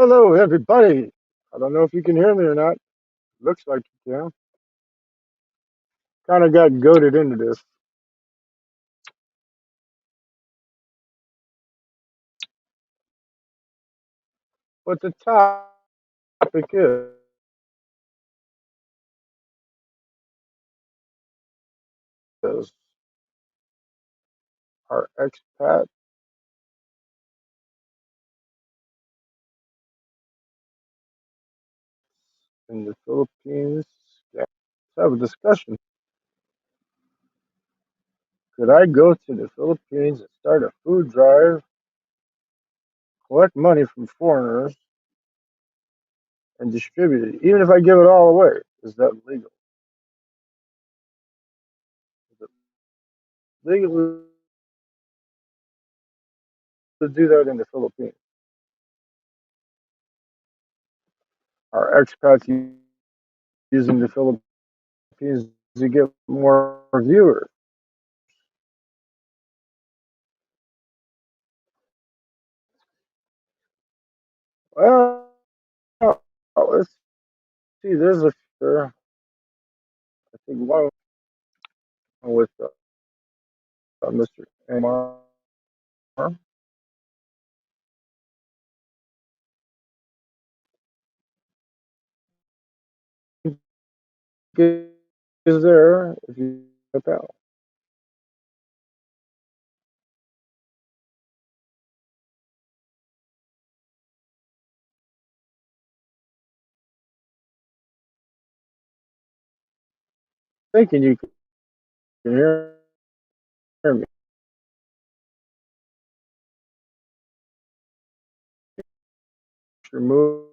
Hello, everybody. I don't know if you can hear me or not. Looks like you can. Kind of got goaded into this. But the topic is our expat in the Philippines. Yeah. Let's have a discussion. Could I go to the Philippines and start a food drive, collect money from foreigners, and distribute it, even if I give it all away? Is that legal? Is it legal to do that in the Philippines? Are expats using the Philippines to get more viewers? Well, let's see. There's a I think one with Mr. Amar. Is there if you look out? Thinking you can hear me. You're moving.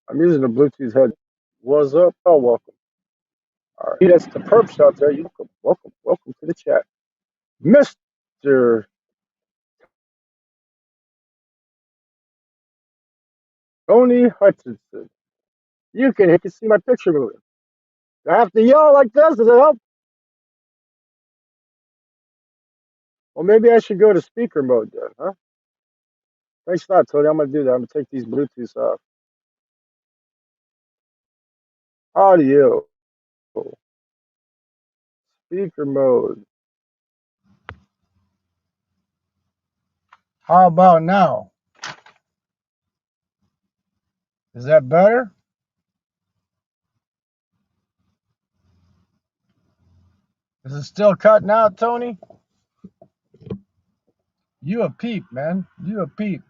I'm using a Bluetooth head. What's up? Oh, welcome. All right. That's the perps out there. You welcome to the chat, Mr. Tony Hutchinson. You can see my picture moving. Do I have to yell like this? Does it help? Well, maybe I should go to speaker mode then, huh? Thanks a lot, Tony. I'm gonna do that. I'm gonna take these Bluetooths off. Audio, speaker mode. How about now? Is that better? Is it still cutting out, Tony? You a peep, man. You a peep.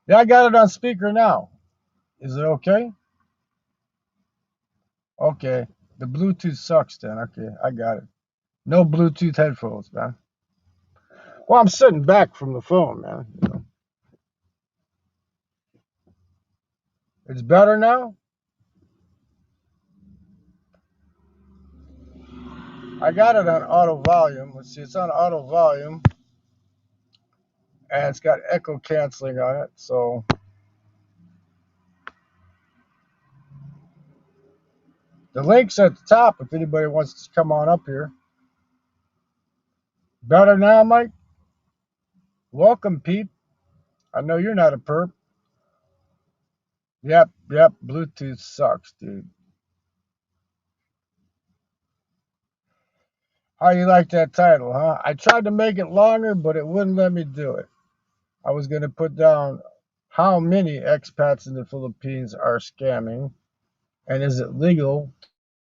Yeah, I got it on speaker now. Is it okay? Okay. The Bluetooth sucks then. Okay, I got it. No Bluetooth headphones, man. Well, I'm sitting back from the phone, man. It's better now? I got it on auto volume. Let's see, it's on auto volume. And it's got echo canceling on it. So the link's at the top if anybody wants to come on up here. Better now, Mike? Welcome, Pete. I know you're not a perp. Yep. Bluetooth sucks, dude. How you like that title, huh? I tried to make it longer, but it wouldn't let me do it. I was going to put down how many expats in the Philippines are scamming, and is it legal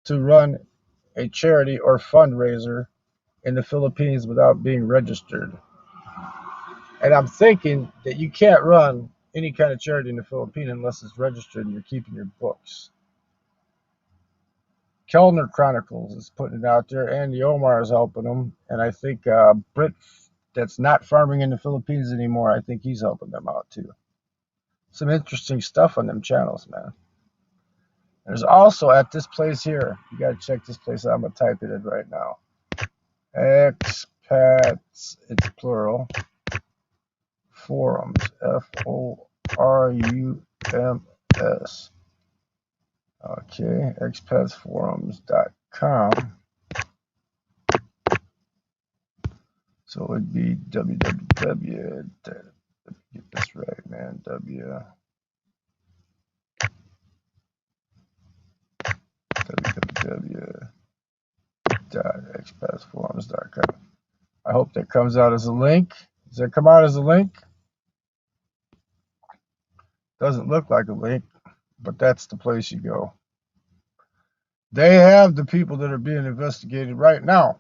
to run a charity or fundraiser in the Philippines without being registered? And I'm thinking that you can't run any kind of charity in the Philippines unless it's registered and you're keeping your books. Kellner Chronicles is putting it out there. Andy Omar is helping them, and I think Britt that's not farming in the Philippines anymore. I think he's helping them out too. Some interesting stuff on them channels, man. There's also at this place here, you gotta check this place out. I'm gonna type it in right now. Expats, it's plural. Forums, Forums. Okay, expatsforums.com. So it would be www. Get this right, man. www.expatsforums.com. I hope that comes out as a link. Does that come out as a link? Doesn't look like a link, but that's the place you go. They have the people that are being investigated right now.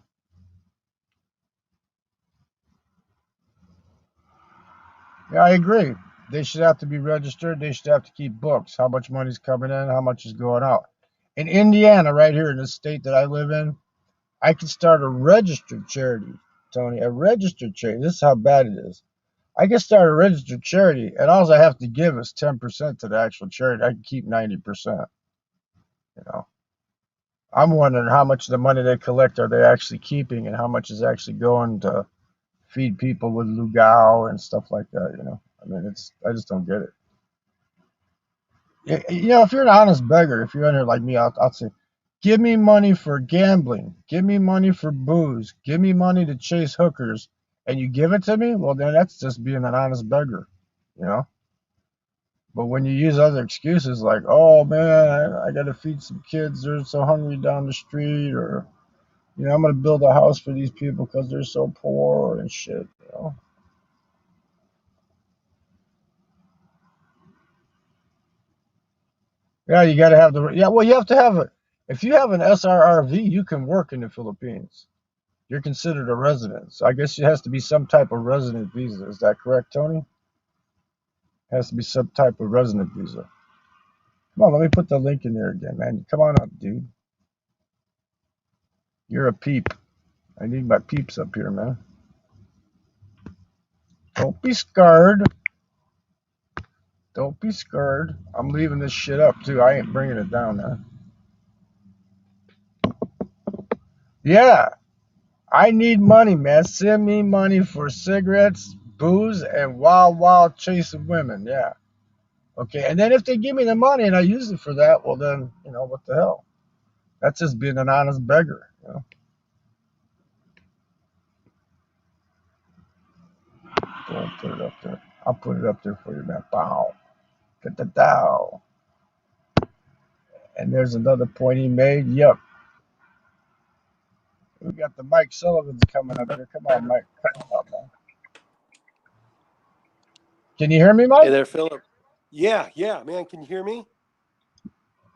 Yeah, I agree. They should have to be registered. They should have to keep books. How much money's coming in, how much is going out. In Indiana, right here in the state that I live in, I can start a registered charity, Tony. A registered charity. This is how bad it is. I can start a registered charity, and all I have to give is 10% to the actual charity. I can keep 90%. You know, I'm wondering how much of the money they collect are they actually keeping, and how much is actually going to feed people with lugao and stuff like that. You know, I mean, I just don't get it. You know, if you're an honest beggar, if you're in here like me, I'll say, give me money for gambling, give me money for booze, give me money to chase hookers, and you give it to me. Well, then that's just being an honest beggar. You know. But when you use other excuses like, oh man, I got to feed some kids, they're so hungry down the street, or, you know, I'm going to build a house for these people because they're so poor and shit, you know. Yeah, you got to have well, you have to have it. If you have an SRRV, you can work in the Philippines. You're considered a resident. So I guess it has to be some type of resident visa. Is that correct, Tony? It has to be some type of resident visa. Come on, let me put the link in there again, man. Come on up, dude. You're a peep. I need my peeps up here, man. Don't be scared. Don't be scared. I'm leaving this shit up too. I ain't bringing it down, man. Yeah, I need money, man. Send me money for cigarettes, booze, and wild chasing women. Yeah. Okay. And then if they give me the money and I use it for that, well then, you know, what the hell? That's just being an honest beggar, you know. Don't put it up there. I'll put it up there for you, man. Bow. Get the dow. And there's another point he made. Yep. We got the Mike Sullivans coming up here. Come on, Mike. Come on, man. Can you hear me, Mike? Hey there, Philip. Yeah, man. Can you hear me?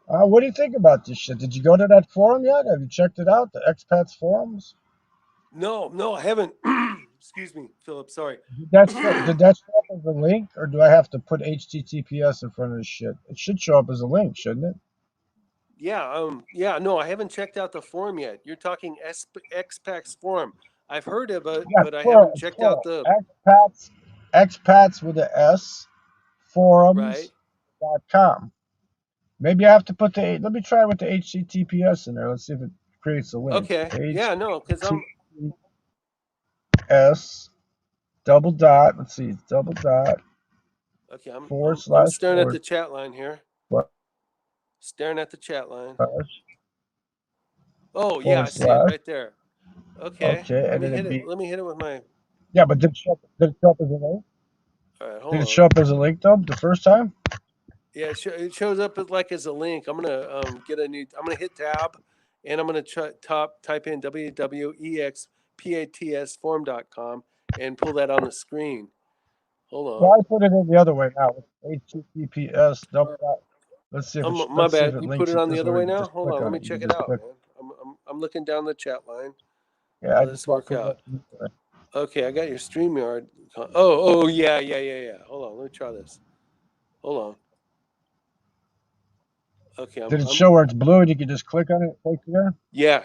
What do you think about this shit? Did you go to that forum yet? Have you checked it out, the expats forums? No, I haven't. Excuse me, Philip. Sorry. Did that show up as a link, or do I have to put HTTPS in front of this shit? It should show up as a link, shouldn't it? Yeah. No, I haven't checked out the forum yet. You're talking expats forum. I've heard of it, Yeah, but I haven't checked out the expats with a S, right. forums.com. Maybe I have to put let me try with the HTTPS in there. Let's see if it creates a link. Okay. Yeah, no, because I'm HTTPS double dot. Let's see, double dot okay. I'm // staring at the chat line here. Staring at the chat line. Oh yeah, I see it right there. Okay. Okay, Let and me then hit it'd it. be Let me hit it with my. yeah, but did it show up as a link? All right, hold Did on. it show up as a link though the first time? Yeah, it shows up as a link. I'm gonna I'm gonna hit tab, and I'm gonna type in www.expatsforum.com and pull that on the screen. Hold on. Well, I put it in the other way now. HTTPS double dot. Let's see if My bad. You put links it it on the this other way. way You now. just Hold click on. Let on me it. You check it just out, click. man. I'm looking down the chat line. Yeah, I Let just this work put out. it. Okay, I got your StreamYard. Oh yeah. Hold on. Let me try this. Hold on. Okay, Did it show where it's blue and you can just click on it right there?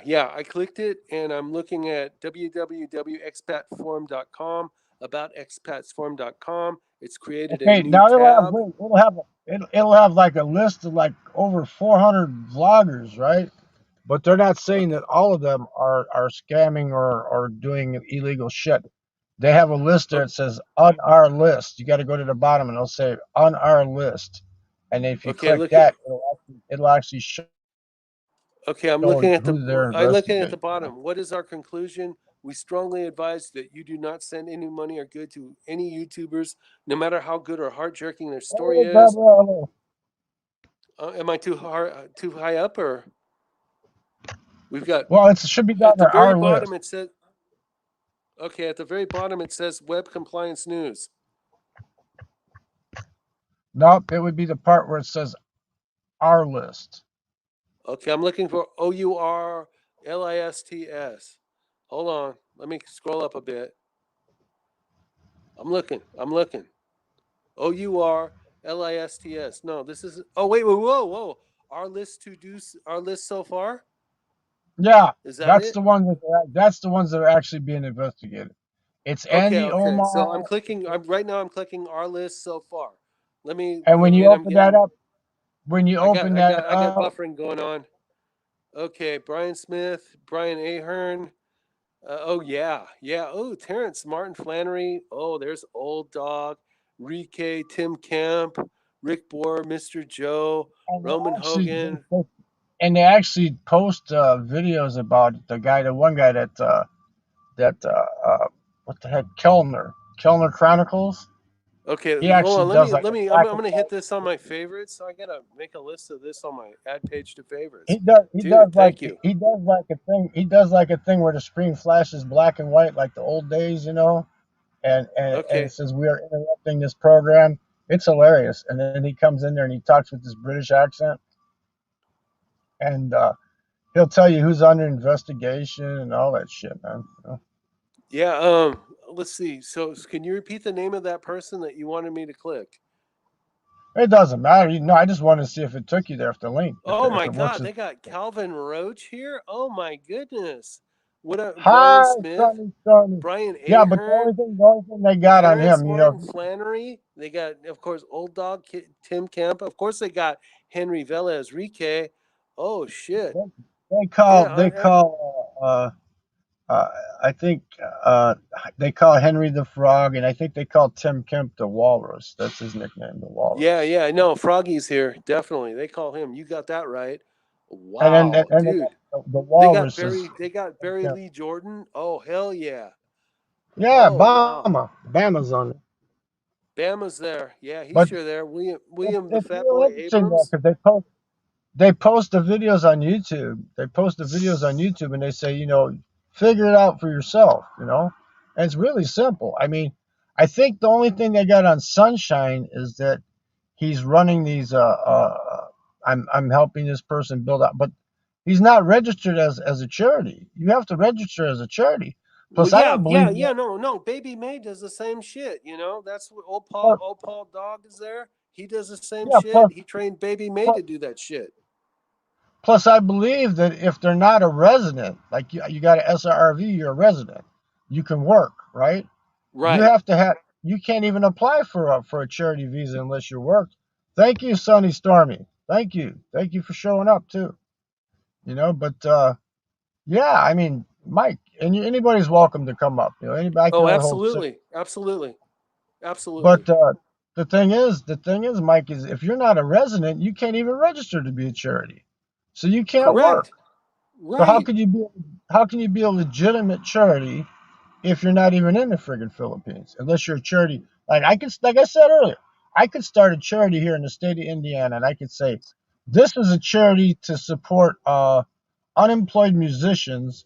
yeah, I clicked it and I'm looking at www.expatforum.com, about expatsforum.com. It's created a Okay, new now tab. it'll have like a list of like over 400 vloggers, right? But they're not saying Okay, that all of them are scamming or doing illegal shit. They have a list there o- that says on our list. You got to go to the bottom and it'll say on our list. And if you okay, click look at that, it'll actually show okay, who they're I'm looking at the investigating. You know? bottom. What is our conclusion? We strongly advise that you do not send any money or good to any YouTubers, no matter how good or heart jerking their story Oh, blah, is. blah, blah. Am I too high up, or we've got Well, it should be down at the there, very our bottom list. it says okay, at the very bottom it says Web Compliance News. Nope, it would be the part where it says our list. Okay, I'm looking for OURLISTS. Hold on, let me scroll up a bit. I'm looking. I'm looking. OURLISTS. No, this is. Oh wait, whoa. Our list so far. Yeah, Is that it? that's the ones that are actually being investigated. It's Okay, Andy okay. So Omar, I'm clicking. I'm right now. I'm clicking our list so far. Let me. and when you And I'm open that getting. up, when you open that I got up, buffering going on. Okay, Brian Smith, Brian Ahern. Oh yeah. Oh, Terrence Martin Flannery. Oh, there's Old Dog, Rike, Tim Kemp, Rick Bohr, Mr. Joe, and Roman Hogan. they actually post videos about the one guy that what the heck, Kellner Chronicles. Okay, He hold actually on. does like a I'm black and gonna hit white. this on my favorites. So I gotta make a list of this on my add page to favorites. He does Dude, like thank you. he does like a thing where the screen flashes black and white like the old days, you know, and Okay. it says we are interrupting this program. It's hilarious. And then he comes in there and he talks with this British accent, and he'll tell you who's under investigation and all that shit, man. You know? Yeah. Let's see. So can you repeat the name of that person that you wanted me to click? It doesn't matter. No, I just wanted to see if it took you there, if the link, Oh if my it works. God, they got Calvin Roach here. Oh my goodness. What a Brian Hi, Smith, Sunny Stormy. Brian Yeah, but Ahern, the only thing they got on Terrence him, you know, Martin Flannery. They got, of course, Old Dog Tim Kemp. Of course, they got Henry Velez Rique. Oh shit. they, Yeah, they call I think they call Henry the Frog, and I think they call Tim Kemp the Walrus. That's his nickname, the Walrus. yeah. No, Froggy's here. Definitely, they call him. You got that right. And Wow, then dude. the Walrus is They got Tim Barry Kemp. Lee Jordan. Oh hell yeah. Yeah, Oh wow. Bama's on it. Bama's there. Yeah, he's But sure there. William the it's Fat real Boy interesting though, Abrams. because they post the videos on YouTube. They post the videos on YouTube, and they say, you know, figure it out for yourself. You know, and it's really simple. I mean, I think the only thing they got on Sunshine is that he's running these. I'm helping this person build up, but he's not registered as a charity. You have to register as a charity. Well, Plus, I don't believe that. no. Baby May does the same shit. You know, that's what Plus, Old Paul Dog is there. He does the same yeah, shit. He trained Baby May plus, to do that shit. plus, I believe that if they're not a resident, like you got an SRV, you're a resident, you can work, right? You Right. have to have. You can't even apply for a charity visa unless you work. Thank you, Sunny Stormy. Thank you for showing up too. You know, but yeah, I mean, Mike, and anybody's welcome to come up. You know, anybody, I can Oh, only hold six. absolutely. But the thing is, Mike, is if you're not a resident, you can't even register to be a charity, so you can't work. Correct. So Right. how can you be a legitimate charity if you're not even in the friggin' Philippines? Unless you're a charity, like I said earlier, I could start a charity here in the state of Indiana, and I could say, this is a charity to support unemployed musicians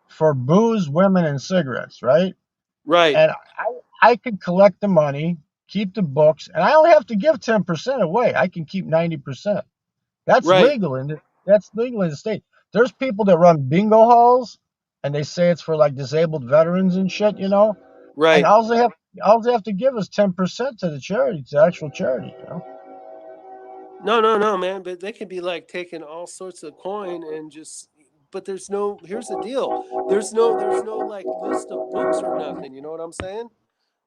for booze, women, and cigarettes, right? Right. And I could collect the money, keep the books, and I only have to give 10% away. I can keep 90%. That's Right. legal in the state. There's people that run bingo halls, and they say it's for like disabled veterans and shit, you know. And Right. all they have to give is 10% to the charity, to the actual charity, you know. No, man. But they can be like taking all sorts of coin and just. But there's no. Here's the deal. There's no like list of books or nothing. You know what I'm saying?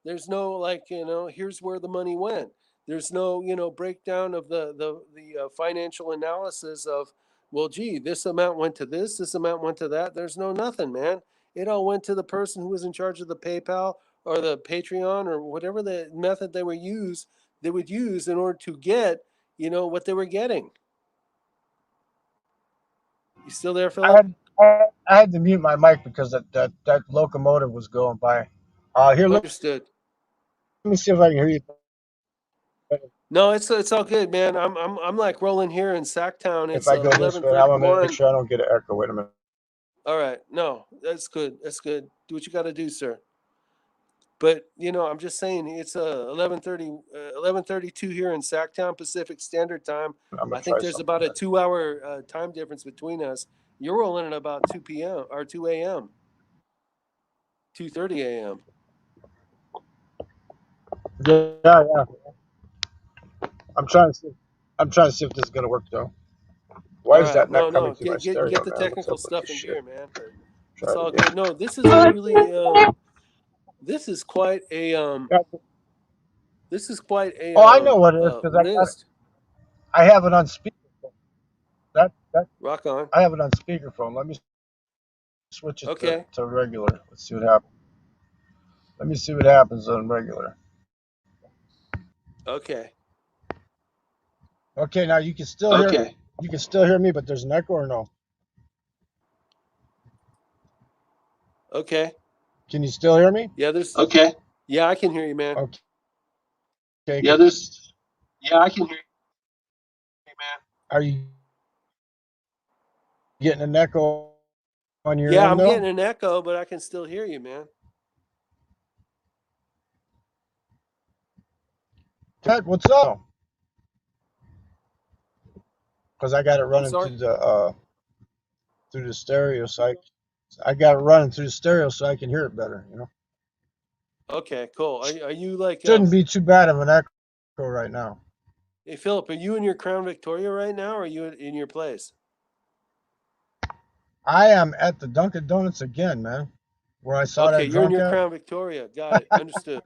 There's no like here's where the money went. There's no breakdown of the financial analysis of well, gee, this amount went to this amount went to that. There's no nothing, man. It all went to the person who was in charge of the PayPal or the Patreon or whatever the method they would use in order to get what they were getting. You still there, I Philip? had I had to mute my mic because that locomotive was going by. Here, Understood. let me see if I can hear you. No, it's all good, man. I'm like rolling here in Sacktown. If It's I go this eleven way, I'm thirty gonna make one. sure I don't get an echo. Wait a minute. All right. No, that's good. That's good. Do what you got to do, sir. But I'm just saying it's 11:32 here in Sacktown Pacific Standard Time. I'm I gonna think try there's something about a better. 2 hour time difference between us. You're rolling at about 2 p.m. or 2 a.m. 2:30 a.m. Yeah. I'm trying to see. I'm trying to see if this is gonna work though. Why All is right. that not No, coming no. through my Get stereo, the man? What's technical up with stuff this in shit? gear, man. But Try it's it all again. good. No, this is really this is quite a Yeah. this is quite a Oh, I know what it is because list. I have it on speakerphone. That Rock on. I have it on speakerphone. Let me switch it Okay. to regular. Let's see what happens. Let me see what happens on regular. Okay. Okay, now Okay. you can still hear me, but there's an echo or no? Okay. Can you still hear me? Yeah, there's Okay. Yeah, I can hear you, man. Okay. Okay. Yeah, there's Yeah, I can hear you, man. Are you getting an echo on your Yeah, end I'm though? getting an echo, but I can still hear you, man. Ted, what's up? Because I got it I'm running sorry. through the stereo, so I got it running through the stereo so I can hear it better. Okay, cool. Are you like Shouldn't be too bad of an echo right now. hey Philip, are you in your Crown Victoria right now or are you in your place? I am at the Dunkin' Donuts again, man. Where I saw Okay, that you're in drunk your at. Crown Victoria. Got it. Understood.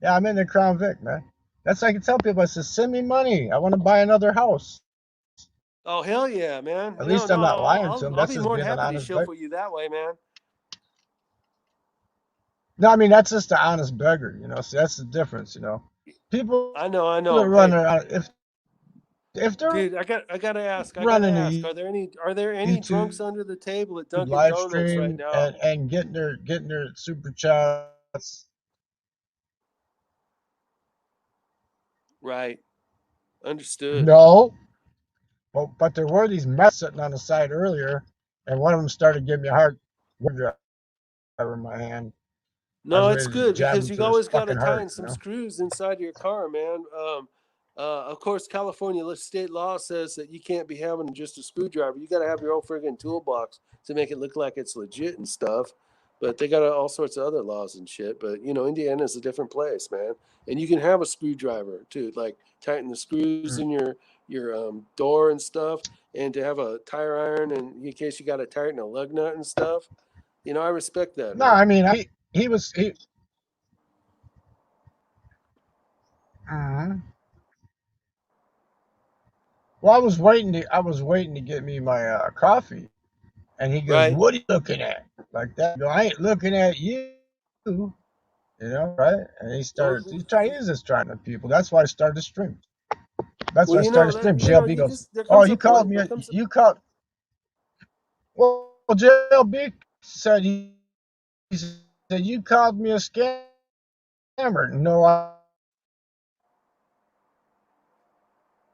Yeah, I'm in the Crown Vic, man. That's like I can tell people. I said, send me money. I want to buy another house. Oh hell yeah, man. At No, least no, I'm not lying to them. I'll That's be just more than being an happy to honest show beggar. for you that way, man. No, I mean that's just the honest beggar. See, that's the difference. People I that know. run Hey, around if they're dude, I gotta ask. I gotta running ask. a Are there any drunks YouTube under the table at Dunkin' live Donuts right stream now? and getting their super chats, Right. Understood. no. But there were these mess sitting on the side earlier, and one of them started giving me a hard driver in my hand. I was No, it's ready to good jab because him you through his always got to fucking tighten heart. some screws inside your car, man. Of course, California state law says that you can't be having just a screwdriver. You got to have your own friggin' toolbox to make it look like it's legit and stuff. But they got all sorts of other laws and shit. But Indiana's a different place, man. And you can have a screwdriver too, like tighten the screws in your door and stuff, and to have a tire iron in case you got to tighten a lug nut and stuff. I respect that, No, man. I mean he. Mhm. Well, I was waiting to get me my coffee, and he goes, Right? "What are you looking at?" Like that. I go, "I ain't looking at you." Right? And Well, he's just trying to people. That's why I started to stream. That's well, why I started to stream. JLB you goes, just there "Oh, comes a you called point. me. There comes a You called." Well, JLB said he said you called me a scammer. No,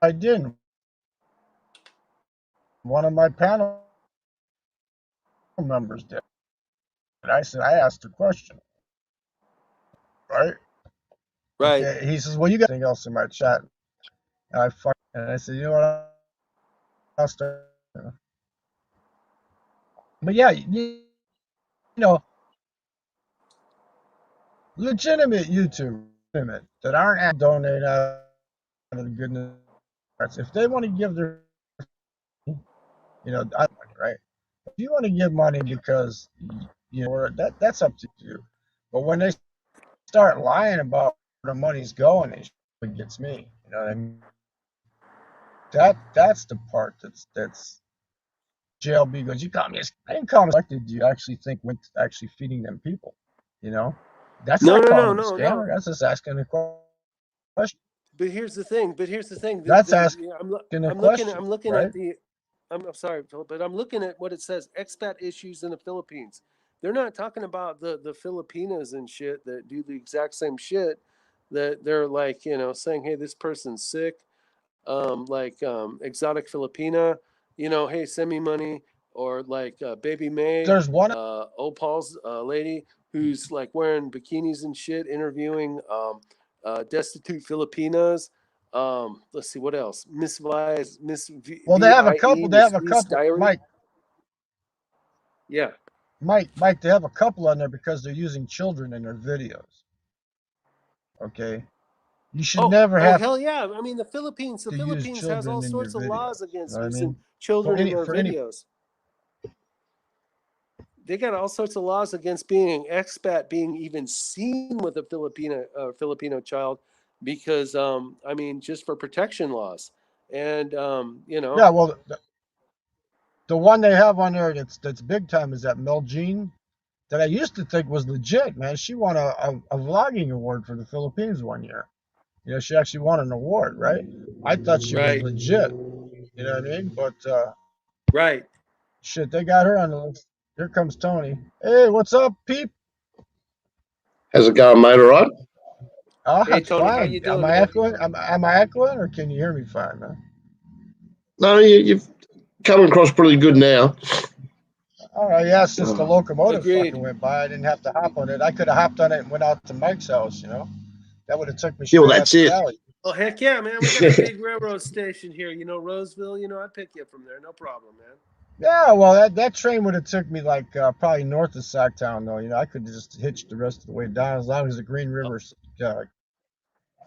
I didn't. One of my panel members did. And I said I asked a question, right? right, Okay. He says, "Well, you got anything else in my chat?" And I said, "You know what? I'll start." But yeah, know, legitimate YouTube that aren't donate out of the goodness If they want to give their, right? If you want to give money because that's up to you. But when they start lying about where the money's going, it gets me. You know what I mean? That's the part that's JLB goes. You call me. I didn't call him. Did you actually think went actually feeding them people? You know, that's No, not no, calling no, him a no, no. scammer. That's just asking a question. But here's the thing. That's asking a I'm question, looking right? at the. I'm sorry, Philip, but I'm looking at what it says: expat issues in the Philippines. They're not talking about the Filipinas and shit that do the exact same shit. That they're like, saying, hey, this person's sick. Exotic Filipina, hey, send me money, or like Baby May, There's one. Opal's lady who's like wearing bikinis and shit, interviewing destitute Filipinas. Let's see what else. Miss Well, they have a VIE, couple. They Miss have a V's couple. diary. Yeah. Mike. They have a couple on there because they're using children in their videos. Okay, you should never Oh, have hell yeah! I mean, the Philippines. The to use Philippines has all children in your sorts of laws videos. You against know what I using mean? children in their For any. videos. They got all sorts of laws against being an expat, being even seen with a Filipino child, because I mean, just for protection laws, and Yeah, well, the one they have on there that's big time is that Mel Jean that I used to think was legit, man. She won a vlogging award for the Philippines one year. You know, she actually won an award, right? I thought she was right, legit. You know what I mean? But right. shit, they got her on the list. Here comes Tony. Hey, what's up, peep? How's it going, mate? All right? Ah, Hey it's Tony, how fine. you Am doing, I man? echoing? Am I echoing, or can you hear me fine, man? No, you've come across pretty good now. All right, yeah. Since the locomotive Agreed. fucking went by, I didn't have to hop on it. I could have hopped on it and went out to Mike's house. You know, that would have took me Yeah, well, straight out that's to it. Cali. Oh heck yeah, man! We got a big railroad station here. Roseville. I'd pick you up from there, no problem, man. Yeah, well, that train would have took me like probably north of Sacktown, though. You know, I could just hitch the rest of the way down as long as the Green Oh, River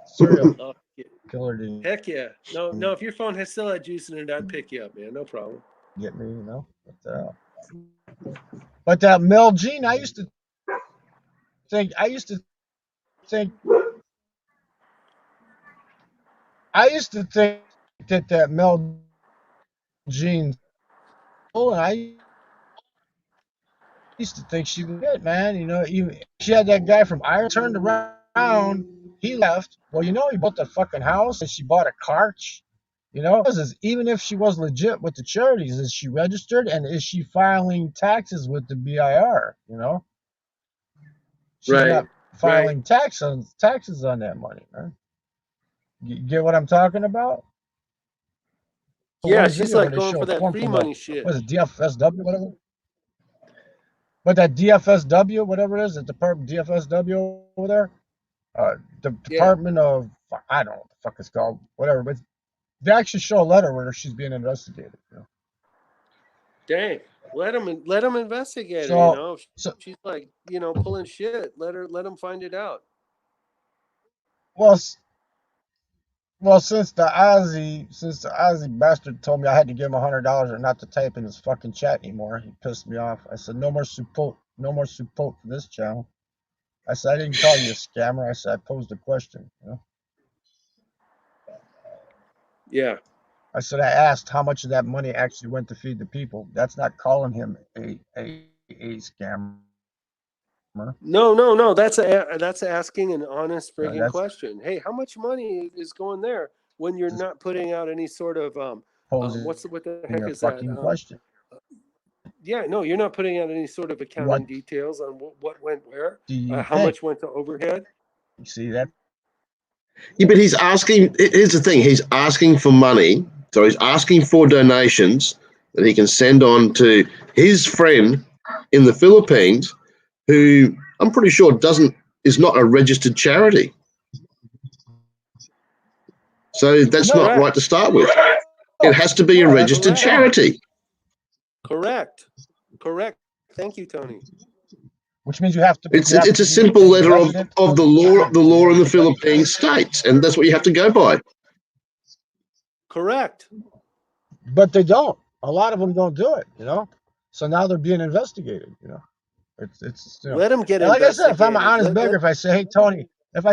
serial oh yeah. killer didn't Heck yeah. No, no. If your phone has still had juice in it, I'd pick you up, man. No problem. get me, you know. But that Mel Jean, think, I used to think, I used to think that Mel Jean, and I used to think she was it, man. You know, even she had that guy from Ireland turned around, he left. Well, you know, he bought the fucking house and she bought a car. You know, even if she was legit with the charities, is she registered and is she filing taxes with the BIR? You know, she's Right, not right. filing taxes on that money, man. You get what I'm talking about? Yeah, One she's video where like they going show for a that form free from the money shit. what is it, DFSW, whatever. But that DFSW, whatever it is, the department DFSW over there, the Yeah. Department of I don't know what the fuck it's called, whatever. But they actually show a letter where she's being investigated. You know? Dang. Let them investigate her. So, If so she's like pulling shit. Let them find it out. well, since the Aussie bastard told me I had to give him $100 or not to type in his fucking chat anymore, he pissed me off. I said no more support for this channel. I said I didn't call you a scammer. I said I posed a question. You know? Yeah. I said I asked how much of that money actually went to feed the people. That's not calling him a scammer. No, no, no. That's asking an honest friggin' That's question. Hey, how much money is going there when you're just not putting out any sort of posing what the heck a is that? fucking question. Yeah, no, you're not putting out any sort of What accounting details on what went where, do you how think? much went to overhead. You see that? Yeah, but he's asking. Here's the thing: he's asking for money, so he's asking for donations that he can send on to his friend in the Philippines, who I'm pretty sure is not a registered charity. So that's No, not right Correct. to start with. It has to be a no, that's registered Correct. no. charity. Correct. Correct. Thank you, Tony. Which means you have to It's a be simple a letter of, resident of the of the law. The Philippines. law in the Philippines states, and that's what you have to go by. Correct. But they don't. A lot of them don't do it, you know. So now they're being investigated, you know. It's you know. Let them get And like I said, if I'm an investigated. honest beggar, if I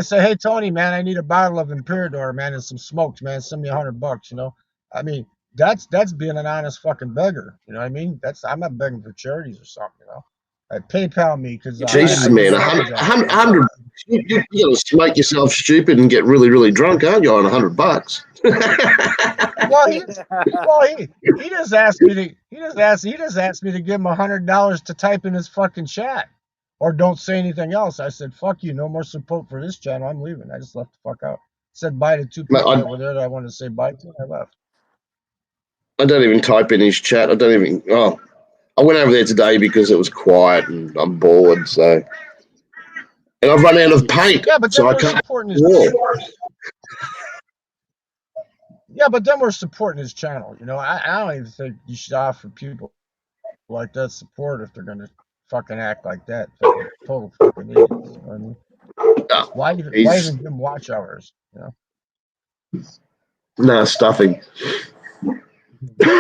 say, hey Tony, man, I need a bottle of Imperador, man, and some smokes, man, send me $100, you know. I mean, that's being an honest fucking beggar, you know what I mean? I'm not begging for charities or something, you know. PayPal me because Jesus, I do man, mortgage on it. 100. You're going to make yourself stupid and get really, really drunk, aren't you, on $100? Well, he just asked me to he just asked me to give him $100 to type in his fucking chat, or don't say anything else. I said, fuck you, no more support for this channel. I'm leaving. I just left the fuck out. Said bye to two people that were there that I wanted to say bye to, and I left. I don't even type in his chat. I don't even. Oh, I went over there today because it was quiet and I'm bored. So, and I've run out of paint, Yeah, but then so I we're can't. supporting his. Yeah, but then we're supporting his channel. You know, I don't even think you should offer people like that support if they're gonna fucking act like that. Total fucking idiots. You know what I mean? No, Why even give them watch hours? You know? No, stuffing. The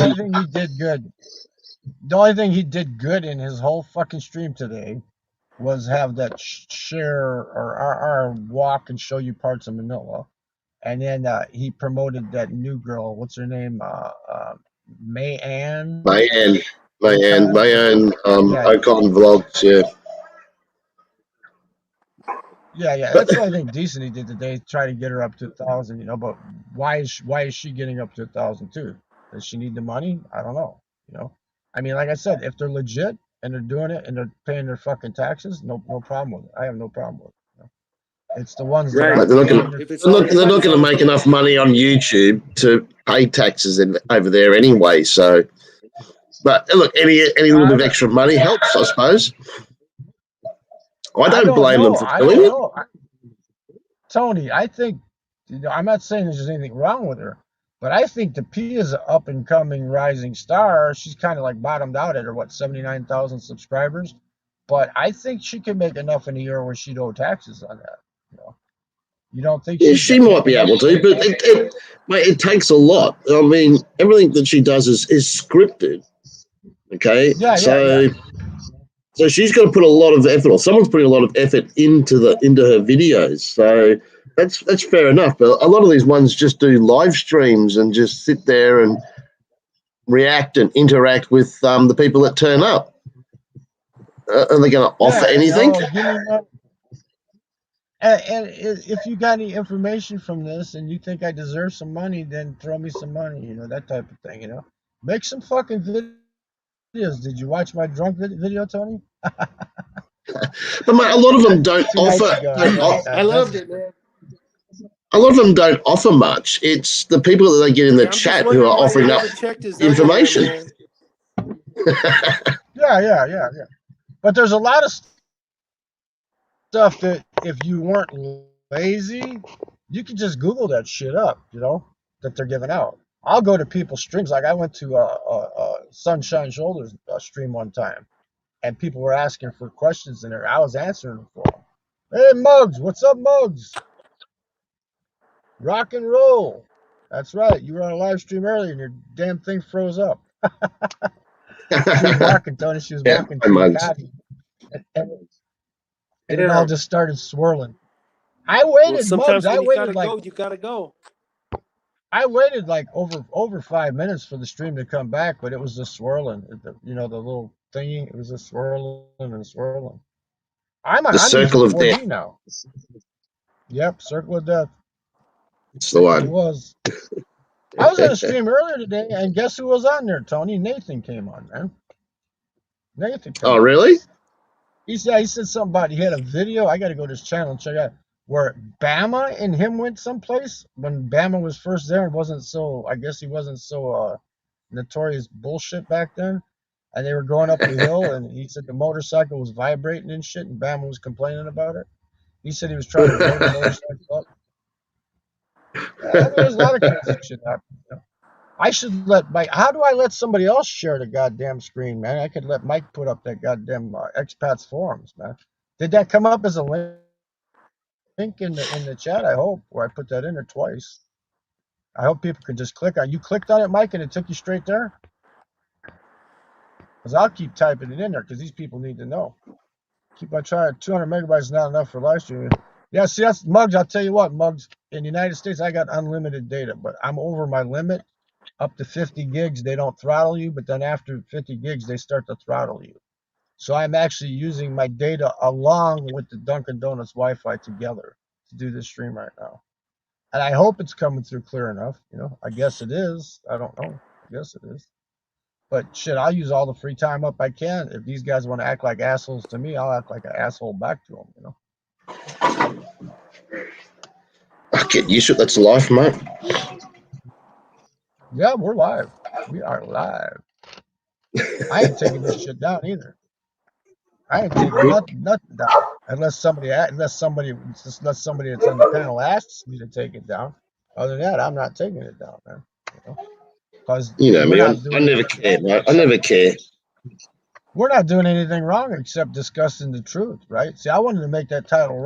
only thing he did good. The only thing he did good in his whole fucking stream today was have that share or our walk and show you parts of Manila, and then he promoted that new girl. What's her name? Mayan. Mayan. Yeah, Ocon vlogs. Yeah. yeah. That's the only thing decent he did today. Try to get her up to 1,000. You know, but why is she getting up to 1,000 too? Does she need the money? I don't know. You know, I mean, like I said, if they're legit and they're doing it and they're paying their fucking taxes, no problem with it. I have no problem with it. You know? It's the ones that Right. aren't. They're not going to make enough money on YouTube to pay taxes over there anyway. So, but look, any little bit of extra money helps, I suppose. I don't blame them for doing it. Tony, I think, I'm not saying there's anything wrong with her, but I think the P is an up and coming rising star. She's kind of like bottomed out at her 79,000 subscribers, but I think she can make enough in a year where she'd owe taxes on that. You know, you don't think? Yeah, she might be able to, but it takes a lot. I mean, everything that she does is scripted. Okay, so she's got to put a lot of effort, or someone's putting a lot of effort into her videos. So that's fair enough. But a lot of these ones just do live streams and just sit there and react and interact with the people that turn up. Are they going to offer anything? And if you got any information from this and you think I deserve some money, then throw me some money. You know, that type of thing. You know, make some fucking videos. Did you watch my drunk video, Tony? But mate, a lot of them don't offer. I loved it, man. A lot of them don't offer much. It's the people that they get in the chat who are offering up information. Yeah. But there's a lot of stuff that if you weren't lazy, you could just Google that shit up, you know, that they're giving out. I'll go to people's streams. Like I went to Sunshine Shoulders stream one time, and people were asking for questions in there. I was answering them for them. Hey, Muggs, what's up, Muggs? Rock and roll. That's right. You were on a live stream earlier, and your damn thing froze up. She was walking, Tony. She was walking to Macati, and it all just started swirling. I waited, sometimes Muggs. I waited you gotta go. I waited like over 5 minutes for the stream to come back, but it was just swirling. You know, the little thingy. It was just swirling and swirling. I'm circle of death now. Yep, circle of death. It's the one. It was. I was on a stream earlier today, and guess who was on there, Tony? Nathan came on, man. Nathan came on. Really? He said something about he had a video. I got to go to his channel and check out where Bama and him went someplace when Bama was first there and wasn't so. I guess he wasn't so notorious bullshit back then. And they were going up the hill, and he said the motorcycle was vibrating and shit, and Bama was complaining about it. He said he was trying to blow the motorcycle up. There's a lot of crazy shit happening. You know? I should let Mike. How do I let somebody else share the goddamn screen, man? I could let Mike put up that goddamn expats forums, man. Did that come up as a link? link in the chat, I hope, where I put that in there twice. I hope people can just click on. You clicked on it, Mike, and it took you straight there. Because I'll keep typing it in there because these people need to know. Keep on trying. 200 megabytes is not enough for live streaming. Yeah, see, that's Muggs. I'll tell you what, Muggs. In the United States, I got unlimited data, but I'm over my limit. Up to 50 gigs, they don't throttle you, but then after 50 gigs, they start to throttle you. So I'm actually using my data along with the Dunkin' Donuts Wi-Fi together to do this stream right now. And I hope it's coming through clear enough. I guess it is. I don't know. I guess it is. But shit, I'll use all the free time up I can. If these guys want to act like assholes to me, I'll act like an asshole back to them. I get used to it. That's life, mate. Yeah, we're live. We are live. I ain't taking this shit down either. I ain't taking nothing down unless somebody that's on the panel asks me to take it down. Other than that, I'm not taking it down, man. Because You know we're me. not I doing never care, mate. I never care. We're not doing anything wrong except discussing the truth, right? See, I wanted to make that title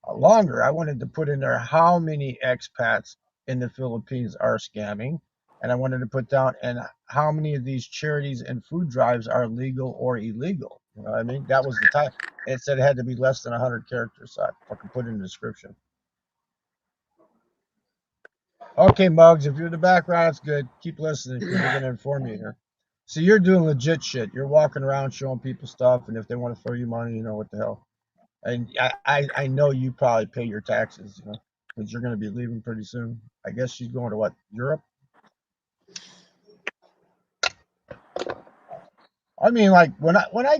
longer. I wanted to put in there how many expats in the Philippines are scamming, and I wanted to put down and how many of these charities and food drives are legal or illegal. You know what I mean? That was the title. It said it had to be less than 100 characters, so I fucking put it in the description. Okay, Muggs, if you're in the background, it's good. Keep listening because we're going to inform you here. So you're doing legit shit. You're walking around showing people stuff, and if they want to throw you money, what the hell. And I know you probably pay your taxes, because you're going to be leaving pretty soon. I guess she's going to what, Europe? I mean, like when I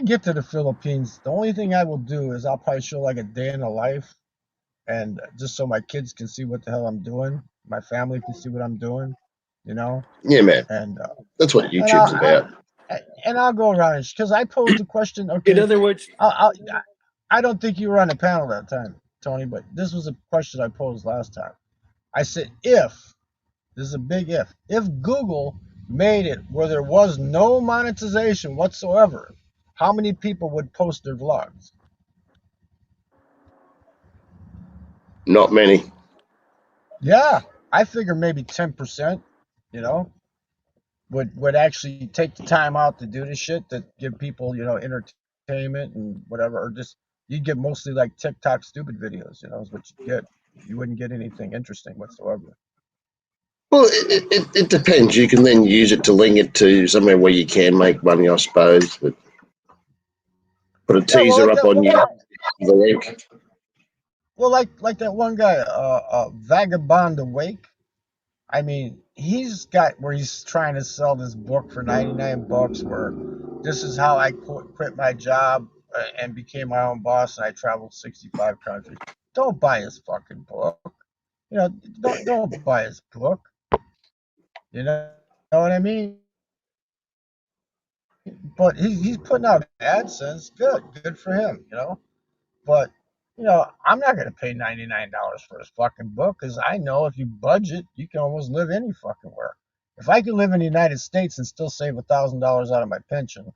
get to the Philippines, the only thing I will do is I'll probably show like a day in the life, and just so my kids can see what the hell I'm doing, my family can see what I'm doing, Yeah, man. and That's what and YouTube's about. I'll go around because I posed a question. In Okay, other words, I don't think you were on the panel that time, Tony, but this was a question I posed last time. I said, if this is a big if Google made it where there was no monetization whatsoever, how many people would post their vlogs? Not many. Yeah, I figure maybe 10%, would actually take the time out to do this shit to give people, entertainment and whatever, or just you'd get mostly like TikTok stupid videos, is what you get. You wouldn't get anything interesting whatsoever. Well, it depends. You can then use it to link it to somewhere where you can make money, I suppose. But put a Yeah, well, teaser like up that on one you, guy. the link. Well, like that one guy, Vagabond Awake. I mean, he's got where he's trying to sell this book for 99 bucks where this is how I quit my job and became my own boss and I traveled 65 countries. Don't buy his fucking book. Don't buy his book. Know what I mean? But he's putting out AdSense. Good for him. But I'm not gonna pay $99 for his fucking book because I know if you budget, you can almost live any fucking where. If I can live in the United States and still save $1,000 out of my pension,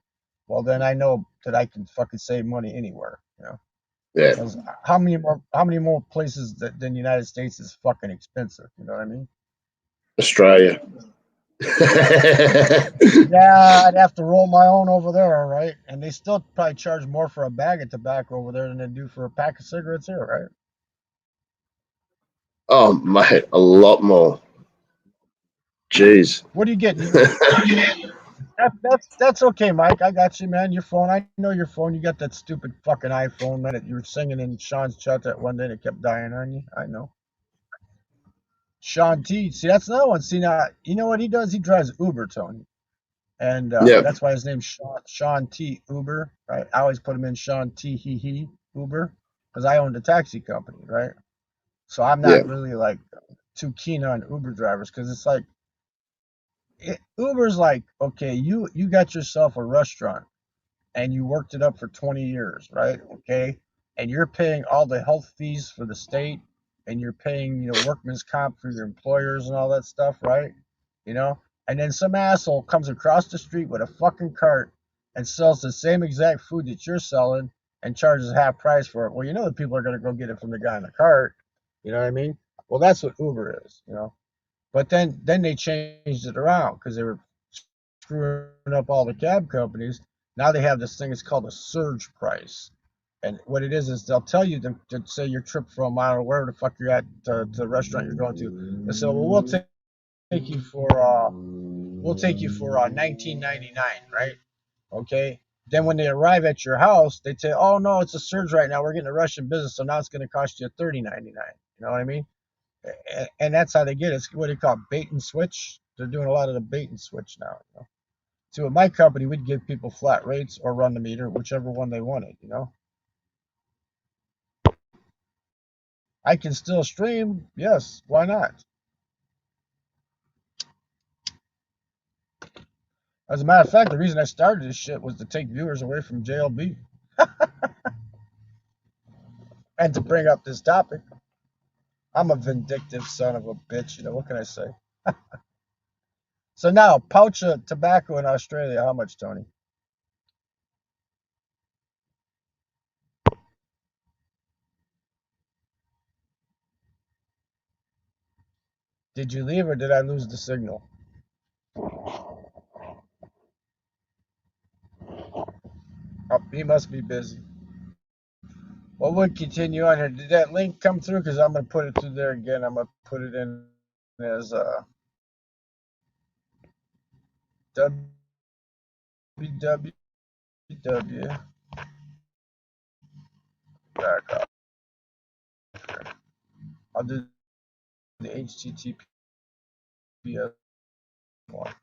well then I know that I can fucking save money anywhere. Yeah, Because how many more places than the United States is fucking expensive? You know what I mean? Australia. Yeah, I'd have to roll my own over there, right? And they still probably charge more for a bag of tobacco over there than they do for a pack of cigarettes here, right? Oh, mate, a lot more. Jeez. What are you getting? That's okay, Mike. I got you, man. Your phone. I know your phone. You got that stupid fucking iPhone, man. That you were singing in Sean's chat that one day that kept dying on you. I know. Sean T. See, that's another one. See, now you know what he does? He drives Uber, Tony, and Yeah, that's why his name's Sean T. Uber, right? I always put him in Sean T. He Uber because I owned a taxi company, right? So I'm yeah, not really like too keen on Uber drivers because it's like Uber's like, okay, you got yourself a restaurant and you worked it up for 20 years, right? Okay. And you're paying all the health fees for the state and you're paying, workman's comp for your employers and all that stuff, right? You know? And then some asshole comes across the street with a fucking cart and sells the same exact food that you're selling and charges half price for it. Well, you know that people are going to go get it from the guy in the cart. You know what I mean? Well, that's what Uber is, you know. But then they changed it around because they were screwing up all the cab companies. Now they have this thing. It's called a surge price. And what it is they'll tell you to say your trip from I don't know wherever the fuck you're at to the restaurant you're going to. They say, well, take you for we'll take you for 19.99, right? Okay. Then when they arrive at your house, they say, oh no, it's a surge right now. We're getting a Russian business, so now it's going to cost you 30.99. You know what I mean? And that's how they get it. It's what they call bait and switch. They're doing a lot of the bait and switch now. You know? So with my company, we'd give people flat rates or run the meter, whichever one they wanted. You know. I can still stream. Yes, why not? As a matter of fact, the reason I started this shit was to take viewers away from JLB and to bring up this topic. I'm a vindictive son of a bitch, you know, what can I say? So now, pouch of tobacco in Australia, how much, Tony? Did you leave or did I lose the signal? Oh, he must be busy. Well, we'll continue on here. Did that link come through? Because I'm going to put it through there again. I'm going to put it in as www. Back up. I'll do the HTTPS one.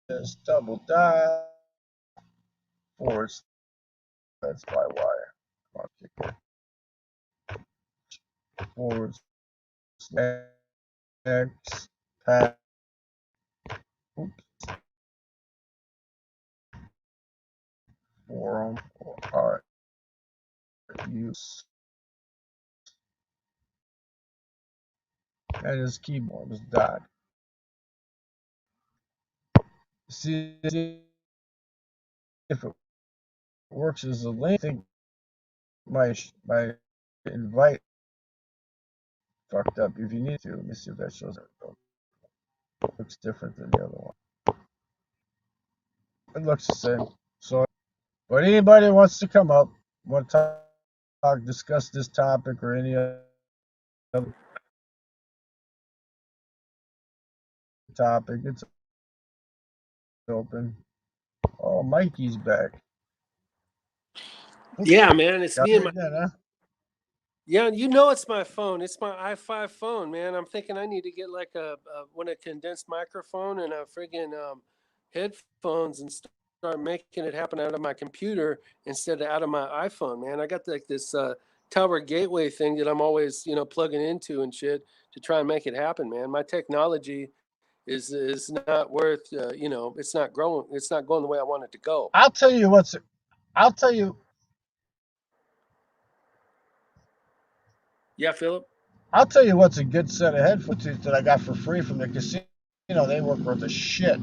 Is double dot forward. That's by wire. Forward expat. Oops. Forum or use. And his keyboard is dot. See if it works as a link. I think my invite fucked up. If you need to, let me see if that shows up. It looks different than the other one. It looks the same. So, but anybody wants to come up, want to talk, discuss this topic or any other topic, it's open. Oh, Mikey's back. Yeah, man, it's me and my. Again, huh? Yeah, you know it's my phone. It's my i5 phone, man. I'm thinking I need to get like a condensed microphone and a friggin' headphones and start making it happen out of my computer instead of out of my iPhone, man. I got like this tower gateway thing that I'm always, plugging into and shit to try and make it happen, man. My technology is not worth, it's not growing. It's not going the way I want it to go. I'll tell you. Yeah, Philip. I'll tell you what's a good set of headphones that I got for free from the casino. They work worth a shit.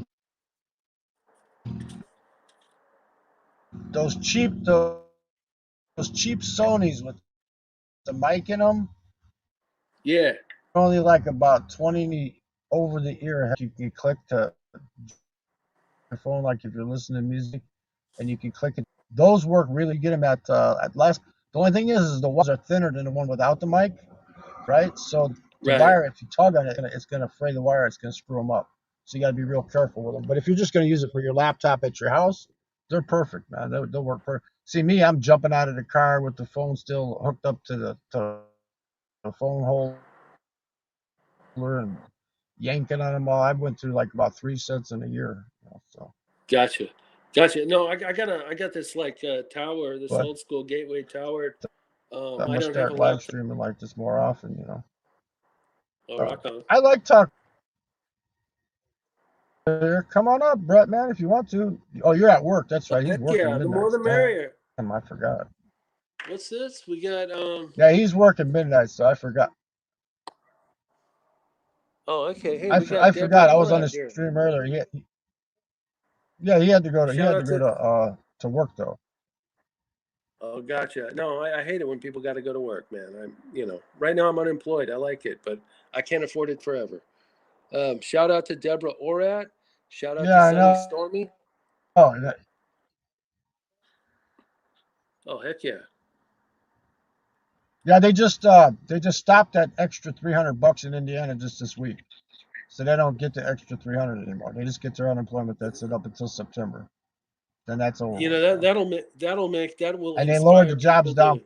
Those cheap Sonys with the mic in them. Yeah. Only like about 20 over the ear. You can click to your phone, like if you're listening to music, and you can click it. Those work really good. Them at last. The only thing is the wires are thinner than the one without the mic, right? So the wire, if you tug on it, it's gonna fray the wire. It's gonna screw them up. So you got to be real careful with them. But if you're just gonna use it for your laptop at your house, they're perfect, man. They'll work perfect. See me, I'm jumping out of the car with the phone still hooked up to the phone holder and yanking on them all. I went through like about 3 sets in a year. So. Gotcha. No, I got this like tower, this old school gateway tower. I'm gonna start live streaming like this more often, Oh, rock on. I like talking. Come on up, Brett, man, if you want to. Oh, you're at work. That's right. He's working midnight. The more the merrier. Damn, I forgot. What's this? We got Yeah, he's working midnight, so I forgot. Oh, okay. Hey, I forgot. I was on the stream earlier. He had to go to to work though. Oh, gotcha. No, I hate it when people got to go to work, man. Right now I'm unemployed. I like it, but I can't afford it forever. Shout out to Deborah Orat. Shout out to Yeah, I Sunny know. Stormy. Oh, Oh, heck yeah. yeah, they just stopped that extra $300 in Indiana just this week, so they don't get the extra 300 anymore. They just get their unemployment that's it up until September. Then that's over with. That will And they lowered the inspire jobs people down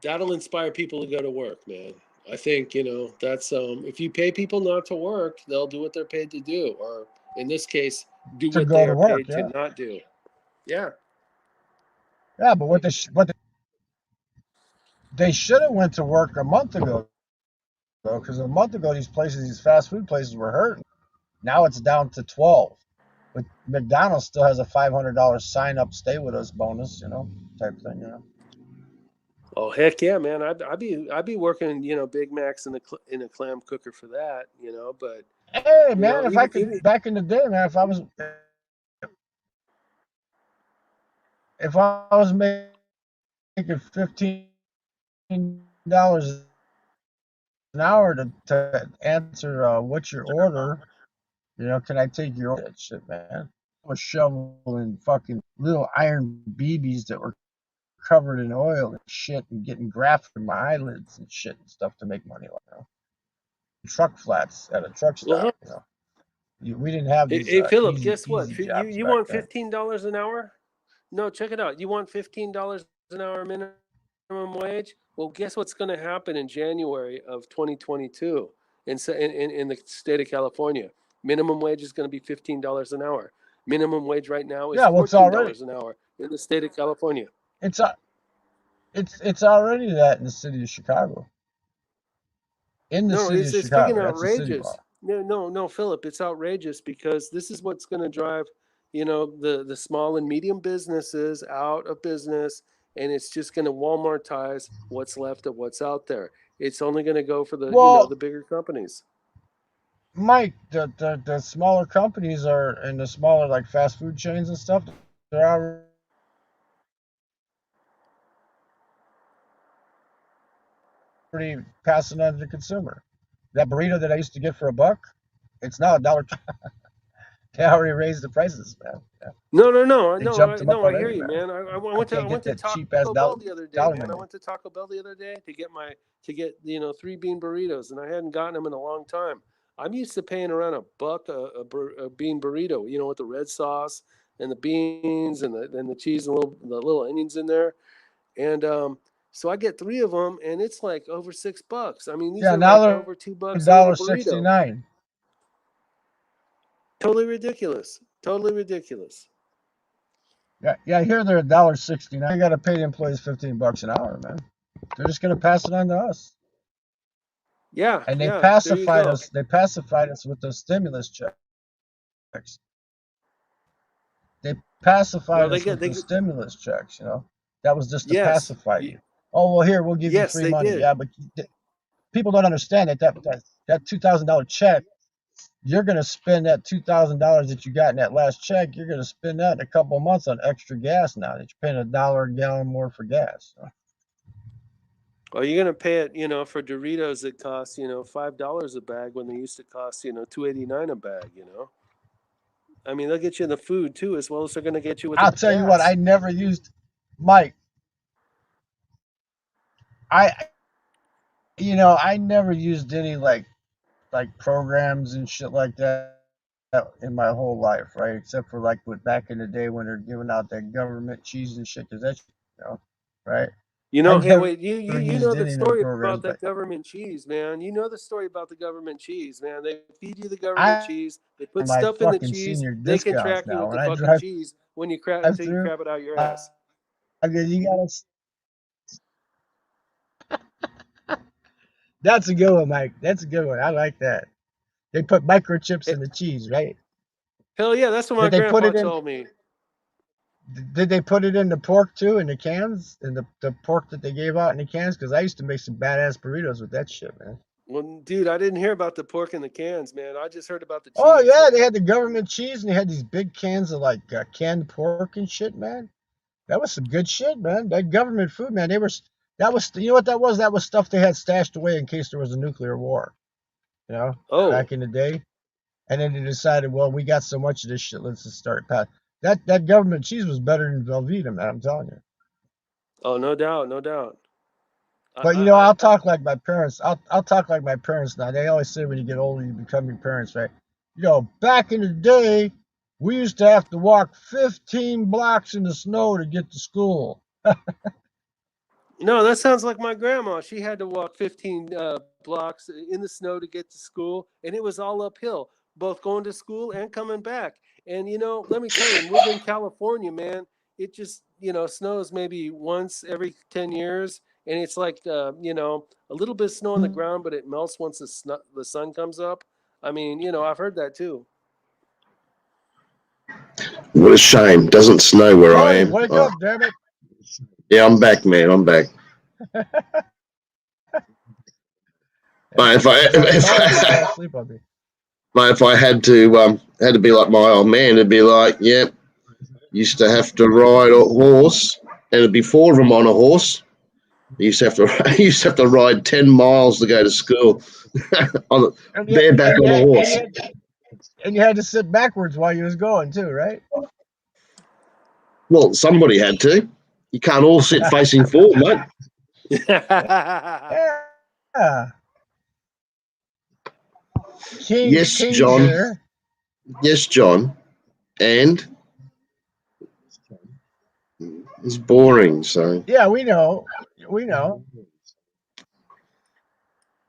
that'll inspire people to go to work, man. I think, that's if you pay people not to work, they'll do what they're paid to do, or in this case, do to what go they to are work. paid to Yeah, not do. Yeah. yeah, but they should have went to work a month ago though, because a month ago these fast food places were hurting. Now it's down to 12. But McDonald's still has a $500 sign up, stay with us bonus, type thing. Oh, heck yeah, man! I'd be working, Big Macs in a clam cooker for that, But Hey man, if I could even back in the day, man, if I was making $15 an hour to answer what's your order, can I take your order? That shit, man. I was shoveling fucking little iron BBs that were covered in oil and shit and getting graft in my eyelids and shit and stuff to make money. Truck flats at a truck well, stop. We didn't have these hey Philip, easy guess what? You jobs you back want then. $15 an hour? No, check it out. You want $15 an hour minimum wage? Well, guess what's going to happen in January of 2022 in the state of California? Minimum wage is going to be $15 an hour. Minimum wage right now is Yeah, well, $14 an hour in the state of California. it's it's already that in the city of Chicago. In the No, city of it's freaking Chicago, that's a city outrageous. law. No, Philip, it's outrageous because this is what's going to drive, the small and medium businesses out of business, and it's just going to Walmartize what's left of what's out there. It's only going to go for the Well, bigger companies. Mike, the smaller companies are and the smaller like fast food chains and stuff. They're already passing on to the consumer. That burrito that I used to get for $1, it's now $1. They already raised the prices, man. Yeah. They jumped them up I hear already, you, man. man. I I went to I can't went get to that cheap ass Taco Bell the other day, dollar man. I menu. went to Taco Bell the other day to get 3 bean burritos, and I hadn't gotten them in a long time. I'm used to paying around $1 a bean burrito, with the red sauce and the beans and the cheese and the little onions in there, and so I get 3 of them, and it's like over $6. I mean, these Yeah, are now like they're over $2 a little burrito. $1.69. Totally ridiculous. Totally ridiculous. Yeah, yeah. Here they're $1.69. You got to pay the employees $15 an hour, man. They're just gonna pass it on to us. Yeah, And they yeah. There you pacified go. us. They pacified us with those stimulus checks. They No, pacified they us get with they those get, stimulus checks. That was just to yes, pacify you. Oh well, here we'll give you yes, free they money. did. Yeah, but people don't understand that $2,000 check. You're gonna spend that $2,000 that you got in that last check. You're gonna spend that in a couple of months on extra gas now that you're paying $1 a gallon more for gas. Well, you're gonna pay it, for Doritos that cost, $5 a bag when they used to cost, $2.89 a bag. I mean, they'll get you the food too, as well as they're gonna get you with the I'll tell you what, I gas. never used Mike. I I never used any like programs and shit like that in my whole life, right? Except for like back in the day when they're giving out that government cheese and shit, because that's right. I Hey, never wait, you know used the any of them story programs, about but that government cheese, man. You know the story about the government cheese, man. They feed you the government I cheese. They put my stuff in the fucking cheese. senior They can discounts track you now. with When the I fucking drive cheese when you crap until you through, crap it out your I ass. go, you gotta. That's a good one, Mike. That's a good one. I like that. They put microchips Eh, in the cheese, right? Hell yeah, that's what my Did they put grandpa it in? told me. Did they put it in the pork too, in the cans, in the pork that they gave out in the cans? Because I used to make some badass burritos with that shit, man. Well, dude, I didn't hear about the pork in the cans, man. I just heard about the Oh cheese. yeah, they had the government cheese and they had these big cans of like canned pork and shit, man. That was some good shit, man. That government food, man. That was you know what that was? That was stuff they had stashed away in case there was a nuclear war. You know, Oh, back in the day. And then they decided, well, we got so much of this shit, let's just start pass. That government cheese was better than Velveeta, man. I'm telling you. oh, no doubt, no doubt. But you know, I'll talk like my parents. I'll talk like my parents now. They always say when you get older, you become your parents, right? You know, back in the day, we used to have to walk 15 blocks in the snow to get to school. No, that sounds like my grandma. She had to walk 15 blocks in the snow to get to school, and it was all uphill, both going to school and coming back. And let me tell you, moving to California, man, it just snows maybe once every 10 years, and it's like a little bit of snow on the ground, but it melts once the sun comes up. I mean, I've heard that too. What a shame. Doesn't snow where I Tony, am. wake Oh. up, damn it! Yeah, I'm back, man. I'm back. Mate, if I had to be like my old man, it'd be like, yep, used to have to ride a horse, and it'd be 4 of them on a horse. You used to have to ride 10 miles to go to school on bareback on a horse. And you had to sit backwards while you was going too, right? Well, somebody had to. You can't all sit facing forward, mate. Yeah. Yes, John. Here. Yes, John. And it's boring, so. Yeah, we know. We know.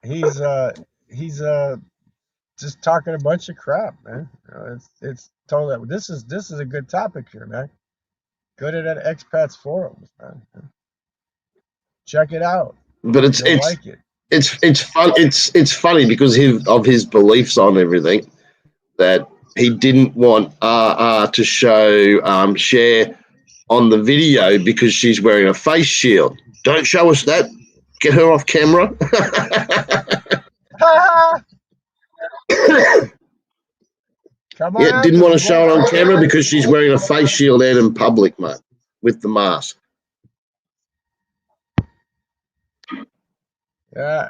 He's just talking a bunch of crap, man. It's totally. This is a good topic here, man. Good at expats forums, man. Check it out. But it's like it. It's fun. It's funny because of his beliefs on everything, that he didn't want to show share on the video because she's wearing a face shield. Don't show us that. Get her off camera. Come on. Yeah, didn't want to show it on camera because she's wearing a face shield out in public, mate, with the mask. Yeah.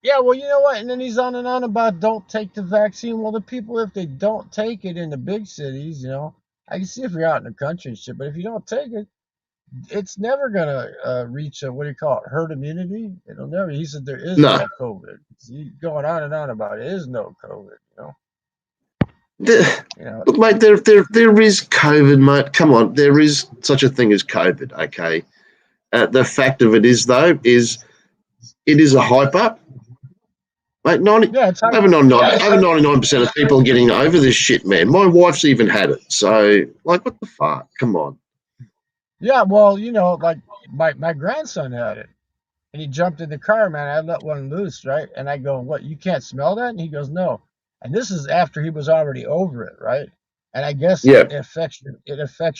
Yeah, well, you know what? And then he's on and on about don't take the vaccine. Well, the people, if they don't take it in the big cities, I can see if you're out in the country and shit, but if you don't take it, it's never going to reach what do you call it, herd immunity. It'll never. He said there is no COVID. He's going on and on about it is no COVID, Look, mate, there is COVID, mate. Come on, there is such a thing as COVID, okay? The fact of it is, though, is it is a hype up. Mate, over 99% of people are getting over this shit, man. My wife's even had it. So, like, what the fuck? Come on. Yeah, well, like my grandson had it. And he jumped in the car, man. I let one loose, right? And I go, what, you can't smell that? And he goes, no. And this is after he was already over it, right? And I guess it affects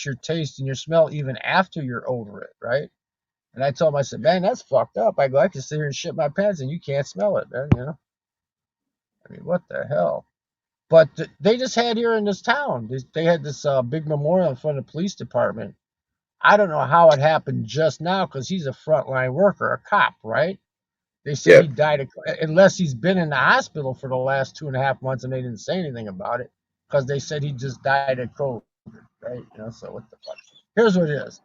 your taste and your smell even after you're over it, right? And I told him, I said, man, that's fucked up. I go, I can sit here and shit my pants and you can't smell it, man, I mean, what the hell? But they just had here in this town, they had this big memorial in front of the police department. I don't know how it happened just now because he's a frontline worker, a cop, right? They said he died, unless he's been in the hospital for the last 2.5 months and they didn't say anything about it because they said he just died of COVID, right? So what the fuck? Here's what it is.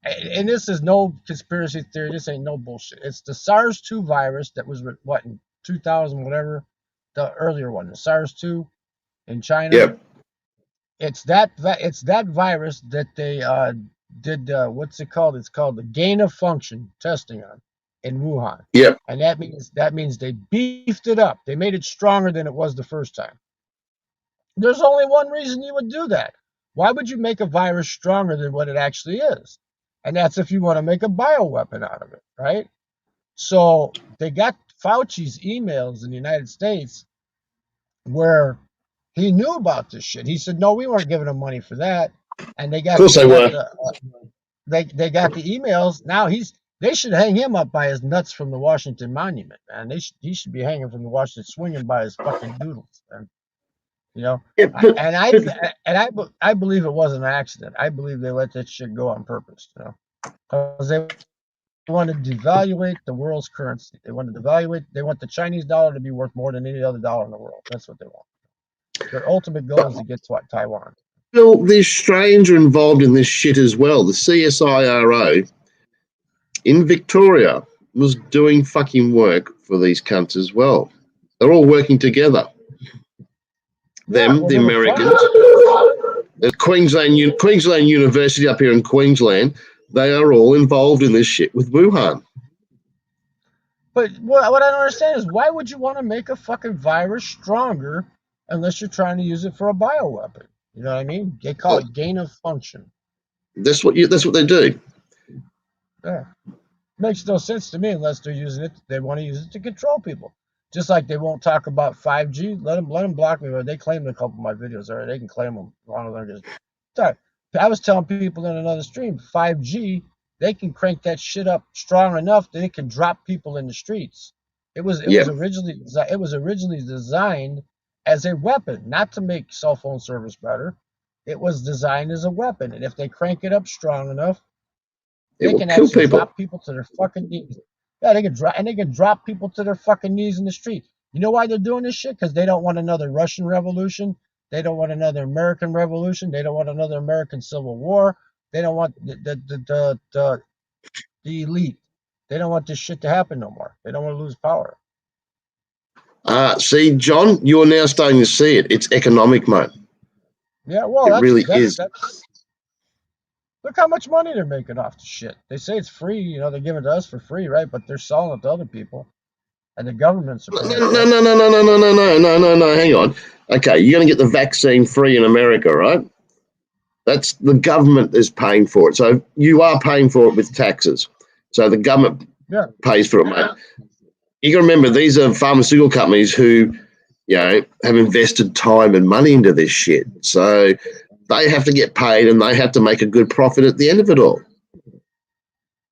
And this is no conspiracy theory. This ain't no bullshit. It's the SARS-2 virus that was, in 2000, whatever, the earlier one, the SARS-2 in China. Yep. It's that virus that they did, what's it called? It's called the gain of function testing on in Wuhan. Yep. And that means they beefed it up. They made it stronger than it was the first time. There's only one reason you would do that. Why would you make a virus stronger than what it actually is? And that's if you want to make a bioweapon out of it, right? So they got Fauci's emails in the United States where he knew about this shit. He said, no, we weren't giving him money for that. And they got, of course they were. They got the emails. Now he's They should hang him up by his nuts from the Washington Monument, man. He should be hanging from the Washington, swinging by his fucking doodles, man. You know, Yeah, I believe it was an accident. I believe they let that shit go on purpose. You know, because they want to devaluate the world's currency. They want to devaluate. They want the Chinese dollar to be worth more than any other dollar in the world. That's what they want. Their ultimate goal is to get to Taiwan. Well, the Australians are involved in this shit as well. The CSIRO in Victoria was doing fucking work for these cunts as well. They're all working together. The Americans, the Queensland University up here in Queensland, they are all involved in this shit with Wuhan. But what I don't understand is why would you want to make a fucking virus stronger unless you're trying to use it for a bioweapon? You know what I mean? They call it gain of function. That's what they do. Yeah. Makes no sense to me unless they're using it. They want to use it to control people. Just like they won't talk about 5G. Let them block me. They claimed a couple of my videos already. They can claim them. I was telling people in another stream, 5G, they can crank that shit up strong enough that it can drop people in the streets. It was originally designed as a weapon, not to make cell phone service better. It was designed as a weapon, and if they crank it up strong enough, they can actually drop people to their fucking knees. Yeah, they can drop people to their fucking knees in the street. You know why they're doing this shit? Because they don't want another Russian Revolution. They don't want another American Revolution. They don't want another American Civil War. They don't want the elite. They don't want this shit to happen no more. They don't want to lose power. See, John, you're now starting to see it. It's economic, mate. Yeah, well, it really is. Look how much money they're making off the shit. They say it's free, you know, they give it to us for free, right? But they're selling it to other people. And the government's No, hang on. Okay, you're going to get the vaccine free in America, right? That's the government is paying for it. So you are paying for it with taxes. So the government pays for it, mate. You got to remember, these are pharmaceutical companies who, you know, have invested time and money into this shit. So they have to get paid and they have to make a good profit at the end of it all.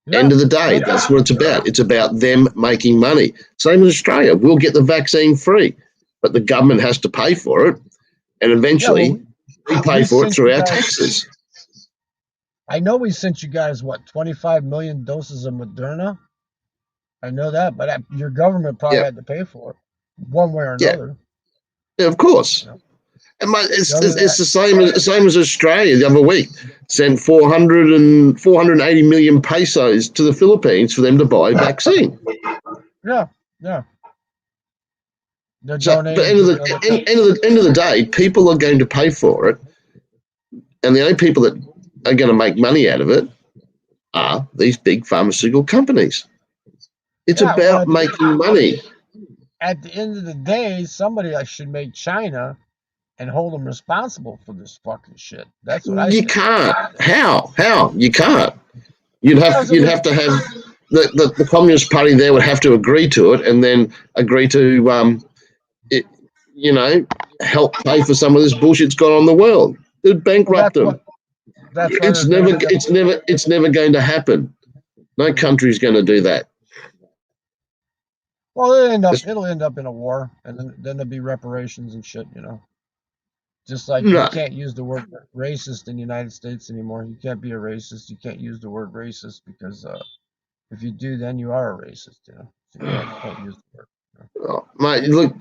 Yeah. End of the day, that's what it's about. It's about them making money. Same as Australia. We'll get the vaccine free, but the government has to pay for it. And eventually, we pay for it through our taxes. I know we sent you guys, 25 million doses of Moderna? I know that, but your government probably had to pay for it one way or another. Yeah, of course. Yeah. And it's the same as Australia the other week. Sent 480 million pesos to the Philippines for them to buy a vaccine. Yeah. So, but end of the day, people are going to pay for it, and the only people that are going to make money out of it are these big pharmaceutical companies. It's about making money. At the end of the day, somebody should make China and hold them responsible for this fucking shit. That's what I think. You can't. How? You can't. You'd have to have the Communist Party there would have to agree to it and then agree to help pay for some of this bullshit's gone on in the world. It'd bankrupt them. It's never going to happen. No country's going to do that. Well, it'll end up in a war, and then there'll be reparations and shit, you know. Just like you can't use the word racist in the United States anymore. You can't be a racist. You can't use the word racist because if you do, then you are a racist, you know. So you can't use the word. You know? Mate, look,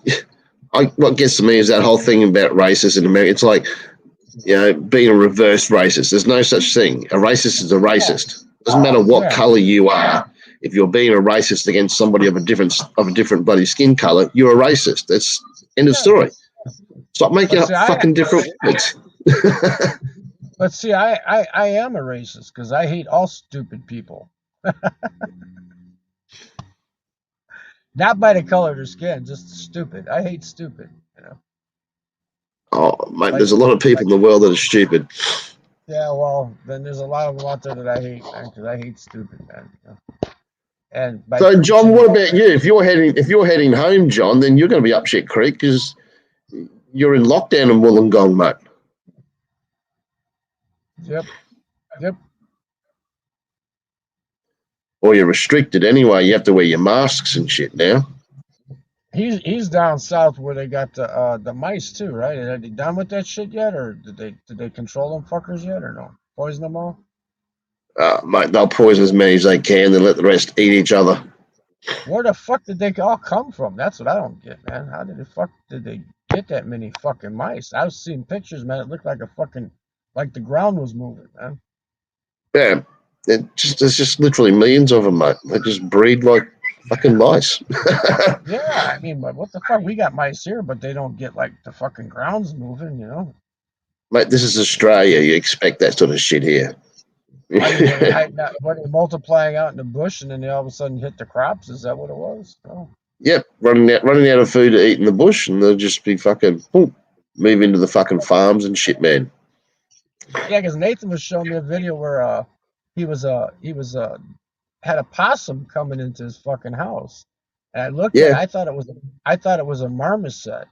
what gets to me is that whole thing about racist in America. It's like, you know, being a reverse racist. There's no such thing. A racist is a racist. Doesn't matter what color you are. If you're being a racist against somebody of a different bloody skin color, you're a racist. That's end of story. Stop making up fucking different words. But see, I am a racist because I hate all stupid people. Not by the color of their skin, just stupid. I hate stupid, you know. Oh, mate, there's a lot of people in the world that are stupid. Yeah, well, then there's a lot of them out there that I hate, man, because I hate stupid, man. You know? And so, John, what about you? If you're heading home, John, then you're going to be up shit creek because you're in lockdown in Wollongong, mate. Yep. or you're restricted anyway. You have to wear your masks and shit now. He's down south where they got the mice too, right? Are they done with that shit yet, or did they control them fuckers yet, or no? Poison them all? Mate, they'll poison as many as they can, then let the rest eat each other. Where the fuck did they all come from? That's what I don't get, man. How did they get that many fucking mice? I was seeing pictures, man. It looked like like the ground was moving, man. Yeah, there's just literally millions of them, mate. They just breed like fucking mice. Yeah, I mean, but what the fuck? We got mice here, but they don't get like the fucking grounds moving, you know? Mate, this is Australia. You expect that sort of shit here. I mean, were they multiplying out in the bush and then they all of a sudden hit the crops? Is that what it was? Oh. Yep, running out of food to eat in the bush, and they'll just be fucking move into the fucking farms and shit, man. Yeah, because Nathan was showing me a video where he was had a possum coming into his fucking house, and I looked at it, Yeah, I thought it was a marmoset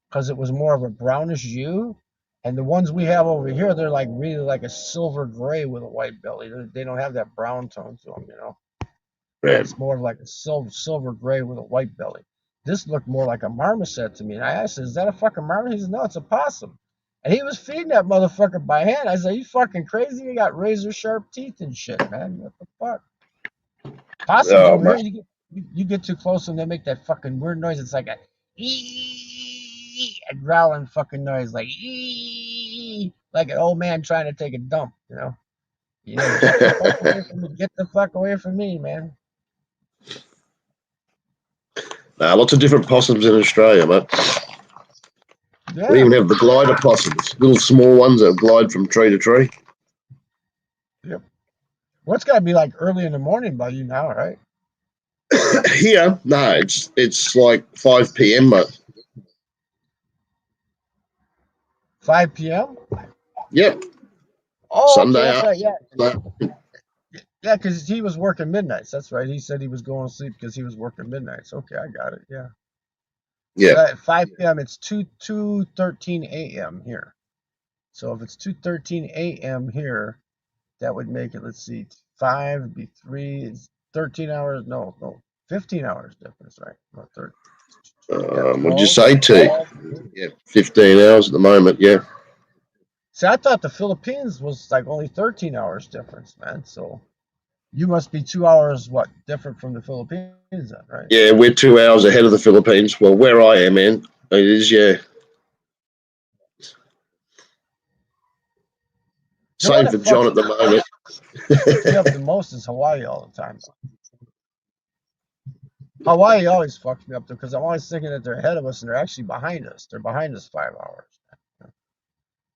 because it was more of a brownish hue, and the ones we have over here they're like really like a silver gray with a white belly. They don't have that brown tone to them, you know. man. It's more of like a silver gray with a white belly. This looked more like a marmoset to me. And I asked, "Is that a fucking marmoset?" He said, "No, it's a possum." And he was feeding that motherfucker by hand. I said, "You fucking crazy? You got razor sharp teeth and shit, man. What the fuck?" Possums Oh, over mate. here, you get too close and they make that fucking weird noise. It's like a growling fucking noise, like like an old man trying to take a dump. You know, get the fuck away from me. Get the fuck away from me, man. Lots of different possums in Australia, mate. We Yeah. even have the glider possums, little small ones that glide from tree to tree. Yep. Well, it's got to be like early in the morning by you now, right? Here, no, it's like 5 p.m., mate. 5 p.m. Yep, Oh, okay, Sunday that's up. right. Yeah, yeah, because he was working midnights. That's right. He said he was going to sleep because he was working midnights. Okay, I got it. Yeah. So Yeah. at 5 p.m. it's 2:13 a.m. here. So if it's 2:13 a.m. here, that would make it. Let's see, 5 would be 3. It's 13 hours. No, 15 hours difference, right? No, 13. Yeah, What'd you 12. say, T? Yeah, 15 hours at the moment, yeah. See, I thought the Philippines was like only 13 hours difference, man. So you must be 2 hours, what, different from the Philippines then, right? Yeah, we're 2 hours ahead of the Philippines. Well, where I am, man, it is, yeah. The one Same that for John at the moment. fucks me up the most is Hawaii all the time. Hawaii always fucks me up though, because I'm always thinking that they're ahead of us and they're actually behind us. They're behind us 5 hours.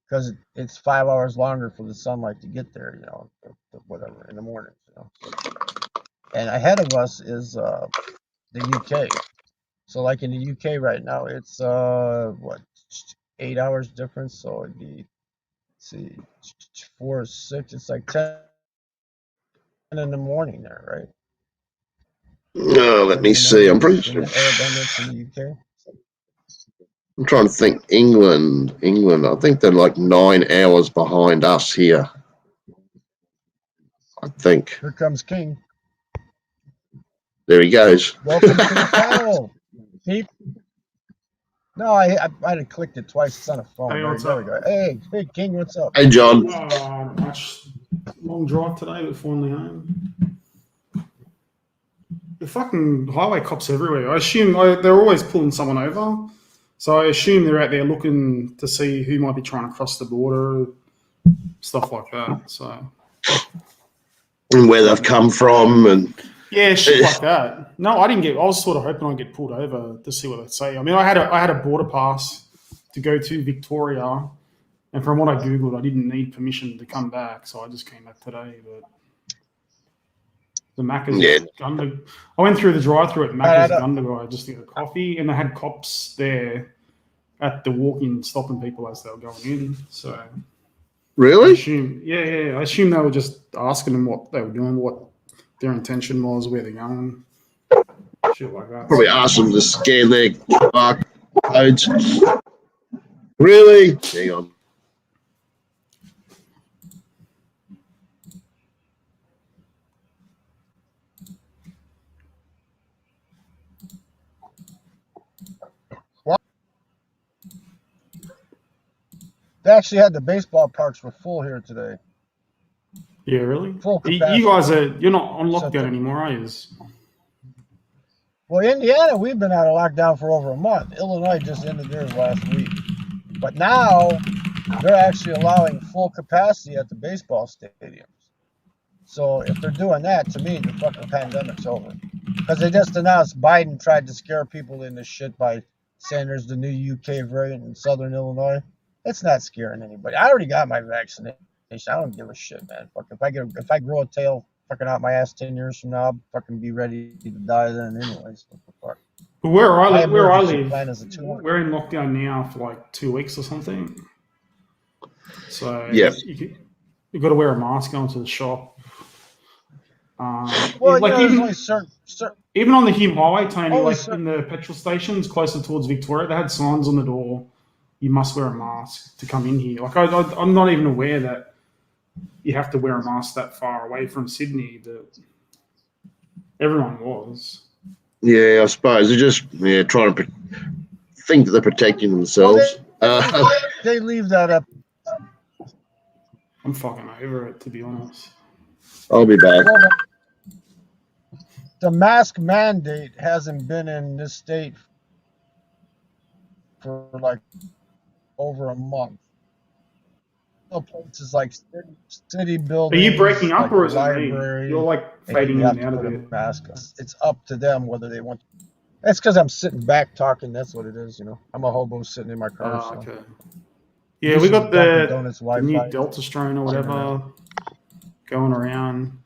Because it's 5 hours longer for the sunlight to get there, whatever, in the morning, And ahead of us is the UK. So like in the UK right now, it's what, 8 hours difference. So it'd be, let's see, 4 6. It's like 10 in the morning there, right? No, let 10 in me the see. I'm morning pretty in sure. the Arab Emirates in the UK. I'm trying to think. England. I think they're like 9 hours behind us here. I think. Here comes King. There he goes. Welcome to the panel, Pete. No, I clicked it twice. It's on a phone. Hey, what's There we up? go. Hey, King, what's up? Hey, John. Much long drive today, but finally home. The fucking highway cops everywhere. I assume they're always pulling someone over, so I assume they're out there looking to see who might be trying to cross the border, stuff like that. So, And where they've come from, and yeah, shit like that. No, I didn't get. I was sort of hoping I'd get pulled over to see what they say. I mean, I had a border pass to go to Victoria, and from what I googled, I didn't need permission to come back, so I just came back today. But the Macca's yeah, I went through the drive-through at Macca's I Gundagai just to get a coffee, and they had cops there at the walk-in stopping people as they were going in. So I really? assume, I assume they were just asking them what they were doing, what their intention was, where they're going, shit like that. Probably ask them to scan their QR codes. Really? Hang on. They actually had the baseball parks were full here today. Yeah, really? Full You capacity. guys you're not on Shut lockdown the- anymore, are you? Well, Indiana, we've been out of lockdown for over a month. Illinois just ended theirs last week. But now they're actually allowing full capacity at the baseball stadiums. So if they're doing that, to me, the fucking pandemic's over. Because they just announced Biden tried to scare people into shit by saying there's the new UK variant in Southern Illinois. It's not scaring anybody. I already got my vaccination. I don't give a shit, man. Fuck, if I grow a tail fucking out my ass 10 years from now, I'll fucking be ready to die then anyways. What the fuck? But where I live, Plan is a 2 we're in lockdown now for like 2 weeks or something. So Yeah. you got to wear a mask going to the shop. Well, like there's only certain even on the Hume Highway, Tony, Only like in the petrol stations closer towards Victoria, they had signs on the door, you must wear a mask to come in here. Like I'm not even aware that you have to wear a mask that far away from Sydney, but everyone was. Yeah, I suppose they're just trying to think that they're protecting themselves. they leave that up. I'm fucking over it, to be honest. I'll be back. Well, the mask mandate hasn't been in this state for like over a month. Places like city Are buildings. you breaking up like or is it library, me? You're like fading in and out of it. It's up to them whether they want. That's because I'm sitting back talking. That's what it is, I'm a hobo sitting in my car. Oh, so. okay. Yeah, we got Dunkin' Donuts the Wi-Fi. new Delta strain or whatever going around.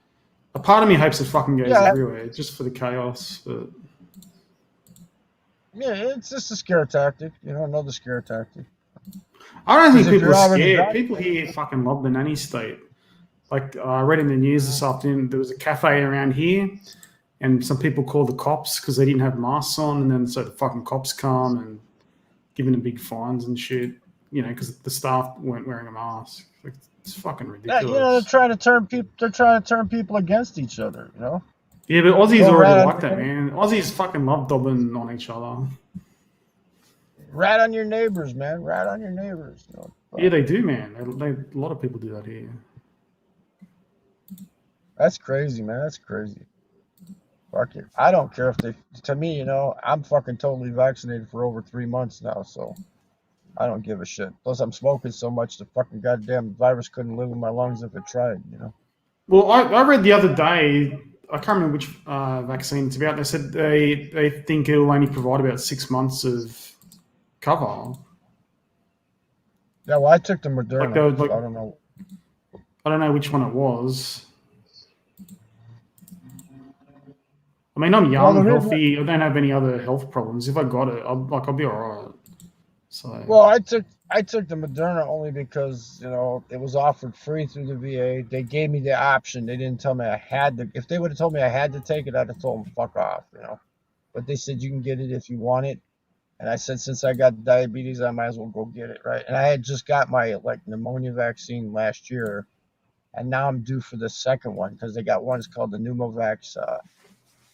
A part of me hopes it fucking goes everywhere, just for the chaos. But yeah, it's just a scare tactic, another scare tactic. I don't think people are scared. driving- People here fucking love the nanny state. Like I read in the news this afternoon, there was a cafe around here, and some people called the cops because they didn't have masks on, and then so the fucking cops come and giving them big fines and shit. Because the staff weren't wearing a mask. Like, it's fucking ridiculous. They're trying to turn people. They're trying to turn people against each other. Yeah, but Aussies Go already right like that, man. Aussies fucking love dobbing on each other. Rat on your neighbors, man. Rat on your neighbors. Yeah, they do, man. A lot of people do that here. That's crazy, man. That's crazy. Fuck it. I don't care if they. To me, I'm fucking totally vaccinated for over 3 months now, so I don't give a shit. Plus, I'm smoking so much the fucking goddamn virus couldn't live in my lungs if it tried. Well, I read the other day. I can't remember which vaccine it's about. They said they think it will only provide about 6 months of cover. Yeah, well, I took the Moderna. Like, I don't know. I don't know which one it was. I mean, I'm young, healthy. I don't have any other health problems. If I got it, I'll be all right. So. Well, I took the Moderna only because it was offered free through the VA. They gave me the option. They didn't tell me I had to. If they would have told me I had to take it, I'd have told them fuck off. But they said you can get it if you want it, and I said since I got diabetes, I might as well go get it, right? And I had just got my pneumonia vaccine last year, and now I'm due for the second one because they got one. It's called the Pneumovax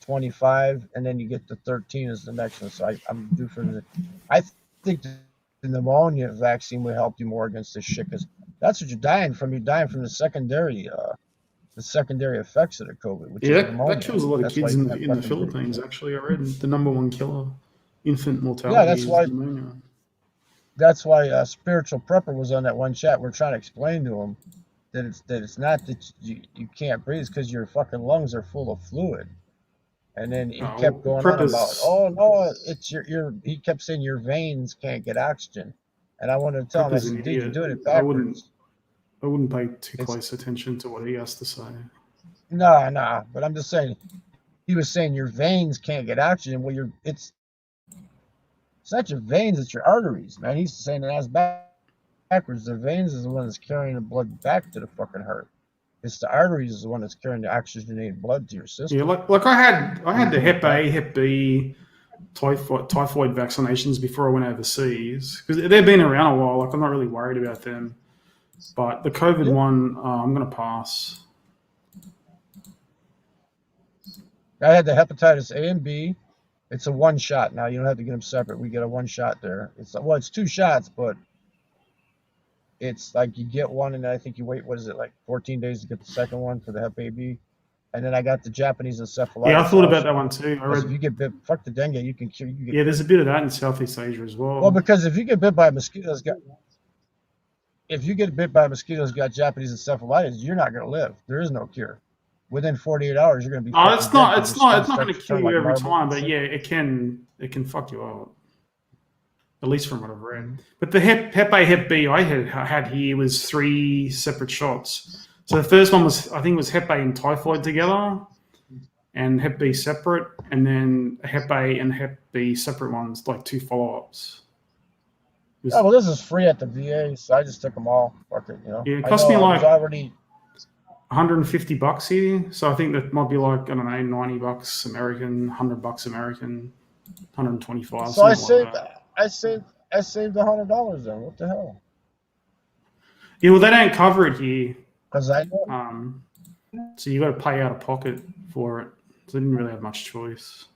25, and then you get the 13 as the next one. So I'm due for the. I think the pneumonia vaccine would help you more against this shit because that's what you're dying from. You're dying from the secondary effects of the COVID. Which is pneumonia. That kills a lot of kids in the Philippines. Actually, I read the #1 killer, infant mortality. Yeah, that's why. Pneumonia. That's why Spiritual Prepper was on that one chat. We're trying to explain to him that it's not that you can't breathe because your fucking lungs are full of fluid. And then he kept going on about, oh no, it's your. He kept saying your veins can't get oxygen, and I wanted to tell him, I said, dude, you're doing it backwards. I wouldn't pay too close attention to what he has to say. Nah, but I'm just saying, he was saying your veins can't get oxygen. Well, it's not your veins, it's your arteries, man. He's saying that's backwards. The veins is the one that's carrying the blood back to the fucking heart. It's the arteries is the one that's carrying the oxygenated blood to your system. Yeah, like I had the Hep A, Hep B, typhoid vaccinations before I went overseas because they've been around a while. Like I'm not really worried about them, but the COVID one, I'm gonna pass. I had the hepatitis A and B. It's a one shot now. You don't have to get them separate. We get a one shot there. It's 2 shots, but it's like you get one, and then I think you wait, what is it, like 14 days to get the second one for the Hep A/B. And then I got the Japanese encephalitis. Yeah, I thought about that one too. I Because read. if you get bit, fuck the dengue, you can cure. Yeah, there's a bit of that in Southeast Asia as well. Well, because if you get bit by a mosquito that's got, if you get bit by a mosquito that's got Japanese encephalitis, you're not going to live. There is no cure. Within 48 hours, you're going to be. Oh, it's not fucking going to dead 'cause your skin starts kill turn you like every marble time, and but shit. yeah, it can fuck you up. At least from what I've read. But the Hep A, Hep B I had here was 3 separate shots. So the first one was, I think it was Hep A and typhoid together, and Hep B separate, and then Hep A and Hep B separate ones, like 2 follow-ups. Yeah, well, this is free at the VA, so I just took them all. Fuck it, you know. Yeah, it cost me like already $150 here, so I think that might be like, I don't know, $90 American, $100 American, $125. So I saved saved $100 then. What the hell? Yeah, well, they don't cover it here. Because I know. So you got to pay out of pocket for it. So I didn't really have much choice.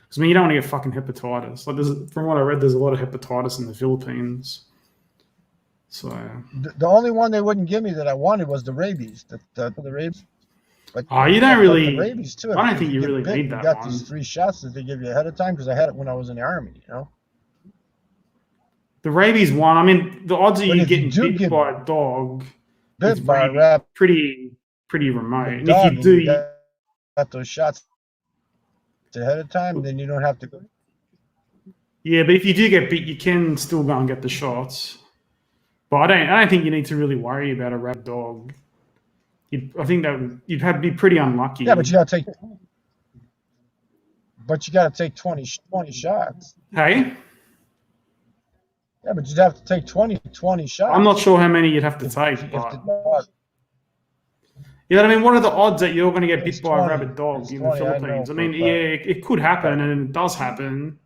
Because I mean, you don't want to get fucking hepatitis. Like, from what I read, there's a lot of hepatitis in the Philippines. So the only one they wouldn't give me that I wanted was the rabies. The rabies. But you don't really. The rabies too. I don't think you really need that. You got one. these 3 shots that they give you ahead of time because I had it when I was in the army. You know. The rabies one. I mean, the odds of you getting bit by a dog is pretty remote. And if you do, you got those shots ahead of time, then you don't have to go. Yeah, but if you do get bit, you can still go and get the shots. But I don't think you need to really worry about a rabid dog. I think that you'd have to be pretty unlucky. Yeah, but you got to take 20 shots. Hey? Yeah, but you'd have to take 20 shots. I'm not sure how many you'd have to take. But... Yeah, I mean, what are the odds that you're going to get bit by a rabid dog in the Philippines? I mean, yeah, it could happen, and it does happen.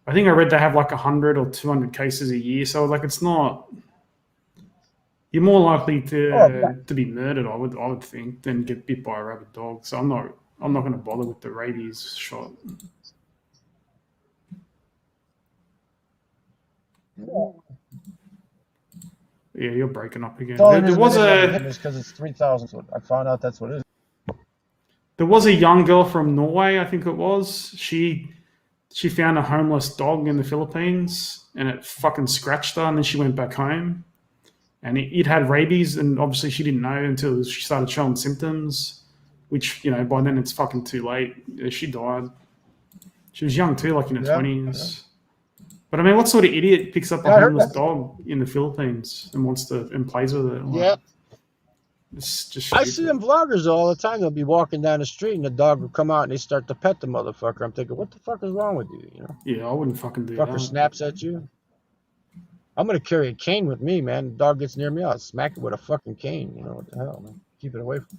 I think I read they have like 100 or 200 cases a year, so like it's not. You're more likely to be murdered, I would think, than get bit by a rabid dog. So I'm not going to bother with the rabies shot. Yeah, you're breaking up again. There was because it's 3,000. So I found out that's what it is. There was a young girl from Norway, I think it was. She found a homeless dog in the Philippines, and it fucking scratched her, and then she went back home. And it had rabies, and obviously she didn't know until she started showing symptoms, which, you know, by then it's fucking too late. She died. She was young too, like in her 20s. Yeah. But I mean, what sort of idiot picks up a homeless dog in the Philippines and plays with it? Yeah. It's just I see them vloggers all the time. They'll be walking down the street and the dog will come out and they start to pet the motherfucker. I'm thinking, what the fuck is wrong with you? You know? Yeah, I wouldn't fucking do that. Fucker snaps at you. I'm gonna carry a cane with me, man. The dog gets near me, I'll smack it with a fucking cane. You know what the hell, man? Keep it away from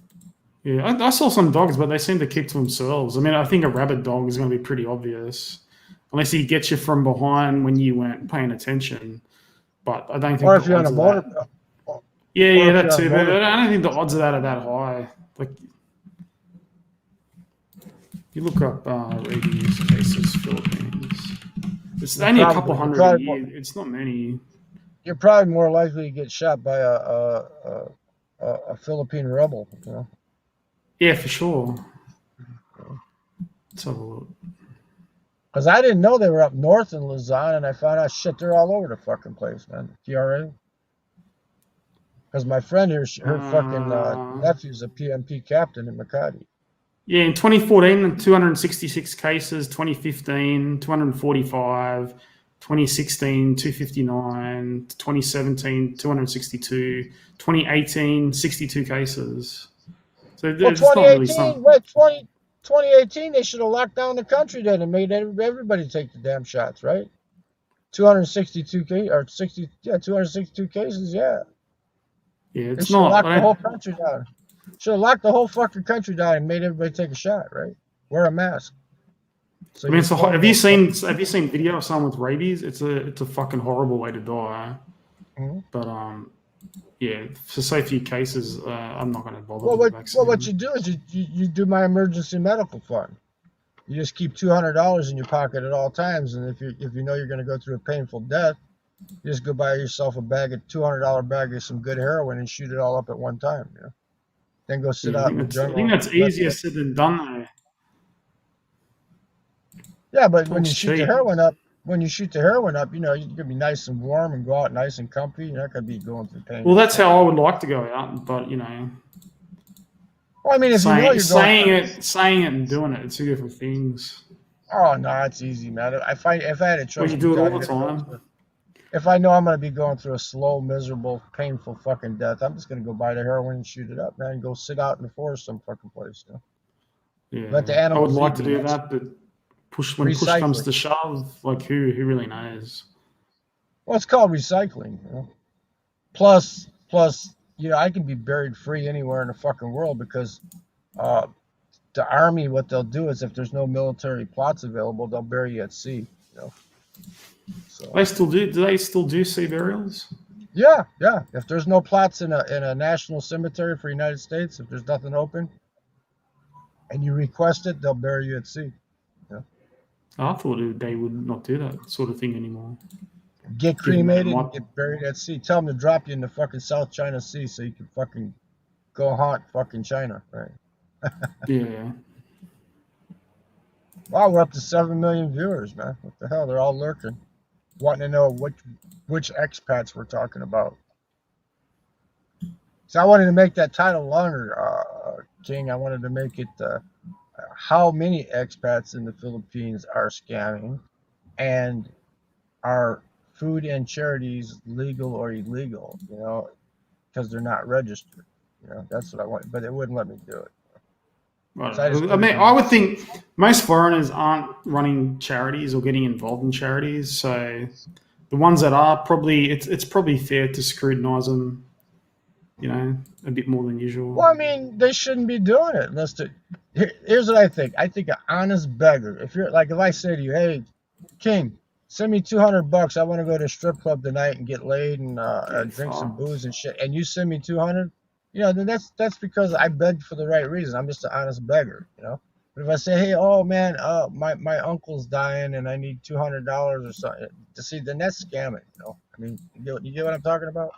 me. Yeah, I saw some dogs, but they seem to keep to themselves. I mean, I think a rabid dog is going to be pretty obvious, unless he gets you from behind when you weren't paying attention. But I don't think. Or if you're on a motor. Yeah, that too. But I don't think the odds of that are that high. Like, you look up rabies cases Philippines. It's only a couple hundred a year. It's not many. You're probably more likely to get shot by a Philippine rebel, you know? Yeah, for sure. Let's have a look. Because I didn't know they were up north in Luzon, and I found out, shit, they're all over the fucking place, man. TRA. Because my friend here, her fucking nephew's a PMP captain in Makati. Yeah, in 2014, 266 cases, 2015, 245, 2016, 259, 2017, 262, 2018, 62 cases. So well, 2018, they should have locked down the country then and made everybody take the damn shots, right? 262 cases, or 60, yeah, 262 cases, yeah. Yeah, it's not. Locked the whole country down. Should have locked the whole fucking country down and made everybody take a shot, right? Wear a mask. So I mean, have you seen video of someone with rabies? It's a fucking horrible way to die. Mm-hmm. But yeah, for so few cases, I'm not going to bother. Well, what you do is you do my emergency medical fund. You just keep $200 in your pocket at all times, and if you know you're going to go through a painful death, You just go buy yourself a $200 bag of some good heroin and shoot it all up at one time. You know? Then go sit out in the I jungle. think that's easier said than done, though. Yeah, but when you Talk's shoot the cheap. heroin up, you know, you're gonna be nice and warm and go out nice and comfy. You're not gonna be going through pain. Well, that's how I would like to go out, but you know, well, I mean, if you know you're saying it and doing it are two different things. Oh no, it's easy, man. If I had a choice, Well, you do it all the time. If I know I'm gonna be going through a slow, miserable, painful fucking death, I'm just gonna go buy the heroin and shoot it up, man. Go sit out in the forest some fucking place. You know? Yeah, Let the I animals would like to eat me. do that, but when push comes to shove, like who really knows? Well, it's called recycling. You know? Plus, you know, I can be buried free anywhere in the fucking world because the army, what they'll do is if there's no military plots available, they'll bury you at sea. You know. So, they still do. Do they still do sea burials? Yeah. If there's no plots in a national cemetery for the United States, if there's nothing open, and you request it, they'll bury you at sea. Yeah. I thought they would not do that sort of thing anymore. Get cremated and get buried at sea. Tell them to drop you in the fucking South China Sea so you can fucking go haunt fucking China, right? Yeah. Wow, we're up to 7 million viewers, man. What the hell? They're all lurking, wanting to know which expats we're talking about. So I wanted to make that title longer, King. I wanted to make it how many expats in the Philippines are scamming, and are food and charities legal or illegal? You know, because they're not registered. You know, that's what I want, but it wouldn't let me do it. So I would think most foreigners aren't running charities or getting involved in charities. So the ones that are, probably it's probably fair to scrutinize them, you know, a bit more than usual. Well, I mean, they shouldn't be doing it unless here's what I think. I think an honest beggar. If I say to you, hey, King, send me $200. I want to go to a strip club tonight and get laid and drink some booze and shit. And you send me $200. You know, then that's because I begged for the right reason. I'm just an honest beggar, you know. But if I say, hey, oh man, my uncle's dying and I need $200 or something to see, then that's scamming, you know. I mean, you get what I'm talking about?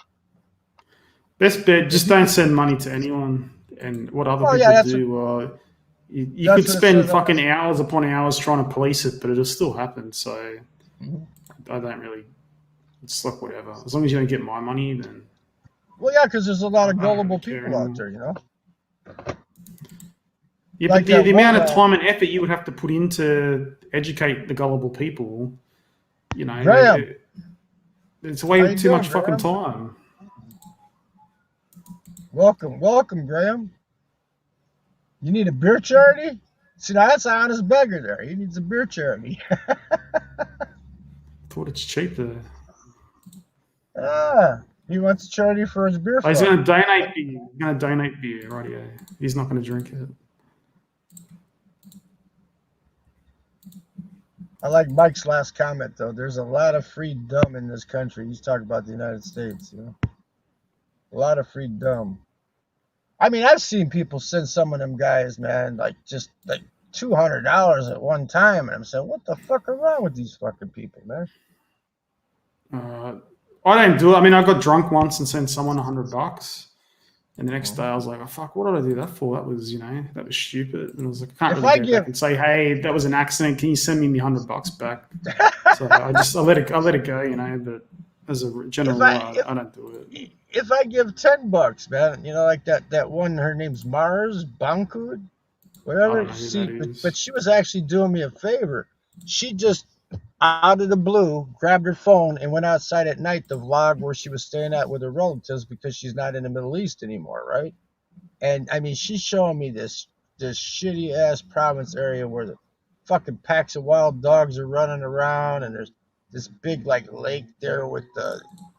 Best bet, just don't send money to anyone. And what other people do, you could spend fucking hours upon hours trying to police it, but it'll still happen. So I don't really. It's like whatever. As long as you don't get my money, then. Well, yeah, because there's a lot of gullible people out there, you know? Yeah, but the amount of time and effort you would have to put in to educate the gullible people, you know, Graham, it's way too much fucking time. Welcome, Graham. You need a beer charity? See, now that's an honest beggar there. He needs a beer charity. Thought it's cheap there. He wants a charity for his beer. He's going to donate beer. He's going to donate beer, rightio. He's not going to drink it. I like Mike's last comment, though. There's a lot of free dumb in this country. He's talking about the United States, you know. A lot of free dumb. I mean, I've seen people send some of them guys, man, just $200 at one time, and I'm saying, what the fuck are wrong with these fucking people, man? I don't do it. I mean, I got drunk once and sent someone $100, and the next day I was like, "Oh fuck, what did I do that for? That was, that was stupid." And I was like, "I can't really go back and say, hey, that was an accident. Can you send me $100 back?" So I let it go, you know. But as a general rule, I don't do it. If I give $10, man, you know, like that one, her name's Mars Bankud, whatever. But she was actually doing me a favor. She just, out of the blue, grabbed her phone and went outside at night to vlog where she was staying at with her relatives because she's not in the Middle East anymore, right? And I mean, she's showing me this shitty ass province area where the fucking packs of wild dogs are running around, and there's this big lake there with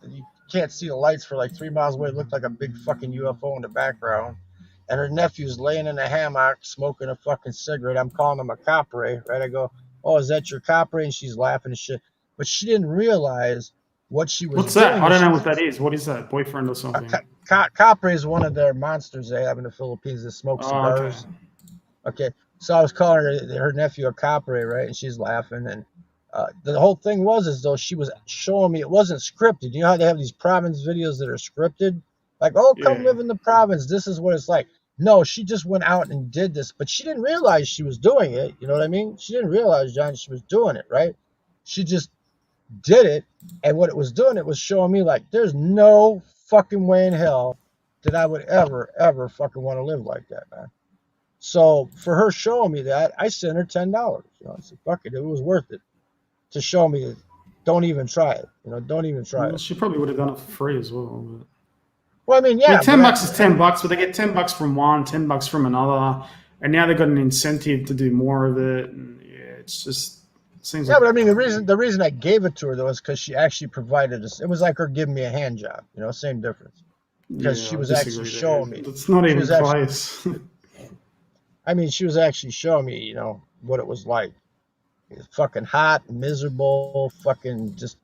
you can't see the lights for 3 miles away. It looked like a big fucking UFO in the background. And her nephew's laying in a hammock smoking a fucking cigarette. I'm calling him a capre, right? I go, "Oh, is that your capre?" And she's laughing and shit. But she didn't realize what she was doing. What's that? I don't know what that is. What is that? Boyfriend or something? Capre is one of their monsters they have in the Philippines that smoke cigars. Okay. So I was calling her nephew a capre, right? And she's laughing. And The whole thing was as though she was showing me it wasn't scripted. You know how they have these province videos that are scripted? Like, oh, come Yeah. live in the province. This is what it's like. No, she just went out and did this, but she didn't realize she was doing it. You know what I mean? She didn't realize, John, she was doing it, right? She just did it. And what it was doing, it was showing me like, there's no fucking way in hell that I would ever fucking want to live like that, man. So for her showing me that, I sent her $10. You know, I said, fuck it, it was worth it to show me that don't even try it. You know, don't even try Well, it. she probably would have done it for free as well. But... Well, I mean, I yeah. mean, $10 is $10, but they get $10 from one, $10 from another, and now they've got an incentive to do more of it. And yeah, it's just it seems Yeah, like but I mean, the reason I gave it to her though is because she actually provided us. It was like her giving me a hand job. You know, same difference. Because yeah, she I was actually disagree showing there. me. It's not She even was actually. close. I mean, she was actually showing me, you know, what it was like. It was fucking hot, miserable, just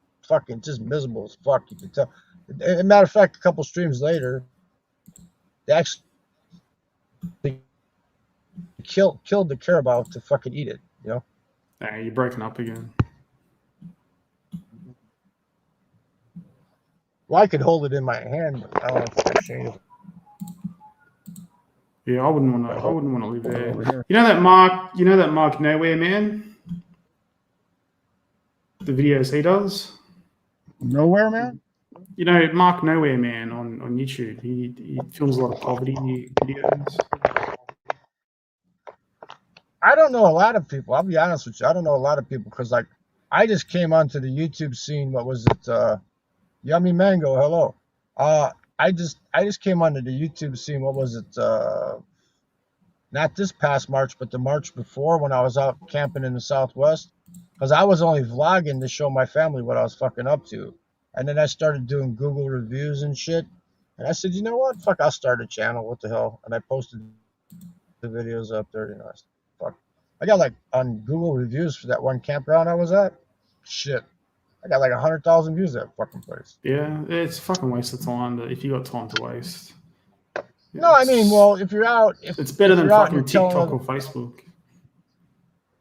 miserable as fuck. You could tell. As a matter of fact, a couple streams later, they actually killed the carabao to fucking eat it. You know. Hey, you're breaking up again. Well, I could hold it in my hand, but I don't know if I change it. Yeah, I wouldn't want to. I wouldn't want to live there. You know that Mark. You know that Mark Nowhere Man. The videos he does. Nowhere, man. You know Mark Nowhere Man on YouTube. He films a lot of poverty videos. I don't know a lot of people. I'll be honest with you. I don't know a lot of people because, like, I just came onto the YouTube scene. What was it? Yummy Mango. Hello. I just came onto the YouTube scene. What was it? Not this past March, but the March before when I was out camping in the Southwest. Because I was only vlogging to show my family what I was fucking up to. And then I started doing Google reviews and shit. And I said, you know what? Fuck, I'll start a channel. What the hell? And I posted the videos up there. You know, fuck. I got like on Google reviews for that one campground I was at. Shit. I got like 100,000 views at that fucking place. Yeah, it's a fucking waste of time. But if you got time to waste, No, I mean, well, if you're out, it's better than fucking TikTok or Facebook.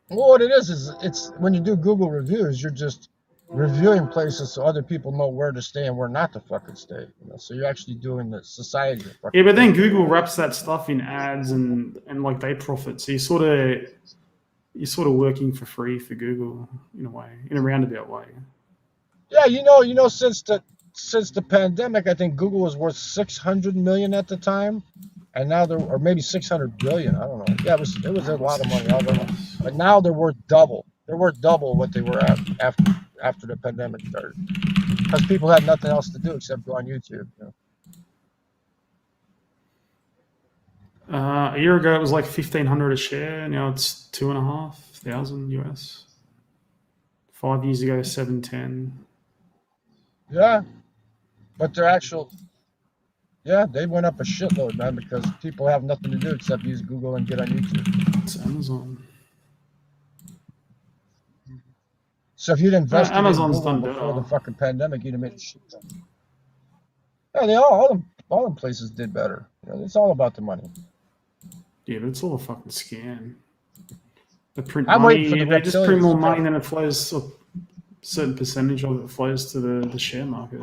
Well, what it is it's when you do Google reviews, you're just reviewing places so other people know where to stay and where not to fucking stay. You know, so you're actually doing the society. Yeah, but then Google wraps that stuff in ads and like they profit. So you're sort of working for free for Google in a way, in a roundabout way. Yeah, you know, since the pandemic, I think Google was worth 600 million at the time, and now or maybe 600 billion. I don't know. Yeah, it was a lot of money. I don't know. But now they're worth double. They're worth double what they were at after the pandemic started, because people had nothing else to do except go on YouTube. You know? A year ago, it was like $1,500 a share. Now it's $2,500 US. 5 years ago, $710. Yeah, but they went up a shitload, man, because people have nothing to do except use Google and get on YouTube. It's Amazon. So if you'd invested in Amazon's Google done before better. the fucking pandemic, you'd have made shit ton. Yeah, all them places did better. You know, it's all about the money. Yeah, but it's all a fucking scam. They print I'm money. waiting for the They just print reptilians more to money come. than it flows. A certain percentage of it flows to the share market.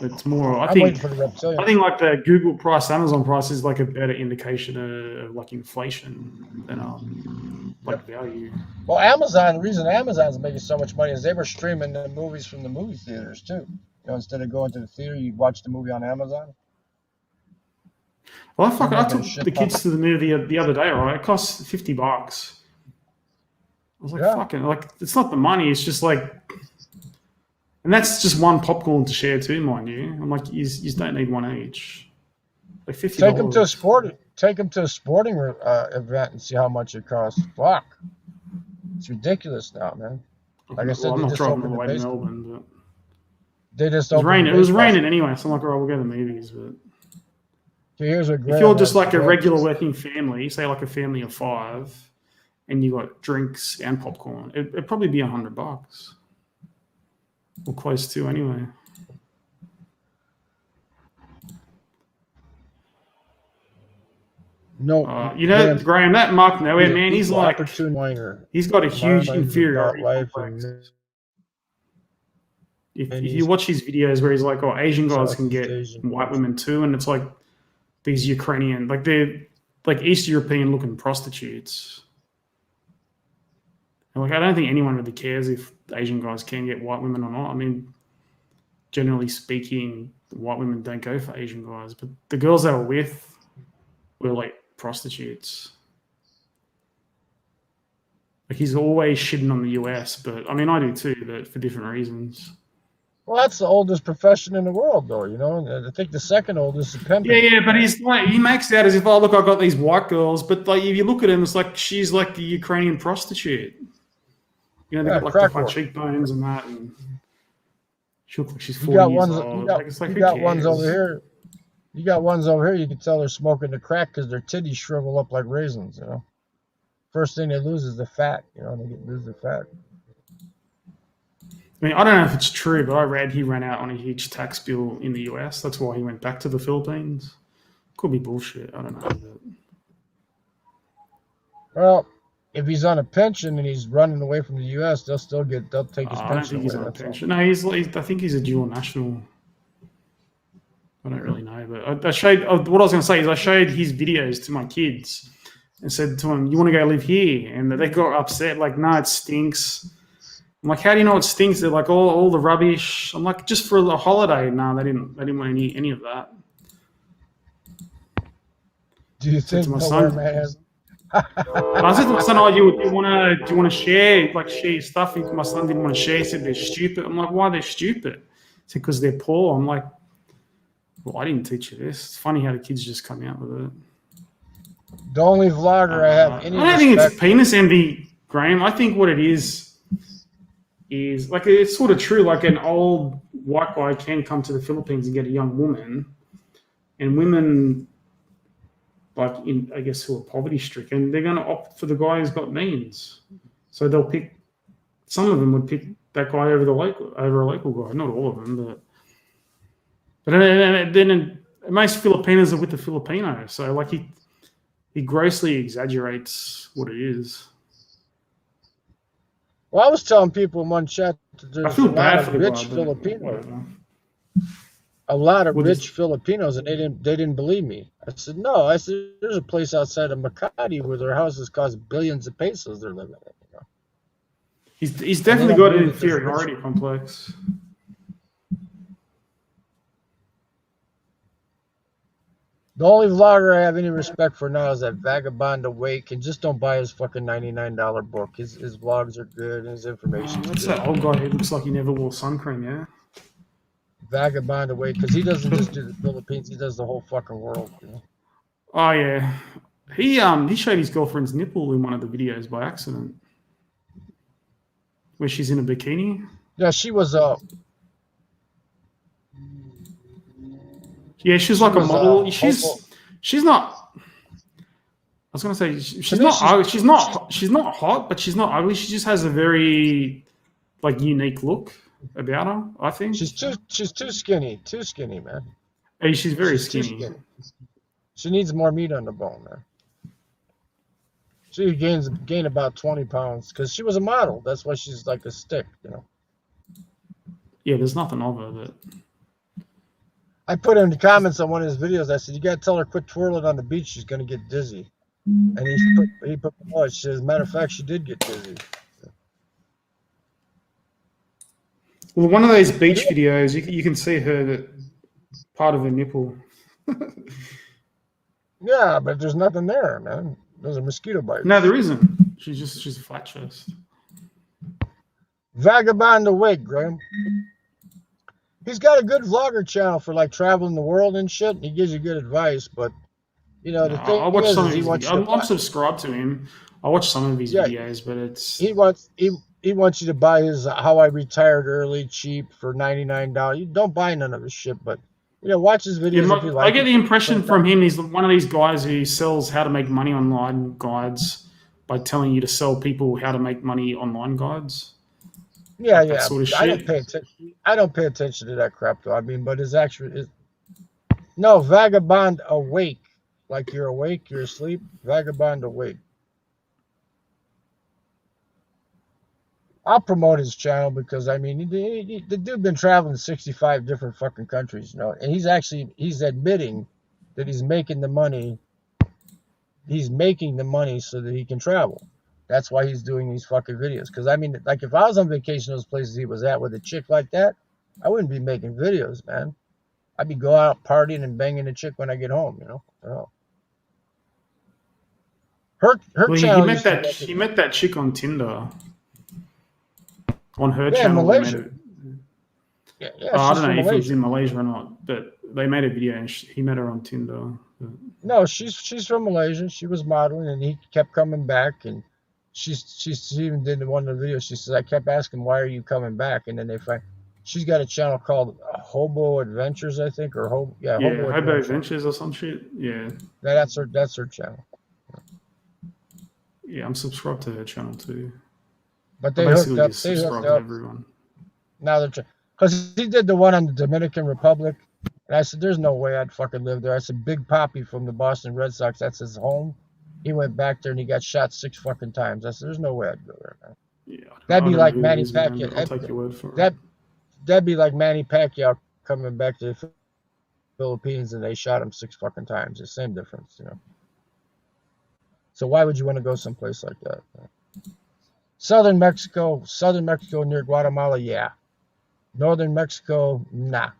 It's more. I I'm think waiting for the reptilians. like the Google price, Amazon price is like a better indication of like inflation than like value. Well, Amazon. The reason Amazon's making so much money is they were streaming the movies from the movie theaters too. You know, instead of going to the theater, you watch the movie on Amazon. Well, I took the kids to the movie the other day. Right, it costs $50. I was like, fucking, like it's not the money. It's just like, and that's just one popcorn to share too, mind you. I'm like, you don't need one each. Like $50. Take them to a sporting event and see how much it costs. Fuck, it's ridiculous now, man. Like I said, I'm they not just driving opened all the the way to baseball. Melbourne, but They just it was opened. raining. It was raining anyway, so I'm like, all right, we'll go to the movies. But here's a if you're just like a regular working family, say like a family of 5, and you got drinks and popcorn, it'd probably be $100 or close to anyway. No, You know, Graham, that Mark Nowhere man, he's like, opportune whiner. he's got a huge Minds inferiority about life complex. and If you watch his videos where he's like, oh, Asian guys can get Asian white women too, and it's like these Ukrainian, like they're like East European looking prostitutes. And like, I don't think anyone really cares if Asian guys can get white women or not. I mean, generally speaking, white women don't go for Asian guys, but the girls they were with were like prostitutes. Like he's always shitting on the US, but I mean, I do too, but for different reasons. Well, that's the oldest profession in the world, though. You know, I think the second oldest is pimping. Yeah, but he's like, he makes it out as if, oh, look, I got these white girls, but like if you look at him, it's like she's like the Ukrainian prostitute. You know, they got like the high cheekbones and that, and she looks like she's 40 years old. You got ones over here. You got ones over here. You can tell they're smoking the crack because their titties shrivel up like raisins. You know, first thing they lose is the fat. You know, they lose the fat. I mean, I don't know if it's true, but I read he ran out on a huge tax bill in the US. That's why he went back to the Philippines. Could be bullshit. I don't know. But... Well, if he's on a pension and he's running away from the US, they'll take his pension. I don't think he's on a pension. No, I think he's a dual national. I don't really know, but I showed what I was going to say is I showed his videos to my kids and said to them, "You want to go live here?" And they got upset, like, "No, it stinks." I'm like, "How do you know it stinks?" They're like, all the rubbish. I'm like, "Just for a holiday." No, they didn't want any of that. Do you think my son? I said to my son, "Oh, do you want to share stuff?" My son didn't want to share. He said they're stupid. I'm like, "Why they're stupid?" He said because they're poor. I'm like, "Well, I didn't teach you this." It's funny how the kids just come out with it. The only vlogger I have any. I don't think it's penis envy, Graham. I think what it is like it's sort of true. Like an old white guy can come to the Philippines and get a young woman, and women, like I guess who are poverty stricken, they're going to opt for the guy who's got means. So they'll pick. Some of them would pick that guy over a local guy. Not all of them, but then most Filipinos are with the Filipino. So like he grossly exaggerates what it is. Well, I was telling people in one chat that there's I feel bad for the rich guy, Filipinos. A lot of rich Filipinos, and they didn't believe me. I said, no. I said, there's a place outside of Makati where their houses cost billions of pesos they're living in. You know? He's definitely got an inferiority complex. The only vlogger I have any respect for now is that Vagabond Awake, and just don't buy his fucking $99 book. His vlogs are good and his information is What's good. that old guy who looks like he never wore sun cream, yeah? Vagabond Awake, because he doesn't just do the Philippines, he does the whole fucking world. You know? Oh, yeah. He showed his girlfriend's nipple in one of the videos by accident. Where she's in a bikini. Yeah, she was yeah, she's like a model. She's not. I was gonna say she's not hot, but she's not ugly. She just has a very like unique look about her. I think she's too skinny, man. Hey, she's very skinny. She needs more meat on the bone, man. She gain about 20 pounds because she was a model. That's why she's like a stick, you know. Yeah, there's nothing of her that. I put in the comments on one of his videos. I said, "You gotta tell her quit twirling on the beach. She's gonna get dizzy." And he put oh, she said, as a matter of fact, she did get dizzy. Well, one of those beach videos, you can see her part of her nipple. Yeah, but there's nothing there, man. There's a mosquito bite. No, there isn't. She's a flat chest. Vagabond Awake, Graham. He's got a good vlogger channel for like traveling the world and shit. And he gives you good advice, but you know the thing. I watch some of his videos. I'm subscribed to him. I watch some of his videos, but it's he wants you to buy his How I Retired Early cheap for $99. You don't buy none of his shit, but you know watch his videos if you like. I get the impression from him he's one of these guys who sells how to make money online guides by telling you to sell people how to make money online guides. Yeah, that sort of shit. I don't pay attention to that crap though. I mean, but Vagabond Awake. like you're awake, you're asleep, vagabond awake. I'll promote his channel because I mean, the dude been traveling 65 different fucking countries, you know, and he's admitting that he's making the money. He's making the money so that he can travel. That's why he's doing these fucking videos. Because I mean, like if I was on vacation those places he was at with a chick like that, I wouldn't be making videos, man. I'd be going out partying and banging a chick when I get home, you know. So, her Well, channel. he met that chick on Tinder. On her Yeah, channel, Malaysia. they made it. Yeah, I she's don't from know if it was Malaysia. in Malaysia or not, but they made a video and he met her on Tinder. No, she's from Malaysia. She was modeling, and he kept coming back. And she even did one of the videos. She says, I kept asking, why are you coming back? And then they find she's got a channel called Hobo Adventures, I think, or Hobo Hobo Adventures or some shit. Yeah, that's her channel. Yeah, I'm subscribed to her channel too. But they hooked up. They hooked up. Everyone. Now they're because he did the one on the Dominican Republic, and I said, "There's no way I'd fucking live there." I said, "Big Poppy from the Boston Red Sox, that's his home. He went back there and he got shot 6 fucking times." I said, "There's no way I'd go there, man." Yeah, that'd be like Manny Pacquiao. I'll take your word for it. That'd be like Manny Pacquiao coming back to the Philippines and they shot him 6 fucking times. The same difference, you know. So why would you want to go someplace like that? Southern Mexico near Guatemala, yeah. Northern Mexico, nah.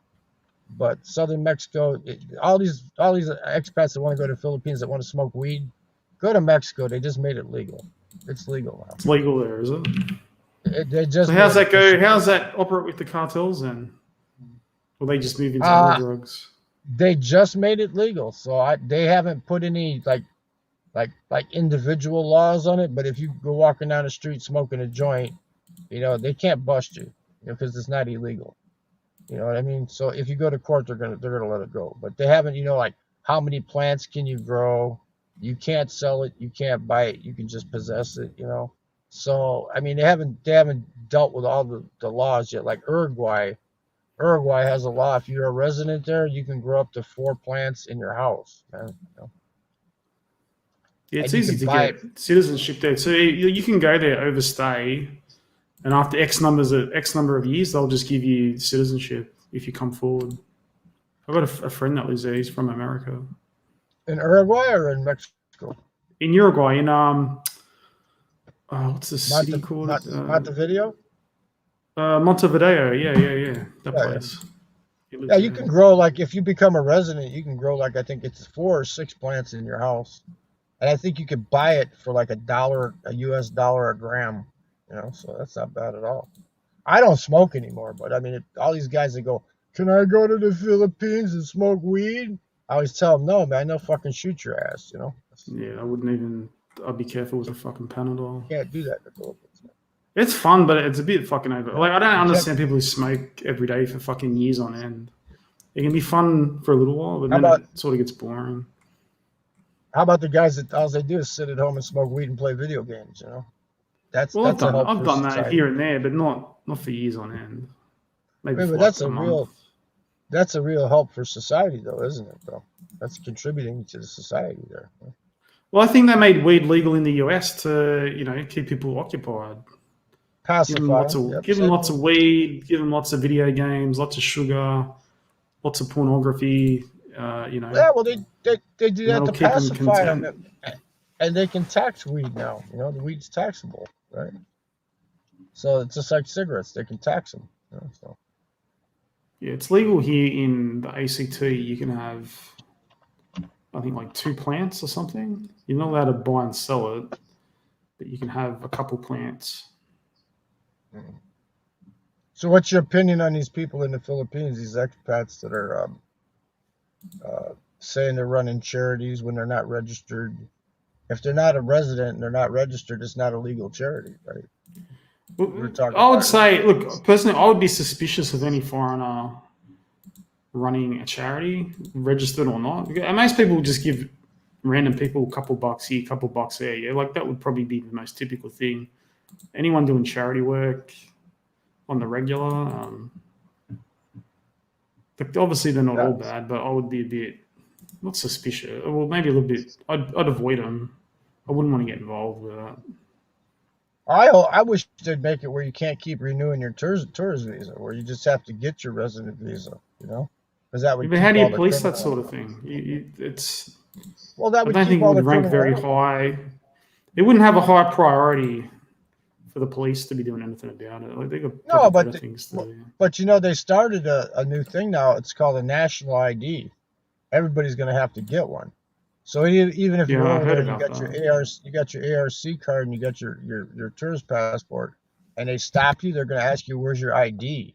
But Southern Mexico, all these expats that want to go to the Philippines that want to smoke weed, go to Mexico. They just made it legal. It's legal now. It's legal there, is it? So how's that go? How's that operate with the cartels then? Will they just move into other drugs? They just made it legal, so they haven't put any like individual laws on it. But if you go walking down the street smoking a joint, you know they can't bust you, because it's not illegal. You know what I mean? So if you go to court, they're gonna let it go. But they haven't, like how many plants can you grow? You can't sell it, you can't buy it, you can just possess it. You know. So I mean, they haven't dealt with all the laws yet. Like Uruguay has a law. If you're a resident there, you can grow up to 4 plants in your house. Man. You know? Yeah, it's easy to get citizenship there. So you can go there, overstay, and after X number of years, they'll just give you citizenship if you come forward. I've got a friend that lives there. He's from America. In Uruguay or in Mexico? In Uruguay, in what's the city called? Montevideo? Montevideo, yeah. That place. Yeah, you can grow, like, if you become a resident, you can grow, like, I think it's 4 or 6 plants in your house. And I think you could buy it for like $1, a US dollar a gram, you know, so that's not bad at all. I don't smoke anymore, but I mean, all these guys that go, can I go to the Philippines and smoke weed? I always tell them, no, man, they'll fucking shoot your ass, you know. Yeah, I wouldn't even, I'd be careful with a fucking Panadol. You can't do that in the Philippines. It's fun, but it's a bit fucking over. Like, I don't understand people who smoke every day for fucking years on end. It can be fun for a little while, but then it sort of gets boring. How about the guys that all they do is sit at home and smoke weed and play video games? You know, I've done that here and there, but not for years on end. Maybe but that's a real help for society, though, isn't it? Though that's contributing to the society there. Well, I think they made weed legal in the US to keep people occupied. Give them lots of weed, give them lots of video games, lots of sugar, lots of pornography. Yeah, well, they do that to pacify them, and they can tax weed now. You know, the weed's taxable, right? So it's just like cigarettes; they can tax them. You know, so. Yeah, it's legal here in the ACT. You can have, I think, like 2 plants or something. You're not allowed to buy and sell it, but you can have a couple plants. So, what's your opinion on these people in the Philippines? These expats that are saying they're running charities when they're not registered. If they're not a resident and they're not registered, it's not a legal charity, right? I would say, look, personally, I would be suspicious of any foreigner running a charity, registered or not. And most people just give random people a couple bucks here, a couple bucks there. Yeah, like that would probably be the most typical thing. Anyone doing charity work on the regular, but obviously they're not all bad, but I would be a bit not suspicious. Well, maybe a little bit. I'd avoid them. I wouldn't want to get involved with that. I wish they'd make it where you can't keep renewing your tourist visa, where you just have to get your resident visa, because that would But keep how do all you the police that criminal- sort of thing? It's. Well, that I would don't keep think it all the would rank very criminal- high. It wouldn't have a high priority for the police to be doing anything about it. Like they got No, better but things to do. But they started a new thing now. It's called a national ID. Everybody's going to have to get one. So even if you're Yeah, I over heard there, you about got that. you got your ARC card and you got your tourist passport, and they stop you, they're going to ask you where's your ID,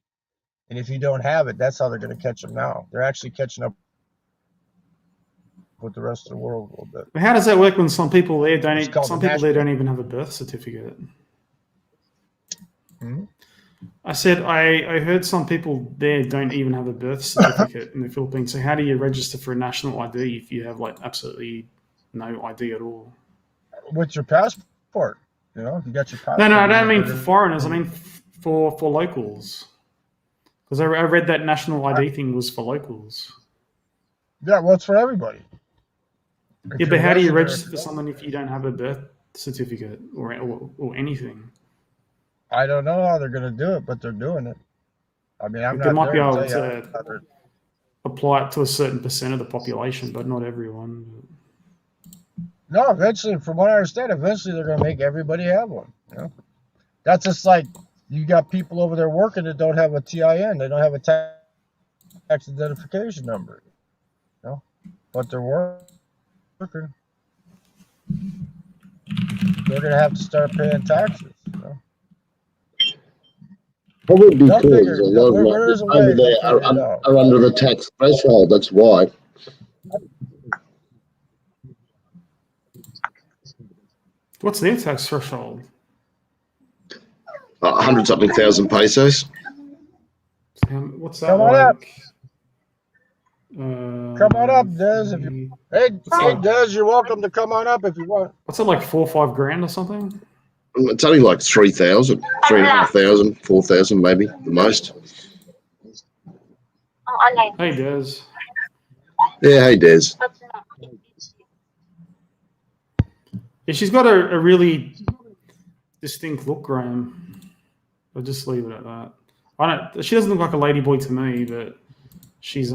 and if you don't have it, that's how they're going to catch them now. They're actually catching up with the rest of the world a little bit. But how does that work when some people there It's don't? called Some the people there national- don't even have a birth certificate. Hmm? I said I heard some people there don't even have a birth certificate in the Philippines. So how do you register for a national ID if you have like absolutely no ID at all? With your passport, if you got your passport. No, I don't mean they're for gonna- foreigners. I mean for locals. Because I read that national ID thing was for locals. Yeah, well, it's for everybody. If Yeah, but you're how do you resident- register for someone if you don't have a birth certificate or anything? I don't know how they're going to do it, but they're doing it. I mean, I'm They not might there be able to tell you to how they're- apply it to a certain percent of the population, but not everyone. No, eventually, from what I understand, they're going to make everybody have one. That's just like you got people over there working that don't have a TIN. They don't have a tax identification number. But they're working. They're going to have to start paying taxes. Probably They'll because figure- a lot of there's a way over they'll there figure it out. are under the tax threshold. That's why. What's their tax threshold? 100-something thousand pesos. What's that Come on like? up. Come on up, Des. If you hey Des, you're welcome to come on up if you want. What's it like, 4 or 5 grand or something? It's only like 3,000, 3,500, 4,000 maybe, the most. Hey, Des. Yeah, hey, Des. Yeah, she's got a really distinct look, Graham. I'll just leave it at that. She doesn't look like a ladyboy to me, but she's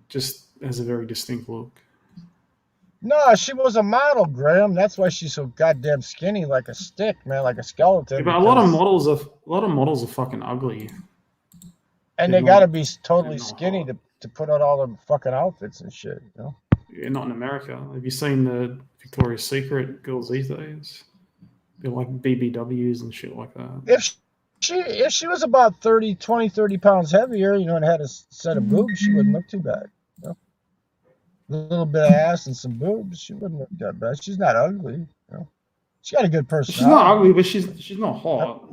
just has a very distinct look. No, she was a model, Graham. That's why she's so goddamn skinny, like a stick, man, like a skeleton. Yeah, but a lot of models are fucking ugly. and they're they got to not- be totally they're not skinny hot. to put on all the fucking outfits and shit. Yeah, not in America. Have you seen the Victoria's Secret girls these days? They're like BBWs and shit like that. If she was about 30 pounds heavier, and had a set of boobs, she wouldn't look too bad. A little bit of ass and some boobs, she wouldn't look that bad. She's not ugly. She got a good personality. She's not ugly, but she's not hot.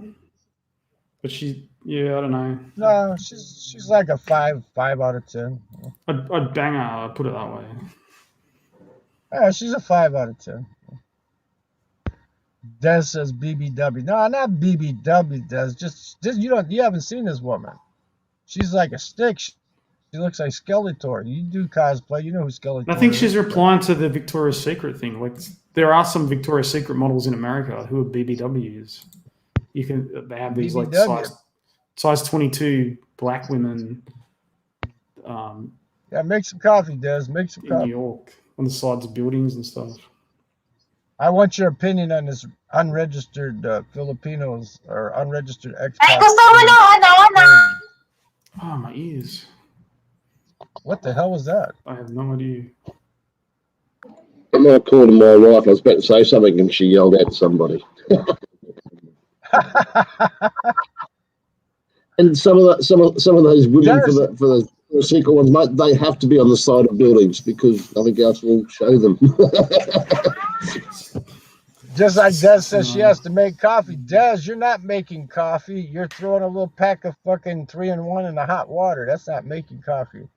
But I don't know. No, she's like a 5 out of 10. I'd bang her. I'd put it that way. Yeah, she's a 5 out of 10. Des says BBW. No, not BBW. Des, just you haven't seen this woman. She's like a stick. She looks like Skeletor. You do cosplay, you know who Skeletor I think is. she's replying to the Victoria's Secret thing. Like there are some Victoria's Secret models in America who are BBWs. They have these like BBW. size 22 black women Yeah, make some coffee, Des. Make some in New coffee. York on the sides of buildings and stuff. I want your opinion on this unregistered Filipinos or unregistered expats. Oh, my ears. What the hell was that? I have no idea. I'm not calling my wife. I was about to say something, and she yelled at somebody. And some of those women for the secret ones, mate, they have to be on the side of buildings because nothing else will show them. Just like Des says she has to make coffee. Des, you're not making coffee. You're throwing a little pack of fucking 3-in-1 in the hot water. That's not making coffee.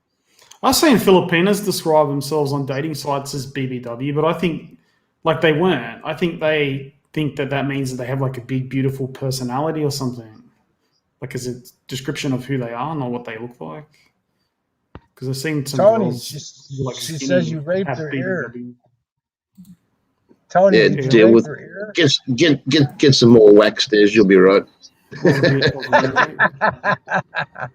I've seen Filipinas describe themselves on dating sites as BBW, but I think like they weren't. I think they think that means that they have like a big, beautiful personality or something. Like as a description of who they are, not what they look like. Because I've seen some Tony, girls she like says skinny you raped have her ear. BBW. Tony, Yeah, did you deal rape with her ear? get some more wax there. You'll be right. Was a bit, wasn't it?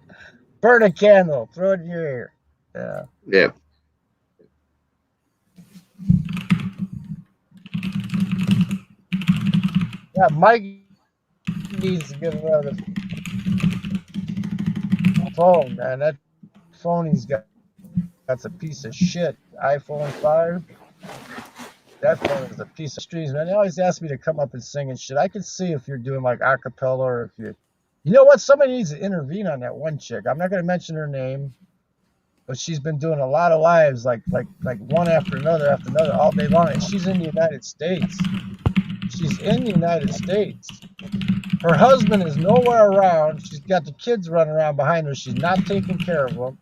Burn a candle, throw it in your ear. Yeah. Yeah. Yeah, Mike needs to get another phone, man. That phone he's got, that's a piece of shit. iPhone 5. That phone is a piece of streams, man. They always ask me to come up and sing and shit. I can see if you're doing like a cappella or if you know what? Somebody needs to intervene on that one chick. I'm not going to mention her name, but she's been doing a lot of lives, like one after another all day long. And she's in the United States. She's in the United States. Her husband is nowhere around. She's got the kids running around behind her. She's not taking care of them.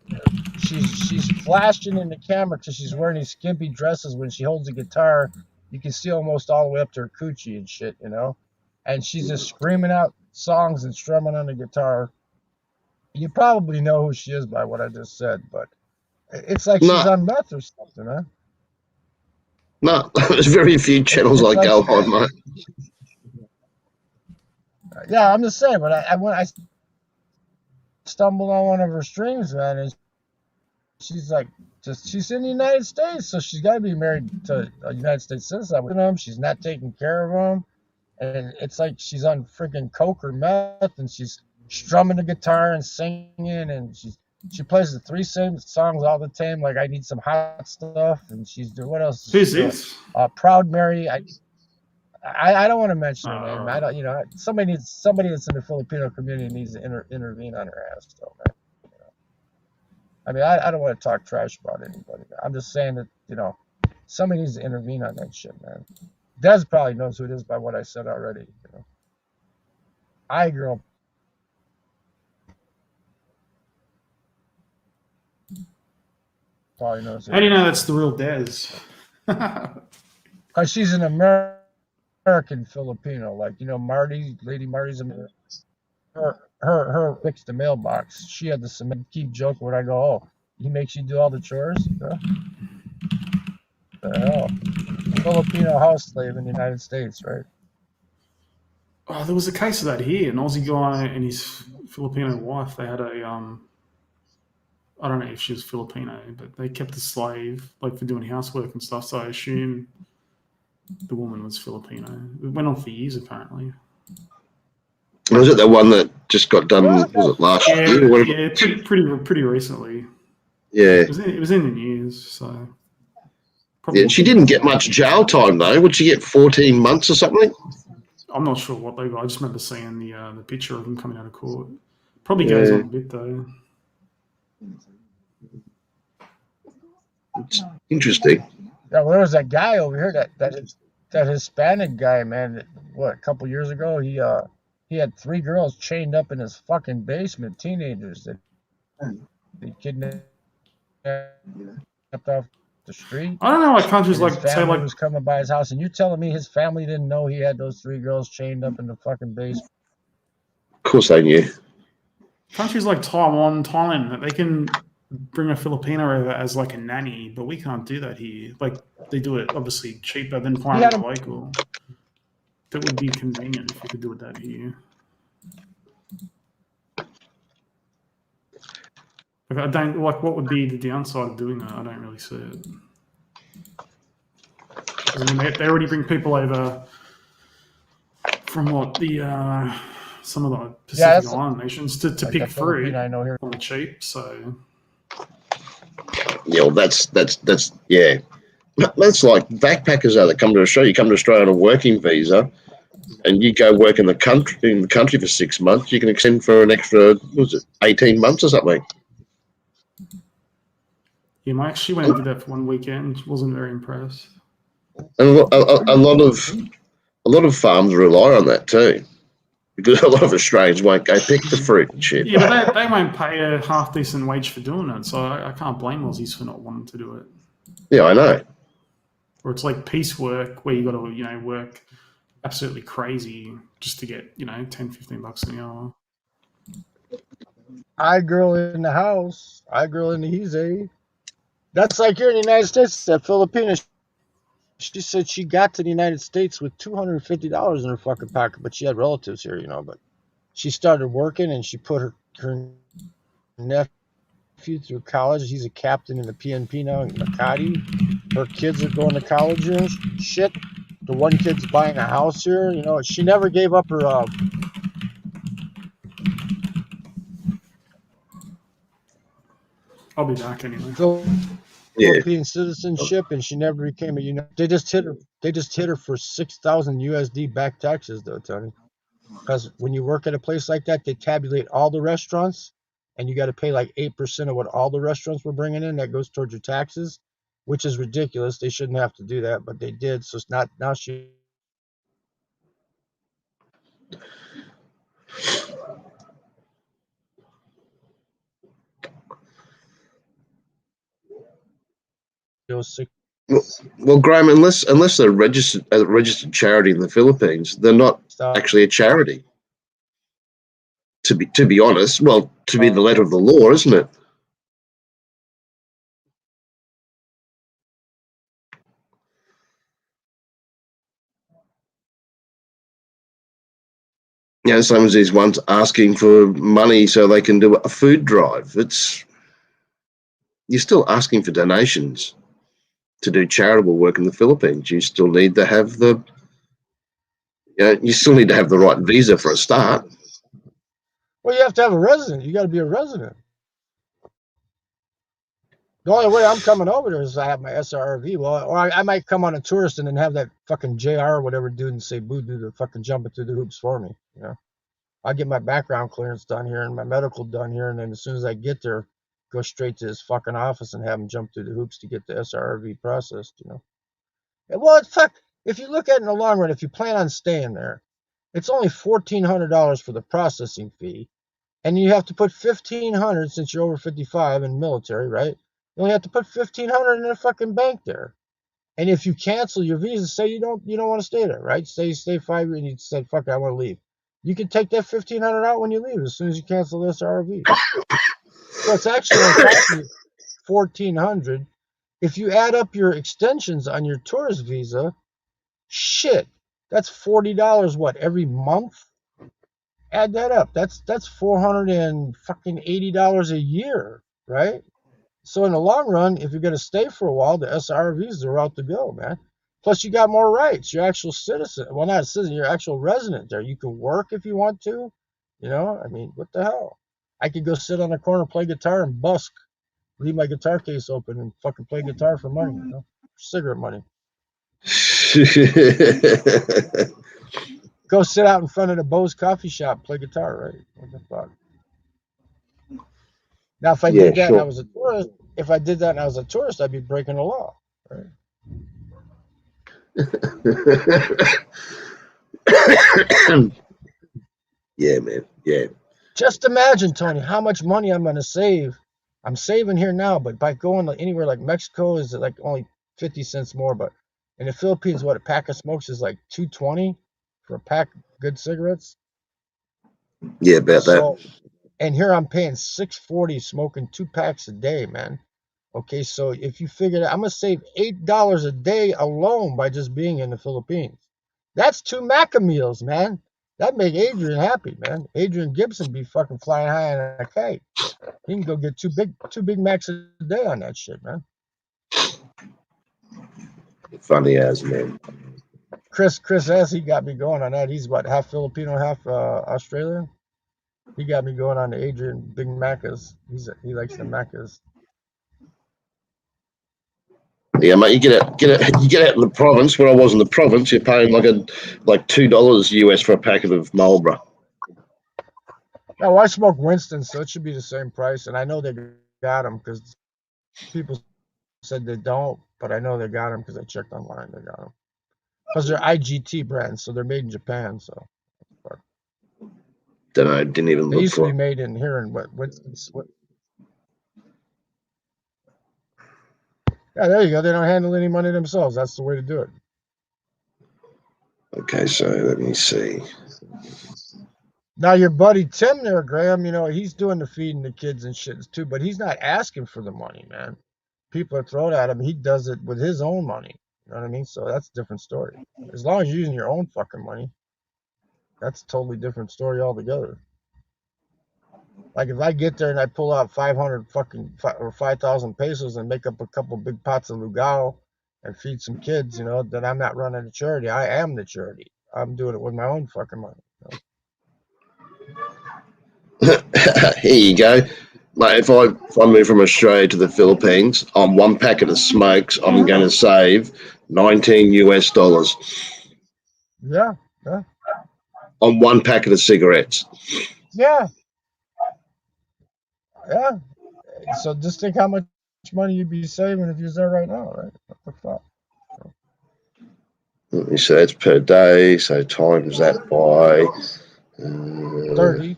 She's flashing in the camera because she's wearing these skimpy dresses. When she holds a guitar, you can see almost all the way up to her coochie and shit, you know. And she's just screaming out songs and strumming on the guitar. You probably know who she is by what I just said, but it's like she's on meth or something, huh? No, there's very few channels I go on, mate. Yeah, I'm just saying, but when I stumbled on one of her streams, man, and she's like, she's in the United States, so she's got to be married to a United States citizen with him. She's not taking care of him, and it's like she's on freaking coke or meth, and she's strumming the guitar and singing, and she plays the 3 same songs all the time. Like, I need some hot stuff, and she's doing what else? Who's this? Proud Mary. I don't want to mention her name. I don't. You know, somebody that's in the Filipino community needs to intervene on her ass, though, man. You know? I mean, I don't want to talk trash about anybody. I'm just saying that, you know, somebody needs to intervene on that shit, man. Des probably knows who it is by what I said already. You know, girl. Probably knows. How do you know that's the real Des? Because she's an American Filipino, like, you know, Lady Marty's American. Her fixed the mailbox. She had the cement. Keep joking when I go, oh, he makes you do all the chores. Huh? The hell, Filipino house slave in the United States, right? Oh, there was a case of that here. An Aussie guy and his Filipino wife. They had a I don't know if she was Filipino, but they kept a slave, like, for doing housework and stuff. So I assume the woman was Filipino. It went on for years, apparently. Was it the one that just got done? Was it last year? Yeah, pretty recently. Yeah, it was in the news. So yeah, she didn't get much jail time though. Would she get 14 months or something? I'm not sure what they got. I just remember seeing the picture of him coming out of court. Probably goes on a bit though. It's interesting. Yeah, well, there was that guy over here that Hispanic guy, man. What, a couple years ago, he had 3 girls chained up in his fucking basement, teenagers that he kidnapped off the street. I don't know why countries His like say family like was coming by his house, and you telling me his family didn't know he had those 3 girls chained up in the fucking basement? Of course they knew. countries like Taiwan, Thailand, they can bring a Filipino over as like a nanny, but we can't do that here. Like, they do it obviously cheaper than finding a local. That would be convenient if you could do it that here. Like, I don't like, what would be the downside of doing that? I don't really see it. I mean, they already bring people over from some of the Pacific Island nations to like pick fruit I know here on the cheap. So yeah, well, that's yeah. That's like backpackers that come to Australia. You come to Australia on a working visa, and you go work in the country for 6 months. You can extend for an extra, what was it, 18 months or something. Yeah, I actually went and did that for one weekend. Wasn't very impressed. And a lot of farms rely on that too, because a lot of Australians won't go pick the fruit and shit. Yeah, but they won't pay a half decent wage for doing it, so I can't blame Aussies for not wanting to do it. Yeah, I know. Or it's like piecework where you got to work absolutely crazy just to get $10-15 an hour. I girl in the house. I girl in the Hize. That's like here in the United States. That Filipina, she said she got to the United States with $250 in her fucking pocket, but she had relatives here, you know. But she started working and she put her nephew through college. He's a captain in the PNP now in Makati. Her kids are going to college here and shit. The one kid's buying a house here. You know, she never gave up her I'll be back anyway. Yeah. Philippine citizenship, and she never became a. They just hit her. They just hit her for 6,000 USD back taxes, though, Tony. Because when you work at a place like that, they tabulate all the restaurants, and you got to pay like 8% of what all the restaurants were bringing in. That goes towards your taxes, which is ridiculous. They shouldn't have to do that, but they did. So it's not now she. Well, Graham, unless they're registered as a registered charity in the Philippines, they're not actually a charity. To be honest, well, to be the letter of the law, isn't it? You know, some of these ones asking for money so they can do a food drive. You're still asking for donations to do charitable work in the Philippines. You still need to have you still need to have the right visa for a start. Well, you have to have a resident. You got to be a resident. The only way I'm coming over there is I have my SRV. Well, or I might come on a tourist and then have that fucking JR or whatever dude and say boo do the fucking jumping through the hoops for me. You know, I get my background clearance done here and my medical done here, and then as soon as I get there, go straight to his fucking office and have him jump through the hoops to get the SRV processed. You know, well, it's fuck. If you look at it in the long run, if you plan on staying there, it's only $1,400 for the processing fee, and you have to put 1,500 since you're over 55 and military, right? You only have to put 1,500 in a fucking bank there. And if you cancel your visa, say you don't want to stay there, right? Say you stay 5 years and you said, fuck it, I want to leave. You can take that 1,500 out when you leave as soon as you cancel this RV. So it's actually only 1,400. If you add up your extensions on your tourist visa, shit, that's $40 what every month? Add that up. That's $480 a year, right? So in the long run, if you're going to stay for a while, the SRV is the route to go, man. Plus, you got more rights. You're actual citizen. Well, not a citizen. You're actual resident there. You can work if you want to. You know, I mean, what the hell? I could go sit on the corner, play guitar, and busk. Leave my guitar case open and fucking play guitar for money. You know, cigarette money. Go sit out in front of the Bo's coffee shop, play guitar, right? What the fuck? Now, if I did that and I was a tourist, I'd be breaking the law, right? Yeah, man. Yeah. Just imagine, Tony, how much money I'm going to save. I'm saving here now, but by going anywhere like Mexico is like only 50 cents more. But in the Philippines, what a pack of smokes is like $2.20 for a pack of good cigarettes. Yeah, about that. And here I'm paying $6.40 smoking 2 packs a day, man. Okay, so if you figure that, I'm going to save $8 a day alone by just being in the Philippines. That's 2 Maca meals, man. That'd make Adrian happy, man. Adrian Gibson be fucking flying high on a kite. He can go get two big Macs a day on that shit, man. Funny as, man. Chris S, he got me going on that. He's what, half Filipino, half Australian. He got me going on the Adrian Big Macas. He likes the Macas. Yeah, mate. You get out in the province. Where I was in the province, you're paying like $2 US for a packet of Marlboro. Now I smoke Winston, so it should be the same price. And I know they got them because people said they don't, but I know they got them because I checked online. They got them because they're IGT brands, so they're made in Japan. So Don't know. Didn't even they look used to for be it. made in here in Winston's. Yeah, there you go. They don't handle any money themselves. That's the way to do it. Okay, so let me see. Now your buddy Tim there, Graham, he's doing the feeding the kids and shit too, but he's not asking for the money, man. People are throwing at him. He does it with his own money. You know what I mean? So that's a different story. As long as you're using your own fucking money, that's a totally different story altogether. Like if I get there and I pull out 500 fucking or 5,000 pesos and make up a couple big pots of lugao and feed some kids, then I'm not running a charity. I am the charity. I'm doing it with my own fucking money. Here you go. Like if I move from Australia to the Philippines, on one packet of smokes, I'm going to save $19. Yeah. On one packet of cigarettes. Yeah. So just think how much money you'd be saving if you're there right now, right? What the fuck? Let me see, that's per day, so times that by 30.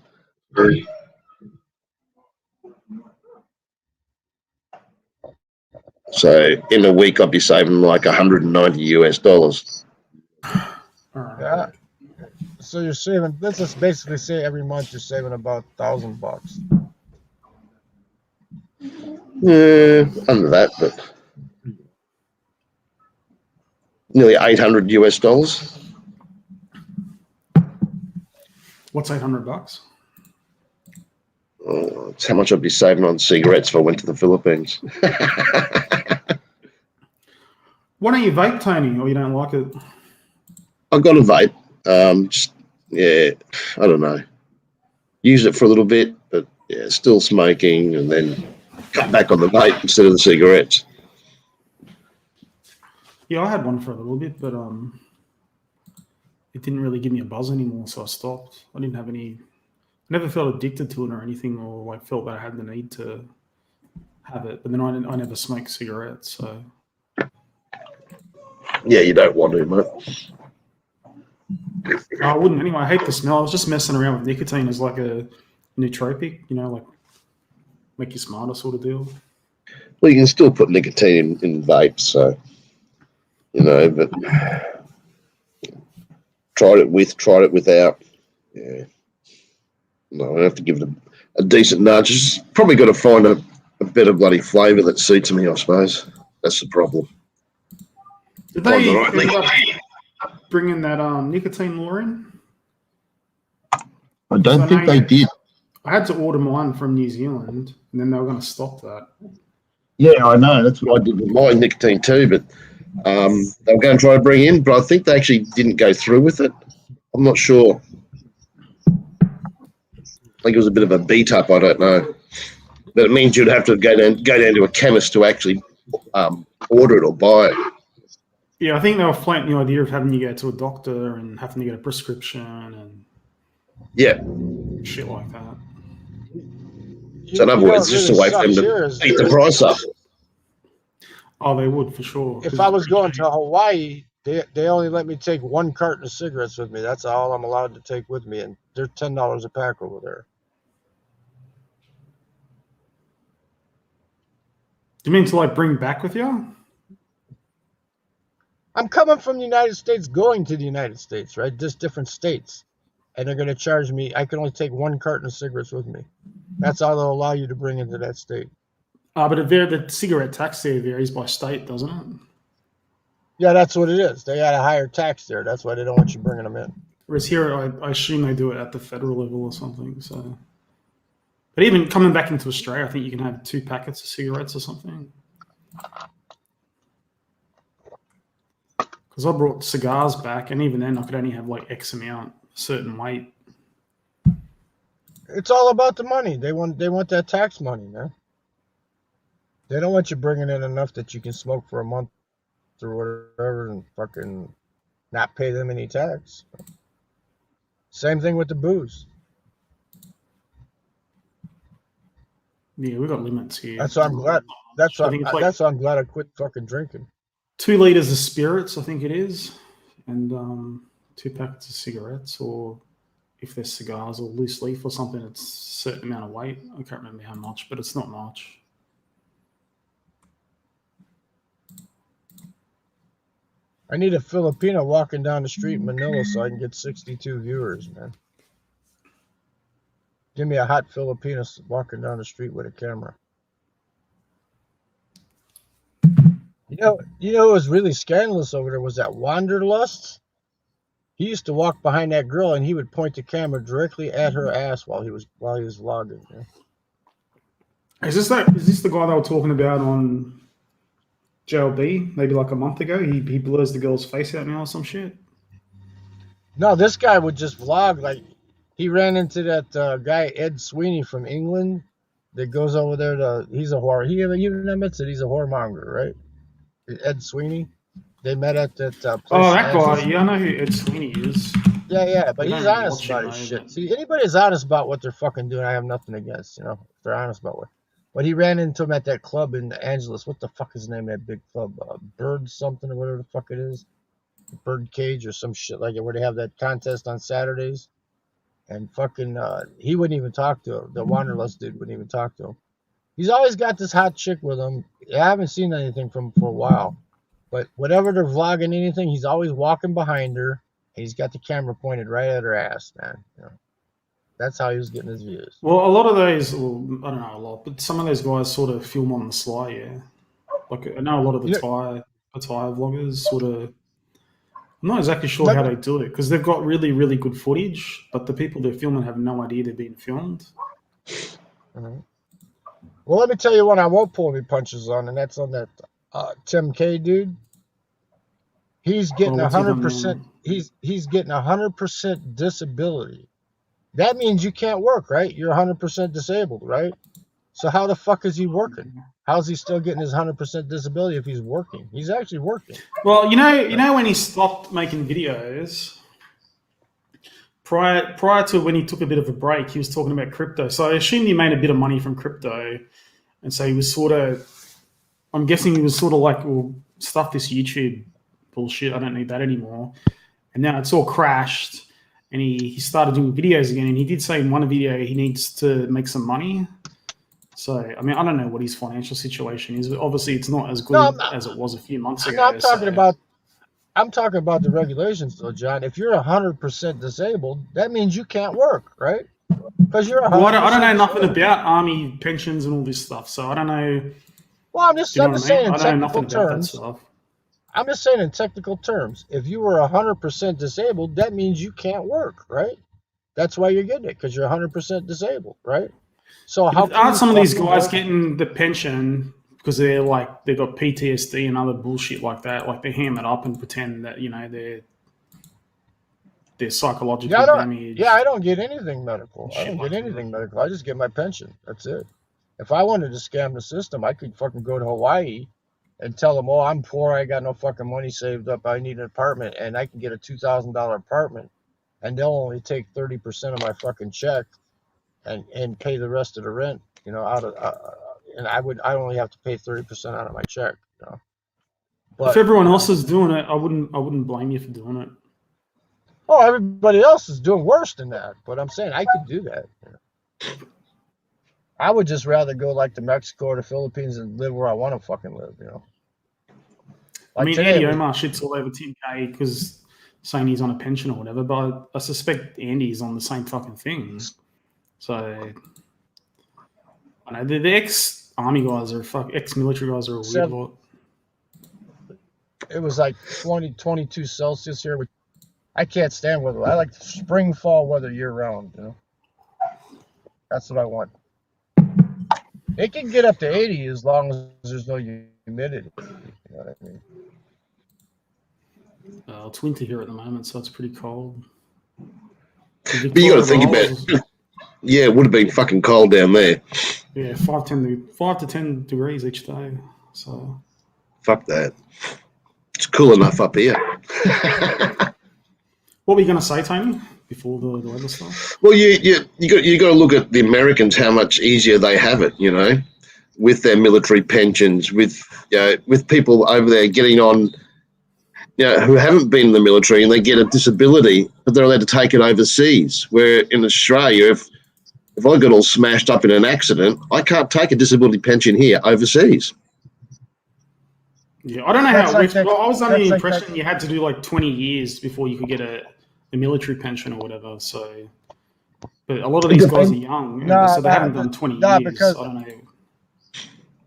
So in a week, I'd be saving like $190. Yeah. So you're saving. Let's just basically say every month you're saving about $1,000. Yeah, under that, but nearly $800. What's $800? Oh, it's how much I'd be saving on cigarettes if I went to the Philippines. Why don't you vape, Tony, or you don't like it? I got a vape. I don't know. Used it for a little bit, but yeah, still smoking, and then cut back on the vape instead of the cigarettes. Yeah, I had one for a little bit, but it didn't really give me a buzz anymore, so I stopped. I didn't have any. I never felt addicted to it or anything, or like felt that I had the need to have it. But then I never smoked cigarettes, so. Yeah, you don't want to, mate. I wouldn't anyway. I hate the smell. I was just messing around with nicotine as like a nootropic, like make you smarter sort of deal. Well, you can still put nicotine in vapes, so but tried it without. Yeah, no, I have to give it a decent nudge. Just probably got to find a better bloody flavour that suits me, I suppose. That's the problem. Did they end up bringing that nicotine law in? I don't think they did. I had to order mine from New Zealand, and then they were going to stop that. Yeah, I know. That's what I did with my nicotine too, but they were going to try to bring in, but I think they actually didn't go through with it. I'm not sure. I think it was a bit of a beat up. I don't know, but it means you'd have to go down to a chemist to actually order it or buy it. Yeah, I think they were floating the idea of having you go to a doctor and having to get a prescription and shit like that. So in other words, just a way for them to beat the price up. Oh, they would for sure. If I was going to Hawaii, they only let me take one carton of cigarettes with me. That's all I'm allowed to take with me, and they're $10 a pack over there. Do you mean to like bring back with you? I'm coming from the United States, going to the United States, right? Just different states. And they're going to charge me. I can only take one carton of cigarettes with me. That's all they'll allow you to bring into that state. But the cigarette tax there varies by state, doesn't it? Yeah, that's what it is. They got a higher tax there. That's why they don't want you bringing them in. Whereas here, I assume they do it at the federal level or something. So, but even coming back into Australia, I think you can have 2 packets of cigarettes or something. Because I brought cigars back, and even then, I could only have like X amount, a certain weight. It's all about the money. They want that tax money, man. They don't want you bringing in enough that you can smoke for a month or whatever and fucking not pay them any tax. Same thing with the booze. Yeah, we've got limits here. That's why I'm glad. That's why I'm glad I quit fucking drinking. 2 liters of spirits, I think it is, and 2 packets of cigarettes, or if there's cigars or loose leaf or something, it's a certain amount of weight. I can't remember how much, but it's not much. I need a Filipino walking down the street in Manila so I can get 62 viewers, man. Give me a hot Filipino walking down the street with a camera. You know what was really scandalous over there was that Wanderlust. He used to walk behind that girl and he would point the camera directly at her ass while he was vlogging. You know? Is this the guy they were talking about on JLB maybe like a month ago? He blurs the girl's face out now or some shit. No, this guy would just vlog. Like he ran into that guy Ed Sweeney from England that goes over there to. He's a whore. He even admits it. He's a whoremonger, right? Ed Sweeney. They met at that place. Oh, that guy. Yeah, I know who Ed Sweeney is. Yeah, but he's honest about his shit. See, anybody that's honest about what they're fucking doing, I have nothing against. You know, if they're honest about what. But he ran into him at that club in Angeles. What the fuck is the name of that big club? Bird something or whatever the fuck it is. Bird Cage or some shit like it, where they have that contest on Saturdays. And fucking, he wouldn't even talk to him. The Wanderlust dude wouldn't even talk to him. He's always got this hot chick with him. I haven't seen anything from him for a while. But whatever they're vlogging anything, he's always walking behind her. And he's got the camera pointed right at her ass, man. You know, that's how he was getting his views. Well, a lot of those, well, I don't know a lot, but some of those guys sort of film on the sly, yeah. Like I know a lot of the Thai vloggers sort of. I'm not exactly sure how they do it because they've got really, really good footage, but the people they're filming have no idea they're being filmed. Mm-hmm. Well, let me tell you what I won't pull any punches on, and that's on that Tim K dude. He's getting 100%. He's getting 100% disability. That means you can't work, right? You're 100% disabled, right? So how the fuck is he working? How's he still getting his 100% disability if he's working? He's actually working. Well, you know when he stopped making videos, prior to when he took a bit of a break, he was talking about crypto. So I assume he made a bit of money from crypto. And so he was I'm guessing he was sort of like, well, stuff this YouTube bullshit. I don't need that anymore. And now it's all crashed. And he started doing videos again. And he did say in one video he needs to make some money. So, I mean, I don't know what his financial situation is, but obviously it's not as good as it was a few months ago. I'm talking about the regulations, though, John. If you're 100% disabled, that means you can't work, right? Because you're 100%. Well, I don't know nothing about army pensions and all this stuff, so I don't know. Well, I'm just saying in technical terms. I'm just saying in technical terms, if you were 100% disabled, that means you can't work, right? That's why you're getting it, because you're 100% disabled, right? So how aren't some of these guys getting the pension because they've got PTSD and other bullshit like that? Like they ham it up and pretend that they're psychologically damaged. Yeah, I don't get anything medical. I don't get anything medical. I just get my pension. That's it. If I wanted to scam the system, I could fucking go to Hawaii and tell them, "Oh, I'm poor. I got no fucking money saved up. I need an apartment, and I can get a $2,000 apartment, and they'll only take 30% of my fucking check." And pay the rest of the rent, out of, and I only have to pay 30% out of my check, But if everyone else is doing it, I wouldn't blame you for doing it. Oh, everybody else is doing worse than that. But I'm saying I could do that. I would just rather go like to Mexico or the Philippines and live where I want to fucking live, Like I mean, Andy Omar shits all over Tim K because saying he's on a pension or whatever, but I suspect Andy's on the same fucking thing. So, I know the ex-army guys ex-military guys are a weird lot. It was like 22 Celsius here. I can't stand weather. I like spring, fall weather year-round, That's what I want. It can get up to 80 as long as there's no humidity. You know what I mean? It's winter here at the moment, so it's pretty cold. But you got to think about it. Yeah, it would have been fucking cold down there. Yeah, 5 to 10 degrees each day. So fuck that. It's cool enough up here. What were you going to say, Tony, before the weather stuff? Well, you got to look at the Americans, how much easier they have it, with their military pensions, with people over there getting on, who haven't been in the military and they get a disability, but they're allowed to take it overseas. Where in Australia, if I got all smashed up in an accident, I can't take a disability pension here overseas. Yeah, I don't know how it works. Well, I was under the impression you had to do like 20 years before you could get a military pension or whatever. So But a lot of these guys are young, so they haven't done 20 years. Because, I don't know.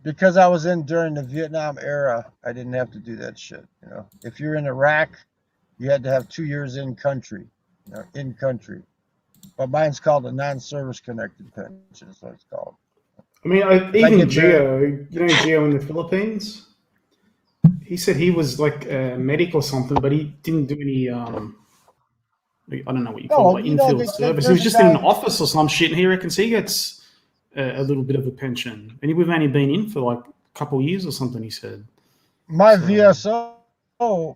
Because I was in during the Vietnam era, I didn't have to do that shit. You know, if you're in Iraq, you had to have 2 years in country. You know, in country. But mine's called a non-service connected pension. Is what it's called. I mean, even Gio, you know Gio in the Philippines. He said he was like a medic or something, but he didn't do any. I don't know what you call it, like in-field service. He was just in an office or some shit, and he reckons he gets a little bit of a pension. And we've only been in for like a couple of years or something, he said. My VSO,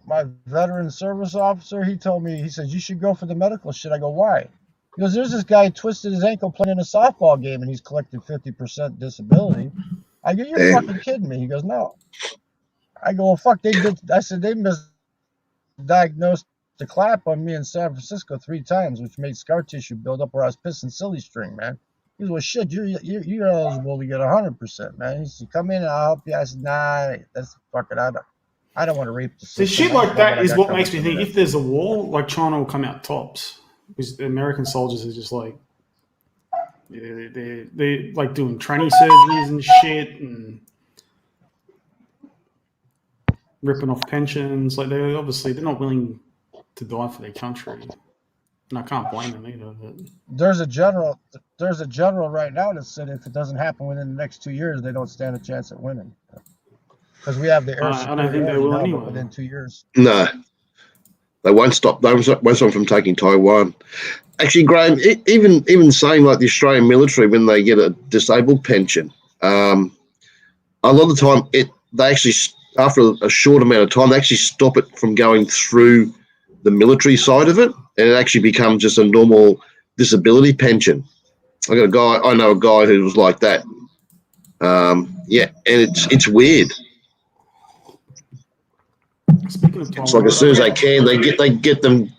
my veteran service officer, he told me, he said, you should go for the medical shit. I go, why? He goes, there's this guy who twisted his ankle playing in a softball game, and he's collected 50% disability. I go, you're fucking kidding me. He goes, no. I go, well, fuck, they did. I said, they misdiagnosed the clap on me in San Francisco 3 times, which made scar tissue build up where I was pissing silly string, man. He goes, well, shit, you're eligible to get 100%, man. He said, come in and I'll help you. I said, nah, that's fucking, I don't want to rape the system. So shit like that is what makes me think if there's a war, like China will come out tops. Because the American soldiers are just like, they're like doing tranny surgeries and shit and ripping off pensions. Like they're not willing to die for their country. And I can't blame them either. But there's a general right now that said if it doesn't happen within the next 2 years, they don't stand a chance at winning. Because we have the air. I don't think they will anyway. Within 2 years. No, they won't stop. They won't stop from taking Taiwan. Actually, Graham, even saying like the Australian military when they get a disabled pension, a lot of the time they actually after a short amount of time they actually stop it from going through the military side of it, and it actually becomes just a normal disability pension. I know a guy who was like that. Yeah, and it's weird. Speaking of Taiwan, it's like as soon as they can, they get them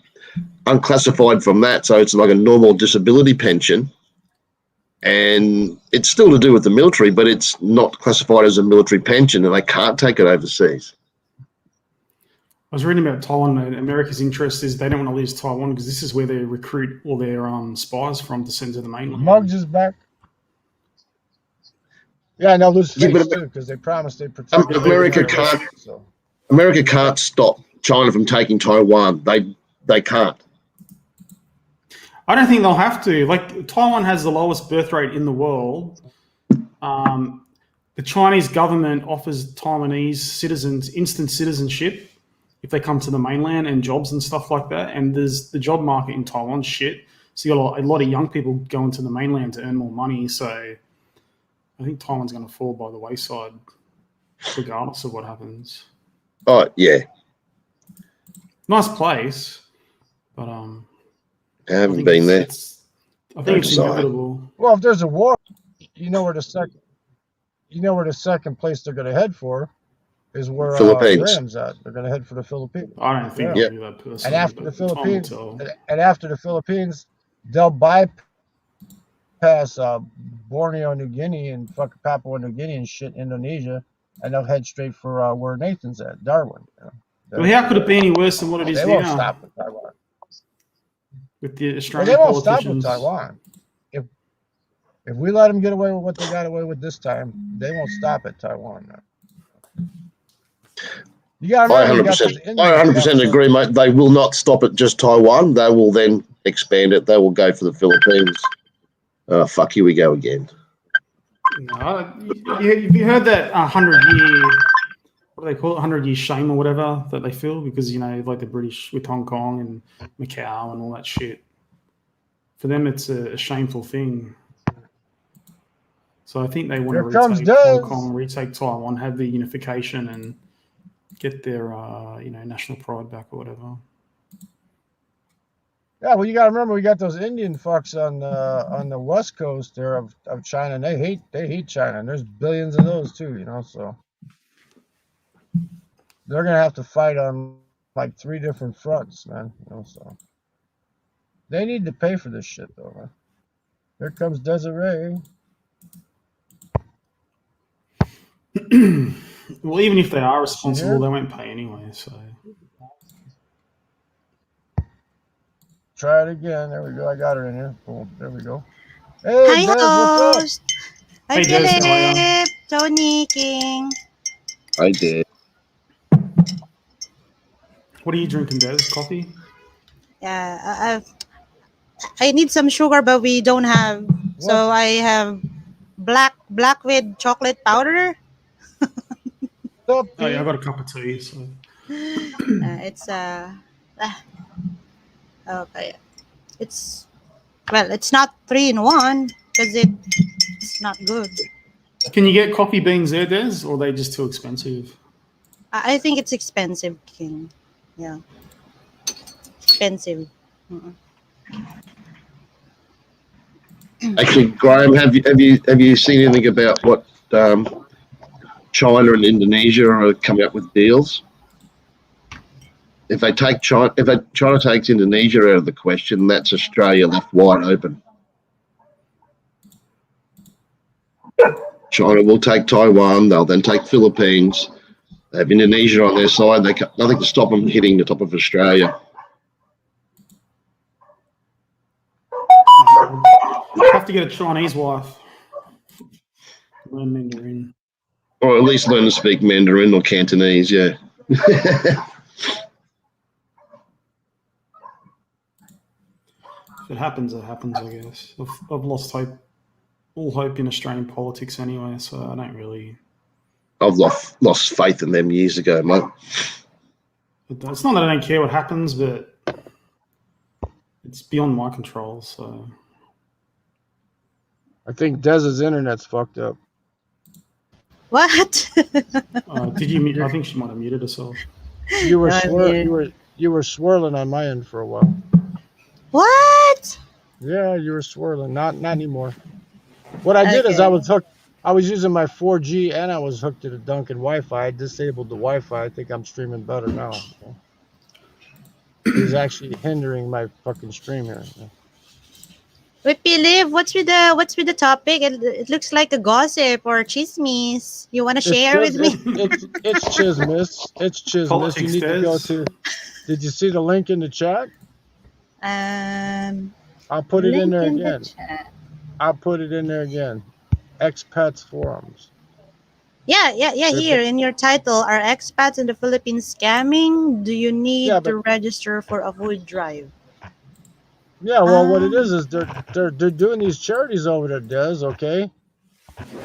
unclassified from that, so it's like a normal disability pension, and it's still to do with the military, but it's not classified as a military pension, and they can't take it overseas. I was reading about Taiwan. America's interest is they don't want to lose Taiwan because this is where they recruit all their spies from to send to the mainland. Muggs is back. Yeah, no, lose face too because they promised they'd protect. America can't stop China from taking Taiwan. They can't. I don't think they'll have to. Like Taiwan has the lowest birth rate in the world. The Chinese government offers Taiwanese citizens instant citizenship if they come to the mainland and jobs and stuff like that. And there's the job market in Taiwan shit. So you got a lot of young people going to the mainland to earn more money. So I think Taiwan's going to fall by the wayside regardless of what happens. Oh, yeah. Nice place, but I haven't been there. I think it's inevitable. Well, if there's a war, you know where the second place they're going to head for is where Graham's at. They're going to head for the Philippines. I don't think they'll do that personally. And after the Philippines, they'll bypass Borneo, New Guinea, and fucking Papua New Guinea and shit, Indonesia, and they'll head straight for where Nathan's at, Darwin. You know? Well, how could it be any worse than what it is now? They won't stop with Taiwan. With the Australian politicians. They won't stop with Taiwan. If we let them get away with what they got away with this time, they won't stop at Taiwan. You got I 100% agree, mate. They will not stop at just Taiwan. They will then expand it. They will go for the Philippines. Fuck, here we go again. No, you heard that 100-year, what do they call it, 100-year shame or whatever that they feel because, you know, like the British with Hong Kong and Macau and all that shit. For them, it's a shameful thing. So I think they want to retake Hong Kong, retake Taiwan, have the unification and get their, national pride back or whatever. Yeah, well, you got to remember we got those Indian fucks on the west coast there of China, and they hate China, and there's billions of those too, you know. So they're gonna have to fight on like 3 different fronts, man. You know, so they need to pay for this shit, though, man. Here comes Desiree. Well, even if they are responsible, they won't pay anyway. So try it again. There we go. I got her in here. Boom. There we go. Hey, Hi, Des, what's up? host. Hi, Hey, Des, how are you? Philip. Tony, King. I did. What are you drinking, Des? Coffee? Yeah, I need some sugar, but we don't have. So What's I have black with chocolate powder. up, Oh, yeah, I Pete? got a cup of tea. So. It's okay. It's it's not 3-in-1 because it's not good. Can you get coffee beans there, Des, or are they just too expensive? I think it's expensive, King. Yeah, expensive. Mm-mm. Actually, Graham, have you seen anything about what China and Indonesia are coming up with deals? If China takes Indonesia out of the question, that's Australia left wide open. China will take Taiwan. They'll then take Philippines. They have Indonesia on their side. Nothing to stop them hitting the top of Australia. Have to get a Chinese wife. Learn Mandarin. Or at least learn to speak Mandarin or Cantonese, yeah. If it happens, it happens, I guess. I've lost hope, all hope in Australian politics anyway, so I don't really... I've lost faith in them years ago, mate. It's not that I don't care what happens, but it's beyond my control, so... I think Dez's internet's fucked up. What? Did you mute? I think she might have muted herself. You were Yeah. you were swirling on my end for a while. What? Yeah, you were swirling. Not anymore. What I did is I was hooked. I was using my 4G and I was hooked to the Dunkin' Wi-Fi. I disabled the Wi-Fi. I think I'm streaming better now. It's actually hindering my fucking stream here. Wait, Philip, what's with the topic? It looks like a gossip or chismes. You want to share with me? It's chismis. It's chismis. Politics, You need to go Des. to. Did you see the link in the chat? I'll put it in there again. I'll put it in there again. Expats forums. Yeah. Here in your title, are expats in the Philippines scamming? Do you need to register for a food drive? Yeah, well, what it is they're doing these charities over there, Des, okay?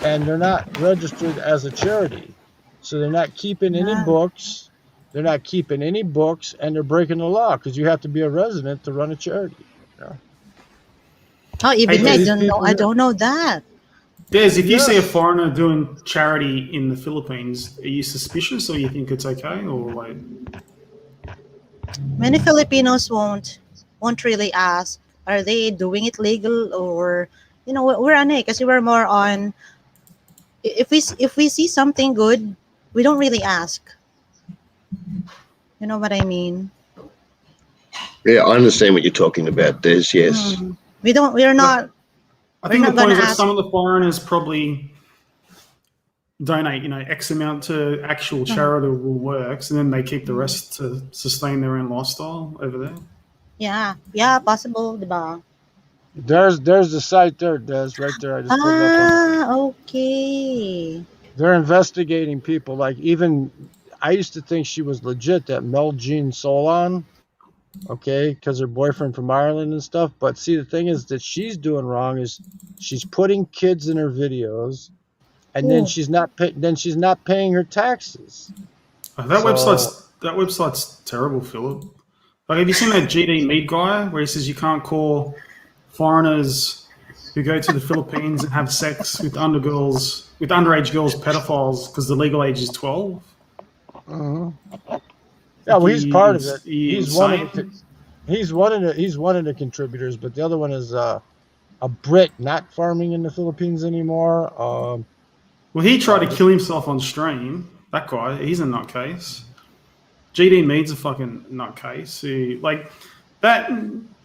And they're not registered as a charity. So they're not keeping any books. They're not keeping any books, and they're breaking the law because you have to be a resident to run a charity. Yeah. Oh, even I don't know that. Des, if you see a foreigner doing charity in the Philippines, are you suspicious or you think it's okay? Or like... Many Filipinos won't really ask, are they doing it legal, or we're on it because we're more on if we see something good, we don't really ask. You know what I mean? Yeah, I understand what you're talking about, Des, yes. We're not. I think the point is that some of the foreigners probably donate, X amount to actual charitable works, and then they keep the rest to sustain their own lifestyle over there. Yeah, possible, diba? There's the site there, Des, right there. I just put it up on okay. They're investigating people. Like, even I used to think she was legit, that Mel Jean Solon, okay, because her boyfriend from Ireland and stuff. But see, the thing is that she's doing wrong is she's putting kids in her videos, and then she's not paying her taxes. That website's terrible, Philip. Like, have you seen that GD Mead guy where he says you can't call foreigners who go to the Philippines and have sex with underage girls pedophiles because the legal age is 12? Yeah, well, he's part of it. He's one of the contributors, but the other one is a Brit not farming in the Philippines anymore. Well, he tried to kill himself on stream. That guy, he's a nutcase. GD Mead's a fucking nutcase. Like that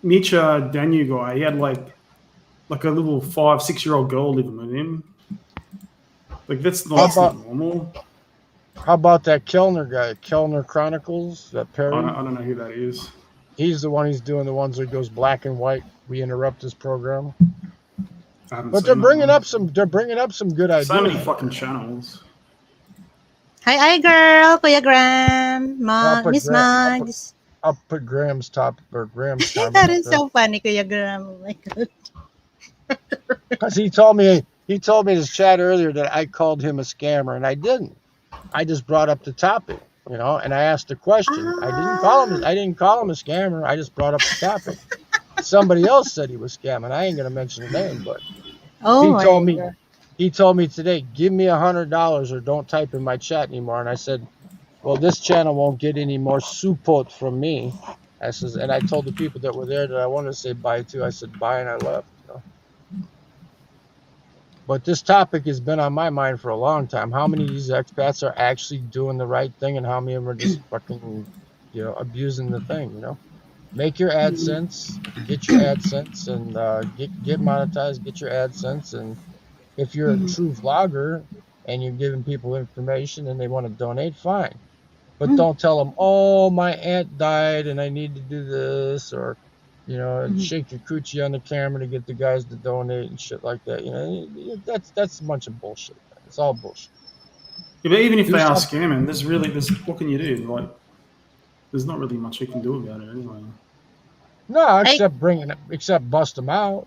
Micha Danu guy, he had like a little 5-6-year-old girl living with him. Like that's not normal. How about that Kellner guy, Kellner Chronicles? That parody? I don't know who that is. He's the one. He's doing the ones where it goes black and white. We interrupt his program. I haven't But seen that one. they're bringing up some good ideas. So many fucking channels. Hi, girl, Kuya Graham, Miss Mugs. I'll put Graham's comment. That is so funny, Kuya Graham. Oh my god. Because he told me in his chat earlier that I called him a scammer, and I didn't. I just brought up the topic, and I asked a question. I didn't call him a scammer. I just brought up the topic. Somebody else said he was scamming. I ain't gonna mention the name, but he told me today, give me $100 or don't type in my chat anymore. And I said, well, this channel won't get any more support from me. And I told the people that were there that I wanted to say bye to. I said bye and I left. But this topic has been on my mind for a long time. How many of these expats are actually doing the right thing, and how many of them are just fucking, abusing the thing? Make your AdSense, get your AdSense, and get monetized, get your AdSense. And if you're a true vlogger and you're giving people information and they want to donate, fine. But don't tell them, oh, my aunt died and I need to do this, or shake your coochie on the camera to get the guys to donate and shit like that. That's a bunch of bullshit. It's all bullshit. Yeah, but even if they are scamming, there's what can you do? Like, there's not really much you can do about it anyway. No, except bust them out.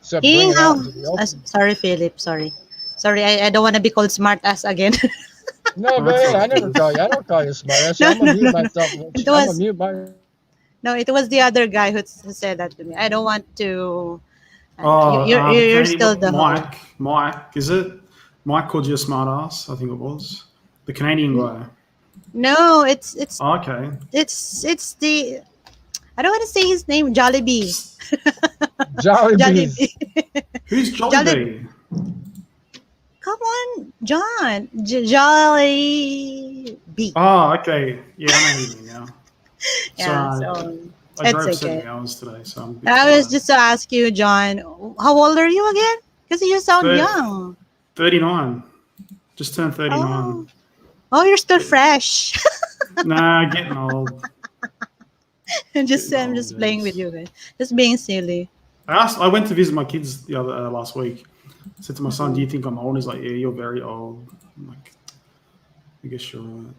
Except bring it out into the open. Sorry, Philip. Sorry. I don't want to be called smart ass again. No, go ahead. I never call you. I don't call you smart ass. I'm gonna mute myself. No, it was the other guy who said that to me. I don't want to. You're still the Mike, is it? Mike called you a smart ass. I think it was the Canadian guy. No, it's okay. It's the. I don't want to say his name. Jollibee. Jollibee. Who's Jollibee? Come on, John. Jollibee. Oh, okay. Yeah, I know who you mean now. Yeah, so I drove 7 hours today, so I was just to ask you, John, how old are you again? Because you sound young. 39. Just turned 39. Oh, you're still fresh. Nah, getting old. I'm just playing with you guys. Just being silly. I went to visit my kids the other last week. I said to my son, do you think I'm old? He's like, yeah, you're very old. I'm like, I guess you're right.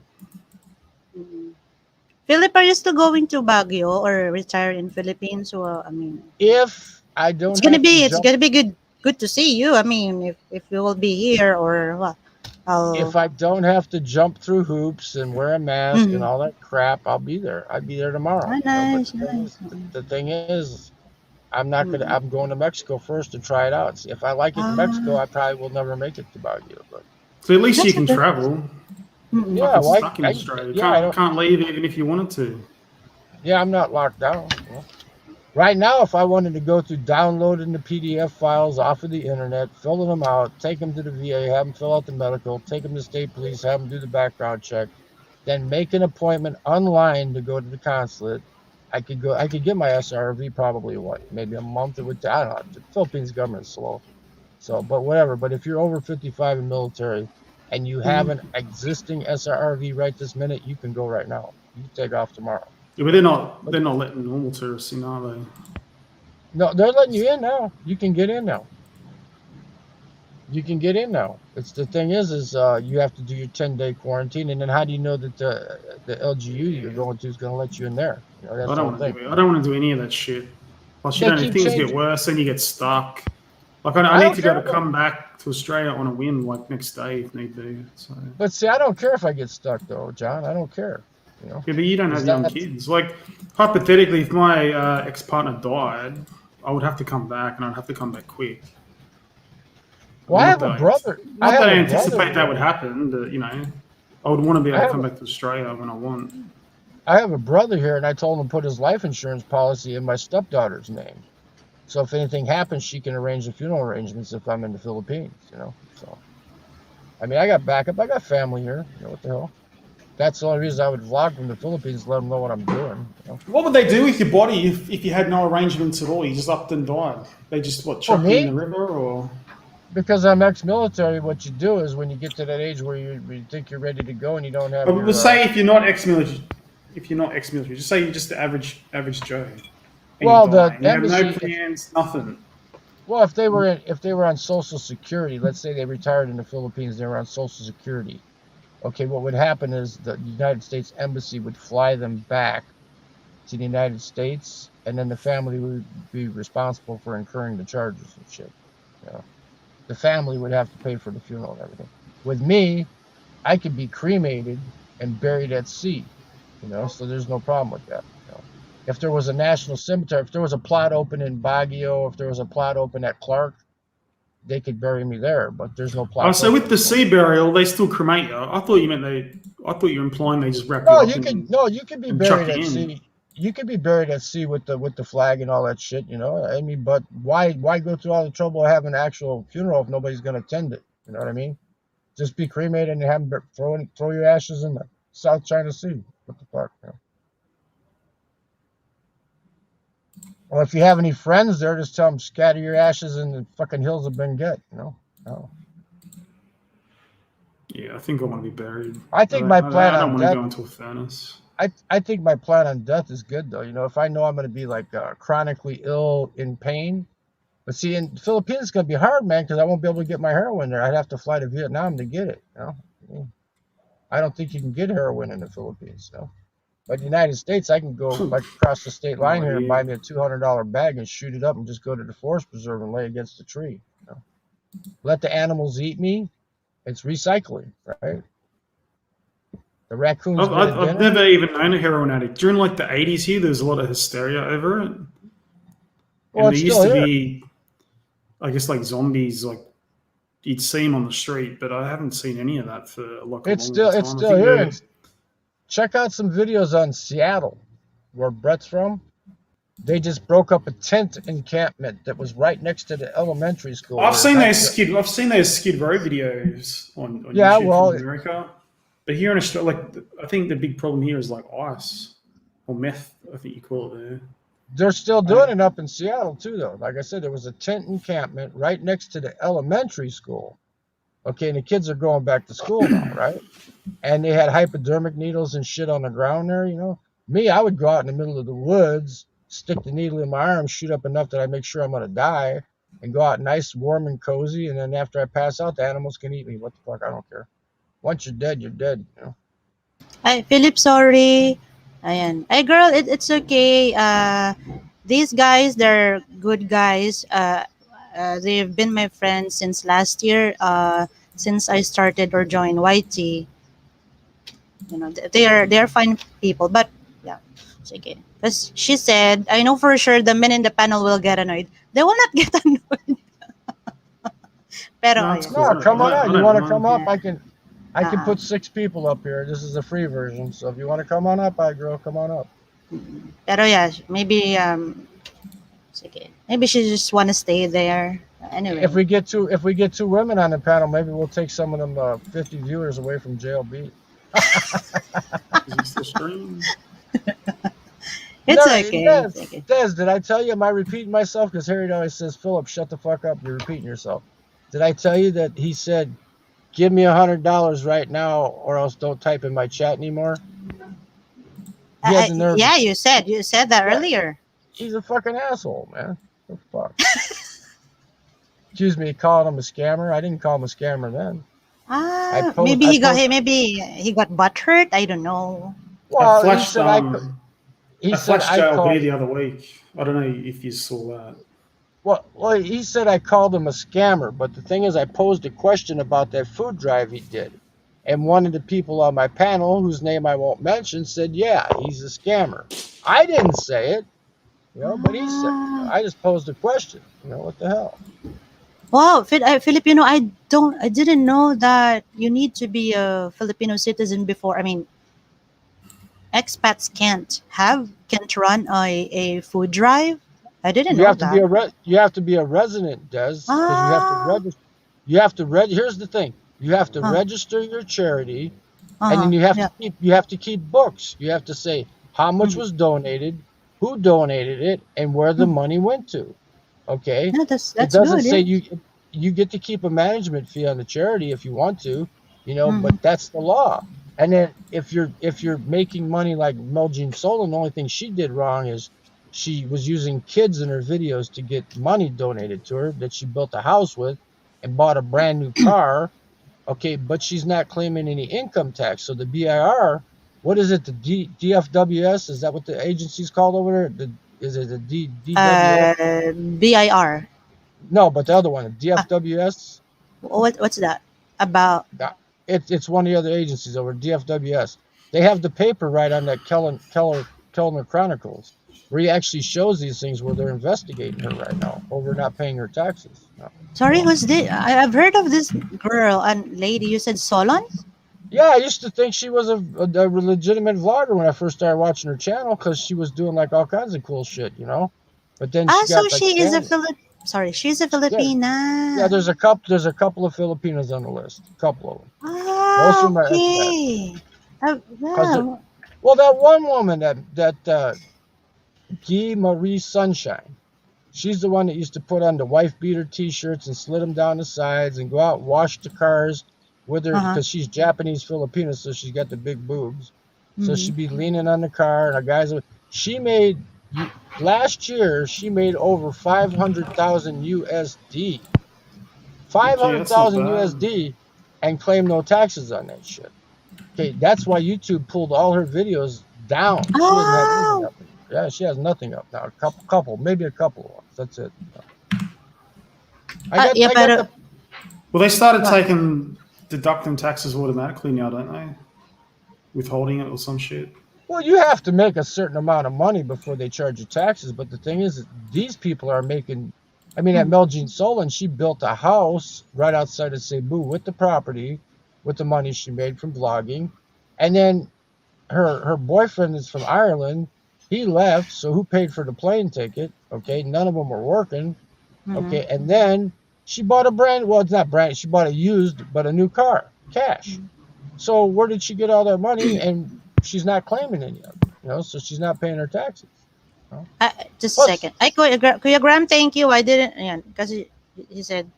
Philip, are you still going to Baguio or retire in Philippines? Or if I don't, it's gonna be good to see you. I mean, if you will be here or what? If I don't have to jump through hoops and wear a mask and all that crap, I'll be there. I'll be there tomorrow. Nice. The thing is, I'm not gonna. I'm going to Mexico first to try it out. See, if I like it in Mexico, I probably will never make it to Baguio. But so at least you can travel. Yeah, stuck in Australia. Can't leave even if you wanted to. Yeah, I'm not locked down. Right now, if I wanted to go through downloading the PDF files off of the internet, filling them out, take them to the VA, have them fill out the medical, take them to state police, have them do the background check, then make an appointment online to go to the consulate, I could get my SRV probably maybe a month. It would. I don't know. The Philippines government is slow, but whatever. But if you're over 55 in military and you have an existing SRV right this minute, you can go right now. You can take off tomorrow. Yeah, but they're not letting normal tourists in, are they? No, they're letting you in now. You can get in now. It's the thing is you have to do your 10-day quarantine, and then how do you know that the LGU you're going to is going to let you in there? That's I don't want to do any of that shit. Plus, if things get worse, then you get stuck. Like I need to come back to Australia on a whim, like next day if need be. So. But see, I don't care if I get stuck though, John. I don't care. Yeah, but you don't have young kids. Like hypothetically, if my ex-partner died, I would have to come back, and I'd have to come back quick. Well, I have a brother. Not that I anticipate that would happen, but I would want to be able to come back to Australia when I want. I have a brother here, and I told him to put his life insurance policy in my stepdaughter's name. So if anything happens, she can arrange the funeral arrangements if I'm in the Philippines, So, I mean, I got backup. I got family here. What the hell? That's the only reason I would vlog from the Philippines, let them know what I'm doing. What would they do with your body if you had no arrangements at all? You just upped and died. They just chuck you in the river, or? Because I'm ex-military, what you do is when you get to that age where you think you're ready to go and you don't have. But we'll say if you're not ex-military, if you're not ex-military? Just say you're just the average Joe. And Well, you the die. And you have no embassy. plans, nothing. Well, if they were on Social Security, let's say they retired in the Philippines, they were on Social Security. Okay, what would happen is the United States Embassy would fly them back to the United States, and then the family would be responsible for incurring the charges and shit. You know, the family would have to pay for the funeral and everything. With me, I could be cremated and buried at sea. You know, so there's no problem with that. You know, if there was a national cemetery, if there was a plot open in Baguio, if there was a plot open at Clark, they could bury me there. But there's no plot. Oh, so with the sea burial, they still cremate you. I thought you were implying they just wrap you No, up. you could be and buried chuck you at in. sea. You could be buried at sea with the flag and all that shit, you know. I mean, but why go through all the trouble of having an actual funeral if nobody's gonna attend it? You know what I mean? Just be cremated and have them throw your ashes in the South China Sea. What the fuck? You know? Well, if you have any friends there, just tell them scatter your ashes in the fucking hills of Benguet. You know? No. Yeah, I think I want to be buried. I think my plan I don't on want to death. go into a furnace. I think my plan on death is good though. You know, if I know I'm going to be like chronically ill in pain, but see, in the Philippines it's going to be hard, man, because I won't be able to get my heroin there. I'd have to fly to Vietnam to get it. You know, I don't think you can get heroin in the Philippines. You know? But the United States, I can go like across the state line here and buy me a $200 bag and shoot it up and just go to the forest preserve and lay against the tree. You know? Let the animals eat me. It's recycling, right? The raccoons. I've never even known a heroin addict. During like the 80s here, there's a lot of hysteria over it. Well, and there used to here. be, I guess, like zombies. Like you'd see them on the street, but I haven't seen any of that for like a long time. It's still here. Check out some videos on Seattle, where Brett's from. They just broke up a tent encampment that was right next to the elementary school. I've seen those Skid Row videos on YouTube from America. But here in Australia, like I think the big problem here is like ice or meth. I think you call it there. They're still doing it up in Seattle too, though. Like I said, there was a tent encampment right next to the elementary school. Okay, and the kids are going back to school now, right? And they had hypodermic needles and shit on the ground there, you know. Me, I would go out in the middle of the woods, stick the needle in my arm, shoot up enough that I make sure I'm going to die, and go out nice, warm, and cozy. And then after I pass out, the animals can eat me. What the fuck? I don't care. Once you're dead, you're dead, you know. Hi, Philip, sorry. Ayan. Hey, girl, it's okay. These guys, they're good guys. They've been my friends since last year, since I started or joined YT. You know, they're fine people, but yeah, it's okay. Because she said, I know for sure the men in the panel will get annoyed. They will not get annoyed. Pero no, come on out. You want to come up? I can put 6 people up here. This is a free version, so if you want to come on up, girl, come on up. Pero yeah, maybe sige. Maybe she just want to stay there. Anyway, if we get 2 women on the panel, maybe we'll take some of them 50 viewers away from JLB. It's okay. Des, did I tell you? Am I repeating myself? Because Harry always says, "Philip, shut the fuck up. You're repeating yourself." Did I tell you that he said, "Give me $100 right now, or else don't type in my chat anymore"? Yeah, you said that earlier. He's a fucking asshole, man. What the fuck? Excuse me, calling him a scammer. I didn't call him a scammer then. Maybe he got butthurt. I don't know. Well, I flashed JLB the other week. I don't know if you saw that. Well, he said I called him a scammer, but the thing is, I posed a question about that food drive he did, and one of the people on my panel, whose name I won't mention, said, "Yeah, he's a scammer." I didn't say it, you know, but he said. I just posed a question. You know, what the hell? Wow, Filipino, I didn't know that you need to be a Filipino citizen before. I mean, expats can't run a food drive. I didn't know that. You have to be a resident, Des, because you have to register. You have to Here's the thing: you have to register your charity, and then you have to keep books. You have to say how much was donated, who donated it, and where the money went to. Okay, that's it doesn't good, say you get to keep a management fee on the charity if you want to, you know, but that's the law. And then if you're making money like Meljin Solon, the only thing she did wrong is she was using kids in her videos to get money donated to her that she built a house with and bought a brand new car. Okay, but she's not claiming any income tax. So the BIR, what is it? The DFWS? Is that what the agency's called over there? Is it the DWS? BIR. No, but the other one, the Ah, DFWS. what's that about? It's one of the other agencies over DFWS. They have the paper right on that Kellner Chronicles, where he actually shows these things where they're investigating her right now over not paying her taxes. No. Sorry, who's this? I've heard of this girl and lady. You said Solon? Yeah, I used to think she was a legitimate vlogger when I first started watching her channel because she was doing like all kinds of cool shit, you know. But then Ah, she so got like she is a scammed. Sorry, she's a Yeah, yeah. Filipina. There's a couple of Filipinos on the list. A couple of them. Most Ah, of them are expats. okay. Cause Wow. well, that one woman that Guy Marie Sunshine. She's the one that used to put on the wife beater T-shirts and slit them down the sides and go out and wash the cars with her Uh-huh. because she's Japanese Filipino, so she's got the big boobs. So Mm-hmm. she'd be leaning on the car, and the guys would. She made last year. She made over 500,000 USD, five Okay, hundred that's not thousand bad. USD, and claimed no taxes on that shit. Okay, that's why YouTube pulled all her videos down. She doesn't have anything Oh, up. Yeah, she has nothing up now. A couple, maybe a couple of ones. That's it. yeah, I got but the. Well, they started uh, deducting taxes automatically now, don't they? Withholding it or some shit. Well, you have to make a certain amount of money before they charge you taxes. But the thing is, these people are making. I mean, at mm, Meljin Solon, she built a house right outside of Cebu with the property, with the money she made from vlogging, and then her boyfriend is from Ireland. He left, so who paid for the plane ticket? Okay, none of them were working. mhm, Okay, and then she bought a brand. Well, it's not brand. She bought a used, but a new car, cash. mhm. So where did she get all that money? And she's not claiming any of it. You know, so she's not paying her taxes. You know? Just a Plus, second. Ay, Kuya Graham, thank you. I didn't, yan, kasi he said,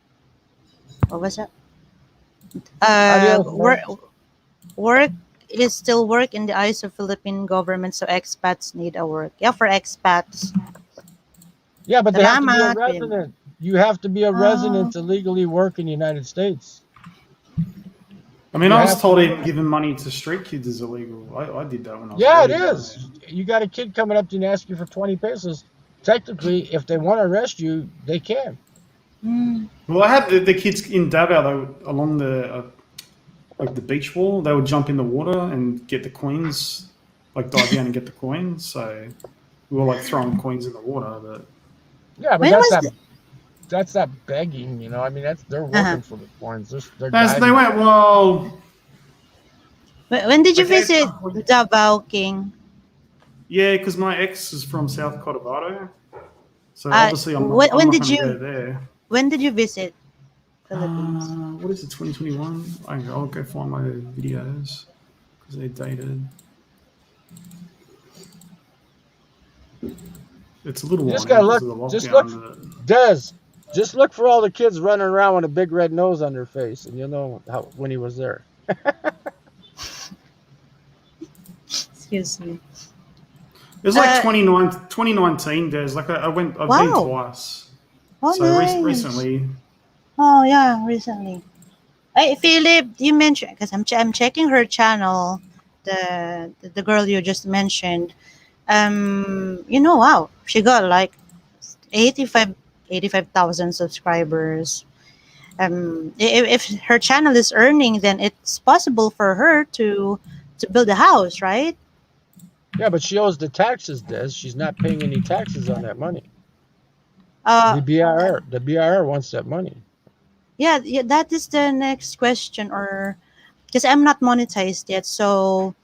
what was that? adios, Work, man. work is still work in the eyes of Philippine government, so expats need a work. Yeah, for expats. Yeah, but they have to be a Salamat. resident. You have to be a resident Oh, to legally work in the United States. I mean, You I was have to told be. even giving money to street kids is illegal. I did that when I was Yeah, it way down there. is. You got a kid coming up to you and ask you for 20 pesos. Technically, if they want to arrest you, they can. mm, Well, I had the kids in Davao. They would, along the like the beach wall. They would jump in the water and get the coins, like dive down and get the coins. So we were like throwing coins in the water. But Yeah, but when was the, that's not begging, you know. I mean, they're uh-huh. working for the coins. They're as they diving. went, well, When did I you gave visit Davao, King? yeah, because my ex is from South Cotabato, so obviously I'm When not did going to go you there. visit Philippines? What is it? 2021. I'll go find my videos because they're dated. It's a little You while just now gotta because look. of the Just look, lockdown. Des. Just look for all the kids running around with a big red nose on their face, and you'll know when he was there. Excuse me. It was like Uh, 2019 days. Like I've been wow. twice. Oh, So nice. recently, Oh, yeah, recently. Hey, Philip, you mentioned because I'm checking her channel, the girl you just mentioned. Wow, she got like 85,000 subscribers. If her channel is earning, then it's possible for her to build a house, right? Yeah, but she owes the taxes, Des. She's not paying any taxes on that money. Uh, The BIR wants that money. yeah, that is the next question, or because I'm not monetized yet, so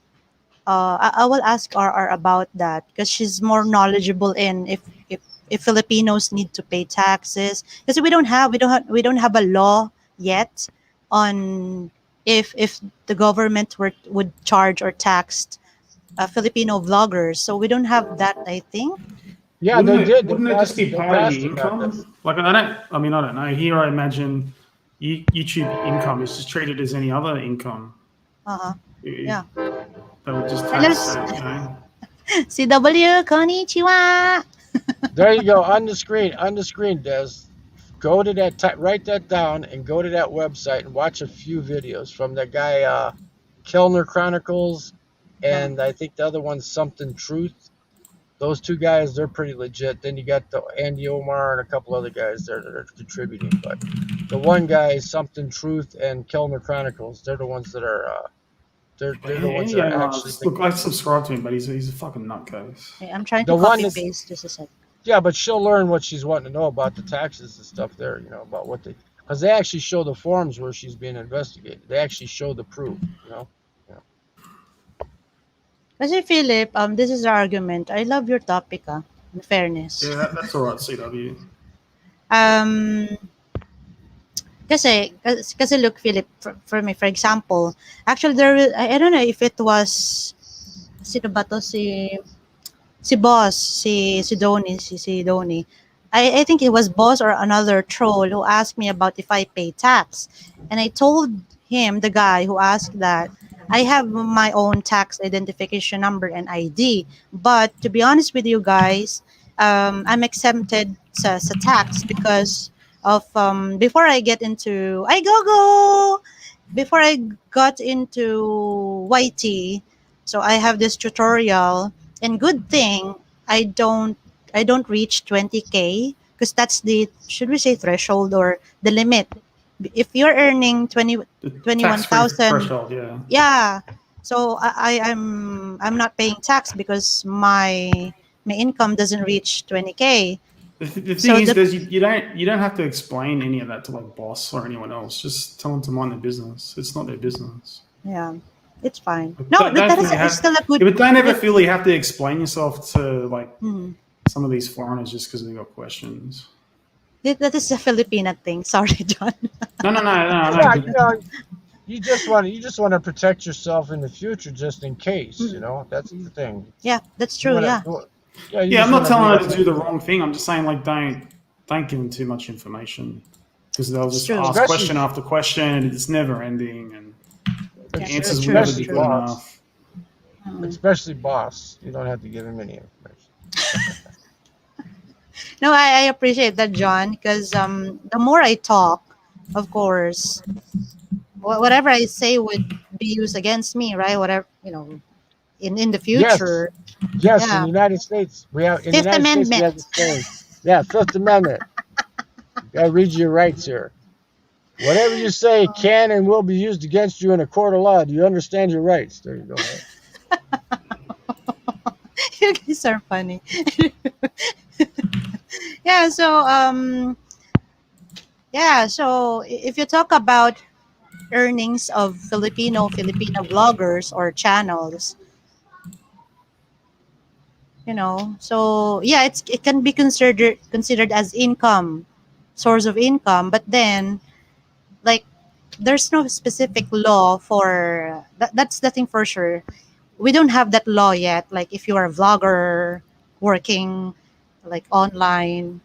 I will ask RR about that because she's more knowledgeable in if Filipinos need to pay taxes because we don't have a law yet on if the government would charge or tax Filipino vloggers, so we don't have that, I think. Yeah, they did. wouldn't it just be They part of passed your it on this. income? Like I don't know. Here I imagine YouTube income is just treated as any other income. Uh-huh. Yeah. They would just And tax, there's CW, konnichiwa. There you go, on the screen, Des. Go to that, write that down, and go to that website and watch a few videos from that guy, Kellner Chronicles, and I think the other one's Something Truth. Those two guys, they're pretty legit. Then you got the Andy Omar and a couple other guys there that are contributing. But the one guy, Something Truth, and Kellner Chronicles, they're the ones that are, they're the ones that are actually. Look, I subscribe to him, but he's a fucking nutcase. Okay, I'm trying The to one copy that's- paste just a sec. Yeah, but she'll learn what she's wanting to know about the taxes and stuff there, about what they, because they actually show the forms where she's being investigated. They actually show the proof. Kasi Philip, this is our argument. I love your topic, in fairness. Yeah, that's all right, CW. Kasi look, Philip, for me, for example, actually I don't know if it was, sino ba to, si boss, si Donnie. I think it was boss or another troll who asked me about if I pay tax. And I told him, the guy who asked that, I have my own tax identification number and ID. But to be honest with you guys, I'm exempted sa tax because of before I got into YT, so I have this tutorial, and good thing I don't reach 20K, because that's the, should we say, threshold or the limit. If you're earning The 21,000, tax-free threshold, yeah. yeah, so I'm not paying tax because my income doesn't reach 20K. The thing So is, the- there's, you don't have to explain any of that to like boss or anyone else. Just tell them to mind their business. It's not their business. Yeah, it's fine. But No, don't that feel you have- is still a good. Yeah, but don't ever feel you have to explain yourself to like Mhm. some of these foreigners just because they got questions. That is a Filipina thing. Sorry, John. No. Yeah, you just want to protect yourself in the future, just in case. That's the thing. Yeah, that's true. You Yeah. wanna- you Yeah, just I'm not wanna telling her be- to do the wrong thing. I'm just saying like don't give them too much information because they'll just True. ask Especially- question after question and it's never ending and the Yeah, answers that's will never true, be that's good true. enough. Especially boss. You don't have to give him any information. No, I appreciate that, John, because the more I talk, of course, whatever I say would be used against me, right? Whatever, in the future. Yes, in Yeah. the United States, we have. In Fifth the United States, we have Amendment. this thing. Yeah, Fifth Amendment. Gotta read your rights here. Whatever you say can and will be used against you in a court of law. Do you understand your rights? There you go. You guys are funny. Yeah. So if you talk about earnings of Filipino vloggers or channels, so yeah, it can be considered as source of income, but then, like, there's no specific law for that. That's the thing for sure. We don't have that law yet. Like, if you are a vlogger working like online,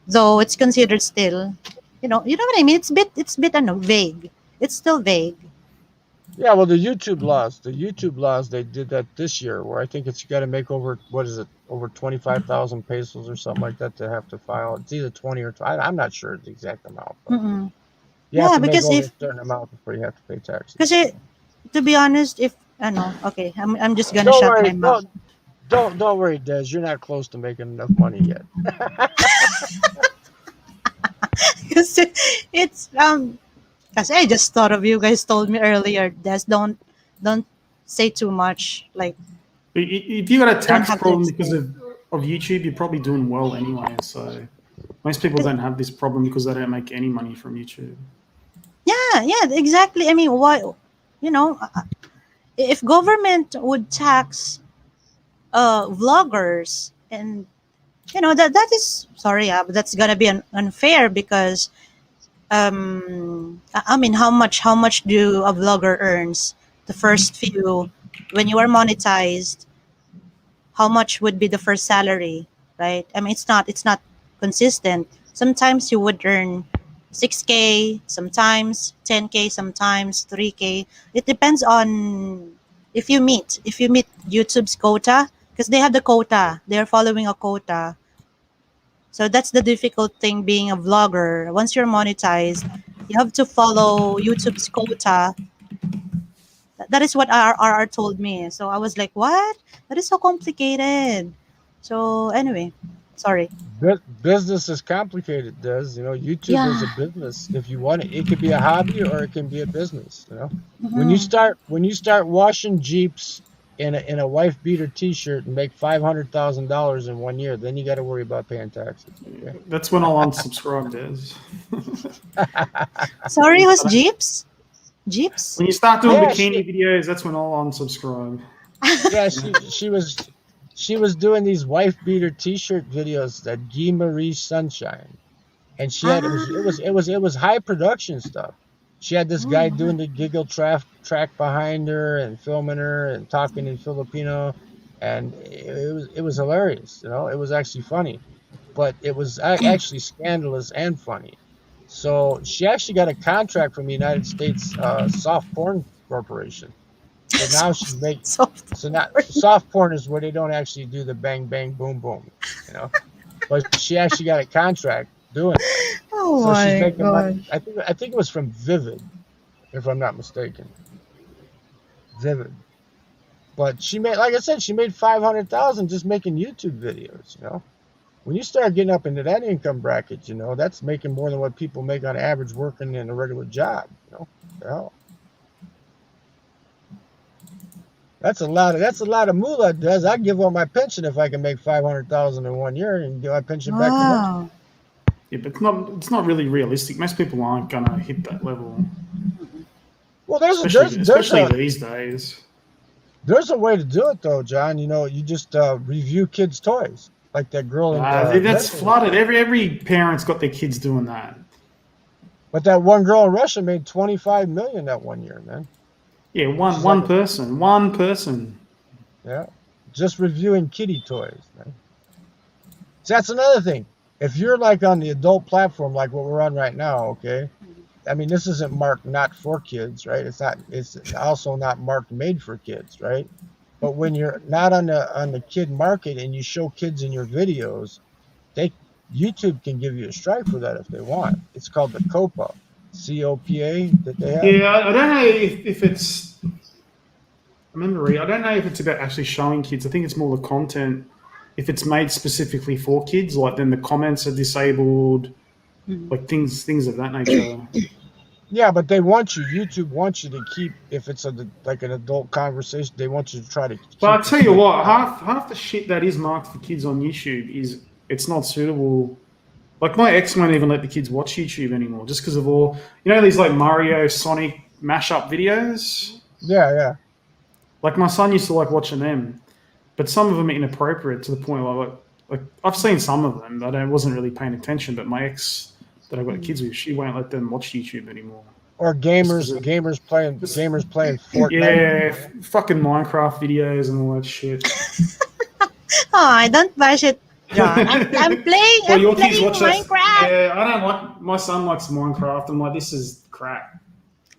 though it's considered still, you know what I mean. It's bit vague. It's still vague. Yeah, well, the YouTube laws, they did that this year, where I think you got to make over, what is it, over 25,000 pesos or something like that to have to file. It's either 20 or 20. I'm not sure the exact amount. But Mm-mm. you have Yeah, to make because over if- a certain amount before you have to pay taxes. Because to be honest, if I know, okay, I'm just gonna Don't shut worry, my mouth. don't worry, Des. You're not close to making enough money yet. Because it's because I just thought of you guys told me earlier. Des, don't say too much. Like, If you got a tax have to problem because of YouTube, you're probably doing well anyway. So most people don't have this problem because they don't make any money from YouTube. yeah, exactly. I mean, why? If government would tax vloggers, and that is, sorry, but that's gonna be unfair, because I mean, how much do a vlogger earns the first few, when you are monetized? How much would be the first salary, right? I mean, it's not consistent. Sometimes you would earn 6K, sometimes 10K, sometimes 3K. It depends on if you meet YouTube's quota, because they have the quota. They're following a quota. So that's the difficult thing being a vlogger. Once you're monetized, you have to follow YouTube's quota. That is what RR told me. So I was like, what? That is so complicated. So anyway, sorry. Business is complicated, Des. You know, YouTube is a Yeah. business. If you want it, it could be a hobby or it can be a business. You know, Mhm. when you start washing Jeeps in a wife beater T-shirt and make $500,000 in 1 year, then you got to worry about paying taxes. Okay. That's when I'll unsubscribe, Des. Sorry, was Jeeps? Jeeps? When you start doing Yeah, bikini videos, that's when I'll unsubscribe. yeah, she was doing these wife beater T-shirt videos that Guy Marie Sunshine, and she had Ah. it was high production stuff. She had this Oh guy my. doing the giggle track behind her and filming her and talking in Filipino, and it was hilarious. You know, it was actually funny, but it was actually scandalous and funny. So she actually got a contract from the United States Soft Porn Corporation. So now she's making. Soft So now porn. soft porn is where they don't actually do the bang bang boom boom, you know. But she actually got a contract doing it. Oh So she's my making money. gosh. I think it was from Vivid, if I'm not mistaken. Vivid. But she made, like I said, she made 500,000 just making YouTube videos. You know, when you start getting up into that income bracket, you know, that's making more than what people make on average working in a regular job. You know, hell, that's a lot of moolah. Does I give up my pension if I can make 500,000 in 1 year and give my pension back to most people. Wow. Yeah, but it's not really realistic. Most people aren't gonna hit that level, Well, especially these days. there's a way to do it though, John. You know, you just review kids' toys, like that girl in That's Russia. flooded. Every parent's got their kids doing that. But that one girl in Russia made 25 million that 1 year, man. Yeah, She's like, one person. yeah, just reviewing kitty toys, man. So that's another thing. If you're like on the adult platform, like what we're on right now, okay. I mean, this isn't marked not for kids, right? It's not. It's also not marked made for kids, right? But when you're not on the kid market and you show kids in your videos, they YouTube can give you a strike for that if they want. It's called the COPA, COPA that they have. Yeah, I don't know if it's. I don't know if it's about actually showing kids. I think it's more the content. If it's made specifically for kids, like then the comments are disabled, like things of that nature. Yeah, but they want you. YouTube wants you to keep if it's like an adult conversation. They want you to try to But keep I the tell you kid. what, half the shit that is marked for kids on YouTube is it's not suitable. Like my ex won't even let the kids watch YouTube anymore, just because of all these like Mario, Sonic mashup videos. Yeah, yeah. Like my son used to like watching them, but some of them are inappropriate to the point where like I've seen some of them that I wasn't really paying attention. But my ex that I got kids with, she won't let them watch YouTube anymore. Or gamers playing Fortnite. Yeah, fucking Minecraft videos and all that shit. Oh, I don't bash it, John. I'm playing. Well, I'm your kids playing watch that. Minecraft. Yeah, I don't like. My son likes Minecraft. I'm like, this is crap.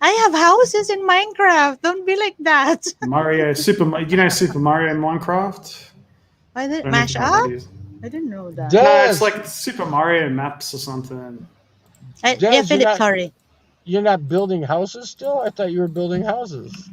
I have houses in Minecraft. Don't be like that. Mario, Super Mario and Minecraft? I I didn't don't know if mash you know what up. that is. I didn't know that. No, it's Des, like Super Mario maps or something. Yeah, Des, Philip. Sorry, you're not building houses still? I thought you were building houses.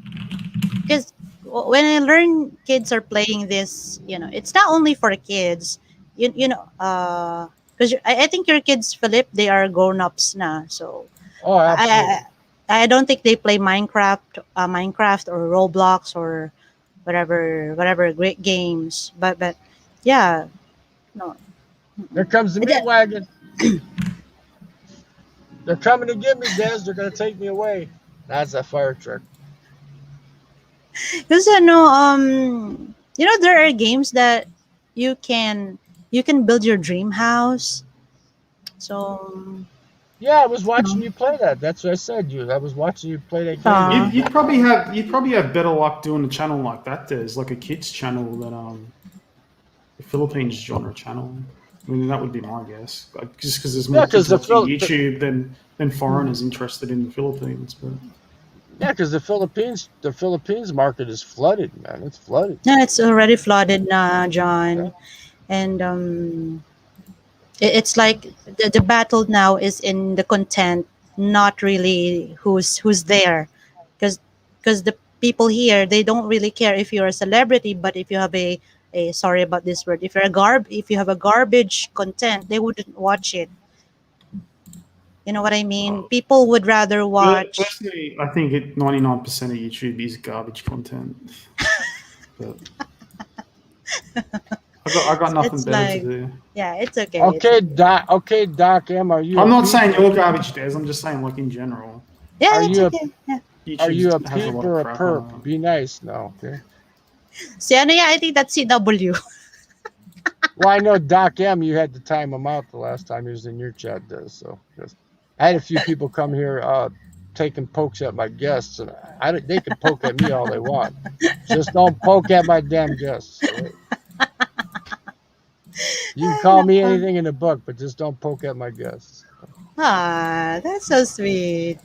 because when I learn kids are playing this, it's not only for kids. Because I think your kids, Philip, they are grown ups now. So Oh, absolutely. I don't think they play Minecraft or Roblox or whatever great games. But yeah, no. Here comes the But meat wagon. They're coming to get me, Des. They're gonna take me away. That's a fire truck. Because there are games that you can build your dream house. So Yeah, I was watching you play that. That's what I said. I was watching you play that game. Uh, You'd probably have better luck doing a channel like that. There's like a kids channel than the Philippines genre channel. I mean, that would be my guess. Like, just because there's Yeah, more because people watching YouTube than foreigners interested in the Philippines. But the Philippines market is flooded, man. It's flooded. No, it's already flooded, Yeah. John. And it's like the battle now is in the content, not really who's there, because the people here, they don't really care if you're a celebrity, but if you have a sorry about this word, if you have a garbage content, they wouldn't watch it. You know what I mean? People would rather watch. personally, I think 99% of YouTube is garbage content. But I got nothing It's better to like, do. yeah, it's okay. Okay, Doc M, are you? I'm not saying you're garbage, Des. I'm just saying, like, in general, Yeah, Are it's you okay. Yeah. are you a YouTube has a peep lot of or a crap perp? on it. Be nice. No. Okay. See, ano, yeah, I think that's CW. Well, I know Doc M. You had to time him out the last time he was in your chat, Does so. 'Cause I had a few people come here taking pokes at my guests, and they can poke at me all they want. Just don't poke at my damn guests. Right? You can call me anything in the book, but just don't poke at my guests. Ah, that's so sweet.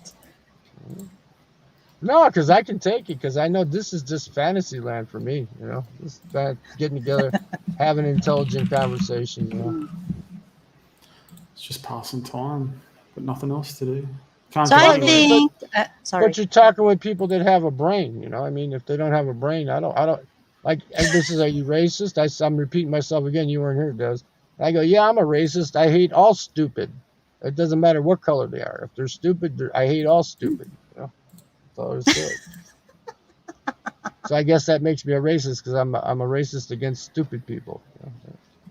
No, because I can take it, because I know this is just fantasy land for me. You know, just getting together, having intelligent conversation. You know. It's just passing time, but nothing else to do. Can't So go I anywhere. think, sorry. But you're talking with people that have a brain, you know. I mean, if they don't have a brain, I don't like. And this is, are you racist? I'm repeating myself again. You weren't here, Des. I go, yeah, I'm a racist. I hate all stupid. It doesn't matter what color they are. If they're stupid, I hate all stupid. You know, that's all there's to it. So I guess that makes me a racist, because I'm a racist against stupid people. You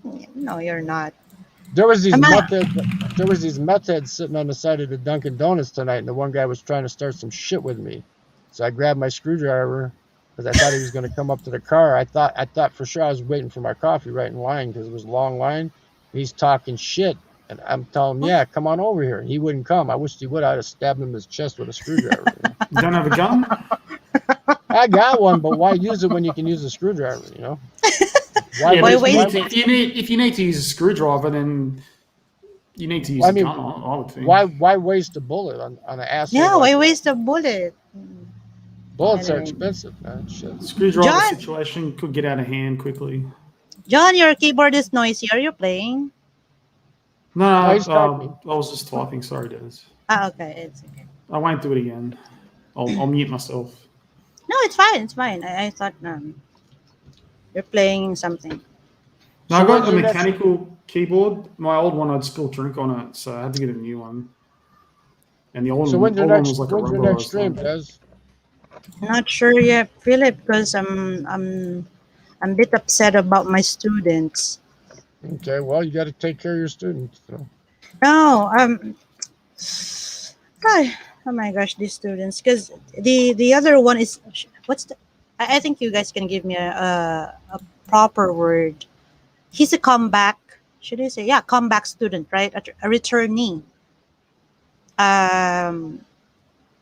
know? No, you're not. There was these Am I- meth heads sitting on the side of the Dunkin' Donuts tonight, and the one guy was trying to start some shit with me. So I grabbed my screwdriver, because I thought he was going to come up to the car. I thought for sure I was waiting for my coffee right in line, because it was a long line. He's talking shit, and I'm telling him, yeah, come on over here. And he wouldn't come. I wished he would. I'd have stabbed him in his chest with a screwdriver. You know? You don't have a gun? I got one, but why use it when you can use a screwdriver? You know. Yeah, Why but waste- if you need to use a screwdriver, then you need to use a gun. I would think. Why waste a bullet on an asshole? Yeah, like why that? waste a bullet? Bullets are Anyway. expensive, man. Shit. Screwdriver John! situation could get out of hand quickly. John, your keyboard is noisy. Are you playing? No, he's typing. I was just typing. Sorry, Des. Ah, okay, it's okay. I won't do it again. I'll mute myself. No, it's fine. It's fine. I thought you're playing something. No, So I got when's a your next- mechanical keyboard. My old one, I'd spilled drink on it, so I had to get a new one. And the old, So when's your old one next was like a when's your next rubberized stream, one. Des? Not sure yet, Philip, because I'm a bit upset about my students. Okay, well, you got to take care of your students. So. No, oh my gosh, these students. Because the other one is what's the? I think you guys can give me a proper word. He's a comeback. Should I say, yeah, comeback student, right? A returnee.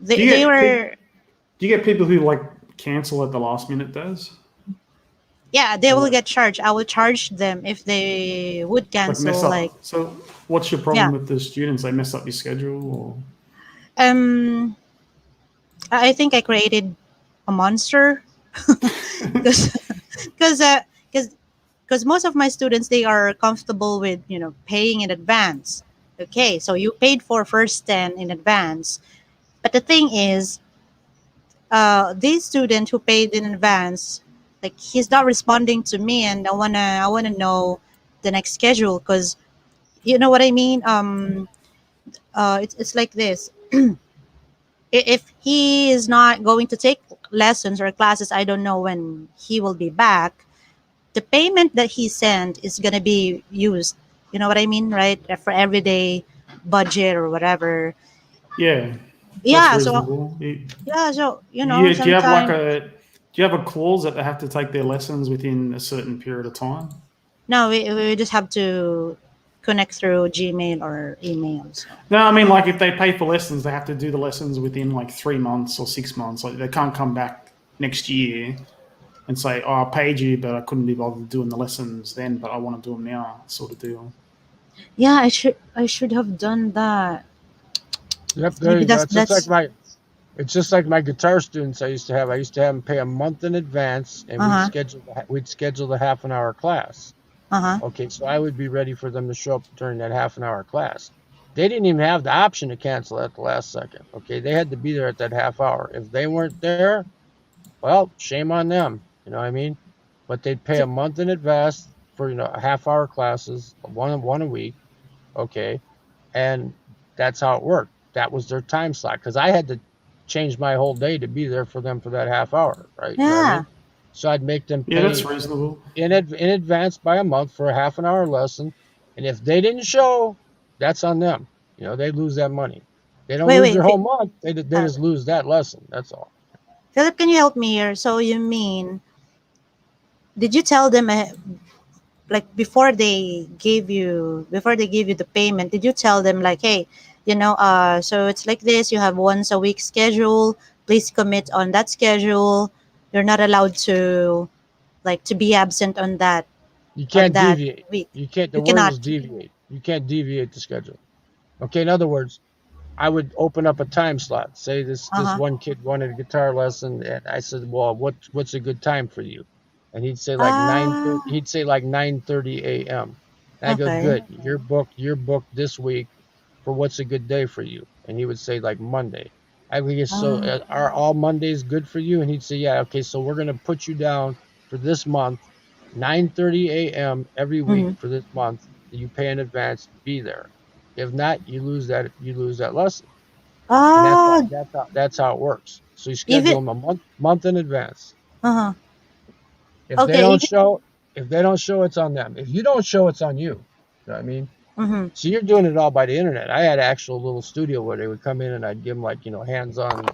They were. Do you get people who like cancel at the last minute, Des? Yeah, they will get charged. I will charge them if they would Like cancel. mess up. Like, So, what's your problem Yeah. with the students? They mess up your schedule, or I think I created a monster because most of my students, they are comfortable with paying in advance. Okay, so you paid for first 10 in advance, but the thing is, this student who paid in advance, like, he's not responding to me, and I wanna know the next schedule, because you know what I mean. It's like this. If he is not going to take lessons or classes, I don't know when he will be back. The payment that he sent is gonna be used. You know what I mean, right? For everyday budget or whatever. yeah, Yeah. that's So reasonable. yeah. So Do you have like sometimes. do you have a clause that they have to take their lessons within a certain period of time? No, we just have to connect through Gmail or emails. No, I mean, like, if they pay for lessons, they have to do the lessons within like 3 months or 6 months. Like, they can't come back next year and say, "Oh, I paid you, but I couldn't be bothered doing the lessons then, but I want to do them now," sort of deal. Yeah, I should have done that. Yep, there Maybe you go. that's It's just like that's my guitar students I used to have. I used to have them pay a month in advance, and uh-huh. we'd schedule the half an hour class. Uh-huh. Okay, so I would be ready for them to show up during that half an hour class. They didn't even have the option to cancel at the last second. Okay, they had to be there at that half hour. If they weren't there, well, shame on them. You know what I mean? But they'd pay So, a month in advance for half hour classes, one a week. Okay, and that's how it worked. That was their time slot because I had to change my whole day to be there for them for that half hour, right? You know what I yeah. mean? So I'd make them Yeah, that's pay reasonable. in advance by a month for a half an hour lesson, and if they didn't show, that's on them. They lose that money. They don't Wait, lose their wait. whole month. They Uh, just lose that lesson. That's all. Philip, can you help me here? So you mean, did you tell them like before they gave you the payment, did you tell them like, hey, so it's like this, you have once a week schedule, please commit on that schedule, you're not allowed to like to be absent You on can't that deviate. week? You can't. The You word cannot. is deviate. You can't deviate the schedule. Okay. In other words, I would open up a time slot. Say this Uh-huh. one kid wanted a guitar lesson, and I said, "Well, what's a good time for you?" And he'd say like 9:30. Ah, He'd say like 9:30 a.m. And I go, okay. "Good. You're booked this week for what's a good day for you?" And he would say like Monday. I would guess so. Ah. Are all Mondays good for you? And he'd say, "Yeah." Okay, so we're gonna put you down for this month, 9:30 a.m. every week Mhm. for this month. You pay in advance. Be there. If not, you lose that. You lose that lesson, and that's how Ah, it works. So you even. schedule them a month in advance. Uh-huh. If they Okay, don't even. show, it's on them. If you don't show, it's on you. You know what I mean? Mm-hmm. So you're doing it all by the internet. I had an actual little studio where they would come in and I'd give them like hands-on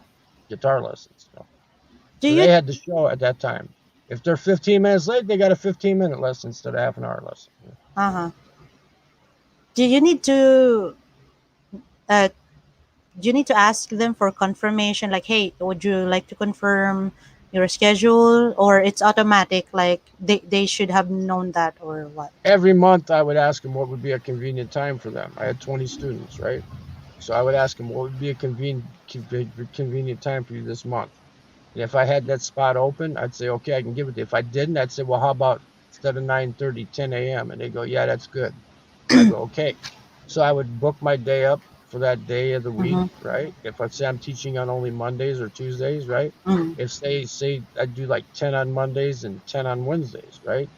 guitar lessons. Do So you they had to show at that time. If they're 15 minutes late, they got a 15-minute lesson instead of half an hour lesson. uh-huh do you need to uh ask them for confirmation, like, hey, would you like to confirm your schedule, or it's automatic, like they should have known that, or what? Every month I would ask them what would be a convenient time for them. I had 20 students, right? So I would ask them what would be a convenient time for you this month. And if I had that spot open, I'd say, okay, I can give it to you. If I didn't, I'd say, well, how about instead of 9:30, 10 a.m.? And they go, yeah, that's good. And I go, okay. So I would book my day up for that day of the week, Mm-hmm. right? If I say I'm teaching on only Mondays or Tuesdays, right? Mm-hmm. If they say I do like 10 on Mondays and 10 on Wednesdays, right?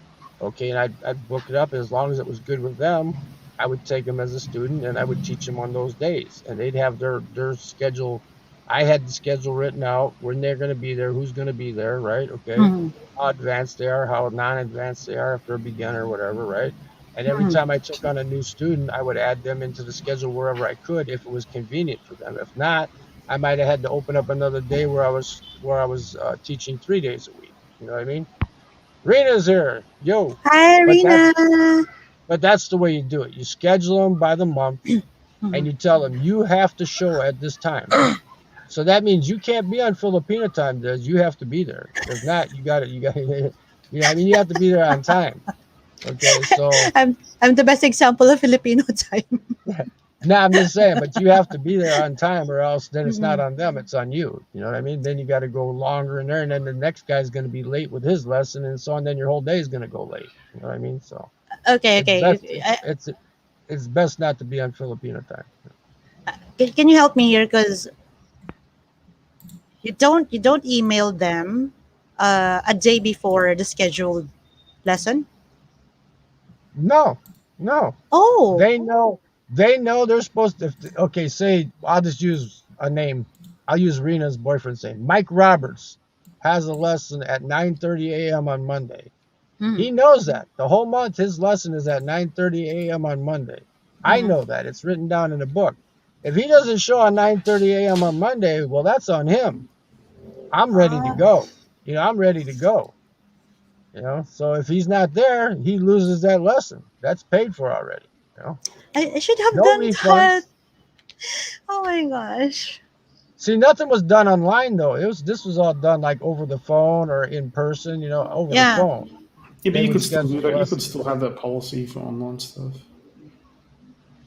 Okay, and I'd book it up as long as it was good with them. I would take them as a student and I would teach them on those days, and they'd have their schedule. I had the schedule written out when they're going to be there, who's going to be there, right? Okay, Mm-hmm. how advanced they are, how non-advanced they are, if they're a beginner or whatever, right? And every Mm-hmm. time I took on a new student, I would add them into the schedule wherever I could if it was convenient for them. If not, I might have had to open up another day where I was teaching 3 days a week. You know what I mean? Rena's here, yo. Hi, But Rina. that's the way you do it. You schedule them by the month, Mm-hmm. and you tell them you have to show at this time. So that means you can't be on Filipino time, Des. You have to be there. If not, you got to, I mean, you have to be there on time. Okay, so I'm the best example of Filipino time. now I'm just saying, but you have to be there on time, or else then it's not Mm-mm. on them, it's on you. You know what I mean? Then you got to go longer in there, and then the next guy's going to be late with his lesson, and so on. Then your whole day is going to go late. You know what I mean? So Okay, it's okay. best it's best not to be on Filipino time. Can you help me here, because you don't email them a day before the scheduled lesson? No, no. Oh. They know they're supposed to. Okay, say I'll just use a name. I'll use Rena's boyfriend's name. Mike Roberts has a lesson at 9:30 a.m. on Monday. Mm-hmm. He knows that the whole month his lesson is at 9:30 a.m. on Monday. I Mm-hmm. know that it's written down in the book. If he doesn't show on 9:30 a.m. on Monday, well, that's on him. I'm ready to Ah, go. I'm ready to go. So if he's not there, he loses that lesson. That's paid for already. I should have No done that. refunds. Oh my gosh. See, nothing was done online though. This was all done like over the phone or in person. Over the Yeah. phone. Yeah, but They you would could still schedule do the that. You could lessons. still have that policy for online stuff.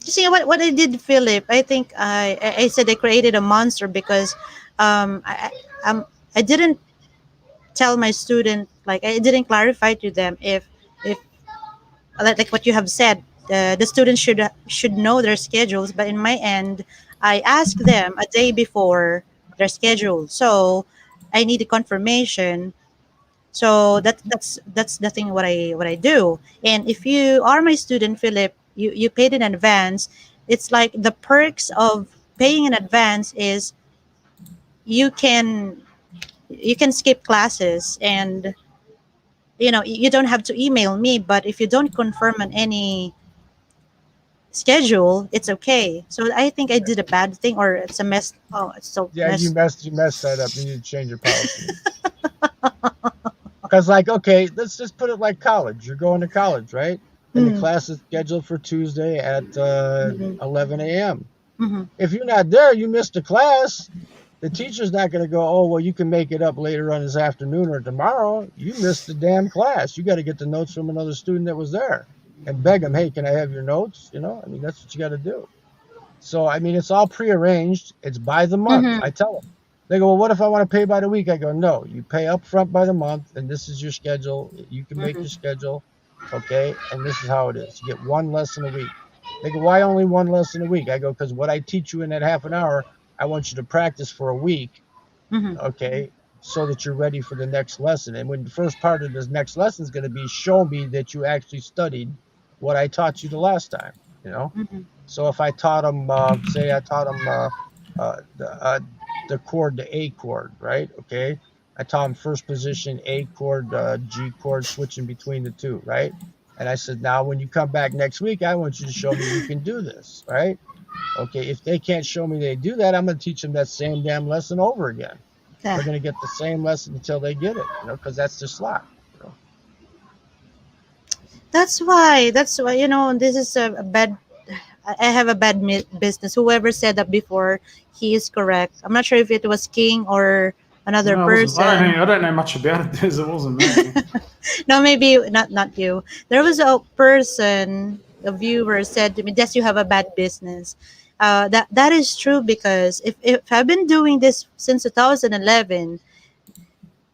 You see what I did, Philip. I think I said I created a monster because um, I, I, I didn't tell my student, like I didn't clarify to them if like what you have said, the students should know their schedules. But in my end, I ask them a day before their schedule, so I need a confirmation. So that's the thing what I do. And if you are my student, Philip, you paid in advance. It's like the perks of paying in advance is you can you can skip classes, and you don't have to email me. But if you don't confirm on any schedule, it's okay. So I think I did a bad thing, or it's a mess. Oh, it's so Yeah, mess. you messed that up. You need to change your policy. Because, like, okay, let's just put it like college. You're going to college, right? And the Mm-hmm. class is scheduled for Tuesday at Mm-hmm. 11 a.m. Mm-hmm. If you're not there, you missed the class. The teacher's not going to go, oh, well, you can make it up later on this afternoon or tomorrow. You missed the damn class. You got to get the notes from another student that was there and beg them, hey, can I have your notes? I mean, that's what you got to do. So, I mean, it's all prearranged. It's by the month. Mm-hmm. I tell them. They go, well, what if I want to pay by the week? I go, no, you pay up front by the month, and this is your schedule. You can make Mm-hmm. your schedule, okay? And this is how it is. You get one lesson a week. They go, why only one lesson a week? I go, because what I teach you in that half an hour, I want you to practice for a week, Mm-hmm. okay, so that you're ready for the next lesson. And when the first part of this next lesson is going to be, show me that you actually studied what I taught you the last time. Mm-hmm. So if I taught them, say I taught them the chord, the A chord, right? Okay. I taught them first position, A chord, G chord, switching between the two, right? And I said, now when you come back next week, I want you to show me you can do this, right? Okay. If they can't show me they do that, I'm going to teach them that same damn lesson over again. Yeah. They're going to get the same lesson until they get it, because that's their slot. That's why this is a bad. I have a bad business. Whoever said that before, he is correct. I'm not sure if it was King or another No, it wasn't. person. I don't know much about it. It wasn't me. No, maybe not you. There was a person, a viewer said to me, "Yes, you have a bad business." That is true, because if I've been doing this since 2011,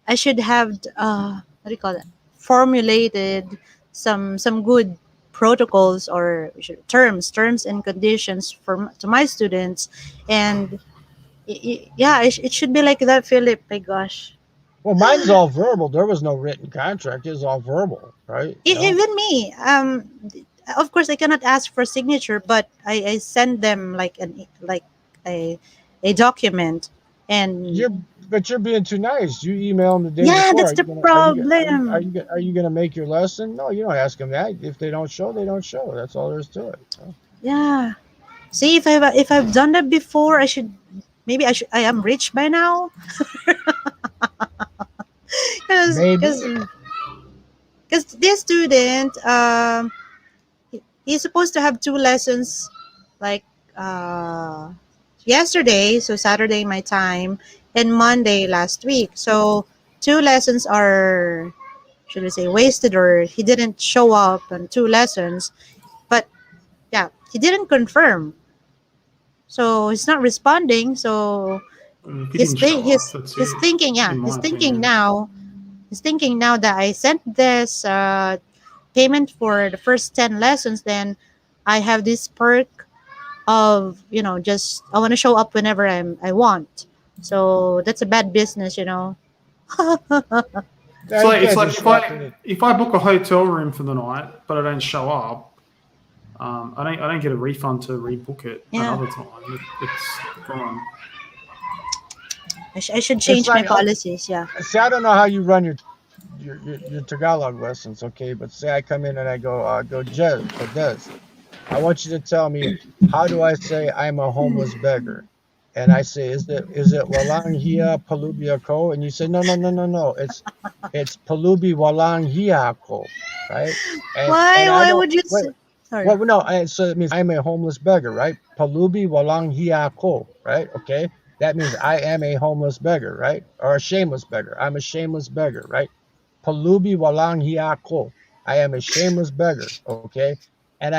I should have what do you call it? Formulated some good protocols, or terms and conditions to my students. And yeah, it should be like that, Philip. My gosh. Well, mine's all verbal. There was no written contract. It was all verbal, right? Even me, of course I cannot ask for signature, but I send them like a a document. And But you're being too nice. You email them the day yeah, before. that's Are you the gonna problem. are you gonna make your lesson? No, you don't ask them that. If they don't show, they don't show. That's all there is to it. Yeah, see, if I've done that before, I should, maybe I am rich by now. Because Maybe. this student, he's supposed to have two lessons, like yesterday, so Saturday my time, and Monday last week. So two lessons are, should we say, wasted, or he didn't show up on two lessons. But yeah, he didn't confirm, so he's not responding. So If you didn't show up, that's he's it. thinking, yeah, In my opinion. he's thinking now that I sent this payment for the first 10 lessons, then I have this perk of, just I want to show up whenever I want. So that's a bad business. Yeah, you It's can't like just walk in. if I book a hotel room for the night, but I don't show up, I don't get a refund to rebook it Yeah, another time. It's gone. I should It's change my like, policies. Yeah. see, I don't know how you run your Tagalog lessons, okay? But say I come in and I go Jez or Des. I want you to tell me, how do I say I'm a homeless beggar? And I say, is it walang hiya palubi ako? And you say, no. It's palubi walang hiya ako, right? And I Why don't would you wait. say? Sorry. Well, no. So it means I'm a homeless beggar, right? Palubi walang hiya ako, right? Okay. That means I am a homeless beggar, right? Or a shameless beggar. I'm a shameless beggar, right? Palubi walang hiya ako. I am a shameless beggar, okay? And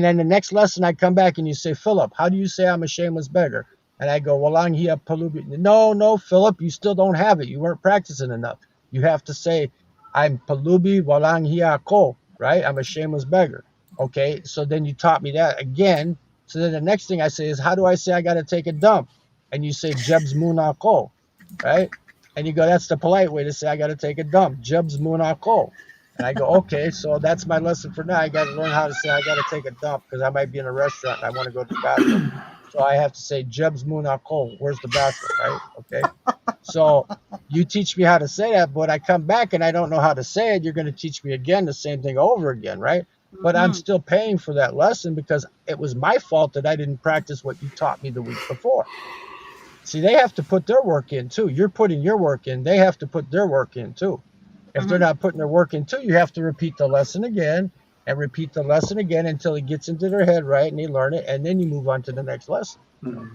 then the next lesson I come back and you say, Philip, how do you say I'm a shameless beggar? And I go, Walang hiya palubi. No, Philip, you still don't have it. You weren't practicing enough. You have to say, I'm palubi walang hiya ko, right? I'm a shameless beggar. Okay, so then you taught me that again. So then the next thing I say is, how do I say I got to take a dump? And you say, Jebs muna ko, right? And you go, that's the polite way to say I got to take a dump. Jebs muna ko. And I go, okay, so that's my lesson for now. I got to learn how to say I got to take a dump because I might be in a restaurant and I want to go to the bathroom. So I have to say, Jebs Munako, where's the bathroom, right? Okay. So you teach me how to say that, but I come back and I don't know how to say it. You're going to teach me again the same thing over again, right? But I'm still paying for that lesson because it was my fault that I didn't practice what you taught me the week before. See, they have to put their work in too. You're putting your work in. They have to put their work in too. If they're not putting their work in too, you have to repeat the lesson again and repeat the lesson again until it gets into their head, right? And they learn it, and then you move on to the next lesson.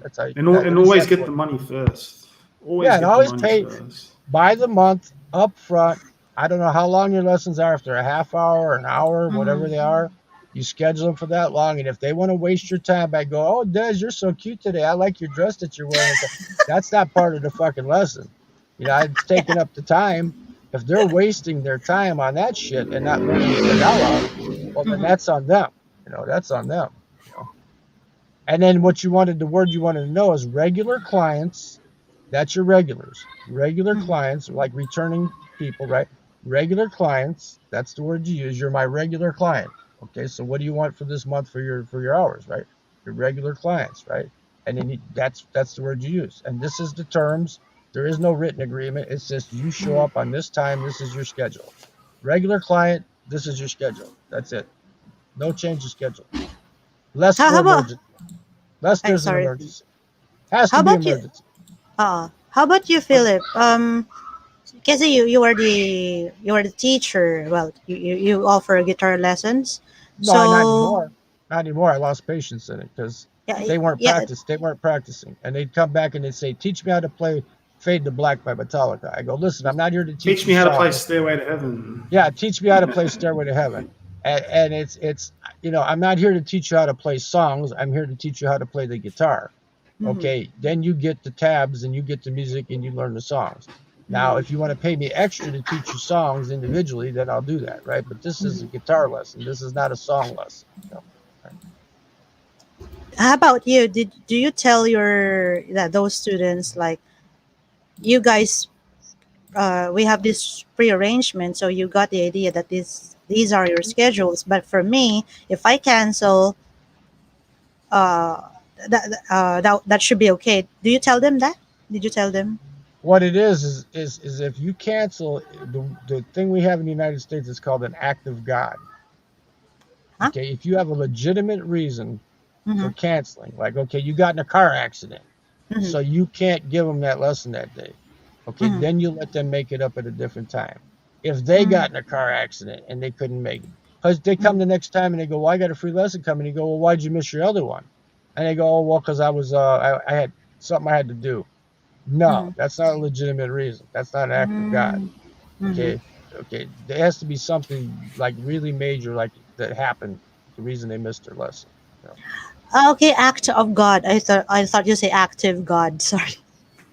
That's how you. And always get the money first. Always and get always the money pay first. by the month up front. I don't know how long your lessons are. If they're a half hour, an hour, whatever they are, you schedule them for that long. And if they want to waste your time by go, oh, Des, you're so cute today. I like your dress that you're wearing. That's not part of the fucking lesson. It's taking up the time. If they're wasting their time on that shit and not learning the Tagalog, well, then that's on them. That's on them. And then the word you wanted to know is regular clients. That's your regulars. Regular clients, like returning people, right? Regular clients, that's the word you use. You're my regular client. Okay, so what do you want for this month for your hours, right? Your regular clients, right? And then that's the word you use. And this is the terms. There is no written agreement. It's just you show up on this time. This is your schedule. Regular client, this is your schedule. That's it. No change of schedule. Less How for about? emergency. Less there's an Sorry. emergency. Has How to be about you? emergency. How about you, Philip? Kasi you are the teacher. Well, you offer guitar lessons. No, not So anymore. Not anymore. I lost patience in it because yeah, they weren't yeah. They weren't practicing, and they'd come back and they'd say, "Teach me how to play Fade to Black by Metallica." I go, "Listen, I'm not here to teach Teach you me how to play songs. Stairway to Heaven. Yeah, teach me how to play Stairway to Heaven." And it's I'm not here to teach you how to play songs. I'm here to teach you how to play the guitar. Okay, then you get the tabs and you get the music and you learn the songs. Now, if you want to pay me extra to teach you songs individually, then I'll do that, right? But this is a guitar lesson. This is not a song lesson. How about you? Do you tell those students like you guys? We have this prearrangement, so you got the idea that these are your schedules. But for me, if I cancel, uh, that should be okay. Do you tell them that? Did you tell them? What it is if you cancel, the thing we have in the United States is called an act of God. Huh? Okay, if you have a legitimate reason for Mm-hmm. canceling, like, okay, you got in a car accident, Mm-hmm. so you can't give them that lesson that day. Okay, Mm-hmm. then you let them make it up at a different time. If they got in a car accident and they couldn't make it, because they come the next time and they go, well, I got a free lesson coming. You go, well, why'd you miss your other one? And they go, oh, well, because I was I had something I had to do. No, Mm-hmm. that's not a legitimate reason. That's not an act of God. Mm-hmm. Okay. There has to be something like really major, like that happened. The reason they missed their lesson. Okay, act of God. I thought you say active God. Sorry,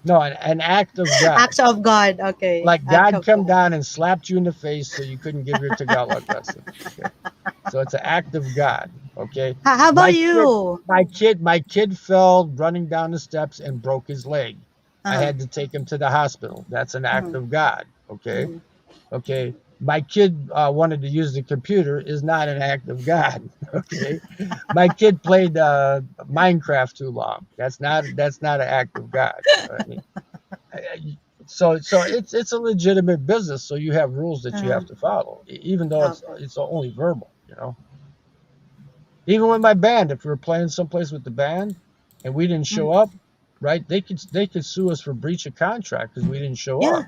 No, an act of God. act of God. Okay, Like act God of come God. down and slapped you in the face so you couldn't give your Tagalog lesson. Okay. So it's an act of God. Okay. How about My kid, you? my kid fell running down the steps and broke his leg. I Uh-huh. had to take him to the hospital. That's an act Mhm, of God. Okay. mhm. Okay. My kid wanted to use the computer is not an act of God. Okay. My kid played Minecraft too long. That's not an act of God. I mean, so it's a legitimate business. So you have rules that you Uh-huh. have to follow, even though Okay. it's only verbal. Even with my band, if we were playing someplace with the band and we didn't show Mhm. up, right? They could sue us for breach of contract because we didn't show Yeah. up,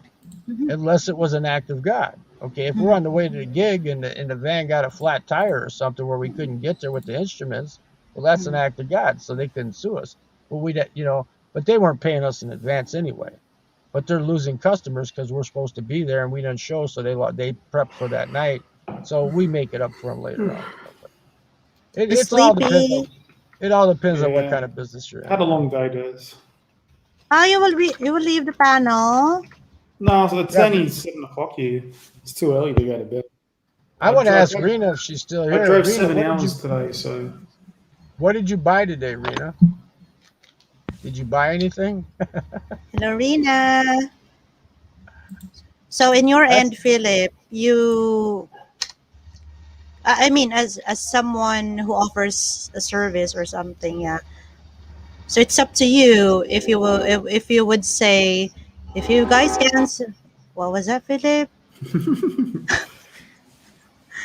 Mhm, unless it was an act of God. Okay, if we're mhm, on the way to the gig and the van got a flat tire or something where we couldn't get there with the instruments, well, that's an mhm. act of God, so they couldn't sue us. But but they weren't paying us in advance anyway. But they're losing customers because we're supposed to be there and we didn't show, so they prepped for that night. So we make it up for them later on. It's all depends on sleepy. it all depends on what Yeah. kind of business you're Had a in. long day, Des. You will leave the panel. No, so it's Yeah, only 7 o'clock here. It's too early to go to bed. I want to I ask drove, Rena if she's still I here. drove Rena, 7 hours today, so what did you buy today, Rena? Did you buy anything? Lorena. So in your That's end, Philip, I mean, as someone who offers a service or something, yeah. So it's up to you if you would say, if you guys can. What was that, Philip?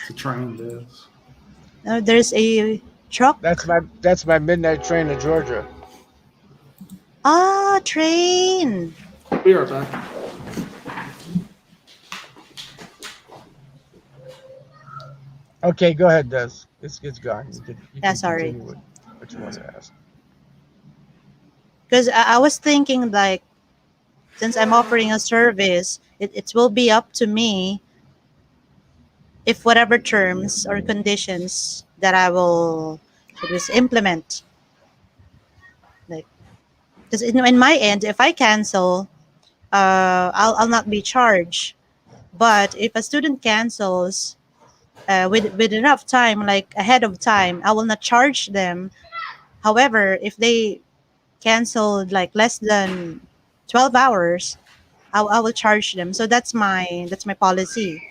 it's a train, Des. No, there's a truck. that's my midnight train to Georgia. Ah, train. Be right back. Okay, go ahead, Des. It's gone. You Yeah, can sorry. continue with what you want to ask. Because I was thinking like, since I'm offering a service, it will be up to me if whatever terms or conditions that I will just implement. Like, because in my end, if I cancel, I'll not be charged. But if a student cancels with enough time, like ahead of time, I will not charge them. However, if they canceled like less than 12 hours, I will charge them. So that's my policy.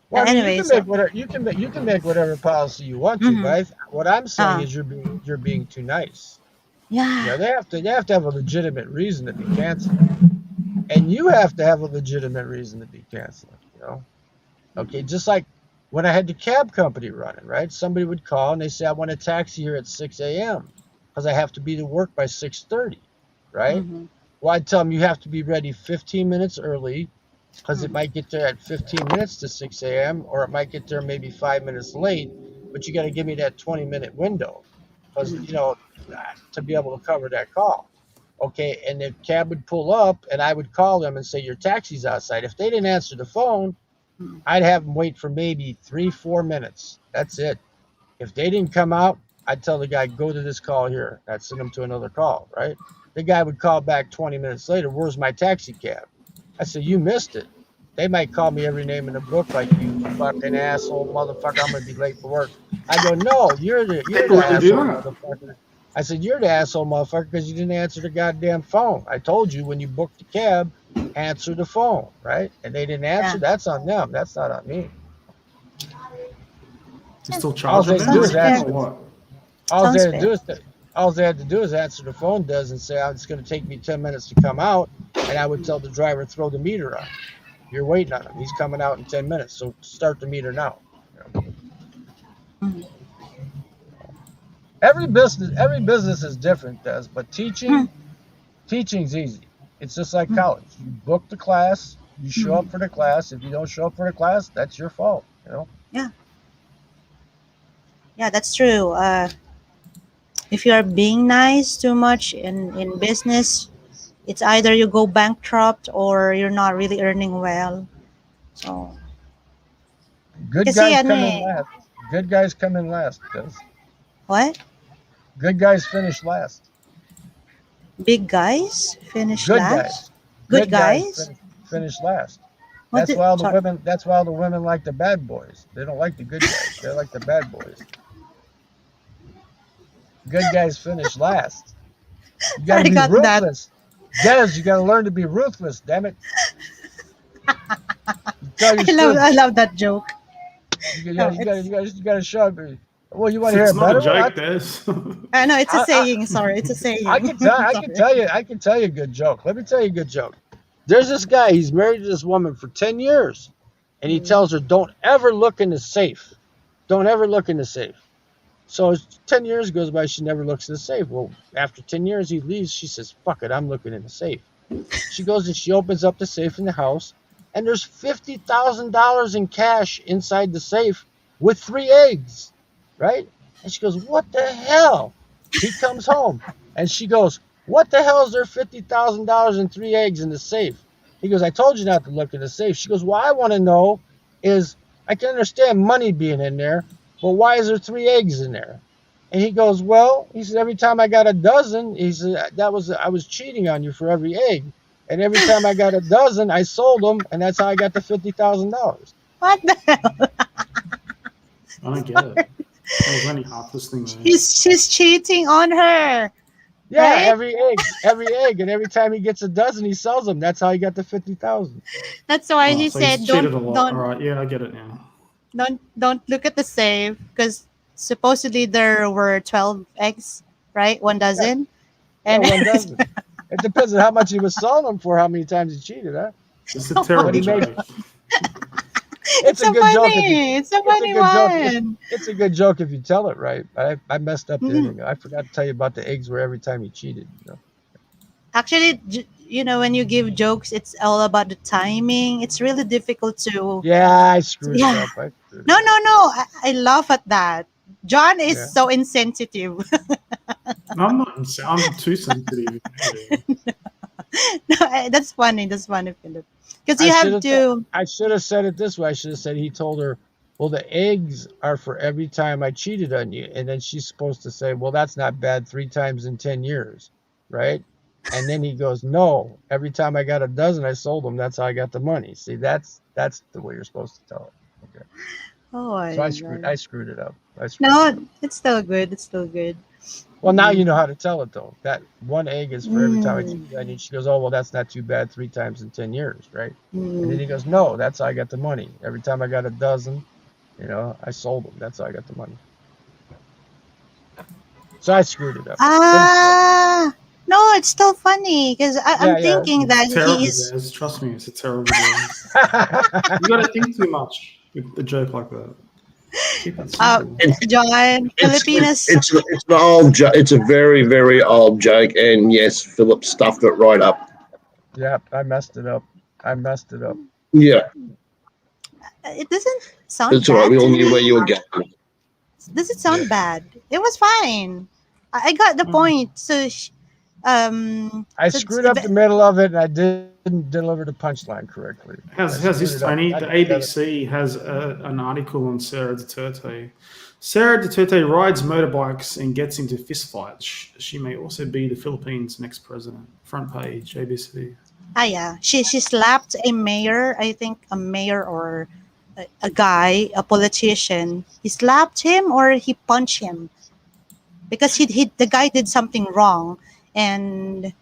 Well, I mean, you Anyway, can so make whatever you can make whatever policy you want to, mhm. but what I'm saying uh, is you're being too nice. You yeah, know, they have to have a legitimate reason to be canceling, and you have to have a legitimate reason to be canceling. You know, okay, just like when I had the cab company running, right? Somebody would call and they say, "I want a taxi here at 6 a.m. because I have to be to work by 6:30," right? hmm Well, I'd tell them you have to be ready 15 minutes early because it hmm might get there at 15 minutes to 6 a.m. or it might get there maybe 5 minutes late, but you got to give me that 20-minute window because, hmm you know, to be able to cover that call. Okay, and the cab would pull up and I would call them and say, your taxi's outside. If they didn't answer the phone, I'd have them wait for maybe 3, 4 minutes. That's it. If they didn't come out, I'd tell the guy, go to this call here. I'd send him to another call, right? The guy would call back 20 minutes later, where's my taxi cab? I said, you missed it. They might call me every name in the book like you fucking asshole motherfucker, I'm gonna be late for work. I go, no, you're People the really do asshole that. motherfucker. I said, you're the asshole motherfucker because you didn't answer the goddamn phone. I told you when you booked the cab, answer the phone, right? And they didn't yeah. answer. That's on them. That's not on me. You still All charge them they then do or is Sounds fair. anything or answer. what? All they Sounds had to fair. do is all they had to do is answer the phone does and say, it's going to take me 10 minutes to come out. And I would tell the driver, throw the meter on. You're waiting on him. He's coming out in 10 minutes. So start the meter now. You know? Mhm. Every business is different, Des, but teaching's easy. It's just like Mhm. college. You book the class, you show up Mhm. for the class. If you don't show up for the class, that's your fault. You know? Yeah, yeah, that's true. If you are being nice too much in business, it's either you go bankrupt or you're not really earning well. So Good kasi guys ano come in eh, last. Good guys come in last, Des. what? Good guys finish last. Big guys finish Good last? guys. Good Good guys guys? finish last. What did sorry. That's why all the women like the bad boys. They don't like the good guys. They like the bad boys. Good guys finish last. You got to I be got that. ruthless. Des, you got to learn to be ruthless, damn it. You tell your I students. love that joke. No, it's You got to show me. Well, you want to hear It's a not a better one? joke, Des. I know it's a I, saying. Sorry, it's a I saying. can tell Sorry. I can tell you a good joke. Let me tell you a good joke. There's this guy, he's married to this woman for 10 years. And he Mm, tells her, don't ever look in the safe. Don't ever look in the safe. So 10 years goes by, she never looks in the safe. Well, after 10 years, he leaves. She says, fuck it, I'm looking in the safe. She goes and she opens up the safe in the house, and there's $50,000 in cash inside the safe with 3 eggs, right? And she goes, what the hell? He comes home, and she goes, what the hell is there $50,000 and 3 eggs in the safe? He goes, I told you not to look in the safe. She goes, well, I want to know is I can understand money being in there, well, why is there 3 eggs in there? And he goes, well, he said, every time I got a dozen, he said, I was cheating on you for every egg. And every time I got a dozen, I sold them, and that's how I got the $50,000. What the hell? I don't get it. I was only half listening there. She's cheating on her. Yeah, Right? every egg, and every time he gets a dozen, he sells them. That's how he got the 50,000. That's why Oh, he so said he's cheated a lot. don't All right, yeah, I get it now. don't look at the safe, because supposedly there were 12 eggs, right? 1 dozen. Yeah, And 1 dozen. It depends on how much he was selling them for, how many times he cheated, huh? It's a terrible he made- joke. It's a good joke. It's a funny good joke. one. It's a good joke if you tell it right. I messed up the Mhm. ending. I forgot to tell you about the eggs where every time he cheated. Actually, when you give jokes, it's all about the timing. It's really difficult to. Yeah, I screwed Yeah. it up. No. I laugh at that. John is Yeah. so insensitive. I'm too sensitive. That's funny. That's funny, Philip. Because you I have should've to. I should have said it this way. I should have said he told her, well, the eggs are for every time I cheated on you. And then she's supposed to say, well, that's not bad, 3 times in 10 years, right? And then he goes, no, every time I got a dozen, I sold them. That's how I got the money. See, that's the way you're supposed to tell it. Okay. Oh, So I screwed it up. No, it's still good. It's still good. Well, now you know how to tell it, though. That 1 egg is for every time I cheated on you. She goes, oh, well, that's not too bad, 3 times in 10 years, right? And then he goes, no, that's how I got the money. Every time I got a dozen, I sold them. That's how I got the money. So I screwed it up. No, it's still funny, because I'm thinking that Terrible, he's. Des. Trust me, it's a terrible joke. You got to think too much with a joke like that. Keep it simple. John, Filipinos. It's an old joke. It's a very, very old joke, and yes, Philip stuffed it right up. Yep, I messed it up. Yeah, It doesn't sound that's bad. right. We all to knew me. where you were going. Does it sound bad? It was fine. I got the point. So, I screwed up the middle of it, and I didn't deliver the punchline correctly. How's this, Tony? The ABC has an article on Sarah Duterte. Sarah Duterte rides motorbikes and gets into fistfights. She may also be the Philippines' next president. Front page, ABC. yeah. She slapped a mayor, I think a mayor or a guy, a politician. He slapped him or he punched him because the guy did something wrong. And,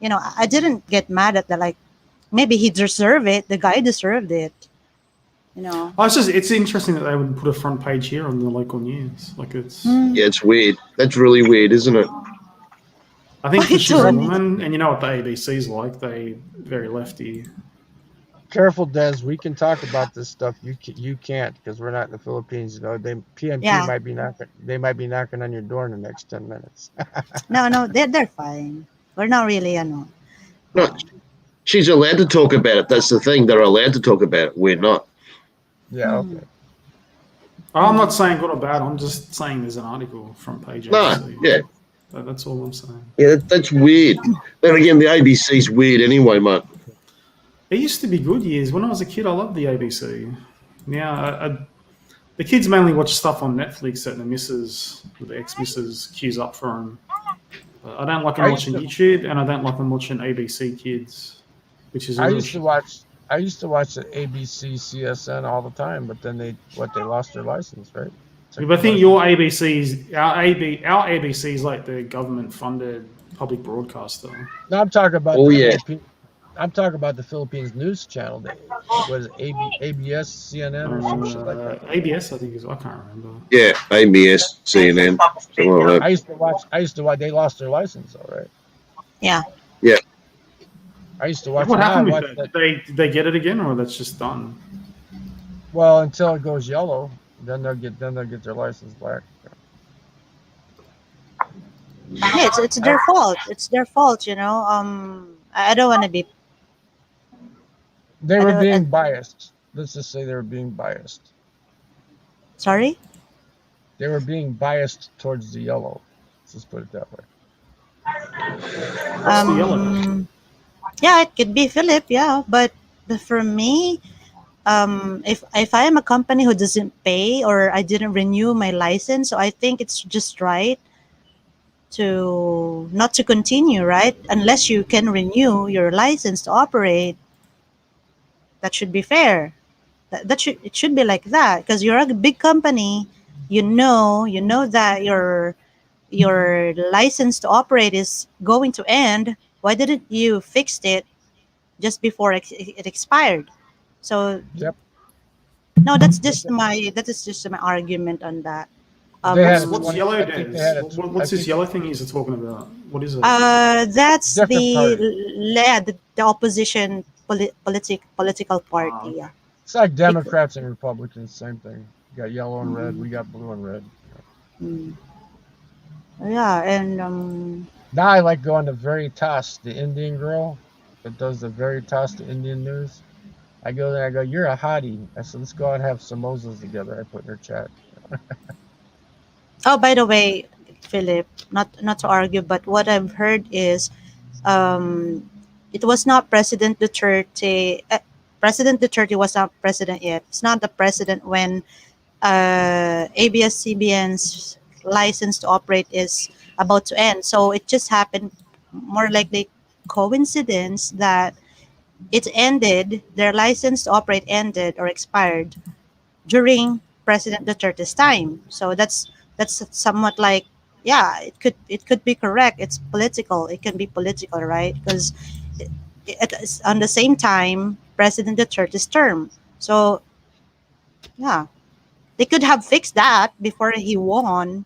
I didn't get mad at that. Like, maybe he deserved it. The guy deserved it. It's interesting that they would put a front page here on the local news. Like it's. Yeah, it's weird. That's really weird, isn't it? I think she's a woman, and you know what the ABC's like. They very lefty. Careful, Des. We can talk about this stuff. You can't, because we're not in the Philippines. PNP might be knocking. They might be knocking on your door in the next 10 minutes. No, they're fine. We're not really, No, she's allowed to talk about it. That's the thing. They're allowed to talk about it. We're not. Yeah. Okay. I'm not saying good or bad. I'm just saying there's an article front page. ABC. Yeah. That's all I'm saying. Yeah, that's weird. Then again, the ABC's weird anyway, mate. It used to be good years. When I was a kid, I loved the ABC. Now, the kids mainly watch stuff on Netflix that the ex-missus queues up for them. I don't like them watching YouTube, and I don't like them watching ABC Kids, which is. I used to watch the ABC CSN all the time, but then they lost their license, right? But I think your ABC's, our ABC is like the government-funded public broadcaster. No, I'm talking about. I'm talking about the Philippines news channel. Was it ABS, CNN, or some shit like that? ABS, I think I can't remember. Yeah, ABS, CNN. Something like that. I used to watch. They lost their license, all right. Yeah. Yeah. I used to watch. What happened with that? Did they get it again, or that's just done? Well, until it goes yellow, then they'll get their license back. Yeah, it's their fault. It's their fault, I don't want to be. They were being biased. Let's just say they were being biased. Sorry? They were being biased towards the yellow. Let's just put it that way. What's the yellow? Yeah, it could be Philip, yeah. But for me, if I am a company who doesn't pay or I didn't renew my license, so I think it's just right to not to continue, right? Unless you can renew your license to operate, that should be fair. That should it should be like that because you're a big company. You know that your license to operate is going to end. Why didn't you fix it just before it expired? So Yep. no, But that is just my argument on that. they had a What's 20. yellow I think they had days? a. I What's this think yellow thing he's talking about? What is it? That's different party. the opposition political party. Ah, Yeah. It's like It, Democrats and Republicans, same thing. You got yellow and red. We got blue and red. mm, yeah, and Now I like going to Veritas, the Indian girl that does the Veritas, the Indian news. I go there. I go, you're a hottie. I said, let's go out and have samosas together. I put in her chat. oh, by the way, Philip, not to argue, but what I've heard is it was not President Duterte. President Duterte was not president yet. It's not the president when ABS-CBN's license to operate is about to end. So it just happened, more likely coincidence that it ended. Their license to operate ended or expired during President Duterte's time. So that's somewhat like, yeah, it could be correct. It's political. It can be political, right? Because it's on the same time President Duterte's term. So yeah, they could have fixed that before he won.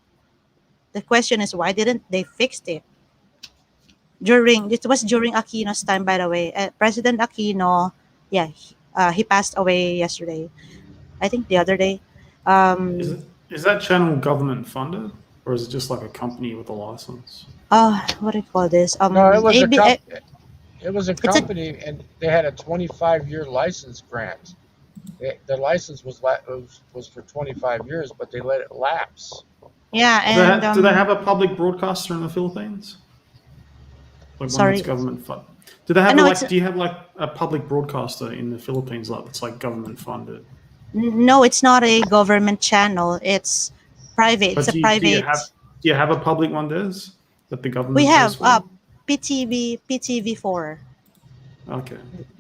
The question is why didn't they fix it during? It was during Aquino's time, by the way. President Aquino, yeah, he passed away yesterday. I think the other day. is Um, it is that channel government funded, or is it just like a company with a license? what do you call this? No, it was a AB, it was a it's a company, and they had a 25-year license grant. The license was for 25 years, but they let it lapse. yeah, Do they, and do they have a public broadcaster in the Philippines? Like one that's sorry, government funded? Do they have no, like? Do you have like a public broadcaster in the Philippines like that's like government funded? no, it's not a government channel. It's private. It's But a private. do you have a public one, Des, that the We government pays have for? PTV4. Okay.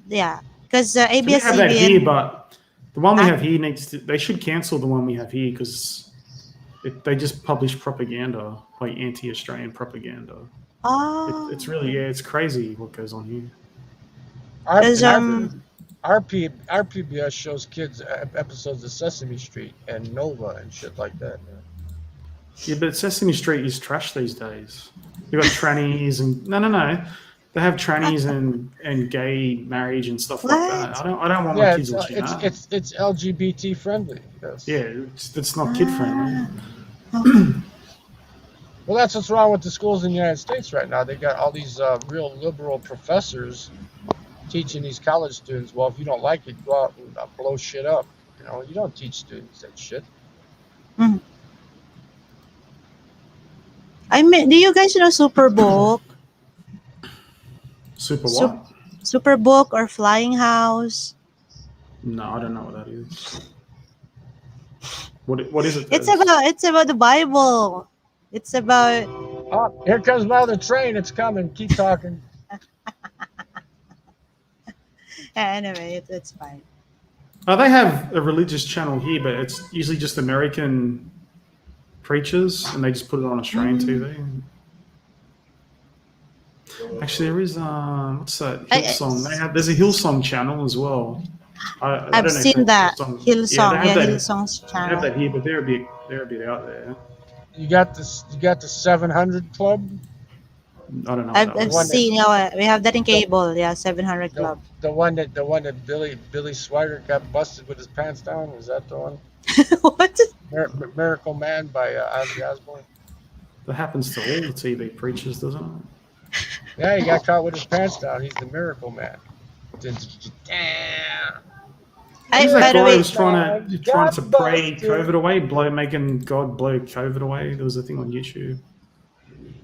Yeah, because So we have that here, ABS-CBN. but the one we Ah, have here needs to. They should cancel the one we have here because they just publish propaganda, like anti-Australian propaganda. It's oh, really it's crazy what goes on here. Our because and our PBS shows kids episodes of Sesame Street and Nova and shit like that. Yeah, but Sesame Street is trash these days. You got trannies and no. They have trannies and gay marriage and stuff like that. what? I don't want my Yeah, kids watching that. it's LGBT friendly. Yes. Yeah, it's not kid friendly. Ah, okay. Well, that's what's wrong with the schools in the United States right now. They got all these real liberal professors teaching these college students. Well, if you don't like it, go out and blow shit up. You don't teach students that shit. Mhm. I mean, do you guys know Superbook? Super Sup- what? Superbook or Flying House? No, I don't know what that is. What is it? It's about the Bible. It's about Oh, here comes my other train. It's coming. Keep talking. anyway. It's fine. They have a religious channel here, but it's usually just American preachers, and they just put it on Australian TV. Actually, there is what's that Hillsong? There's a Hillsong channel as well. I I've don't know if seen that Hillsong. Hillsong. They Yeah, have that. Hillsong's They have channel. that here, but they're a bit out there. You got this. You got the 700 Club. I don't know. I've, What that I've is. One that seen. We have that in the, cable. Yeah, 700 the Club. the one that Billy Swigert got busted with his pants down. Was that the one? What? Miracle Man by Ozzy Osbourne. That happens to all the TV preachers, doesn't it? Yeah, he got caught with his pants down. He's the Miracle Man. Damn. Who's By that the guy who way, was trying to Got pray busted. COVID away, making God blow COVID away? There was a thing on YouTube.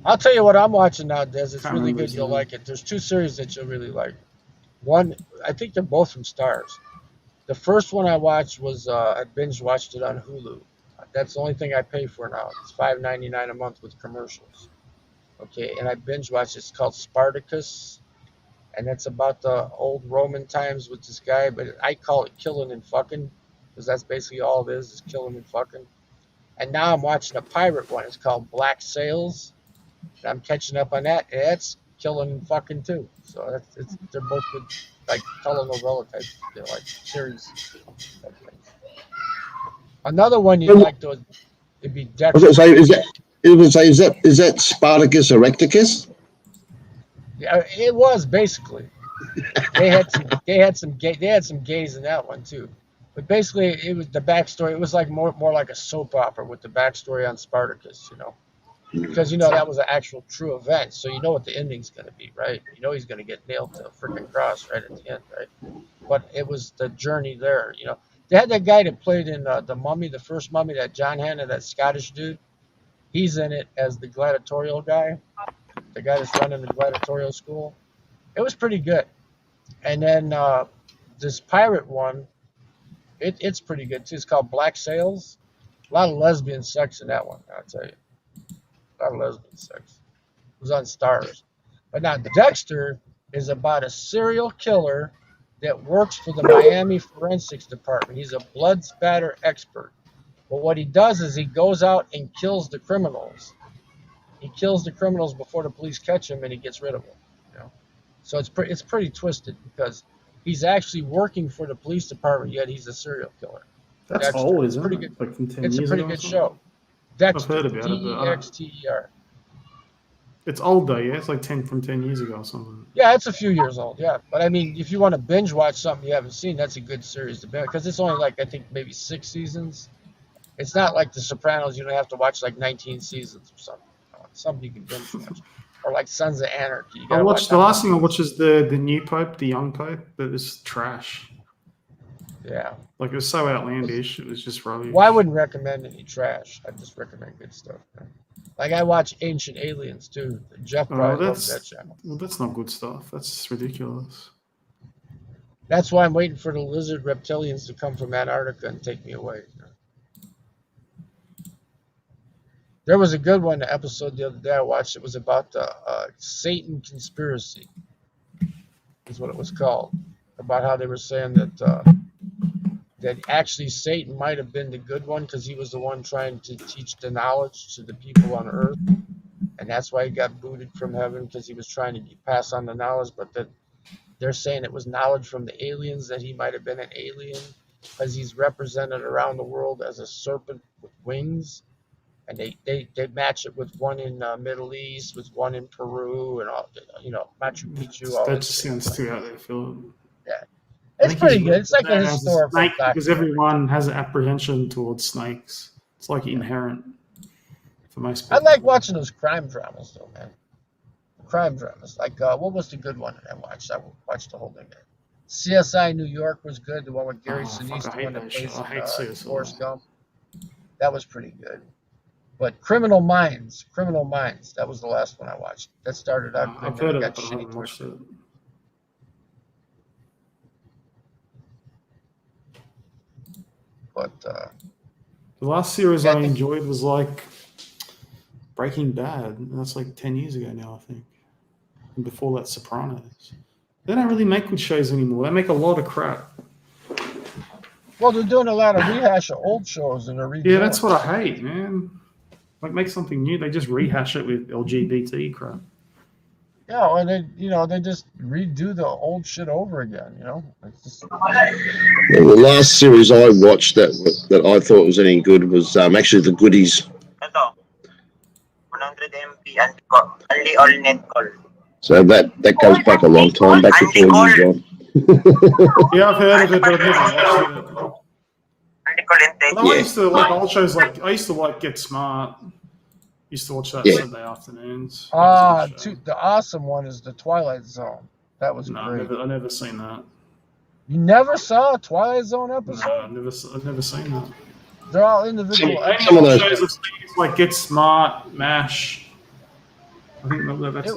I'll tell you what I'm watching now, Des. It's Can't really remember good. his You'll name. like it. There's two series that you'll really like. One, I think they're both from Stars. The first one I watched was I binge watched it on Hulu. That's the only thing I pay for now. It's $5.99 a month with commercials. Okay, and I binge watched it. It's called Spartacus, and it's about the old Roman times with this guy, but I call it killing and fucking, because that's basically all it is killing and fucking. And now I'm watching a pirate one. It's called Black Sails. And I'm catching up on that, and that's killing and fucking too. So they're both good, like telenovela type, like series type things. Another one you'd like to, it'd be I was Dexter. going to say, is that Spartacus Erecticus? Yeah, it was basically. They had some gays in that one too, but basically it was the backstory. It was like more like a soap opera with the backstory on Spartacus, because that was an actual true event. So you know what the ending's going to be, right? You know he's going to get nailed to a freaking cross right at the end, right? But it was the journey there. They had that guy that played in the Mummy, the first Mummy, that John Hannah, that Scottish dude. He's in it as the gladiatorial guy, the guy that's running the gladiatorial school. It was pretty good. And then this pirate one, it's pretty good too. It's called Black Sails. A lot of lesbian sex in that one, I'll tell you. A lot of lesbian sex. It was on Stars. But now Dexter is about a serial killer that works for the Miami Forensics Department. He's a blood spatter expert. But what he does is he goes out and kills the criminals. He kills the criminals before the police catch him, and he gets rid of them. So it's pretty twisted, because he's actually working for the police department, yet he's a serial killer. That's Dexter. old, It's isn't pretty it? good. Like from 10 It's a years pretty ago or good something? show. Dexter, I've heard about it, but Dexter. It's old though, yeah? It's like 10 years ago or something. Yeah, it's a few years old, yeah. But I mean, if you want to binge watch something you haven't seen, that's a good series to binge, because it's only like, I think, maybe 6 seasons. It's not like The Sopranos. You don't have to watch like 19 seasons or something. Something you can binge watch. Or like Sons of Anarchy. I watched, the last thing I watched is the new Pope, the young Pope. That is trash. Yeah. Like, it was so outlandish. It was just rubbish. Well, I wouldn't recommend any trash. I just recommend good stuff. Like, I watch Ancient Aliens too. Jeff probably loves that channel. Well, that's not good stuff. That's ridiculous. That's why I'm waiting for the lizard reptilians to come from Antarctica and take me away. There was a good one, the episode the other day I watched. It was about the Satan conspiracy, is what it was called. About how they were saying that actually Satan might have been the good one, because he was the one trying to teach the knowledge to the people on earth. And that's why he got booted from heaven, because he was trying to pass on the knowledge. But that they're saying it was knowledge from the aliens, that he might have been an alien, because he's represented around the world as a serpent with wings. And they match it with one in Middle East, with one in Peru, and all, Machu Picchu. All that just sounds too out there, Philip. Yeah, it's pretty good. It's like a historical snake, documentary. because everyone has an apprehension towards snakes. It's like inherent for most people. I like watching those crime dramas, though, man. Crime dramas. Like, what was the good one that I watched? I watched the whole thing there. CSI New York was good. The one with Gary Sinise, the one that plays Forrest Gump. That was pretty good. But Criminal Minds, that was the last one I watched. That started out good. I've heard of it, but I haven't watched it. But the last series I enjoyed was like Breaking Bad. And that's like 10 years ago now, I think. And before that, Sopranos. They don't really make good shows anymore. They make a lot of crap. Well, they're doing a lot of rehash of old shows, and they're redoing. Yeah, that's what I hate, man. Like, make something new. They just rehash it with LGBT crap. Yeah, and they just redo the old shit over again. It's just... The last series I watched that I thought was any good was actually The Goodies. 100 MB and only all net call. So that goes back a long time, back before you joined. Yeah, I've heard of it, but I've never watched it. I used to like old shows. Like I used to like Get Smart. Used to watch that Sunday afternoons. The awesome one is The Twilight Zone. That was great. I never seen that. You never saw a Twilight Zone episode? No, I've never seen that. They're all individual. Some of those shows I've seen is like Get Smart, MASH. I think that's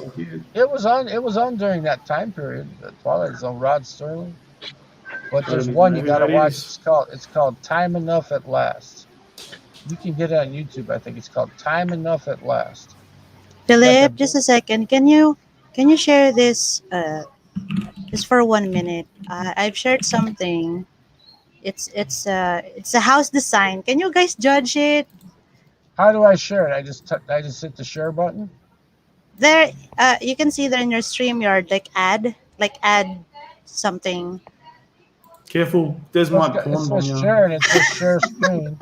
it was on during that time period. The Twilight Zone. Rod Sterling. But there's don't one know you who gotta that watch. is. It's called Time Enough at Last. You can get it on YouTube. I think it's called Time Enough at Last. Philip, Like just a second. Can you share this just for 1 minute? I've shared something. It's a house design. Can you guys judge it? How do I share it? I just hit the share button. There, you can see there in your StreamYard, like add something. Careful, Des Well, might it pawn bomb says you. share and it says share screen.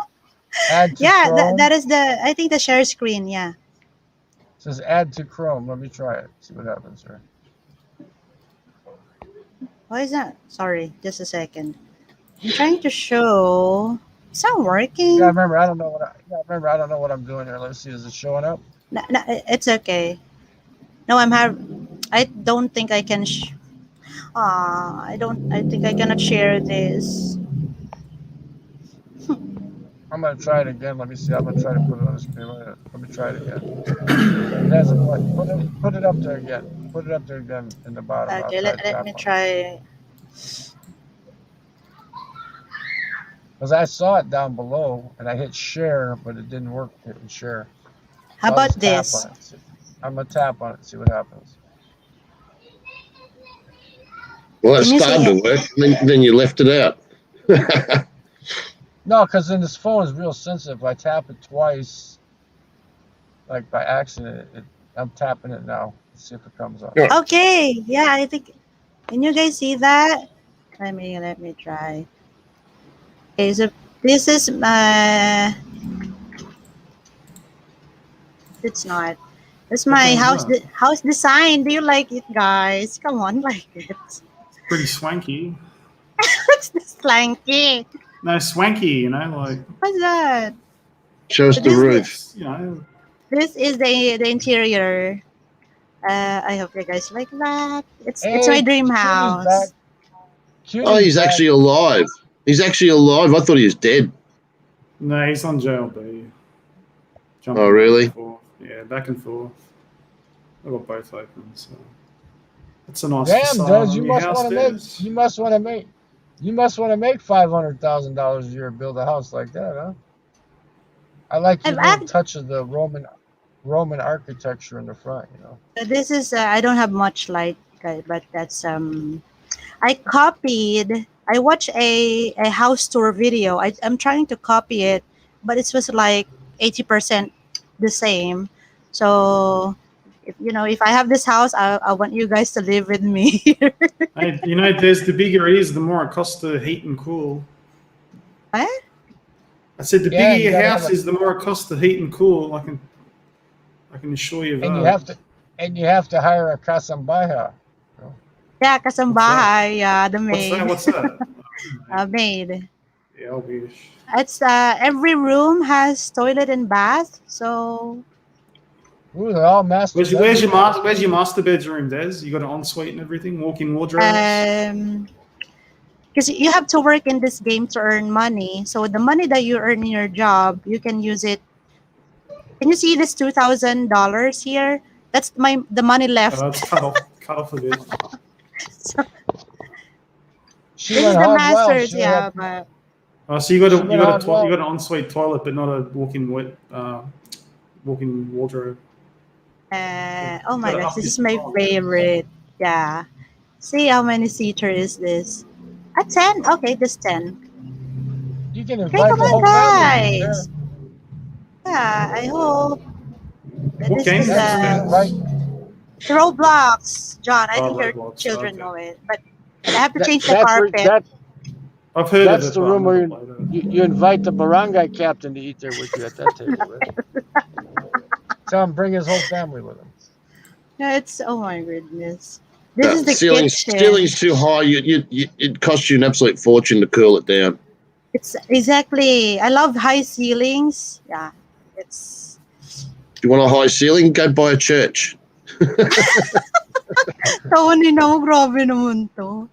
Add to Yeah, that, Chrome. that is I think the share screen. Yeah. It says add to Chrome. Let me try it. See what happens here. Why is that? Sorry, just a second. I'm trying to show. It's not Yeah, working. remember I don't know what I'm doing here. Let's see. Is it showing up? No, no, it's okay. No, I don't think I can. I don't. I think I cannot share this. I'm gonna try it again. Let me see. I'm gonna try to put it on the screen. Let me try it again. It hasn't put it up there again. Put it up there again in the bottom. I'll Okay, try let, to let tap me on it. try. Because I saw it down below and I hit share, but it didn't work hitting share. How So I'll about just tap this? on it. See. I'm gonna tap on it and see what happens. Well, that Can you started see to work. Then you left it out. No, because then this phone is real sensitive. If I tap it twice, like by accident, I'm tapping it now. Let's see if it comes up. Yeah. Okay, yeah, I think. Can you guys see that? Let me try. Okay, so this is it's not. It's What my phone is that? house design. Do you like it, guys? Come on, like it. Pretty swanky. What's this slanky? No, swanky, you know, like What's that? Show us So the roof. you know. this is the interior. I hope you guys like that. It's my Hey, dream Cutie's back. house. Oh, Cutie's he's back. actually alive. He's actually alive. I thought he was dead. No, he's on JLB. Oh, really? Back and forth. Yeah, back and forth. I've got both open, so it's a nice Damn, facade Des, on you your must house, want to Des. make. You must want to make. You must want to make $500,000 a year to build a house like that, huh? I like your I've little act- touch of the Roman architecture in the front. You know. this is I don't have much light, guys, but that's I copied. I watched a house tour video. I'm trying to copy it, but it was like 80% the same. So, if I have this house, I want you guys to live with me here. Hey, you know, Des, the bigger it is, the more it costs to heat and cool. What? I said the Yeah, bigger you your gotta house have a, is, the more it costs to heat and cool. I can assure you and that. you have to hire a kasambaha. Yeah, kasambahay. Yeah, the What's that? maid. What's that? Maid. Yeah, I'll be. It's every room has toilet and bath. So Ooh, they're all master Where's your bedrooms. where's your master bedroom, Des? You got an ensuite and everything, walk-in wardrobes. because you have to work in this game to earn money. So the money that you earn in your job, you can use it. Can you see this $2,000 here? That's the money left. It's cut off a bit. So She this went is the hog wild. masters, yeah. But Oh, so you got She went hog wild. an ensuite toilet, but not a walk-in wardrobe. oh my Gotta gosh, up this your is my style. favorite. Yeah. See how many seater is this? A 10? Okay, just 10. You can Okay, invite come the on, whole family there. guys. Yeah, I hope that What this game is is this, Right. Roblox, John. I think your Roblox. children Okay. know it, but I have to change the That's where carpet. I've heard of that's it, the but room I've where never played it. you invite the barangay captain to eat there with you at that table, right? Tell him bring his whole family with him. Yeah, oh my goodness. This is the Ceiling's kitchen. too high. It costs you an absolute fortune to cool it down. It's exactly. I love high ceilings. Yeah, it's. If you want a high ceiling, go buy a church. Tawa ni na mo, grabe naman to.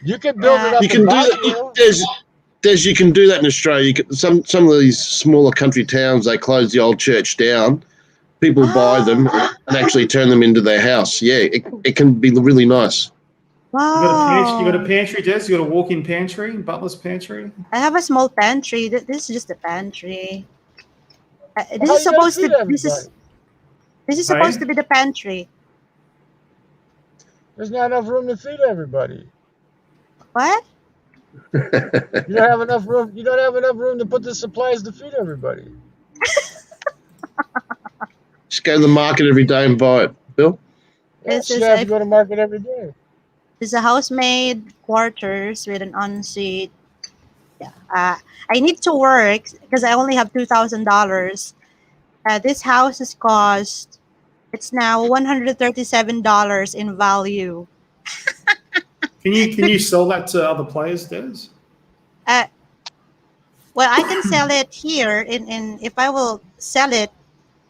You can build it Yeah. up. You can do that. Des, you can do that in Australia. Some of these smaller country towns, they close the old church down. People buy them and actually turn them into their house. Yeah, it can be really nice. You got a pantry. You got a Wow. pantry, Des. You got a walk-in pantry, butler's pantry. I have a small pantry. This is just a pantry. This How is you gonna supposed feed to. everybody? This is supposed Hey, to be the pantry. There's not enough room to feed everybody. What? You don't have enough room. You don't have enough room to put the supplies to feed everybody. Just go to the market every day and buy it, Bill. Yeah, This she is have to a go to market every day. this is a housemaid quarters with an ensuite. Yeah. I need to work because I only have $2,000. This house is cost. It's now $137 in value. can you sell that to other players, Des? Uh, well, I can sell it here. In if I will sell it,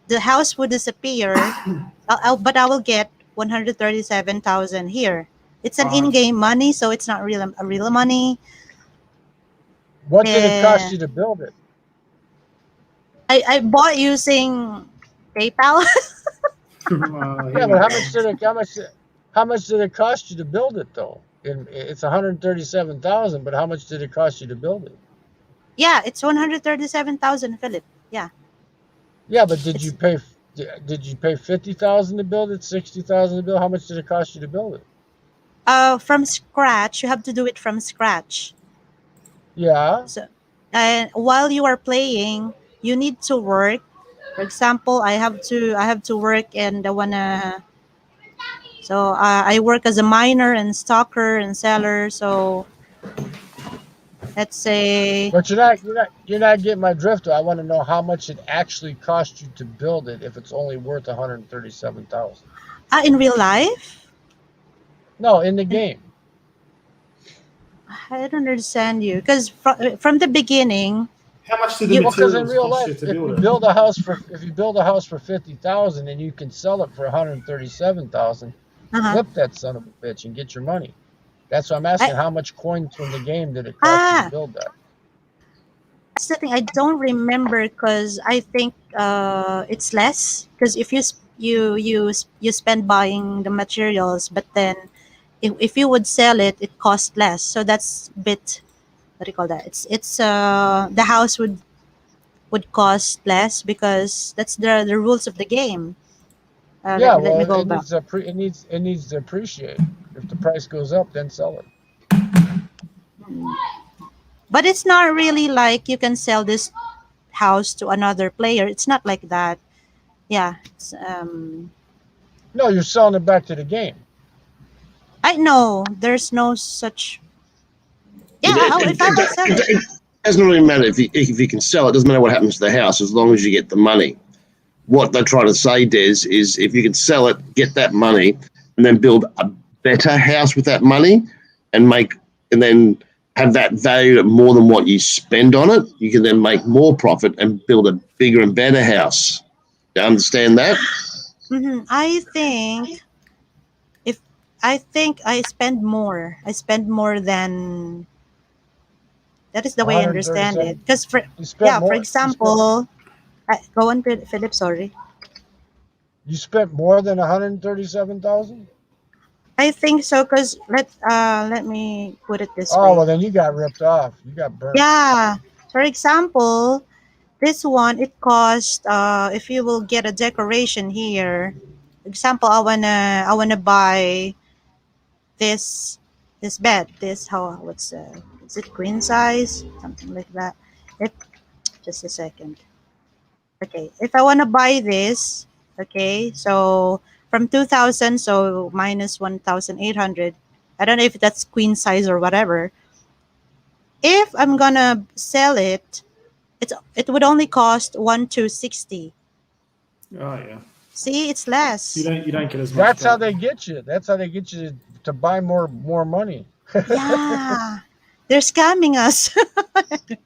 the house would disappear. But I will get 137,000 here. It's an Okay. in-game money, so it's not real money. What did it cost Uh, you to build it? I bought using PayPal. Yeah, but how much did it cost you to build it though? It's 137,000, but how much did it cost you to build it? Yeah, it's 137,000, Philip. Yeah, Yeah, but did it's you pay 50,000 to build it, 60,000 to build? How much did it cost you to build it? from scratch. You have to do it from scratch. Yeah. So, and while you are playing, you need to work. For example, I have to work, and I wanna. So I work as a miner and stocker and seller. So let's say But you're not getting my drift though. I want to know how much it actually cost you to build it if it's only worth 137,000. in real life, No, in the game. I don't understand you because from the beginning, How much do the you Well, because in materials real cost life, you to if build you it? build a house for 50,000 and you can sell it for 137,000, uh-huh. flip that son of a bitch and get your money. That's why I'm I asking how much coins from the game did it cost you to ah build that? that's the thing. I don't remember because I think it's less because if you spend buying the materials, but then if you would sell it, it costs less. So that's a bit, what do you call that? It's the house would cost less because that's the rules of the game. Yeah, Let me well, go back. it needs to appreciate. If the price goes up, then sell it. But it's not really like you can sell this house to another player. It's not like that. Yeah. No, you're selling it back to the game. I know there's no such. Yeah. If I will sell it. It doesn't really matter if you can sell it. Doesn't matter what happens to the house as long as you get the money. What they're trying to say, Des, is if you can sell it, get that money, and then build a better house with that money, and then have that valued at more than what you spend on it, you can then make more profit and build a bigger and better house. Do you understand that? If I think I spend more. I spend more than. That is the way I understand it. 137. Because You spent yeah, for more. example, go on, Philip. Sorry. You spent more than 137,000. I think so because let me put it this Oh way. well, then you got ripped off. You got burnt. Yeah. For example, this one it cost if you will get a decoration here. For example, I wanna buy this bed. This how what's is it queen size? Something like that. If just a second. Okay. If I wanna buy this, okay, so from 2,000, so minus 1,800. I don't know if that's queen size or whatever. If I'm gonna sell it, it would only cost 1,260. Oh yeah. See, it's You less. don't get as much That's how back. they get you. That's how they get you to buy more money. Yeah, they're scamming us.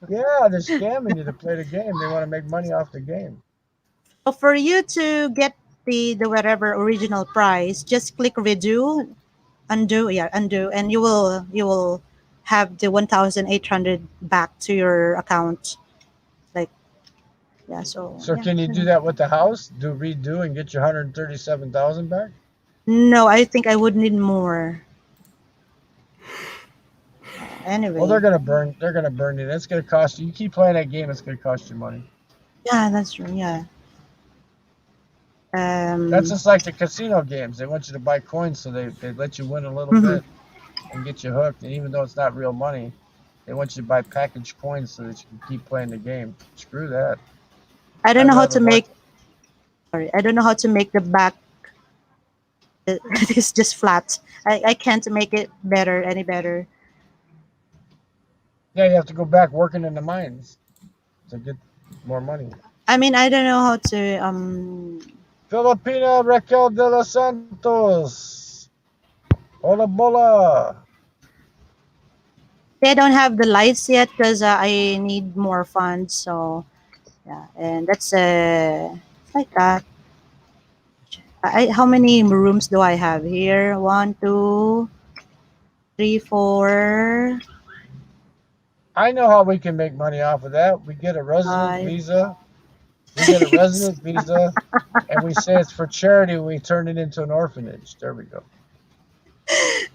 Yeah, they're scamming you to play the game. They want to make money off the game. So for you to get the whatever original price, just click redo, undo, yeah, undo, and you will have the 1,800 back to your account. Like yeah, so So yeah. can you do that with the house? Do redo and get your 137,000 back? No, I think I would need more. Anyway. Well, they're gonna burn. They're gonna burn it. It's gonna cost you. You keep playing that game, it's gonna cost you money. Yeah, that's true. Yeah. That's just like the casino games. They want you to buy coins, so they let you win a little Mhm. bit and get you hooked. And even though it's not real money, they want you to buy packaged coins so that you can keep playing the game. Screw that. I don't I'd know how rather to watch. make. Sorry, I don't know how to make the back. It's just flat. I can't make it better any better. Yeah, you have to go back working in the mines to get more money. I mean, I don't know how to Filipina Raquel de los Santos. Hola bola. They don't have the lights yet because I need more funds. So yeah, and that's like that. How many rooms do I have here? 1, 2, 3, 4, I know how we can make money off of that. We get a resident 5, visa. We get a 6. resident visa, and we say it's for charity. We turn it into an orphanage. There we go.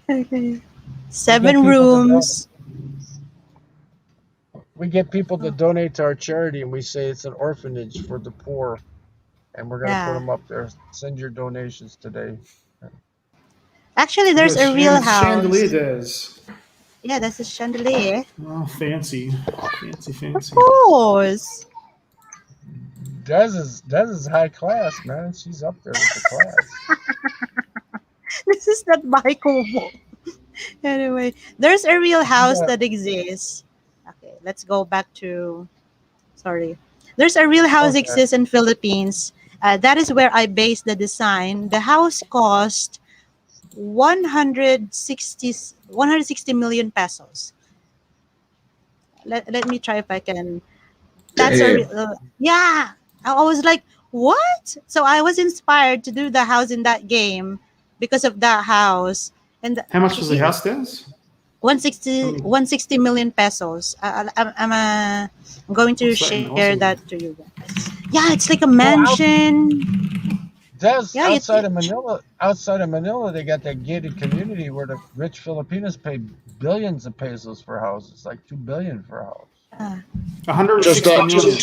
Okay. We get 7 people to rooms. we get people to donate to our charity, and we say it's an orphanage for the poor, and we're gonna put Yeah. them up there. Send your donations today. Actually, You got there's a real chandelier house. there's. Yeah, that's a chandelier. Oh, fancy. Fancy, Of fancy. course. Des is high class, man. She's up there with the class. This is not Baikomo. Anyway, there's a real house Yeah. that exists. Okay, let's go back to. Sorry. There's a real house Okay. exists in Philippines. That is where I based the design. The house cost 160 million pesos. Let me try if I can. That's a Damn. yeah. I was like, what? So I was inspired to do the house in that game because of that house. And How much was the house there's? 160 million pesos. I'm going to What's that in share Aussie? that to you guys. Yeah, it's like a Well, mansion. Des, Yeah, outside of Manila, they got that gated community where the rich Filipinos pay billions of pesos for houses, like 2 billion for a house. 160 million.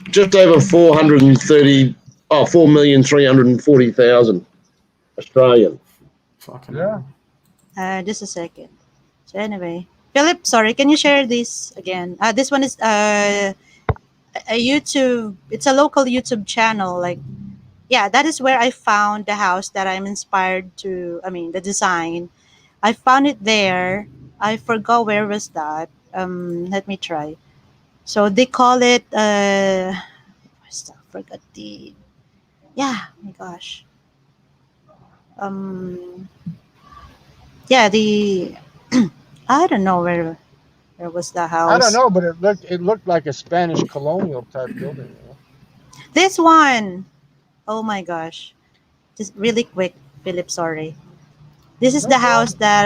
Just over 4,340,000 Australian. Fucking Yeah. hell. Just a second. So anyway, Philip, sorry, can you share this again? This one is a YouTube. It's a local YouTube channel. Like, yeah, that is where I found the house that I'm inspired to. I mean, the design. I found it there. I forgot where was that. Let me try. So they call it. I forgot the. Yeah, oh my gosh. Um, yeah, the. I don't know where was the I don't house. know, but it looked like a Spanish colonial type building. You know? This one. Oh my gosh. Just really quick, Philip, sorry. This is No the house problem. that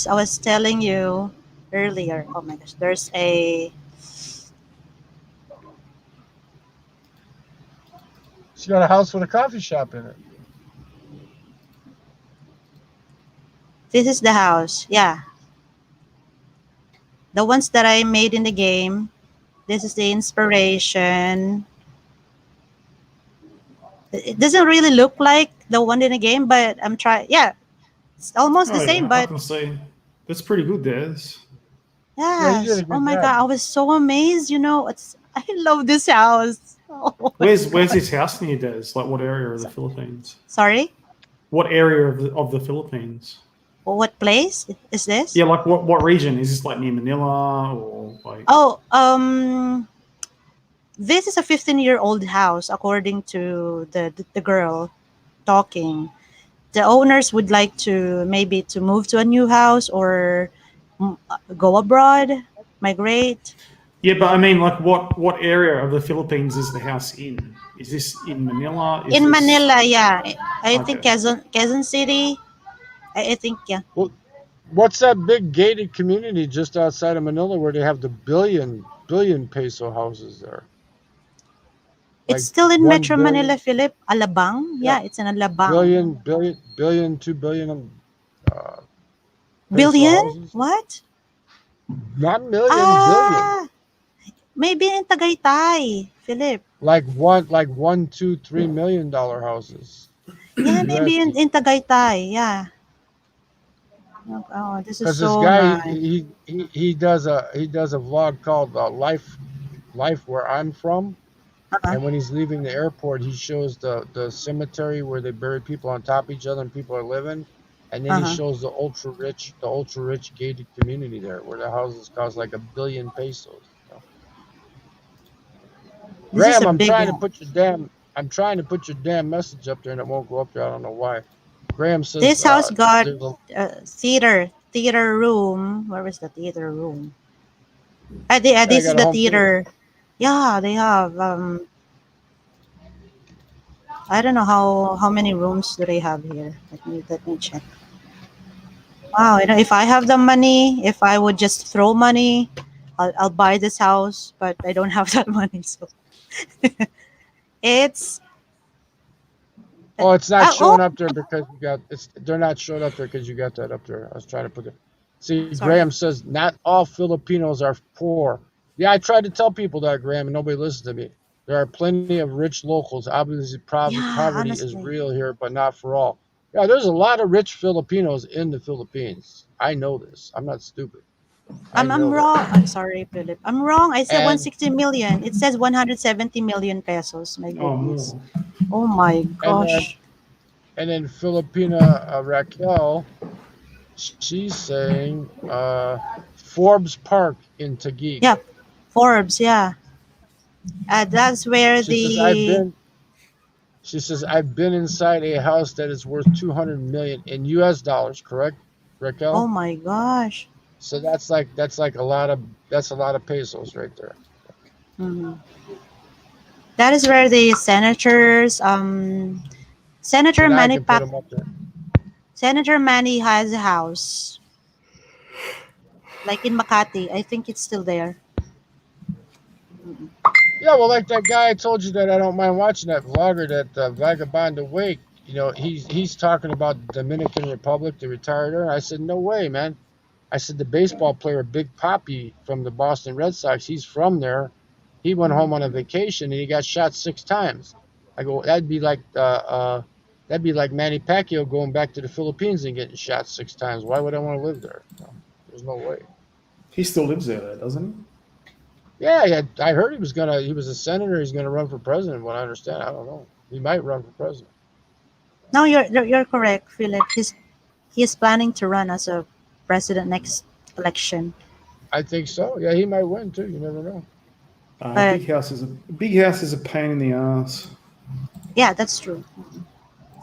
I was telling you earlier. Oh my gosh. There's a She got a house with a coffee shop in it. this is the house. Yeah. The ones that I made in the game. This is the inspiration. It doesn't really look like the one in the game, but I'm trying. Yeah, it's almost the Oh same, yeah, I but can see. That's pretty good, Des. Yeah, you did yes. a Oh good my job. god, I was so amazed. I love this house. Oh my Where's God. this house near, Des? Like what area of the Philippines? Sorry. What area of the Philippines? What place is this? Yeah, like what region? Is this like near Manila or like? Oh, this is a 15-year-old house, according to the girl talking. The owners would like to maybe to move to a new house or go abroad, migrate. Yeah, but I mean, like what area of the Philippines is the house in? Is this in Manila? Is In this Manila, yeah. I think okay? Quezon City. I think, yeah. Well, what's that big gated community just outside of Manila where they have the billion peso houses there? It's Like still in 1 Metro billion? Manila, Philip. Alabang. Yeah, Yeah, it's in Alabang. billion, 2 billion peso Billion? houses. What? Not million, billion. Ah, maybe in Tagaytay, Philip. Like $1, $2, $3 million houses. Yeah, maybe USD. in Tagaytay. Yeah. Oh, this is Because this so guy nice. he does a vlog called Life Where I'm From. Uh-huh. And when he's leaving the airport, he shows the cemetery where they bury people on top of each other and people are living. And then he Uh-huh. shows the ultra rich gated community there where the houses cost like $1 billion pesos. You know? This is Graham, a big one. I'm trying to put your damn message up there and it won't go up there. I don't know why. Graham says This house got there's a theater room. Where is the theater room? I This is got a the home theater. theater. Yeah, they have. I don't know how many rooms do they have here. Let me check. Wow, if I have the money, if I would just throw money, I'll buy this house. But I don't have that money, so it's Oh, it's not oh, showing up there because you got they're not showing up there because you got that up there. I was trying to put it. See, sorry. Graham says not all Filipinos are poor. Yeah, I tried to tell people that, Graham, and nobody listened to me. There are plenty of rich locals. Obviously, Yeah, poverty is honestly. real here, but not for all. Yeah, there's a lot of rich Filipinos in the Philippines. I know this. I'm not stupid. I I'm know that. wrong. I'm sorry, Philip. I'm wrong. I said And 160 million. It says 170 million pesos. My Oh, goodness. more. Oh my and then gosh. and then Filipina Raquel, she's saying Forbes Park in Taguig. Yeah, Forbes. Yeah, that's where She says the. I've been inside a house that is worth 200 million in US dollars, correct, Oh Raquel? my gosh. So that's like a lot of pesos right there. Mhm. That is where the senators. See, Senator now I Manny can put Pac. them up there. Senator Manny has a house like in Makati. I think it's still there. Yeah, well, like that guy I told you that I don't mind watching that vlogger, that Vagabond Awake. He's talking about the Dominican Republic, the retired there. I said, no way, man. I said the baseball player Big Papi from the Boston Red Sox, he's from there. He went home on a vacation and he got shot 6 times. I go, that'd be like Manny Pacquiao going back to the Philippines and getting shot 6 times. Why would I want to live there? No, there's no way. He still lives there, though, doesn't Yeah, I heard he was a senator. He's gonna run for president. What I understand, I don't know. He might run for president. No, you're correct, Philip. He's planning to run as a president next election. I think so. Yeah, he might win too. You never know. he? But Big house is a pain in the ass. yeah, that's true.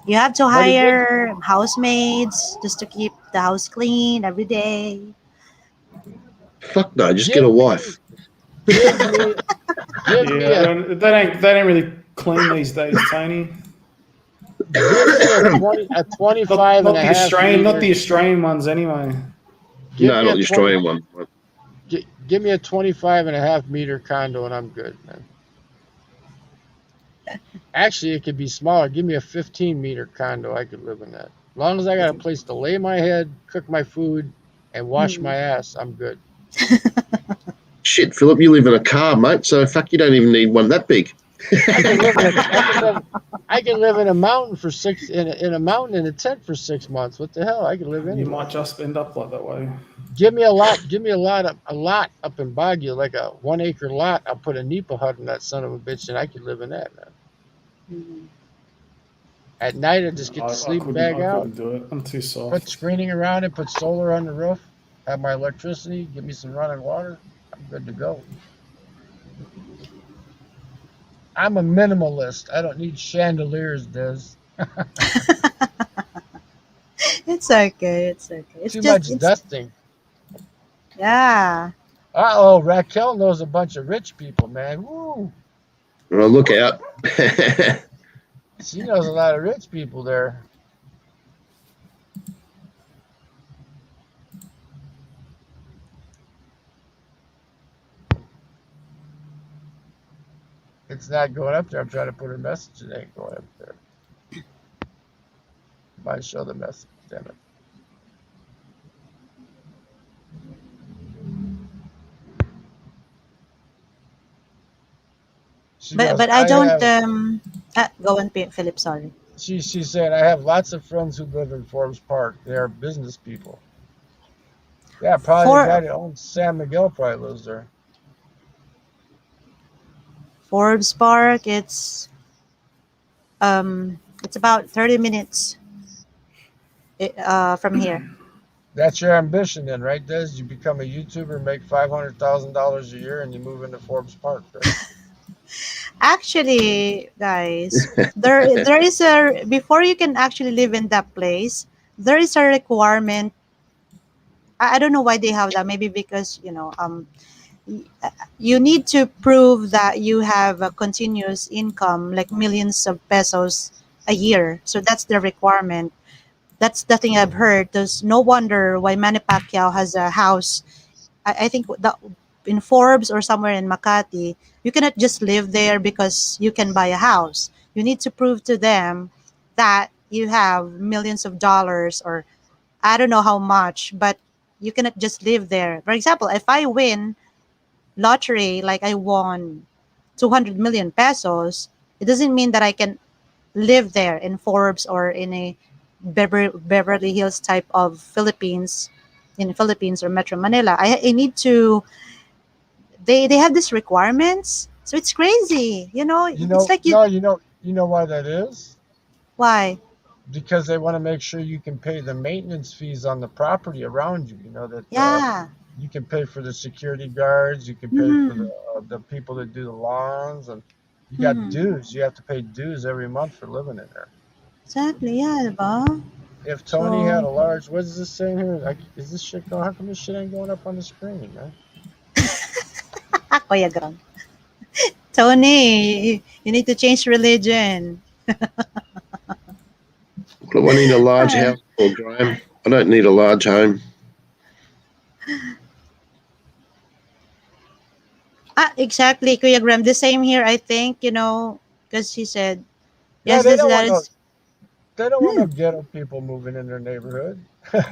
You have to But he did. hire housemaids just to keep the house clean every day. Fuck no, just get Give a me, wife. give me, give me Yeah, a, they don't really clean these days, Tony. give me a Not 25 and not a the half Australian, not meter. the Australian ones anyway. Give No, me not a the 20. Australian one. Give me a 25.5 meter condo and I'm good, man. Actually, it could be smaller. Give me a 15-meter condo. I could live in that. As long as I got a place to lay my head, cook my food, and wash Hmm. my ass, I'm good. Shit, Philip, you live in a car, mate. So fuck, you don't even need one that big. I can live in I can live in a mountain in a mountain in a tent for 6 months. What the hell? I can live You anywhere. might just end up like that way. Give me a lot. Give me a lot up in Baguio, like a 1 acre lot. I'll put a Nipa hut in that son of a bitch, and I could live in that, man. Mhm. At night, I just get the I sleeping couldn't. bag I out, couldn't do it. I'm too put soft. screening around it, put solar on the roof, have my electricity, give me some running water. I'm good to go. I'm a minimalist. I don't need chandeliers, Des. It's okay. It's okay. It's Too just much it's dusting. yeah. Uh-oh, Raquel knows a bunch of rich people, man. Woo! Well, look out. She knows a lot of rich people there. It's not going up there. I'm trying to put a message. It ain't going up there. Might show the message, damn it. She but goes, I I don't. have. Go on, Philip. Sorry. She's saying I have lots of friends who live in Forbes Park. They are business people. Yeah, probably the guy For that owns San Miguel probably lives there. Forbes Park, it's about 30 minutes from here. That's your ambition then, right, Des? You become a YouTuber, make $500,000 a year, and you move into Forbes Park, right? Actually, guys, there is a before you can actually live in that place, there is a requirement. I don't know why they have that. Maybe because you need to prove that you have a continuous income, like millions of pesos a year. So that's the requirement. That's the thing I've heard. There's no wonder why Manny Pacquiao has a house. I think in Forbes or somewhere in Makati, you cannot just live there because you can buy a house. You need to prove to them that you have millions of dollars, or I don't know how much, but you cannot just live there. For example, if I win lottery, like I won 200 million pesos, it doesn't mean that I can live there in Forbes or in a Beverly Hills type of Philippines, in Philippines or Metro Manila. I need to. They have these requirements, so it's crazy. You It's know, like you. no, you know why that is? Why? Because they want to make sure you can pay the maintenance fees on the property around you. You know that Yeah. you can pay for the security guards, you can pay for Hmm. the people that do the lawns, and you got Hmm. dues. You have to pay dues every month for living in there. Exactly. Yeah, diba? If Tony had So, a large, what is this saying here? Like, is this shit going? How come this shit ain't going up on the screen, man? Kuya Gram. Tony, you need to change religion. Do I need a large house or Graham? I don't need a large home. Exactly, Kuya Gram. The same here, I think, because he said, Yeah, yes, that is. they don't want Hmm, no ghetto people moving in their neighborhood.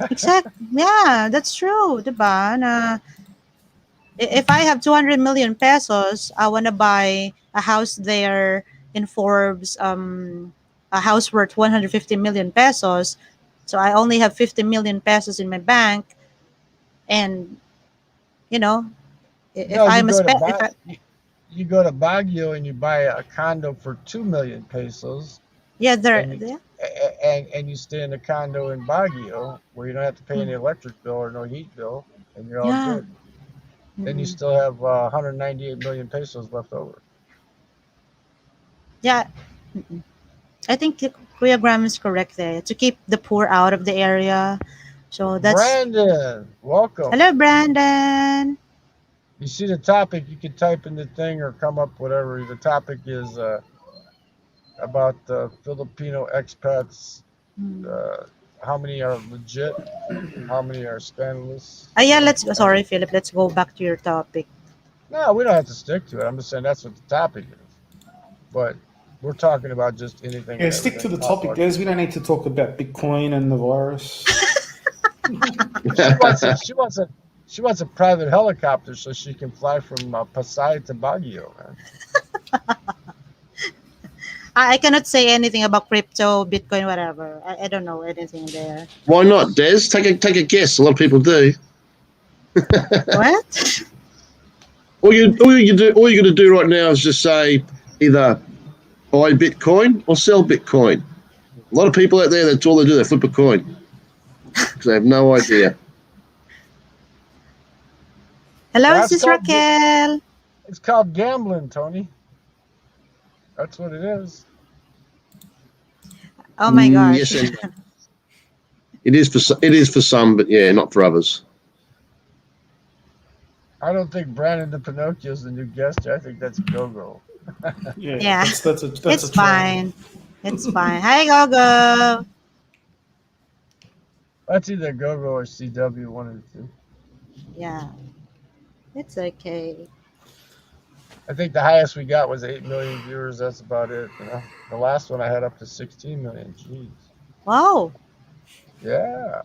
exact. Yeah, that's true, diba? If I have 200 million pesos, I want to buy a house there in Forbes, a house worth 150 million pesos. So I only have 50 million pesos in my bank. And, you know, if No, I'm a if I, you go to Baguio and you buy a condo for 2 million pesos, yeah, and you yeah. and you stay in a condo in Baguio where you don't have to pay any electric bill or no heat bill, and you're all Yeah. good. Then you Mm-mm. still have 198 million pesos left over. Yeah. Mm-mm. I think Kuya Graham is correct there to keep the poor out of the area. So that's. Brandon, welcome. Hello, Brandon. You see the topic? You can type in the thing or come up whatever. The topic is about Filipino expats. Hmm. Uh, how many are legit? How many are scandalous? Yeah, let's go. Sorry, Philip. Let's go back to your topic. No, we don't have to stick to it. I'm just saying that's what the topic is. But we're talking about just anything Yeah, and stick to everything. the Talk topic, about. Des. We don't need to talk about Bitcoin and the virus. She wants a private helicopter so she can fly from Pasay to Baguio, man. I cannot say anything about crypto, Bitcoin, whatever. I don't know anything there. Why not, Des? Take a guess. A lot of people do. What? All you got to do right now is just say either buy Bitcoin or sell Bitcoin. A lot of people out there, that's all they do. They flip a coin because they have no idea. Hello, That's Sis called Raquel. it's called gambling, Tony. That's what it is. Oh my Yes, gosh. and no. It is for some, but yeah, not for others. I don't think Brandon the Pinocchio's the new guest. I think that's Gogo. Yeah, Yeah, that's a it's troll. fine. It's fine. Hi, Gogo. That's either Gogo or CW, one of the two. Yeah, it's okay. I think the highest we got was 8 million viewers. That's about it. The last one I had up to 16 million. Jeez. Wow. Yeah.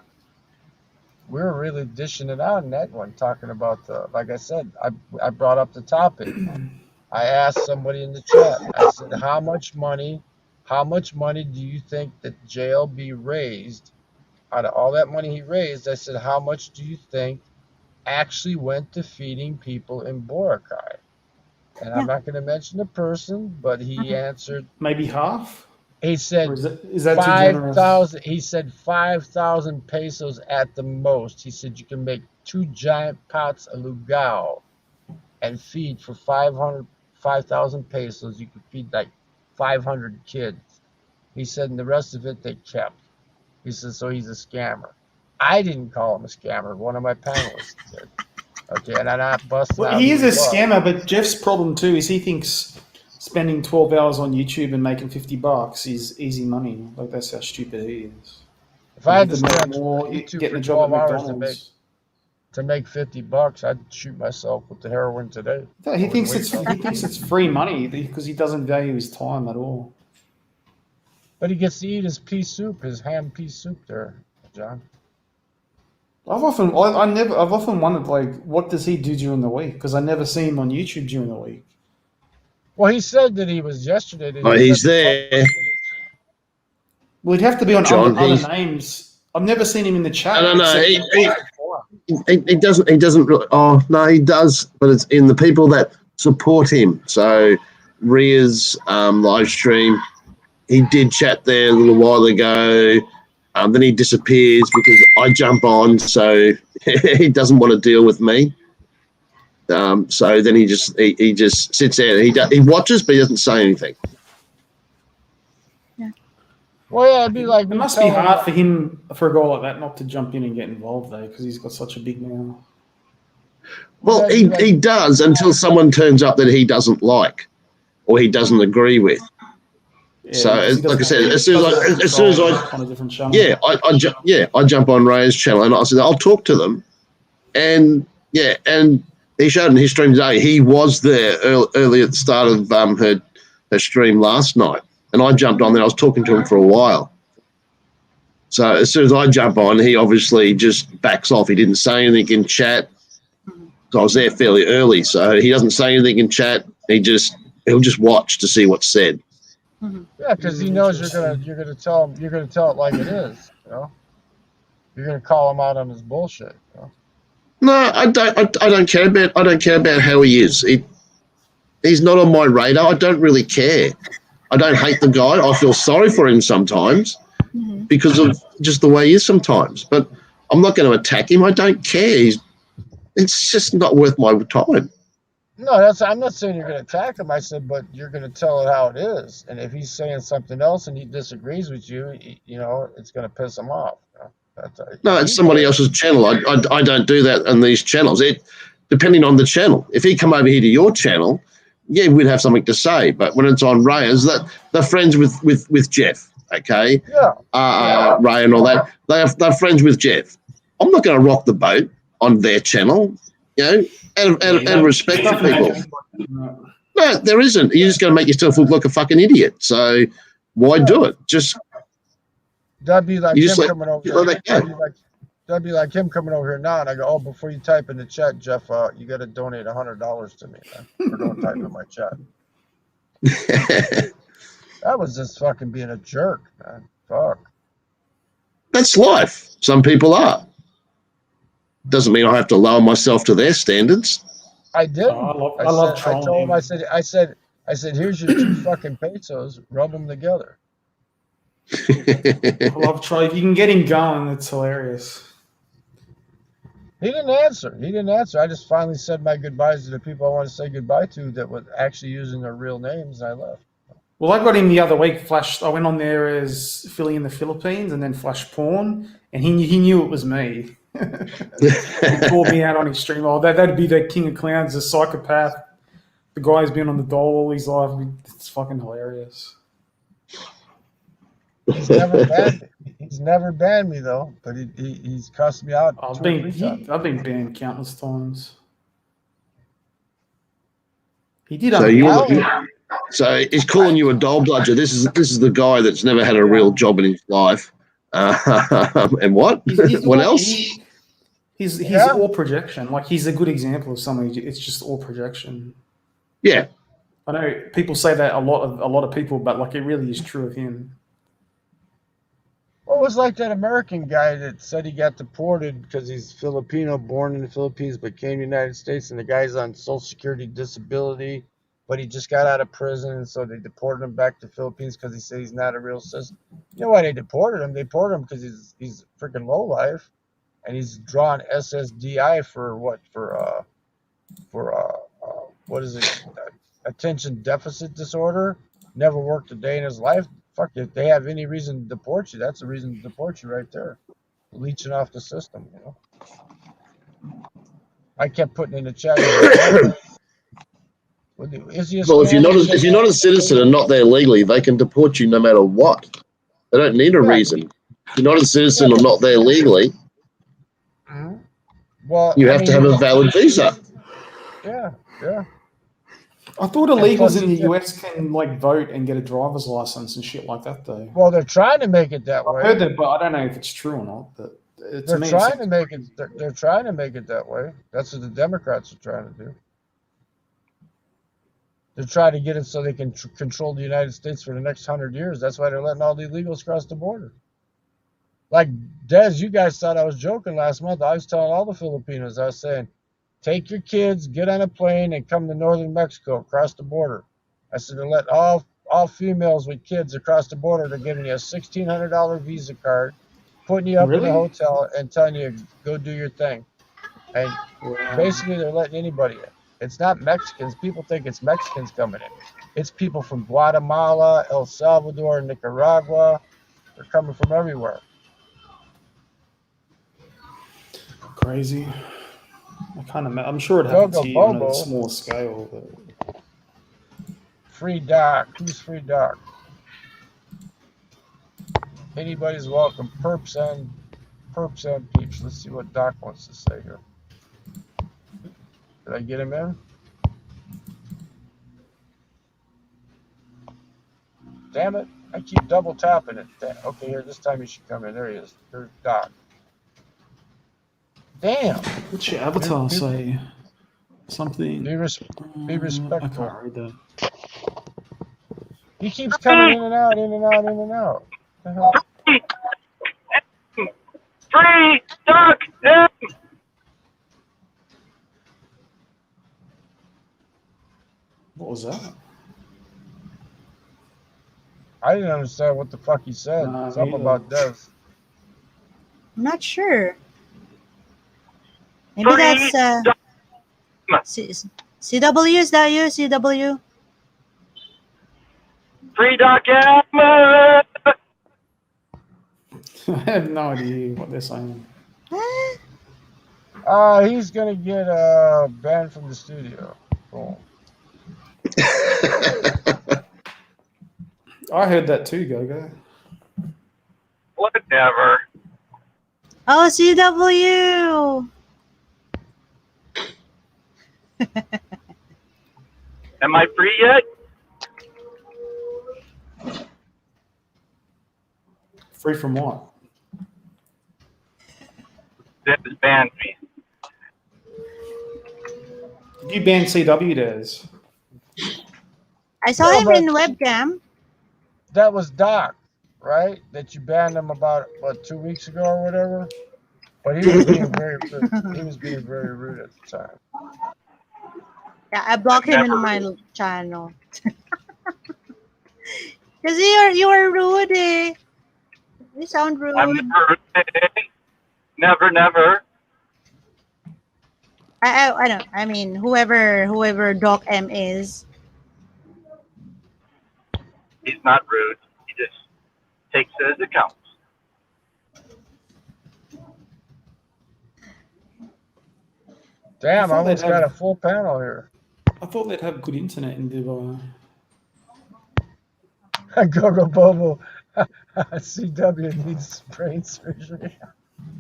We were really dishing it out in that one, talking about like I said, I brought up the topic. I asked somebody in the chat. I said, how much money do you think that JLB raised out of all that money he raised? I said, how much do you think actually went to feeding people in Boracay? And I'm Yeah. not going to mention the person, but he answered. Maybe half? He Or said is that too generous? 5,000. He said 5,000 pesos at the most. He said you can make 2 giant pots of lugao and feed for 5,000 pesos. You could feed like 500 kids. He said, and the rest of it they kept. He said, so he's a scammer. I didn't call him a scammer. One of my panelists did. Okay, and I'm not busting Well, out he is who a he was. scammer, but Jeff's problem too is he thinks spending 12 hours on YouTube and making $50 is easy money. Like, that's how stupid he is. If I had to You could stay make on more YouTube getting for a job 12 at hours McDonald's. to make $50, I'd shoot myself with the heroin today. No, he thinks it's free money because he doesn't value his time at all. But he gets to eat his pea soup, his ham pea soup there, John. I've often wondered, like, what does he do during the week? Because I never see him on YouTube during the week. Well, he said that he was yesterday. That Oh, he was he's at the there. Well, he'd have to be on John, other he's- names. I've never seen him in the chat. No. except- He doesn't really. Oh no, he does, but it's in the people that support him. So Ria's live stream, he did chat there a little while ago. Then he disappears because I jump on, so he doesn't want to deal with me. So then he just sits there. He watches, but he doesn't say anything. Well, yeah, it'd be like It must be hard for him, for a guy like that, not to jump in and get involved, though, because he's got such a big mouth. Well, he does until someone turns up that he doesn't like or he doesn't agree with. Yeah, So, because he like I doesn't said, have- as soon as I on a different channel. Yeah, I jump on Ray's channel and I said I'll talk to them, and he showed in his stream today. He was there early at the start of her stream last night, and I jumped on there. I was talking to him for a while. So as soon as I jump on, he obviously just backs off. He didn't say anything in chat. So I was there fairly early, so he doesn't say anything in chat. He'll just watch to see what's said. Yeah, because he knows you're gonna tell it like it is. You know, you're gonna call him out on his bullshit. You know? No, I don't care about how he is. He's not on my radar. I don't really care. I don't hate the guy. I feel sorry for him sometimes because of just the way he is sometimes. But I'm not going to attack him. I don't care. It's just not worth my time. No, I'm not saying you're gonna attack him. I said, but you're gonna tell it how it is. And if he's saying something else and he disagrees with you, you know, it's gonna piss him off. You know? No, it's somebody else's channel. I don't do that on these channels. Depending on the channel. If he come over here to your channel, yeah, we'd have something to say. But when it's on Ray's, they're friends with Jeff, okay? Yeah. Ray and all that. They're friends with Jeff. I'm not going to rock the boat on their channel, you know, out of respect for people. No, there isn't. You're just going to make yourself look like a fucking idiot. So why do it? Just that'd be like you him just coming over let here. it go. That'd be like him coming over here now, and I go, oh, before you type in the chat, Jeff, you got to donate $100 to me, man, or don't type in my chat. That was just fucking being a jerk, man. Fuck. That's life. Some people are. Doesn't mean I have to lower myself to their standards. I didn't. I love trolling. I told him. I said, here's your 2 fucking pesos. Rub them together. I love trolling. If you can get him going, it's hilarious. He didn't answer. I just finally said my goodbyes to the people I want to say goodbye to that were actually using their real names, and I left. Well, I got him the other week. I went on there as Philly in the Philippines, and then flashed porn, and he knew it was me. He called me out on his stream. Oh, that'd be the king of clowns, the psychopath. The guy's been on the dole all his life. It's fucking hilarious. He's never banned me though, but he's cussed me out. I've been banned countless times. He did. So he's calling you a doll bludger. This is the guy that's never had a real job in his life. And what? What else? He's all projection. Like, he's a good example of somebody. It's just all projection. Yeah. I know people say that a lot of people, but like it really is true of him. Well, it was like that American guy that said he got deported because he's Filipino, born in the Philippines, but came to the United States, and the guy's on Social Security disability, but he just got out of prison, and so they deported him back to the Philippines because he said he's not a real citizen. You know why they deported him? They deported him because he's freaking lowlife, and he's drawn SSDI for what? For what is it? Attention deficit disorder. Never worked a day in his life. Fuck, if they have any reason to deport you, that's a reason to deport you right there. Leeching off the system, you know. I kept putting in the chat. Is he a Well, if you're scammer? not a citizen and not there legally, they can deport you no matter what. They don't need a reason. If you're not a citizen or not there legally, well, you have to have a valid visa. Yeah. I thought illegals in the US can like vote and get a driver's license and shit like that, though. Well, they're trying to make it that way. I heard that, but I don't know if it's true or not. But they're trying to make it. They're trying to make it that way. That's what the Democrats are trying to do. They're trying to get it so they can control the United States for the next 100 years. That's why they're letting all the illegals cross the border. Like, Des, you guys thought I was joking last month. I was telling all the Filipinos, I was saying, take your kids, get on a plane, and come to northern Mexico, cross the border. I said, to let all females with kids across the border. They're giving you a $1,600 Visa card, putting you up in a hotel, and telling you, go do your thing. And basically, they're letting anybody in. It's not Mexicans. People think it's Mexicans coming in. It's people from Guatemala, El Salvador, Nicaragua. They're coming from everywhere. Crazy. I'm sure it happens here on a small scale. But... Free Doc. Who's Free Doc? Anybody's welcome. Perps and peeps. Let's see what Doc wants to say here. Did I get him in? Damn it. I keep double tapping it. Okay, here, this time he should come in. There he is. There's Doc. Damn. What's your avatar say? Something. Be respectful. I can't read that. He keeps coming in and out, in and out, in and out. What the hell? Free Doc! What was that? I didn't understand what the fuck he said. Something about Dev. I'm not sure. Maybe that's CW. Is that you, CW? Free Doc! I have no idea what they're saying. He's gonna get banned from the studio. Boom. I heard that too, Gogo. Whatever. Oh, CW. Am I free yet? Free from what? Zip has banned me. You banned CW, Des. I saw him in webcam. That was Doc, right? That you banned him about, 2 weeks ago or whatever? But he was being very rude. He was being very rude at the time. Yeah, I blocked him in my channel. Because you are rude, eh? You sound rude. I'm never rude. Never. I don't. I mean, whoever Doc M is. He's not rude. He just takes it as it counts. Damn, I almost got a full panel here. I thought they'd have good internet in Dubai. Gogo Bobo. CW needs brain surgery.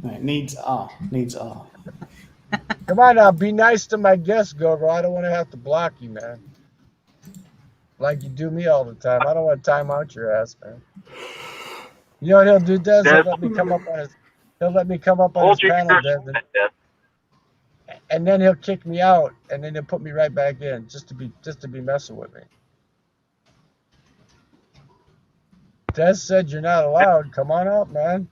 No, needs are. Come on now, be nice to my guest, Gogo. I don't want to have to block you, man. Like you do me all the time. I don't want to time out your ass, man. You know what he'll do, Des? He'll let me come up on his panel, Des. And then he'll kick me out, and then he'll put me right back in, just to be messing with me. Des said you're not allowed. Come on up, man.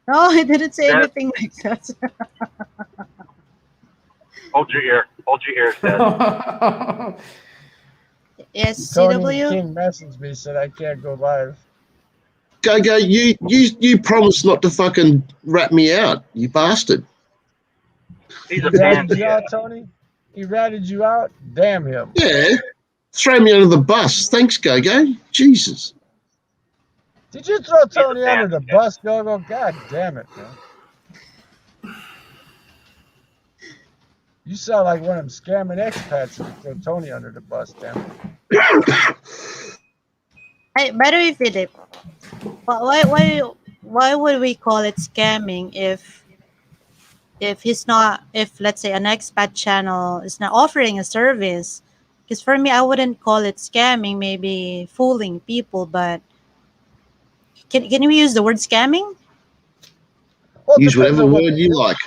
No, I didn't say Des, anything like that. hold your ear. Hold your ears, Des. Yes, Tony CW. King messaged me, said I can't go live. Go. You promised not to fucking rat me out, you bastard. He's He a ratted you pansy. out, Tony? He ratted you out? Damn him. Yeah. Throw me under the bus. Thanks, Go. Jesus. Did you throw He's a Tony under the pansy. bus, Gogo? God damn it, man. You sound like one of them scamming expats if you throw Tony under the bus, damn it. Hey, by the way, Philip, why would we call it scamming if he's not, if let's say an expat channel is not offering a service? Because for me, I wouldn't call it scamming, maybe fooling people, but can we use the word scamming? Well, it Use depends whatever on what word they're you doing. like.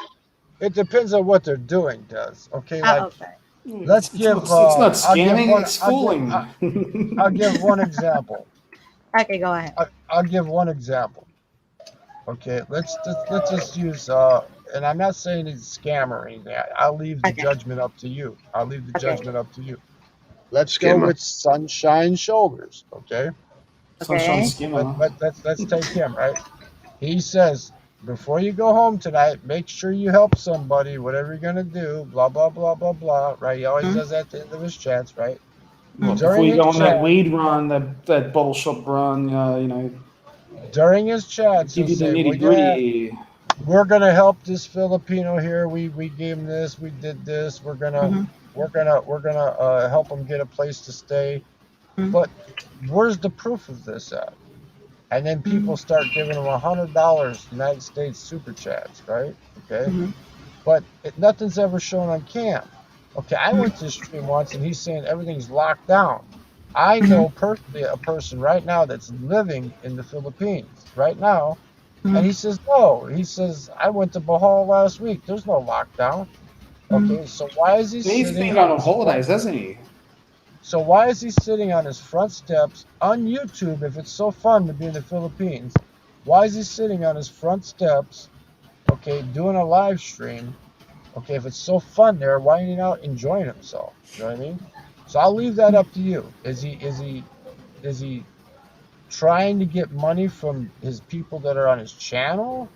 It depends on what they're doing, Does. Okay, like Okay. let's give. It's not I'll give scamming, one. it's fooling. I'll give one example. Okay, go ahead. I'll give one example. Okay, let's just use. And I'm not saying it's a scam or anything. I'll leave the Okay. judgment up to you. I'll leave the Okay. judgment up to you. Let's go Scammer. with Sunshine Shoulders. Okay, Sunshine Okay. Skimmer. let's take him, right? He says, before you go home tonight, make sure you help somebody, whatever you're gonna do, blah blah blah blah blah. Right? He always does that at the end of his chats, right? Well, before During you his go on that chat, weed run, that bottle shop run, during his chats, give he'll you the say, "Well, nitty yeah, gritty. we're gonna help this Filipino here. We gave him this. We did this. We're gonna Mhm. help him get a place to stay." Mhm. But where's the proof of this at? And then people Mhm. start giving him $100 United States super chats, right? Okay, Mhm. but nothing's ever shown on cam. Okay, I went to his stream once and he's saying everything's locked down. I Mhm. know personally a person right now that's living in the Philippines right now, and Mhm. he says no. He says I went to Bohol last week. There's no lockdown. Mhm. Okay, so why is he He's sitting been on going on his front? holidays, hasn't he? So why is he sitting on his front steps on YouTube if it's so fun to be in the Philippines? Why is he sitting on his front steps, okay, doing a live stream? Okay, if it's so fun there, why ain't he out enjoying himself? You know what I mean? So I'll leave that up to you. Is he trying to get money from his people that are on his channel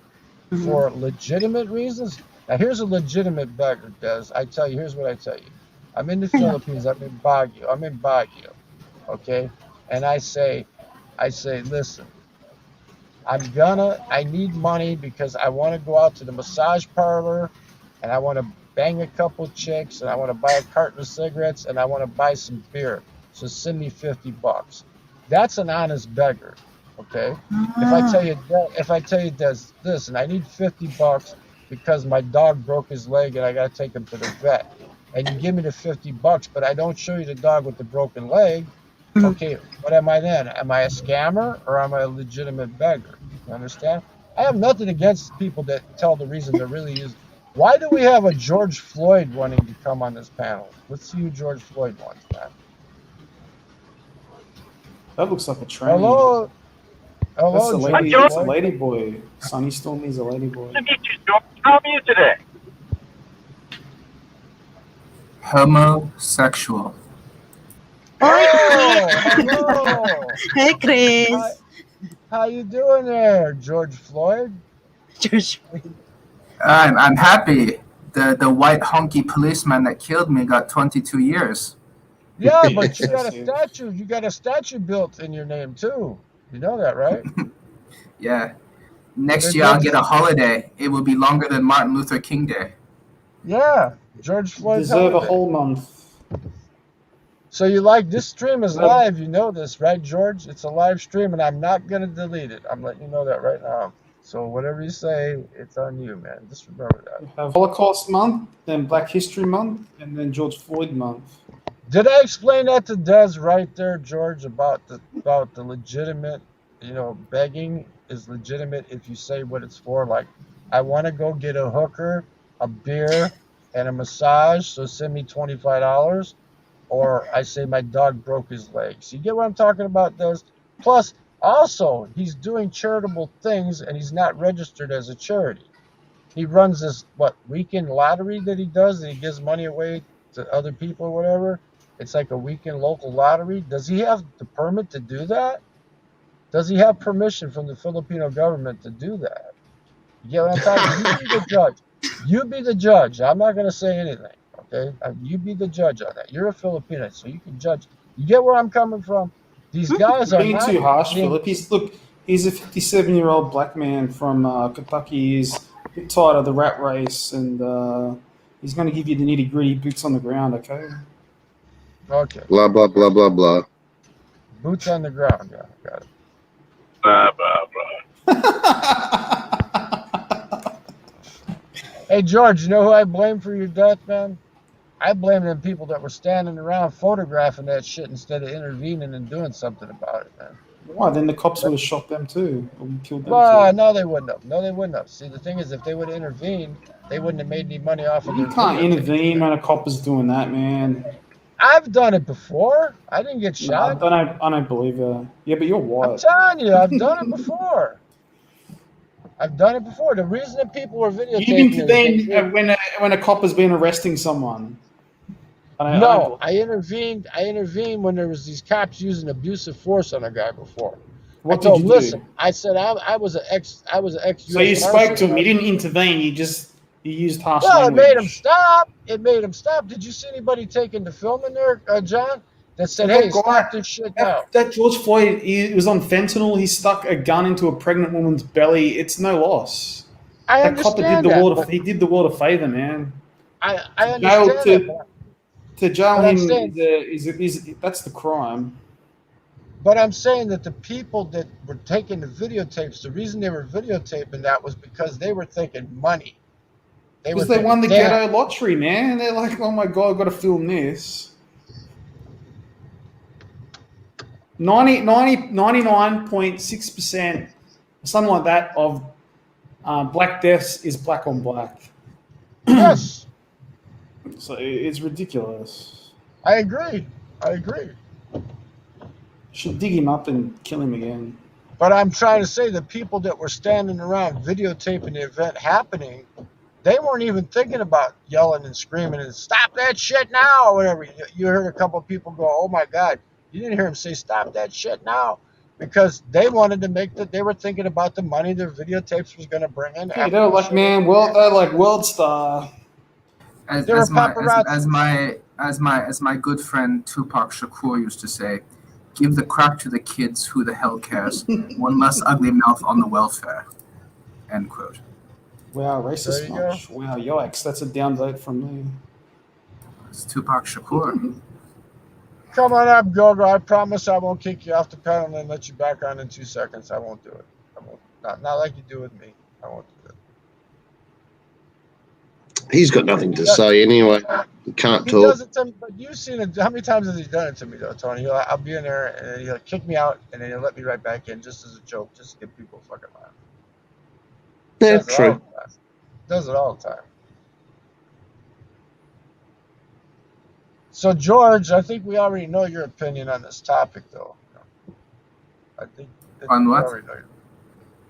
Mhm. for legitimate reasons? Now here's a legitimate beggar, Des. I tell you, here's what I tell you. I'm in the Yeah. Philippines, I'm in Baguio, okay? And I say, listen, I need money because I want to go out to the massage parlor and I want to bang a couple chicks and I want to buy a carton of cigarettes and I want to buy some beer. So send me $50. That's an honest beggar. Okay. Ah. If I tell you this and I need $50 because my dog broke his leg and I gotta take him to the vet, and you give me the $50, but I don't show you the dog with the broken leg, Mhm. okay, what am I then? Am I a scammer or am I a legitimate beggar? You understand? I have nothing against people that tell the reason they're really is. Why do we have a George Floyd wanting to come on this panel? Let's see who George Floyd wants, man. That looks like a tranny. Hello, That's hello, a Hi, George lady. George. That's a Floyd. lady boy. Sunny Stormy's a lady boy. Good to meet you, George. How are you today? Homosexual. Oh, hello. Hey, Hi, Chris. how you doing there, George Floyd? George. I'm happy. The white honky policeman that killed me got 22 years. Yeah, but you got a Impressive. statue. You got a statue built in your name too. You know that, right? Yeah. Next It year I'll looks. get a holiday. It will be longer than Martin Luther King Day. Yeah, George You Floyd's deserve a holiday. whole month. So you like this stream is Well, live. You know this, right, George? It's a live stream, and I'm not gonna delete it. I'm letting you know that right now. So whatever you say, it's on you, man. Just remember that. we have Holocaust Month, then Black History Month, and then George Floyd Month. Did I explain that to Des right there, George, about the legitimate, begging is legitimate if you say what it's for. Like, I want to go get a hooker, a beer, and a massage, so send me $25. Or I say my dog broke his leg. So you get what I'm talking about, Des? Plus, Also, he's doing charitable things and he's not registered as a charity. He runs this weekend lottery that he does, and he gives money away to other people or whatever. It's like a weekend local lottery. Does he have the permit to do that? Does he have permission from the Filipino government to do that? You get what I'm talking about? You be the judge. You be the judge. I'm not going to say anything, okay? You be the judge on that. You're a Filipino, so you can judge. You get where I'm coming from? These guys are Being not too harsh, being, Philip. He's a 57-year-old black man from Kentucky. He's a bit tired of the rat race, and he's going to give you the nitty-gritty, boots on the ground, okay? okay. Blah, blah, blah, blah, blah. Boots on the ground. Yeah, got it. Blah, blah, blah. Hey, George, you know who I blame for your death, man? I blame them people that were standing around photographing that shit instead of intervening and doing something about it, man. Why? Then the cops would have shot them too, or killed them Well, too. no, they wouldn't have. No, they wouldn't have. See, the thing is, if they would have intervened, they wouldn't have made any money off of You their can't video. intervene when a cop is doing that, man. I've done it before. I didn't get No, I shot. don't believe that. Yeah, but you're I'm white. telling you, I've done it before. I've done it before. The reason that people were You've videotaping intervened it, when a cop has been arresting someone. no, I intervened. I intervened when there was these cops using abusive force on a guy before. What I did told you him, listen, do? I said I was an ex So you US spoke to Marshal. him. You didn't intervene. You used harsh Well, it language. made him stop. It made him stop. Did you see anybody taking the film in there, John? That said, That hey, guy- stop this shit now. That George Floyd, he was on fentanyl. He stuck a gun into a pregnant woman's belly. It's no loss. I That cop did understand the that. world. But He did the world a favor, man. I Jail understand that. to jail But I'm him saying- is that's the crime. But I'm saying that the people that were taking the videotapes, the reason they were videotaping that was because they were thinking money. Because they thinking, won the "Damn, ghetto lottery, man. They're like, oh my god, I've got to film this. 99.6%, something like that, of black deaths is black on black. Yes, So it's ridiculous. I agree. I agree. Should dig him up and kill him again. But I'm trying to say the people that were standing around videotaping the event happening, they weren't even thinking about yelling and screaming and stop that shit now or whatever. You heard a couple of people go, oh my God. You didn't hear them say stop that shit now because they wanted to they were thinking about the money their videotapes was going to bring in. Yeah, they're like, man, they're like world star. As, They were as my paparazzi. as my good friend Tupac Shakur used to say, give the crack to the kids, who the hell cares? One less ugly mouth on the welfare. End quote. Wow, There racist you much. Wow, yikes, that's a downvote from me. It's Tupac Shakur. Come on up, Gogo. I promise I won't kick you off the panel and let you back on in 2 seconds. I won't do it. I won't. Not like you do with me. I won't do it. He's got nothing to say anyway. He can't He talk. does it to me, but you've seen it. How many times has he done it to me, though, Tony? I'll be in there, and then he'll kick me out, and then he'll let me right back in just as a joke, just to get people fucking laugh. Yeah, Does it all true. the time. Does it all the time. So, George, I think we already know your opinion on this topic, though. I think On we what? already know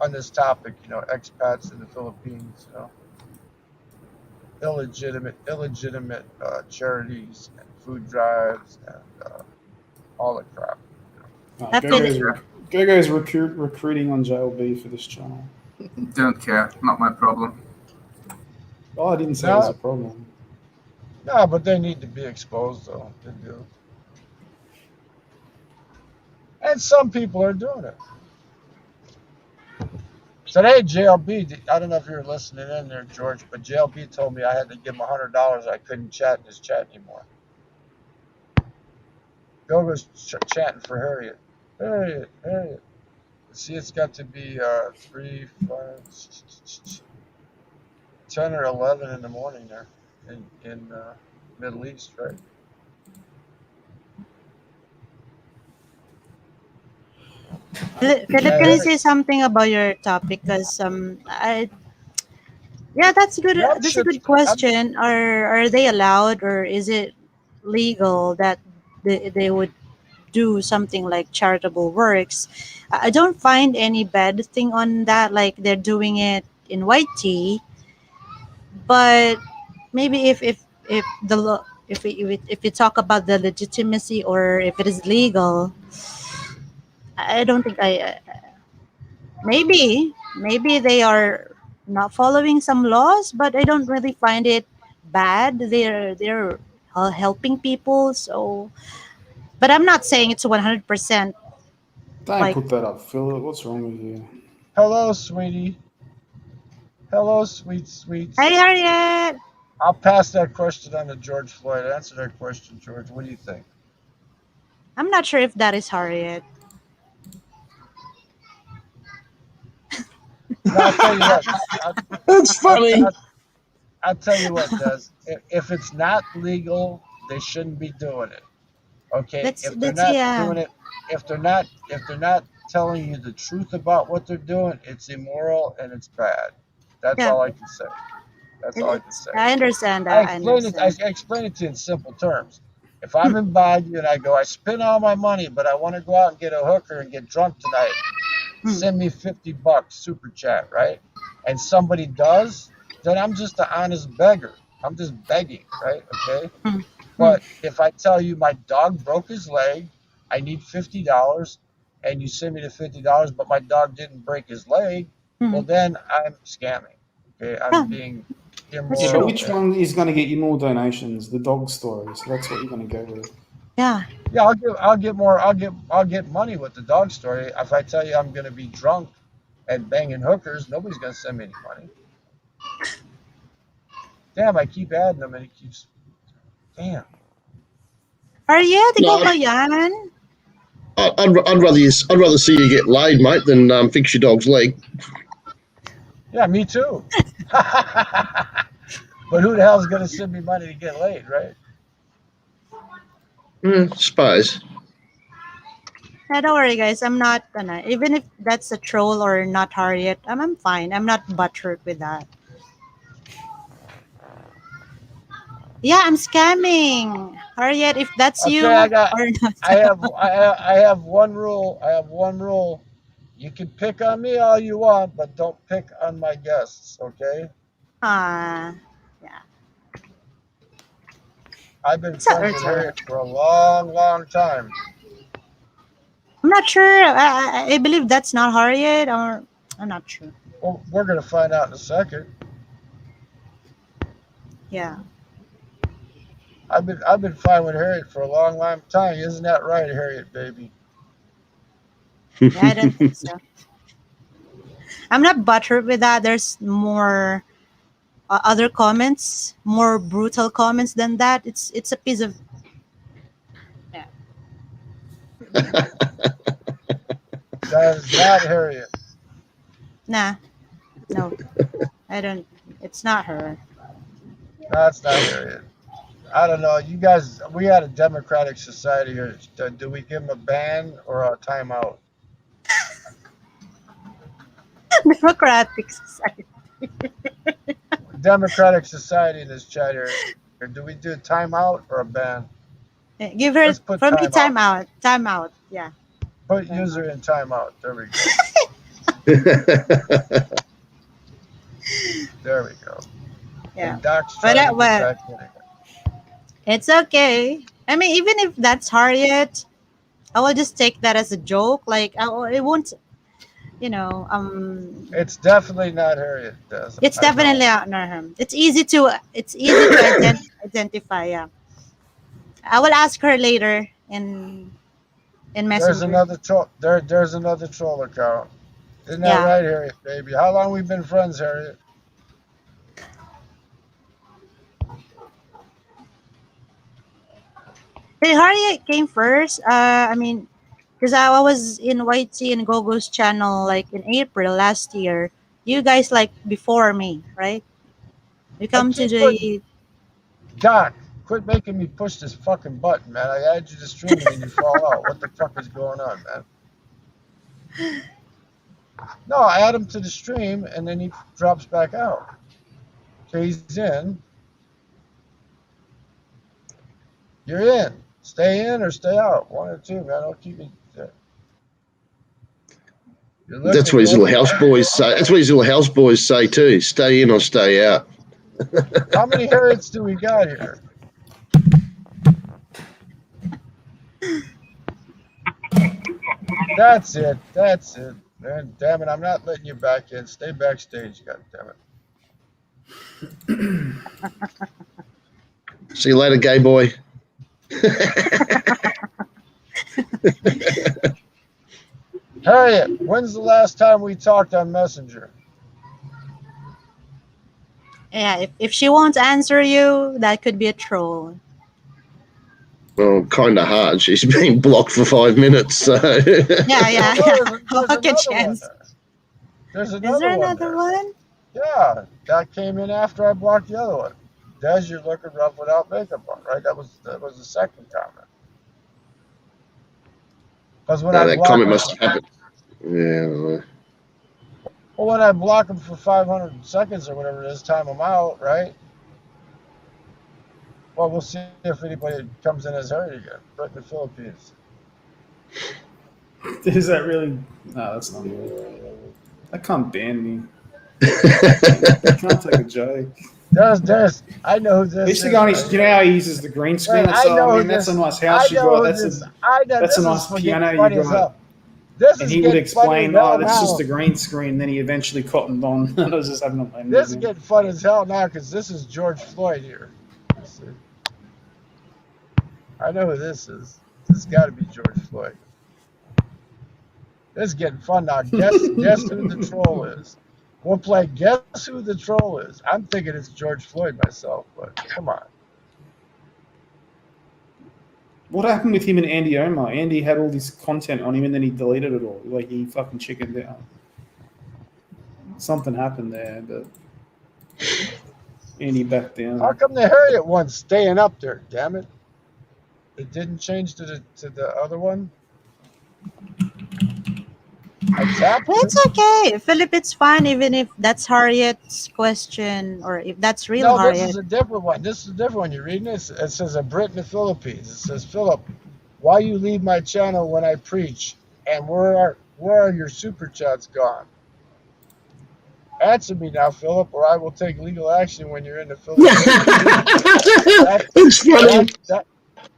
on this topic, expats in the Philippines, illegitimate charities and food drives and all the crap. Gogo's recruiting on JLB for this channel. Don't care. Not my problem. Oh, I didn't say it was a problem. No, but they need to be exposed, though. They do. And some people are doing it. Today, JLB, I don't know if you were listening in there, George, but JLB told me I had to give him $100. I couldn't chat in his chat anymore. Gogo's chatting for Harriet. Harriet. See, it's got to be 3, 5, 10 or 11 in the morning there in Middle East, right? Philip, can you say something about your topic? Because that's good. Yeah, That's a good question. Are they allowed, or is it legal that they would do something like charitable works. I don't find any bad thing on that. Like they're doing it in white tea, but maybe if the if you talk about the legitimacy or if it is legal, I don't think maybe they are not following some laws, but I don't really find it bad. They're helping people, so but I'm not saying it's 100% Don't like put that up, Phil. What's wrong with you? Hello, sweetie. Hello, sweet sweets. hey Harriet. I'll pass that question on to George Floyd. Answer that question, George. What do you think? I'm not sure if that is Harriet. No, I'll tell you what. That's funny. I'll tell you what, Des. If it's not legal, they shouldn't be doing it. Okay, if they're That's not yeah. doing it, if they're not telling you the truth about what they're doing, it's immoral and it's bad. That's Yeah, all I can say. That's all I can it's say. I understand I that. I explain it. I understand. explain it to you in simple terms. If I'm in Baguio and I go, I spent all my money, but I want to go out and get a hooker and get drunk tonight. Hmm. Send me $50 super chat, right? And somebody does, then I'm just an honest beggar. I'm just begging, right? Okay. Hmm. Hmm. But if I tell you my dog broke his leg, I need $50, and you send me the $50, but my dog didn't break his leg, Hmm. well then I'm scamming. Okay, I'm Yeah, being that's Yeah, but true. immoral. which one is going to get you more donations? The dog story. So that's what you're going to go with. Yeah. Yeah, I'll get money with the dog story. If I tell you I'm gonna be drunk and banging hookers, nobody's gonna send me any money. Damn, I keep adding them and it keeps. Damn. Harriet, ikaw No, ba yan? I'd rather see you get laid, mate, than fix your dog's leg. Yeah, me too. But who the hell's gonna send me money to get laid, right? Suppose. Don't worry, guys. I'm not even if that's a troll or not Harriet, I'm fine. I'm not butthurt with that. Yeah, I'm scamming. Harriet, if that's Okay, you or not. I have one rule. I have one rule. You can pick on me all you want, but don't pick on my guests, okay? Ah, yeah. I've been It's not friends it's with alright. Harriet for a long, long time. I'm not sure. I believe that's not Harriet, or I'm not sure. Well, we're gonna find out in a second. Yeah. I've been fine with Harriet for a long, long time. Isn't that right, Harriet, baby? Yeah, I don't think so. I'm not butthurt with that. There's more other comments, more brutal comments than that. It's a piece of yeah. That is not Harriet. Nah, no, I don't. It's not her. No, it's not Harriet. I don't know. You guys, we had a democratic society here. Do we give them a ban or a timeout? Democratic Society. Democratic society in this chat here. Do we do a timeout or a ban? Give her Let's put from me timeout. time out. Time out. Yeah. Put Time out. user in timeout. There we go. There we go. Yeah. And Doc's But trying to get well, back in again. it's okay. I mean, even if that's Harriet, I will just take that as a joke. Like it won't. It's definitely not Harriet, Des. It's I know. definitely not her. It's easy to identify. Yeah. I will ask her later in There's Messenger. another troll. There's another troll account. Isn't that Yeah. right, Harriet, baby? How long we been friends, Harriet? Hey, Harriet came first. I mean, because I was in YT and Gogo's channel like in April last year. You guys like before me, right? You I come to keep putting the Doc. Quit making me push this fucking button, man. I add you to stream and then you fall out. What the fuck is going on, man? No, I add him to the stream and then he drops back out. Okay, he's in. You're in. Stay in or stay out. One or two, man. I'll keep you there. That's what his little houseboys say. That's what his little houseboys say too. Stay in or stay out. How many Harriets do we got here? That's it. That's it. Man, damn it. I'm not letting you back in. Stay backstage, God damn it. See you later, gay boy. Harriet, when's the last time we talked on Messenger? Yeah, if she won't answer you, that could be a troll. Well, kind of hard. She's been blocked for 5 minutes. So. Yeah. There's How can she answer? There's Is there another one? one? Yeah, that came in after I blocked the other one. Des, you're looking rough without makeup on, right? That was the second comment. Because when I that block comment them, must have happened. Yeah. well, when I block them for 500 seconds or whatever it is, time them out, right? Well, we'll see if anybody comes in as Harriet again. But in the Philippines. Is that really? No, that's not good. That can't ban me. I can't take a joke. There's. I know who this He's is. Right? You know how he uses the green screen? Right, I know that's a nice I house you know got. who That's this. a I know that's this a nice is for piano getting you funny as got. hell. This And is he would getting explain, funny as oh, hell that's now. just a green screen. Then he eventually cottoned on. I was just having a blame. This is getting fun as hell now because this is George Floyd here. You see? I know who this is. This has got to be George Floyd. This is getting fun now. Guess who the troll is. We'll play Guess Who the Troll Is. I'm thinking it's George Floyd myself, but come on. What happened with him and Andy Omar? Andy had all this content on him and then he deleted it all. Like he fucking chickened out. Something happened there, but Andy backed down. How come the Harriet one's staying up there? Damn it! It didn't change to the other one. I tapped it. It's okay. Philip, it's fine even if that's Harriet's question or if that's real No, Harriet. this is a different one. This is a different one. You're reading this. It says a Brit in the Philippines. It says, Philip, why you leave my channel when I preach? And where are your super chats gone? Answer me now, Philip, or I will take legal action when you're in the Philippines. It's funny.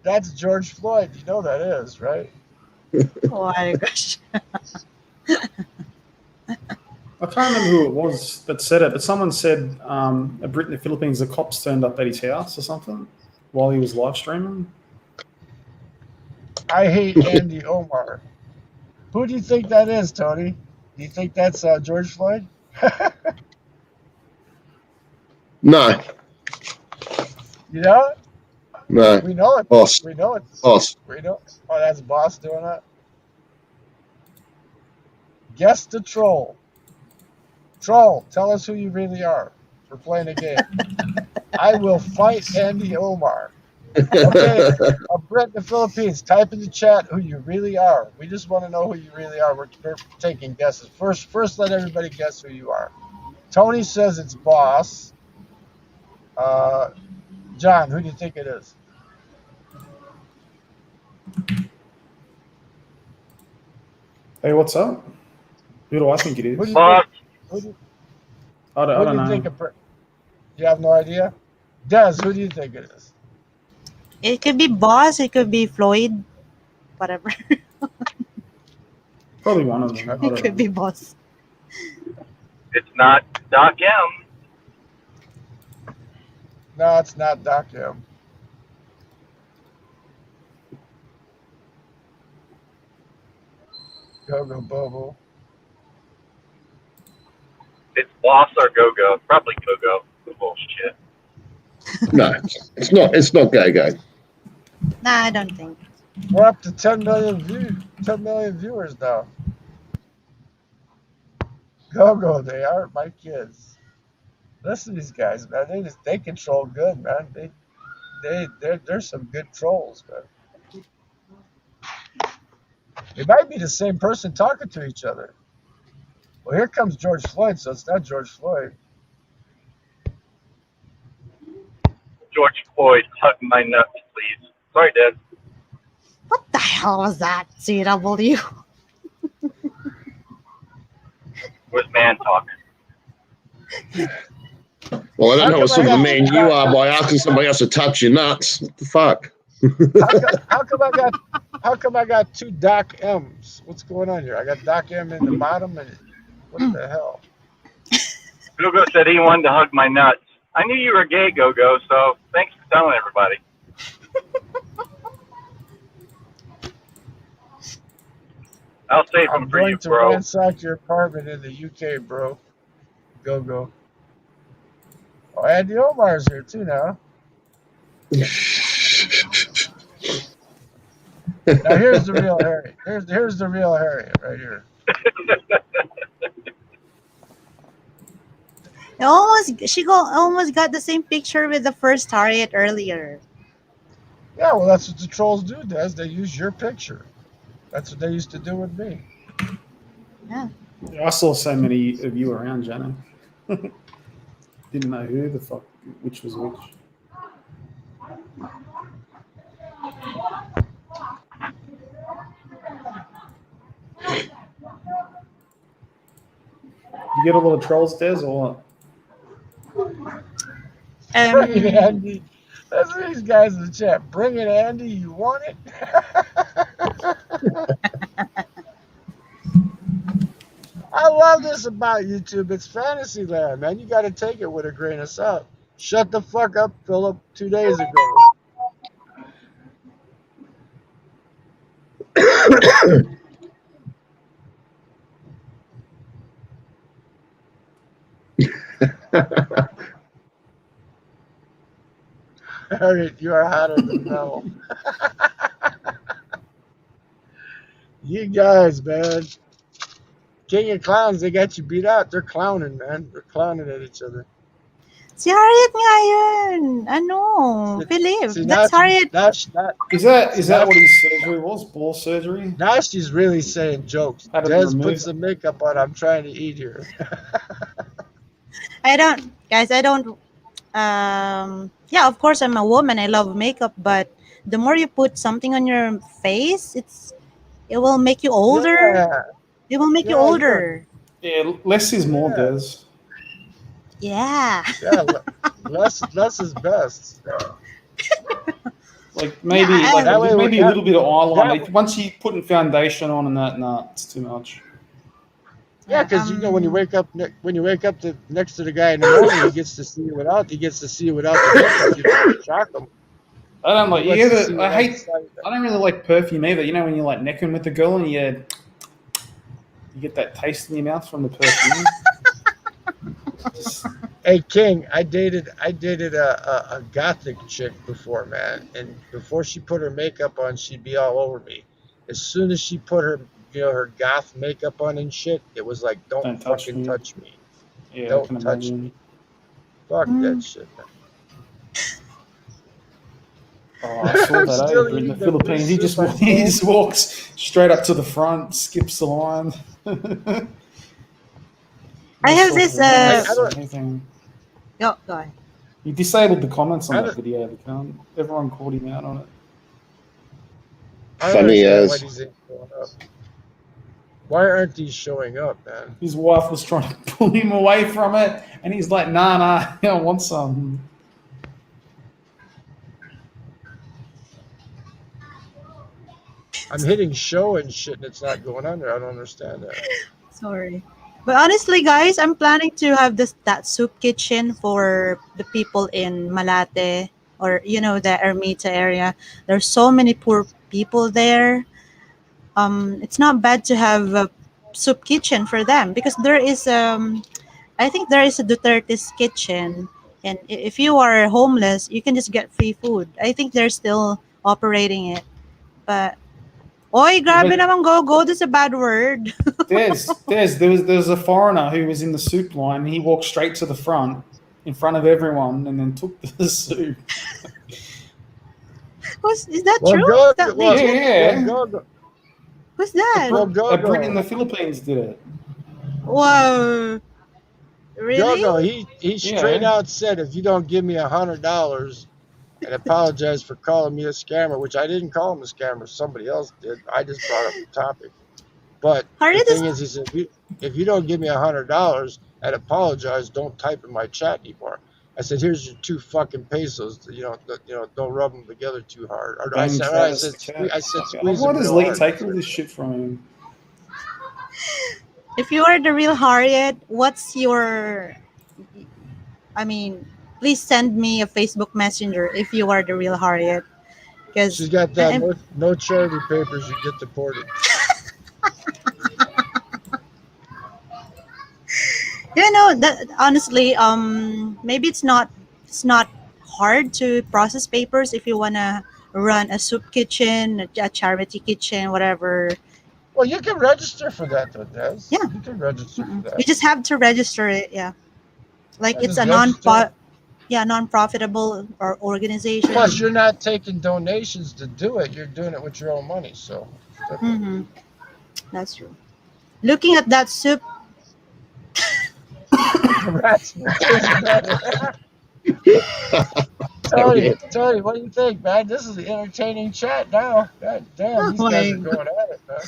That's George Floyd. You know that is, right? Oh my gosh. I can't remember who it was that said it, but someone said a Brit in the Philippines, the cops turned up at his house or something while he was live streaming. I hate Andy Omar. Who do you think that is, Tony? Do you think that's George Floyd? No. You know it? No. We know it. Boss. We know it. Boss. We know. Oh, that's Boss doing that. Guess the troll. Troll, tell us who you really are. We're playing a game. I will fight Andy Omar. Okay, a Brit in the Philippines. Type in the chat who you really are. We just want to know who you really are. We're taking guesses. First, let everybody guess who you are. Tony says it's Boss. John, who do you think it is? Hey, what's up? Who do I think it is? Who do you Boss. think? I don't know. You have no idea? Des, who do you think it is? It could be Boss, it could be Floyd, whatever. Probably one of them. I It don't could know. be Boss. It's not Doc M. No, it's not Doc M. Go Bobo. It's Boss or Go-Go. Probably Go-Go. Bullshit. No. It's not go. Nah, I don't think. We're up to 10 million viewers now. Go, they aren't my kids. Listen to these guys, man. They control good, man. They're some good trolls, man. It might be the same person talking to each other. Well, here comes George Floyd, so it's not George Floyd. George Floyd, hug my nuts, please. Sorry, Dad. What the hell was that, CW? Was man talk. Well, I don't How know what come I sort of a got man you are by asking somebody else to touch your nuts. What the fuck? how come I got two Doc M's? What's going on here? I got Doc M in the bottom, and what the hell? Gogo said he wanted to hug my nuts. I knew you were gay, Gogo, so thanks for telling everybody. I'll save I'm them for you, going to bro. ransack your apartment in the UK, bro. Go. Oh, Andy Omar's here too now. Now here's the real Harry. Here's the real Harry right here. Almost got the same picture with the first Harriet earlier. Yeah, well, that's what the trolls do, Des. They use your picture. That's what they used to do with me. Yeah. I saw so many of you around, Jana. Didn't know who the fuck, which was which. You get a lot of trolls, Des, or what? Bring it, Andy. That's these guys in the chat. Bring it, Andy. You want it? I love this about YouTube. It's fantasy land, man. You got to take it with a grain of salt. Shut the fuck up, Philip, 2 days ago. Harriet, you are hotter than Mel. You guys, man. King of Clowns, they got you beat out. They're clowning, man. They're clowning at each other. Si Harriet nga yun. Ano? Philip, See, that's Harriet. Is that what his surgery was? Ball surgery? Now she's really saying jokes. Had it Des, removed. put some makeup on. I'm trying to eat here. I don't. Yeah, of course, I'm a woman. I love makeup, but the more you put something on your face, it will make you older. Yeah. It will make you older. Yeah, less is more, Des. Yeah. Yeah, less is best. Like maybe, maybe a little bit of eyeliner. Once you putting foundation on and that, nah, it's too much. Yeah, because you know when you wake up next to the guy in the morning, he gets to see you without. He gets to see you without the makeup. You can shock him. I don't like. I don't really like perfume either. You know when you're like necking with the girl and you get that taste in your mouth from the perfume. Hey King, I dated a gothic chick before, man, and before she put her makeup on, she'd be all over me. As soon as she put her goth makeup on and shit, it was like, don't fucking touch me. Yeah, don't touch me. Fuck that shit, man. Oh, I saw that over in the Philippines. He just walks straight up to the front, skips the line. I have this. Go ahead. He disabled the comments on that video. Everyone called him out on it. Funny as. Why aren't these showing up, man? His wife was trying to pull him away from it, and he's like, nah, I want some. I'm hitting show and shit, and it's not going on there. I don't understand that. Sorry. But honestly, guys, I'm planning to have that soup kitchen for the people in Malate or, the Ermita area. There's so many poor people there. It's not bad to have a soup kitchen for them because there is, I think there is a Duterte's kitchen. And if you are homeless, you can just get free food. I think they're still operating it. But oy, grabe naman go. That's a bad word. There was a foreigner who was in the soup line. He walked straight to the front, in front of everyone, and then took the soup. Is that true? Yeah. Who's that? A Brit in the Philippines did it. Whoa. Really? He straight out said, if you don't give me $100, and apologized for calling me a scammer, which I didn't call him a scammer. Somebody else did. I just brought up the topic. But the Harriet thing is is, he said, if you don't give me $100 and apologize, don't type in my chat anymore. I said, here's your 2 fucking pesos. Don't rub them together too hard. Or I Bang said, Travis cat. squeeze Why them does real Lee hard. take all this shit from him? if you are the real Harriet, what's your? I mean, please send me a Facebook Messenger if you are the real Harriet, because She's got that no charity papers, you get deported. that honestly, maybe it's not hard to process papers if you wanna run a soup kitchen, a charity kitchen, whatever. Well, you can register for that, though, Des. Yeah. You can register for that. You just have to register it. Yeah, like Yeah, it's just a register. non-profitable or organization. Plus, you're not taking donations to do it. You're doing it with your own money. So, Mm-hmm. That's true. Looking at that soup, rats. Tony, what do you think, man? This is an entertaining chat now. God damn, these guys are going at it, man.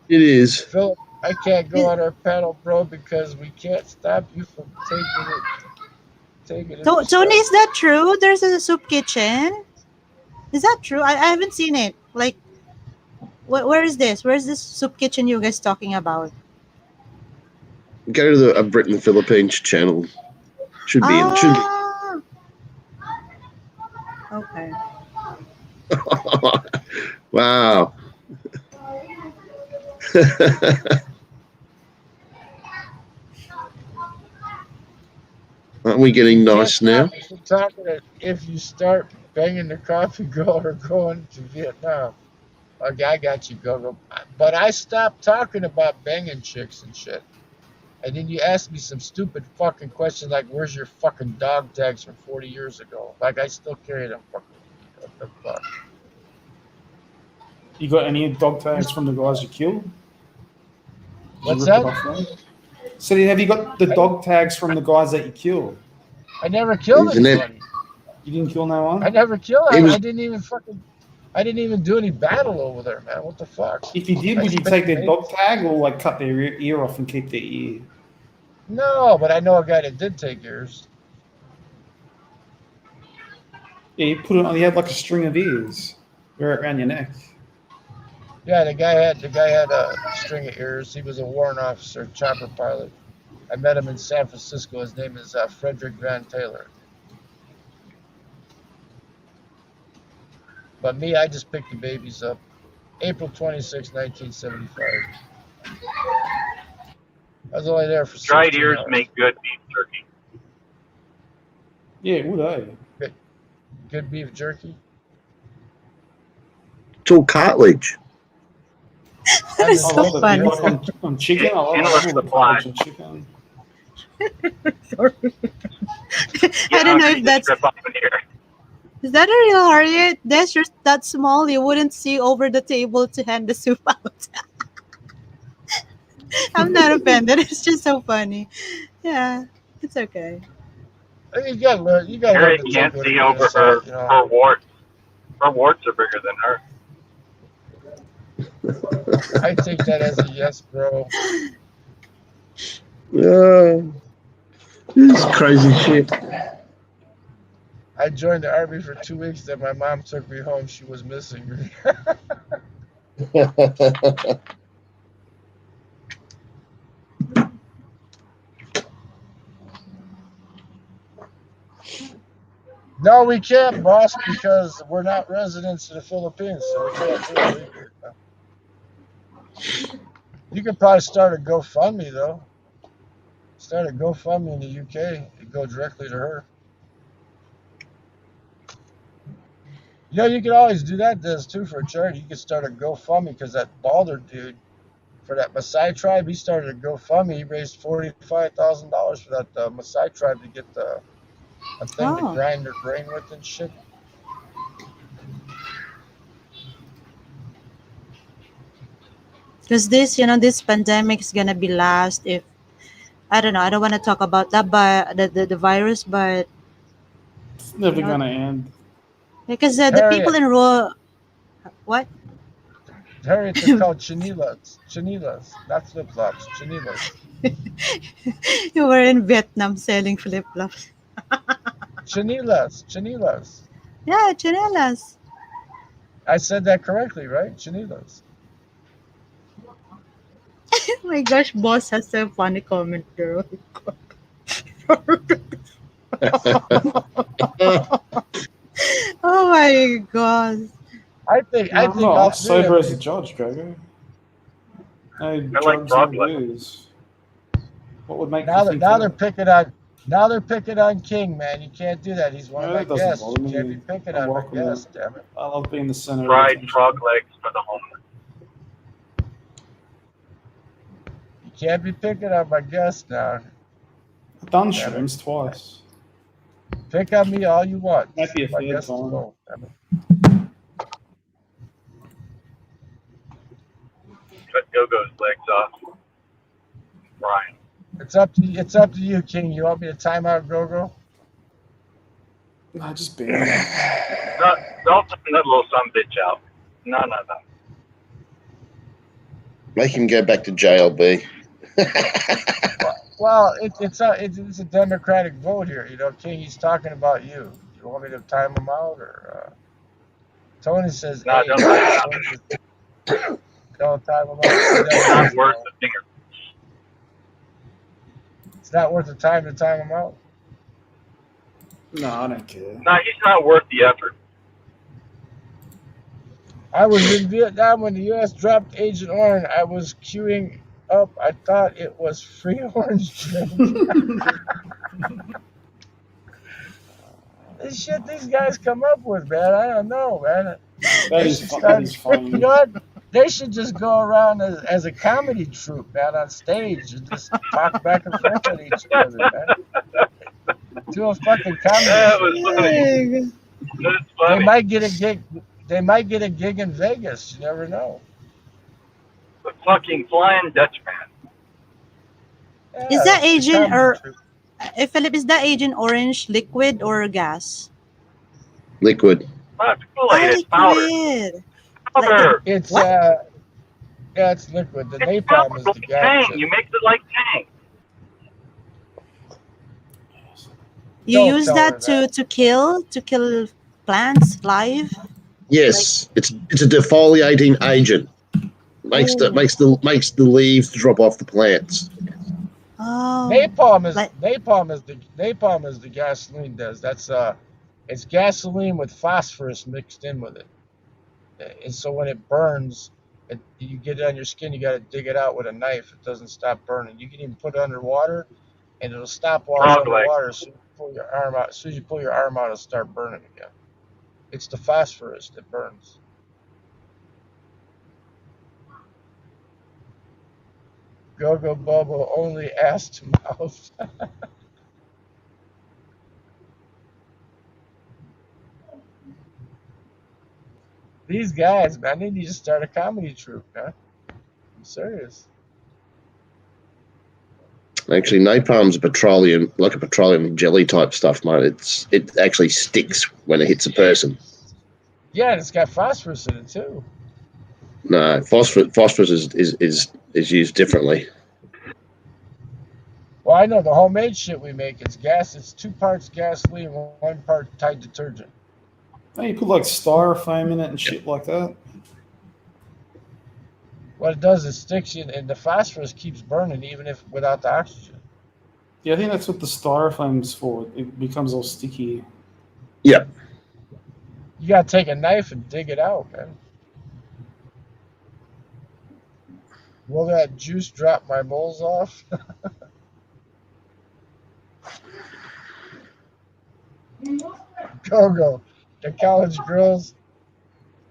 It is. Philip, I can't go on our panel, bro, because we can't stop you from taking it. Tony, is that true? There's a soup kitchen. Is that true? I haven't seen it. Like, where is this? Where is this soup kitchen you guys talking about? Go to the A Brit in the Philippines channel. Should be in. Should be. Okay. Wow. Aren't we getting nice now? If you start banging the coffee girl or going to Vietnam. Okay, I got you, Gogo. But I stopped talking about banging chicks and shit. And then you asked me some stupid fucking questions like, where's your fucking dog tags from 40 years ago? Like, I still carry them fucking. What the fuck? You got any dog tags from the guys you killed? What's that? So have you got the dog tags from the guys that you killed? I never killed anybody. You didn't kill no one? I never killed. I didn't even do any battle over there, man. What the fuck? If you did, would you take their dog tag or like cut their ear off and keep their ear? No, but I know a guy that did take ears. Yeah, you put it on. You had like a string of ears, wear it around your neck. Yeah, the guy had a string of ears. He was a warrant officer, chopper pilot. I met him in San Francisco. His name is Frederick Van Taylor. But me, I just picked the babies up. April 26, 1975. I was only there for 16 Dried ears hours. make good beef jerky. Yeah, would I? Good beef jerky. It's all cartilage. That is so love funny. On chicken, I love Endless the supply. cartilage on chicken. Sorry. I don't know if that's. Strip off an ear. Is that a real Harriet? That's just that small. You wouldn't see over the table to hand the soup out. I'm not offended. It's just so funny. Yeah, it's okay. I mean, you gotta learn. You gotta learn Harriet to can't take see it over aside, her warts. Her warts are bigger than her. I take that as a yes, bro. This is crazy shit. I joined the army for 2 weeks. Then my mom took me home. She was missing. No, we can't, boss, because we're not residents of the Philippines, so we can't do it. You could probably start a GoFundMe, though. Start a GoFundMe in the UK and go directly to her. You know, you could always do that, Des, too, for a charity. You could start a GoFundMe because that Balder dude, for that Maasai tribe, he started a GoFundMe. He raised $45,000 for that Maasai tribe to get a thing to grind their grain with and shit. Because this pandemic is gonna be last. If I don't know, I don't want to talk about that, but the virus, but It's never gonna end. Because the people Harriet, in rural, what? Harriet, they're called chinilas. Chinilas, not flip flops. Chinilas. You were in Vietnam selling flip flops. Chinilas. Chinilas. Yeah, chanelas. I said that correctly, right? Chinilas. Oh my gosh, boss has a funny comment there. Oh my god. I No, I'm think all not. three of Sober them. as a judge, Gogo. No I like drugs, no frog legs. booze. What would make you Now think they're that? picking on King, man. You can't do that. He's one of No, my that doesn't guests. bother You can't be me. picking I on my welcome guests, it. damn it. I love being the center of Fried attention. frog legs for the homeless. You can't be picking on my guests now. I've done Damn it. shrooms twice. Pick on me all you want. Might be a My third guests time. alone. Damn it. Cut Go-Go's legs off. Brian. It's up to you, King. You want me to time out Go-Go? No, just ban him. No, don't send that little son bitch out. No. Make him go back to jail, B. Well, it's a democratic vote here. You know, King. He's talking about you. You want me to time him out, or Tony says, No, "Hey, don't time him out. don't time him out." It's not worth the finger. It's not worth the time to time him out. No, I don't care. No, he's not worth the effort. I was in Vietnam when the U.S. dropped Agent Orange. I was queuing up. I thought it was free orange drink. This shit these guys come up with, man. I don't know, man. That is funny. You know what? They should just go around as a comedy troupe, man, on stage and just talk back and forth at each other, man. Do a fucking comedy That show. was funny. That's They funny. might get a gig. They might get a gig in Vegas. You never know. The fucking Flying Dutchman. Yeah, Is that it's a Agent comedy or troupe. Philip? Is that Agent Orange liquid or gas? Liquid. Not Kool-Aid, it's powder. Liquid. Powder. It's What? yeah, it's liquid. The It's napalm is powder. the Like gas. Tang. shit. You mix it like Tang. You Don't use tell that her to kill plants live. Yes, it's a defoliating agent. Makes Oh. the leaves drop off the plants. Oh. Napalm is Like- napalm is the gasoline does. That's it's gasoline with phosphorus mixed in with it. And so when it burns, you get it on your skin. You got to dig it out with a knife. It doesn't stop burning. You can even put it underwater, and it'll stop while it's Frog leg. underwater. As soon as you pull your arm out, it'll start burning again. It's the phosphorus that burns. Go-Go Bubble only ass to mouth. These guys, man, they need to start a comedy troupe, man. I'm serious. Actually, napalm's like a petroleum jelly type stuff, mate. It actually sticks when it hits a person. Yeah, and it's got phosphorus in it too. No, phosphorus is used differently. Well, I know the homemade shit we make. It's gas. It's 2 parts gasoline, 1 part Tide detergent. No, you put like styrofoam in it and shit like that. What it does is sticks you, and the phosphorus keeps burning even if without the oxygen. Yeah, I think that's what the styrofoam's for. It becomes all sticky. Yep. You gotta take a knife and dig it out, man. Will that juice drop my moles off? Go. The college girls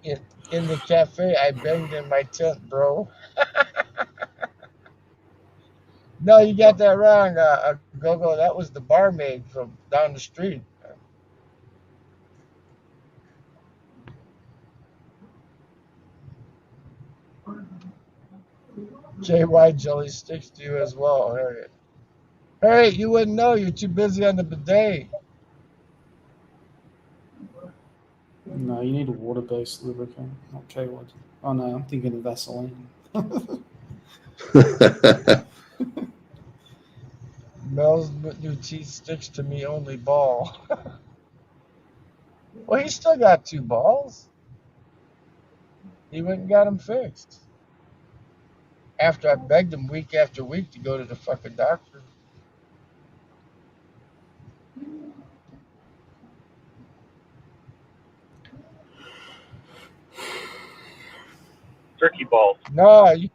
in the cafe, I banged in my tent, bro. No, you got that wrong, Go. That was the barmaid from down the street. JY jelly sticks to you as well, Harriet. Harriet, you wouldn't know. You're too busy on the bidet. No, you need a water-based lubricant, not K-Wad. Oh no, I'm thinking of Vaseline. Mel's new teeth sticks to me only ball. Well, he's still got 2 balls. He went and got them fixed. After I begged him week after week to go to the fucking doctor. Turkey balls. No, you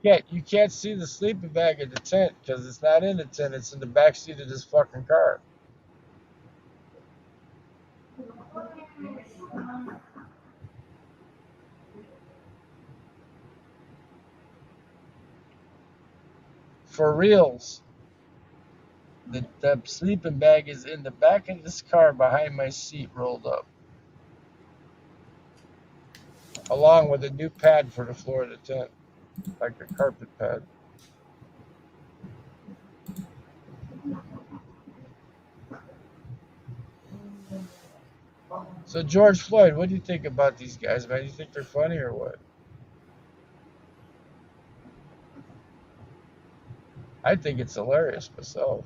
can't see the sleeping bag in the tent because it's not in the tent. It's in the back seat of this fucking car. For reals. The sleeping bag is in the back of this car behind my seat rolled up. Along with a new pad for the floor of the tent. Like a carpet pad. So George Floyd, what do you think about these guys, man? You think they're funny or what? I think it's hilarious myself.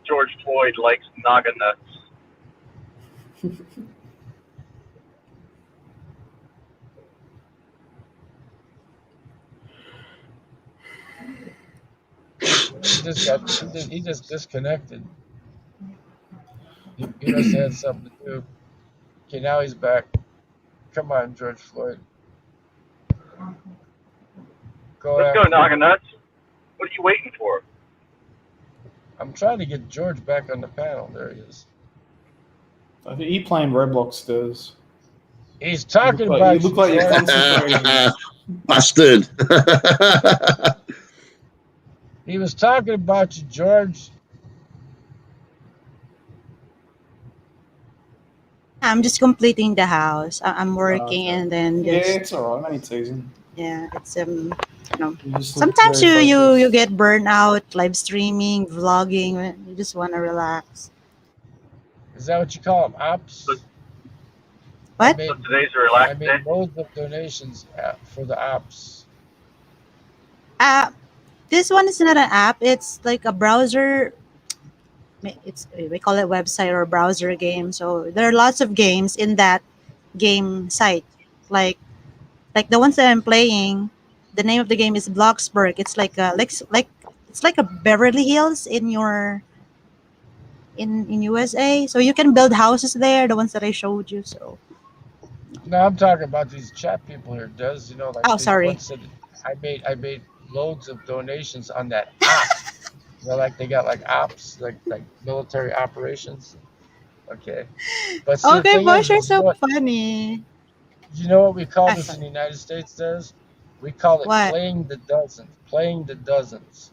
George Floyd likes naga nuts. He just disconnected. He must have had something to do. Okay, now he's back. Come on, George Floyd. Let's go, naga nuts. What are you waiting for? I'm trying to get George back on the panel. There he is. I think he playing Roblox does. He's talking about you. Look like you're concentrating. Busted. He was talking about you, George. I'm just completing the house. I'm working okay. and then Yeah, just it's all right. I'm only teasing. yeah, it's You just look sometimes very you focused. get burnt out live streaming, vlogging. You just want to relax. Is that what you call them? Ops? What? So today's a I relaxed made day. loads of donations for the ops. This one is not an app. It's like a browser. We call it website or browser game. So there are lots of games in that game site. Like the ones that I'm playing. The name of the game is Bloxburg. It's like it's like a Beverly Hills in USA. So you can build houses there. The ones that I showed you. So No, I'm talking about these chat people here, Des. You know, like they sorry. once said I made loads of donations on that op. You know, like they got like ops, like military operations. Okay. But see, the Okay, thing boys, is, you're so funny. you know what we call this in the United States, Des? We call it What? playing the dozens. Playing the dozens.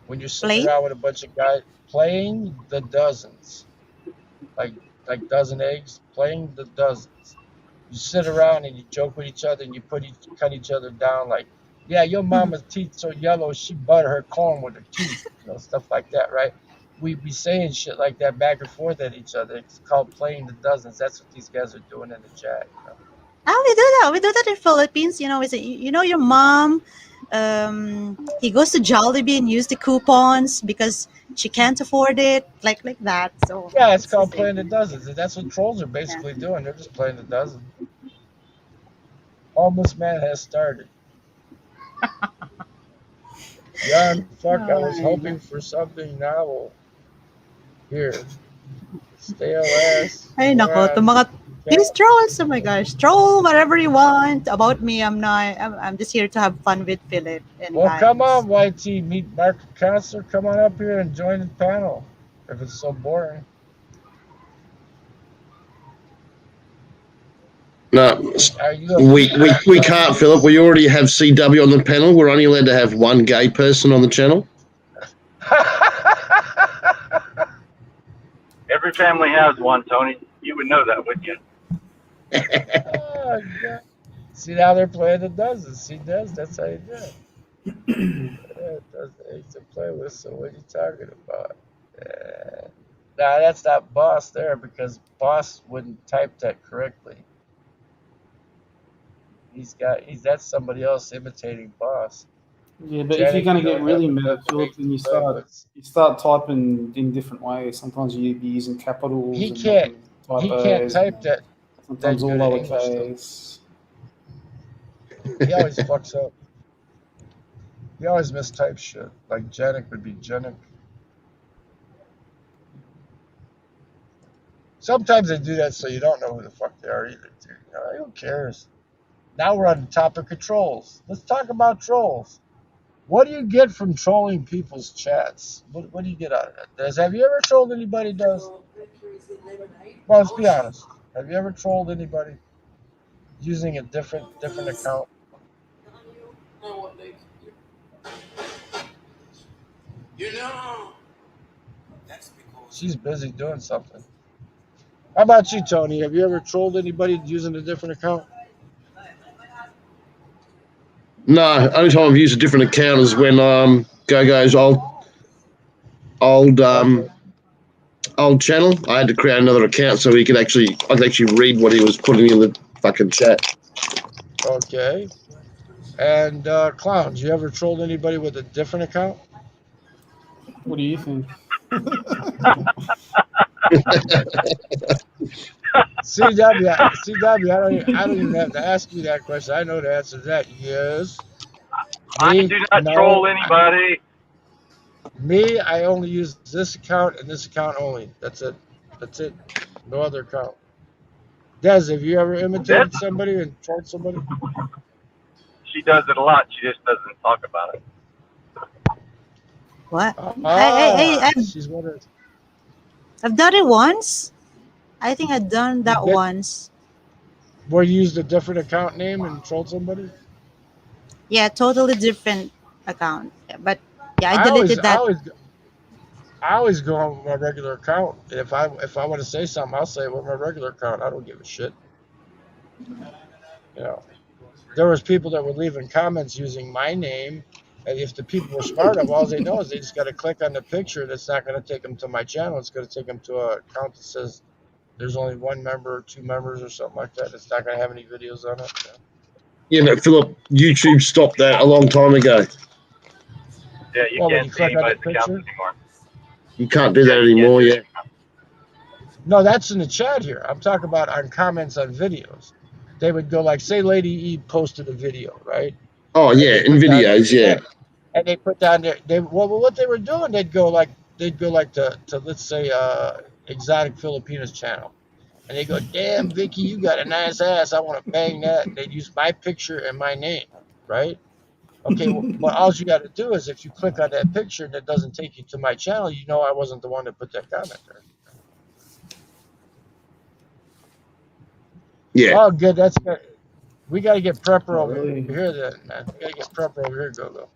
When you're sitting Plane? around with a bunch of guys, playing the dozens. Like dozen eggs, playing the dozens. You sit around and you joke with each other and you cut each other down like, yeah, your mama's teeth so yellow she butter her corn with her teeth, you know, stuff like that, right? We be saying shit like that back and forth at each other. It's called playing the dozens. That's what these guys are doing in the chat. You know? We do that. We do that in Philippines. Your mom. He goes to Jollibee and use the coupons because she can't afford it, like that. So yeah, it's called playing the dozens, and that's what trolls are basically doing. They're just playing the dozen. Homeless man has started. Young fuck, I was hoping for something novel. Here, stale ass. Ay, nako, these trolls, oh my gosh, troll whatever you want about me. I'm just here to have fun with Philip. And well, guys. come on, YT, meet Mark Counselor. Come on up here and join the panel. If it's so boring. No, we can't, Philip. We already have CW on the panel. We're only allowed to have one gay person on the channel. Every family has one, Tony. You would know that, wouldn't you? Oh, God. See, now they're playing the dozens. See, that's how you do it. Yeah, it does. It's a playlist, so what are you talking about? Nah, that's not boss there because boss wouldn't type that correctly. That's somebody else imitating boss. Yeah, but if you're Janet, going you to get don't have really enough meta, Philip, weight then to play with. you start typing in different ways. Sometimes you be using capitals He and can't he can't typos, type and sometimes that all good at English though. lowercase. He always fucks up. He always mistypes shit. Like Janet would be Janet. Sometimes they do that so you don't know who the fuck they are either, dude. You know, who cares? Now we're on the topic of trolls. Let's talk about trolls. What do you get from trolling people's chats? What do you get out of it? Have you ever trolled anybody, Does? Well, let's be honest. Have you ever trolled anybody using a different account? She's busy doing something. How about you, Tony? Have you ever trolled anybody using a different account? No, only time I've used a different account is when Gogo's old old channel. I had to create another account so I could actually read what he was putting in the fucking chat. Okay. And Clowns, you ever trolled anybody with a different account? What do you think? CW, I don't even have to ask you that question. I know the answer to that. Yes. I Me, do not no. troll anybody. Me, I only use this account and this account only. That's it. That's it. No other account. Des, have you ever imitated somebody and trolled somebody? She does it a lot. She just doesn't talk about it. What? She's wondering. I've done it once. I think I've done that once. Where you used a different account name and trolled somebody? Yeah, totally different account. Yeah, but yeah, I deleted that. I always go on with my regular account. If I want to say something, I'll say it with my regular account. I don't give a shit. You know, there was people that were leaving comments using my name, and if the people were smart enough, all they know is they just got to click on the picture. That's not going to take them to my channel. It's going to take them to a account that says there's only one member or two members or something like that. It's not going to have any videos on it. You know, Philip, YouTube stopped that a long time ago. Yeah, you can't see anybody's accounts anymore. You can't do that anymore, yeah. No, that's in the chat here. I'm talking about on comments on videos. They would go like, say Lady E posted a video, right? Oh, yeah, in videos, yeah. And they put down there, what they were doing, they'd go like to let's say Exotic Filipinas channel. And they go, damn, Vicky, you got a nice ass. I want to bang that. And they'd use my picture and my name, right? Okay, well, all you got to do is if you click on that picture and it doesn't take you to my channel, you know I wasn't the one that put that comment there. Yeah. Oh, good. That's good. We got to get Prepper over here then, man. We got to get Prepper over here, Go.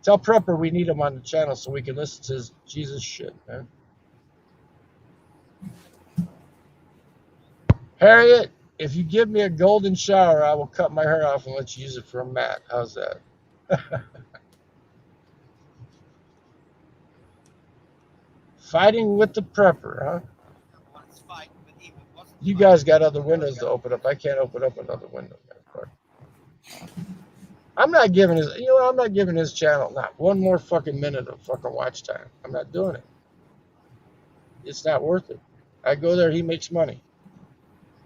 Tell Prepper we need him on the channel so we can listen to his Jesus shit, man. Harriet, if you give me a golden shower, I will cut my hair off and let you use it for a mat. How's that? Fighting with the Prepper, huh? You guys got other windows to open up. I can't open up another window, man. I'm not giving his channel not one more fucking minute of fucking watch time. I'm not doing it. It's not worth it. I go there, he makes money.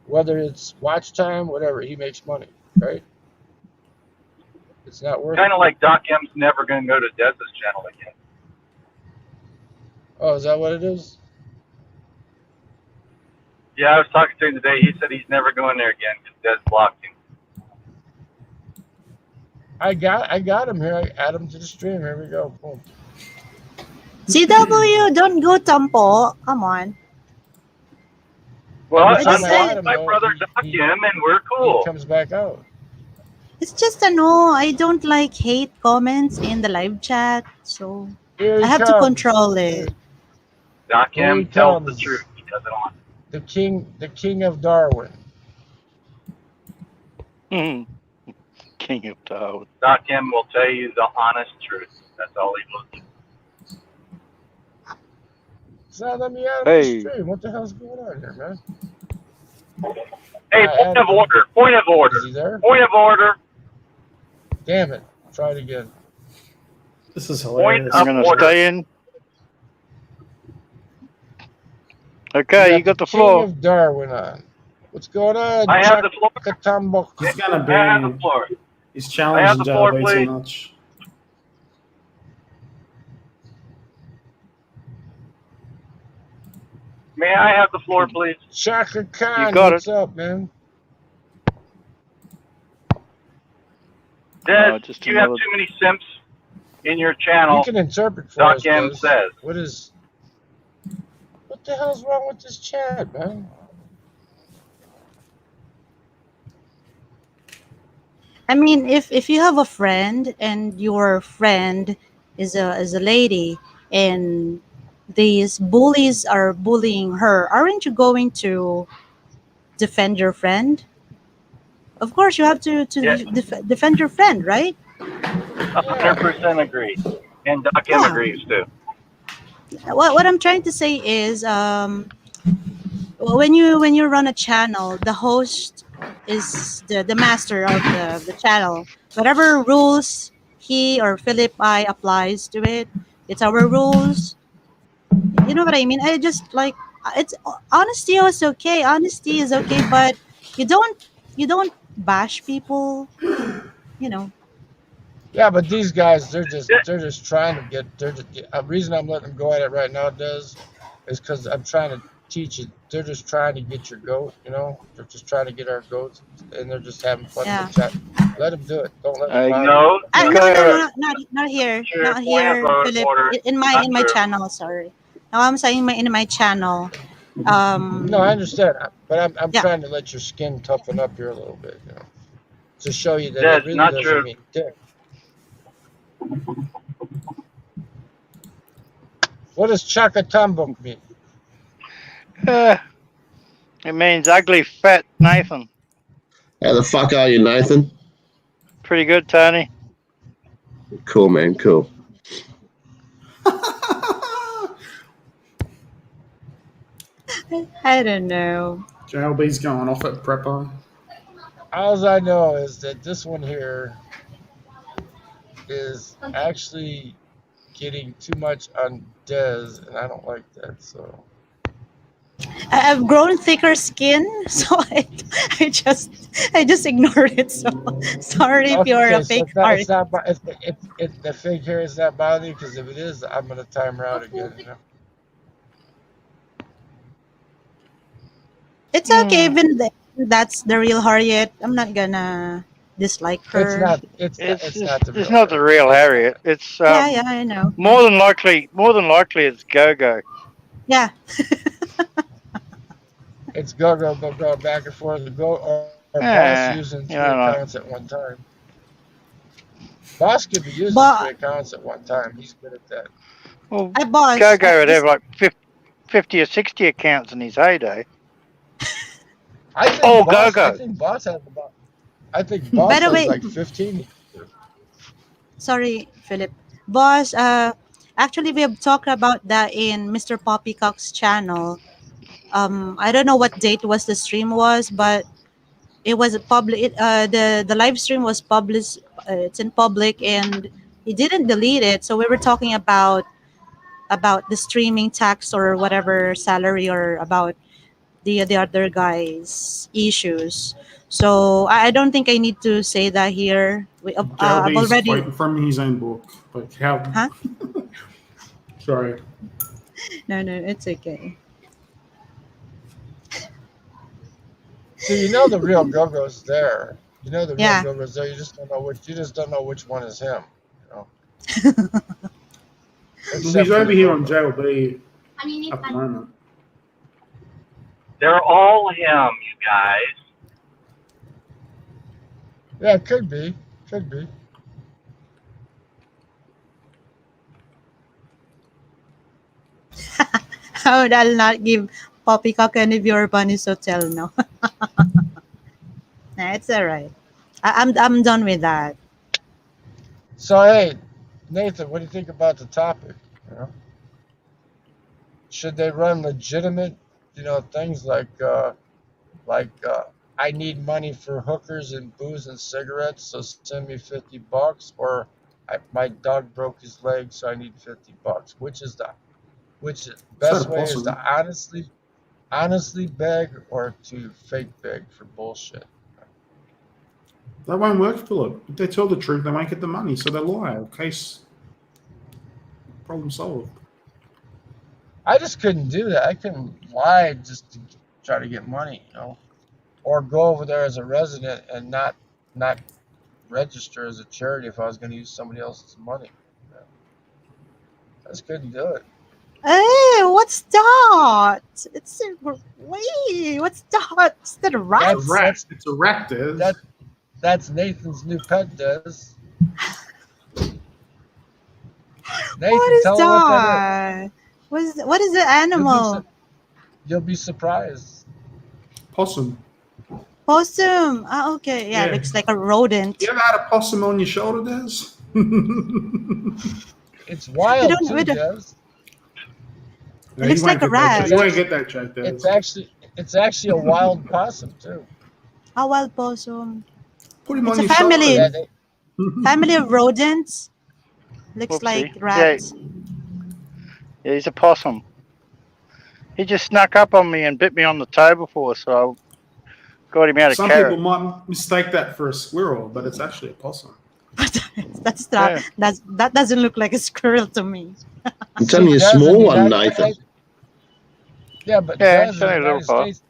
Whether it's watch time, whatever, he makes money, right? It's not worth it. Kind of like Doc M's never going to go to Dez's channel again. Oh, is that what it is? Yeah, I was talking to him today. He said he's never going there again because Dez blocked him. I got him here. I add him to the stream. Here we go. Boom. CW, don't go Tampo. Come on. Well, I'm my brother Doc M, and we're cool. He comes back out. It's just I don't like hate comments in the live chat, so I have to control it. Doc M tells the truth. He doesn't want the king of Darwin. King of Darwin. Doc M will tell you the honest truth. That's all he will do. not letting me out of the Hey. stream. What the hell's going on here, man? Hey, I point added of him. order. Point of order. Is he there? Point of order. Damn it. Try it again. This is Point hilarious. I'm of going to order. stay in. We Okay, you got the King floor. of Darwin on. What's going on, I have the floor. Chakatambo? He's gonna I have the be. floor. He's I have challenging the floor, JLB too please. much. May I have the floor, please? Chaka Khan, got what's up, man? Des, Just you have another. too many simps in your You channel. can interpret for Doc us, M Des. says. What the hell's wrong with this chat, man? I mean, if you have a friend and your friend is a lady and these bullies are bullying her, aren't you going to defend your friend? Of course, you have to Yes, defend your friend, right? 100% agree. And Doc M Yeah. agrees too. What I'm trying to say is, when you run a channel, the host is the master of the channel. Whatever rules he or Philip I applies to it, it's our rules. You know what I mean? I just like it's honesty is okay. Honesty is okay, but you don't bash people. You know. Yeah, but these guys, they're Yeah, just trying to get. They're just, the reason I'm letting them go at it right now, Des, is because I'm trying to teach it. They're just trying to get your goat. You know, they're just trying to get our goats, and they're just having fun in Yeah. the chat. Let them do it. Don't let them bother no, you. no, No, got no, it. no, not here, Chair, not point here, of Philip. order. In Not my true. channel, sorry. Now I'm saying in my channel. No, I understand, but I'm Yeah. trying to let your skin toughen up here a little bit. You know, to show you that it That's really not doesn't true. mean dick. What does Chakatumbuk mean? It means ugly, fat Nathan. How the fuck are you, Nathan? Pretty good, Tony. Cool, man. Cool. I don't know. JLB's going off at prepper. All I know is that this one here is actually getting too much on Dez, and I don't like that. So I've grown thicker skin, so I just ignored it. So sorry if you're a okay, so fake it's not heart. it's the fake hair is not bothering you, because if it is, I'm gonna time her out again. You know. It's okay, even that's the real Harriet. I'm not gonna dislike her. It's not the it's real not the real Harriet. It's Yeah, I know. more than likely it's Go-Go. Yeah. It's go back and forth, or boss using three accounts at one time. Boss could be using But 3 accounts at one time. He's good at that. Well, boss, Go-Go would have like 50 or 60 accounts in his heyday. I think Oh, boss. Go-Go. I think boss has about. I think By boss the has way, like 15. sorry, Philip. Boss, actually, we have talked about that in Mr. Poppycock's channel. I don't know what date was the stream was, but it was public. The live stream was published. It's in public, and he didn't delete it. So we were talking about the streaming tax or whatever salary, or about the other guy's issues. So I don't think I need to say that here. I've JLB's already. quoting from his own book. Like how? Huh? Sorry. No, it's okay. So you know the real Go-Go's there. You know the real Yeah. Go-Go's there. You just don't know which one is him. You know. Well, he's over here on JLB at the moment. They're all him, you guys. Yeah, it could be. Could be. I'll not give Poppycock any viewer bunnies hotel, no. Nah, it's all right. I'm done with that. So hey, Nathan, what do you think about the topic? You know? should they run legitimate, things like I need money for hookers and booze and cigarettes, so send me $50, or my dog broke his leg, so I need $50. Which is best way is to honestly beg or to fake beg for bullshit. That won't work, Philip. If they tell the truth, they won't get the money, so they lie. Case problem solved. I just couldn't do that. I couldn't lie just to try to get money, or go over there as a resident and not register as a charity if I was going to use somebody else's money. I just couldn't do it. Hey, what's that? What's that? Is that a rat? It's a rat, Des. That's Nathan's new pet, Des. Nathan, What is tell him what that that? What is the animal? You'll be surprised. Possum. Possum. Ah, okay. Yeah, Yeah. looks like a rodent. You ever had a possum on your shoulder, Des? It's wild too, we don't- Des. No, It looks you won't like a get that rat. joke. You won't get that joke, Des. It's actually a wild possum too. A wild possum. Put him It's on a your family. shoulder. Yeah, Family of rodents. Looks Whoopsie. like rats. Yeah, he's a possum. He just snuck up on me and bit me on the toe before, so I got him out of Some carrot. people might mistake that for a squirrel, but it's actually a possum. That's not. Yeah. That doesn't look like a squirrel to me. It's only a Des, in small the one, United Nathan. States- Yeah, but Yeah, Des, it's in the only a little United far. States,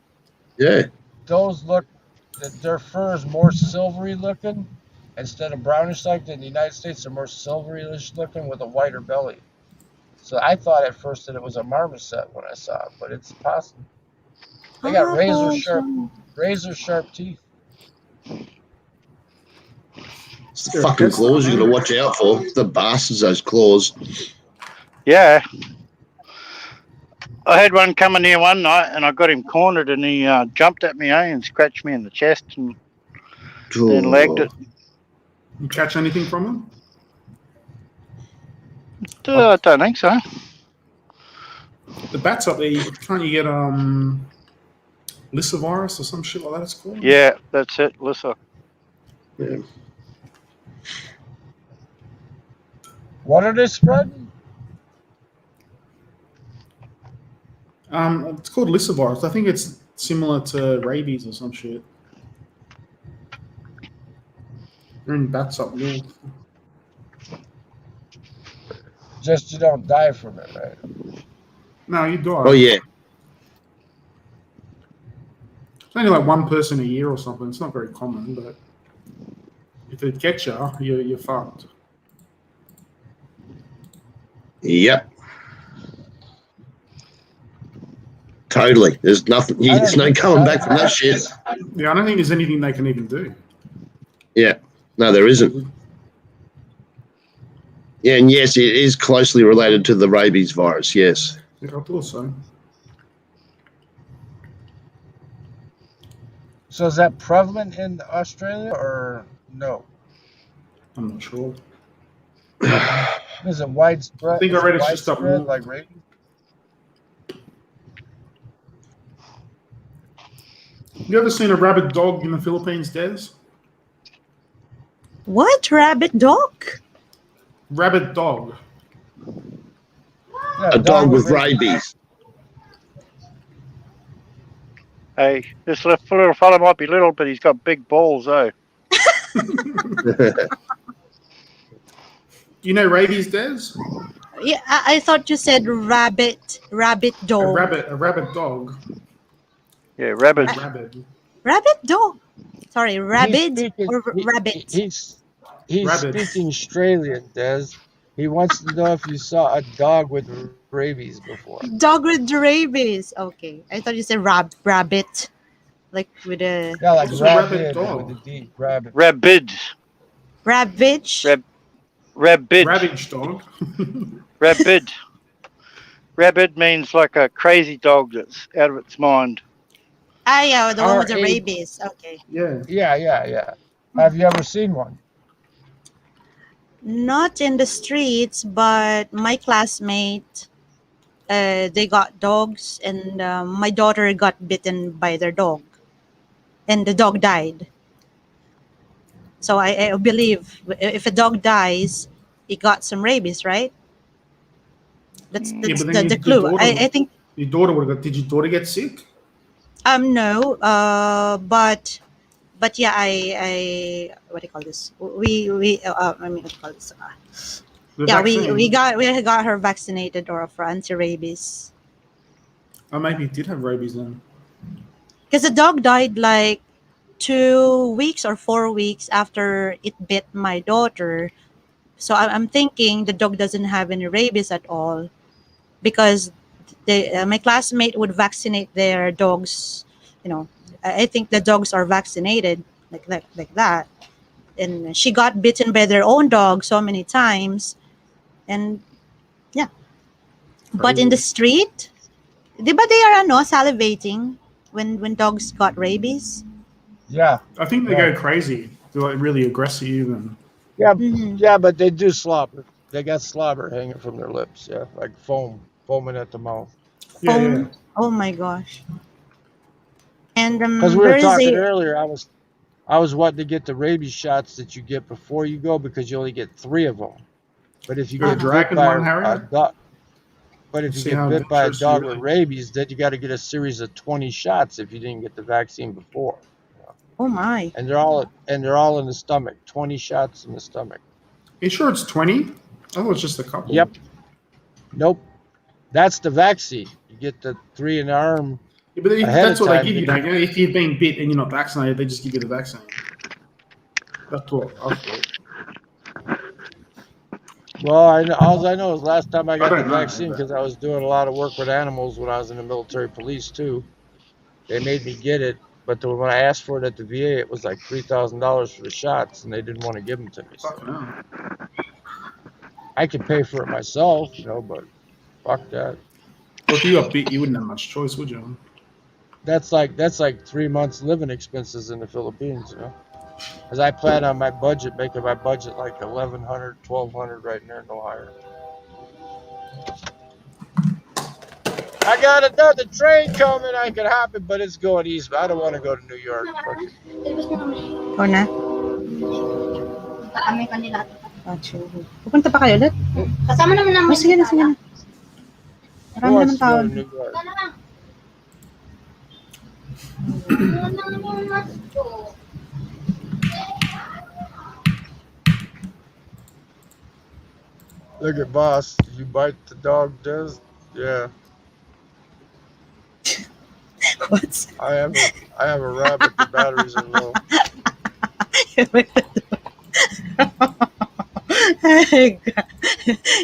Yeah. those their fur is more silvery looking instead of brownish like in the United States. They're more silvery-ish looking with a whiter belly. So I thought at first that it was a marmoset when I saw it, but it's a possum. They got razor sharp teeth. It's the fucking claws you got to watch out for. The bastards, those claws. Yeah. I had one coming here one night and I got him cornered and he jumped at me and scratched me in the chest and then legged it. You catch anything from him? I don't think so. The bats up there, can't you get Lysovirus or some shit like that it's called? Yeah, that's it, Lissa. Yeah. What are they spreading? It's called Lysovirus. I think it's similar to rabies or some shit. They're in bats up north. Just you don't die from it, right? No, you die. Oh, yeah. It's only like one person a year or something. It's not very common, but if they get you're fucked. Yep. Totally. There's nothing. There's no coming back from that shit. Yeah, I don't think there's anything they can even do. Yeah. No, there isn't. Yeah, and yes, it is closely related to the rabies virus. Yes. Yeah, I thought so. So is that prevalent in Australia or no? I'm not sure. Is it widespread? I think I read it's just up widespread, north. like rabies? You ever seen a rabid dog in the Philippines, Des? What? Rabbit dog? Rabid dog. Yeah, A dog with rabies. Hey, this little fella might be little, but he's got big balls, though. You know rabies, Des? Yeah, I thought you said rabbit dog. A rabid dog. Yeah, rabbit. Rabid. Rabbit dog. Sorry, rabbit speaking- or he- rabbit? He's Rabbit. speaking Australian, Des. He wants to know if you saw a dog with rabies before. Dog with rabies. Okay, I thought you said rabbit, like with a Yeah, like It's a rabid rabbit dog. with a D. Rabbit. Rabid. rabbit. Rabid. Ravage dog. Rabid. Rabid means like a crazy dog that's out of its mind. Ah, yeah, the one with the R.A. rabies. Okay, Yeah. Yeah. Have you ever seen one? not in the streets, but my classmate they got dogs, and my daughter got bitten by their dog, and the dog died. So I believe if a dog dies, it got some rabies, right? That's Yeah, that's but then the clue. I think your daughter would have got. Did your daughter get sick? no, but yeah, I what do you call this? I mean, what do you call this? The Yeah, vaccine. we got her vaccinated or for anti-rabies. Oh, maybe it did have rabies then. Because the dog died like 2 weeks or 4 weeks after it bit my daughter. So I'm thinking the dog doesn't have any rabies at all, because my classmate would vaccinate their dogs. You know, I think the dogs are vaccinated like that. And she got bitten by their own dog so many times, and yeah. But in the Crazy. street, but they are salivating when dogs got rabies. Yeah, I think they yeah, go crazy. They're like really aggressive and yeah, Hmm. yeah. But they do slobber. They got slobber hanging from their lips. Yeah, like foaming at the mouth. yeah. Foam. Oh my gosh. And Because we were there is talking a earlier, I was wanting to get the rabies shots that you get before you go because you only get 3 of them. But if you Go to get uh-huh. bit Dragon by one, a Harry. dog, but if Let's you see get how bit by a adventurous you dog with really. rabies, then you got to get a series of 20 shots if you didn't get the vaccine before. Oh my. And they're all in the stomach. 20 shots in the stomach. You sure it's 20? I thought it was just a couple. Yep. Nope. That's the vaccine. You get the 3 in the arm Yeah, but ahead that's of what they time. give you, don't you? If you've been bit and you're not vaccinated, they just give you the vaccine. That's what I thought. Well, all I know is last time I I got the don't know, vaccine, but because I was doing a lot of work with animals when I was in the military police too. They made me get it, but when I asked for it at the VA, it was like $3,000 for the shots, and they didn't want to give them to me. So fucking hell. I could pay for it myself, but fuck that. Well, if you got bit, you wouldn't have much choice, would you? That's like 3 months living expenses in the Philippines. As I plan on making my budget like 1,100, 1,200 right there, no higher. I got another train coming. I can hop it, but it's going east. But I don't want to go to New York. Fuck it. Ikaw na? Kami kanila. Actually. Pupunta pa kayo ulit? Kasama naman namin. Oh, sige na, sige na. Who Marami wants naman to go tao. to New York? Look at boss. Did you bite the dog, Des? Yeah. What? I have a rabbit. The batteries are low.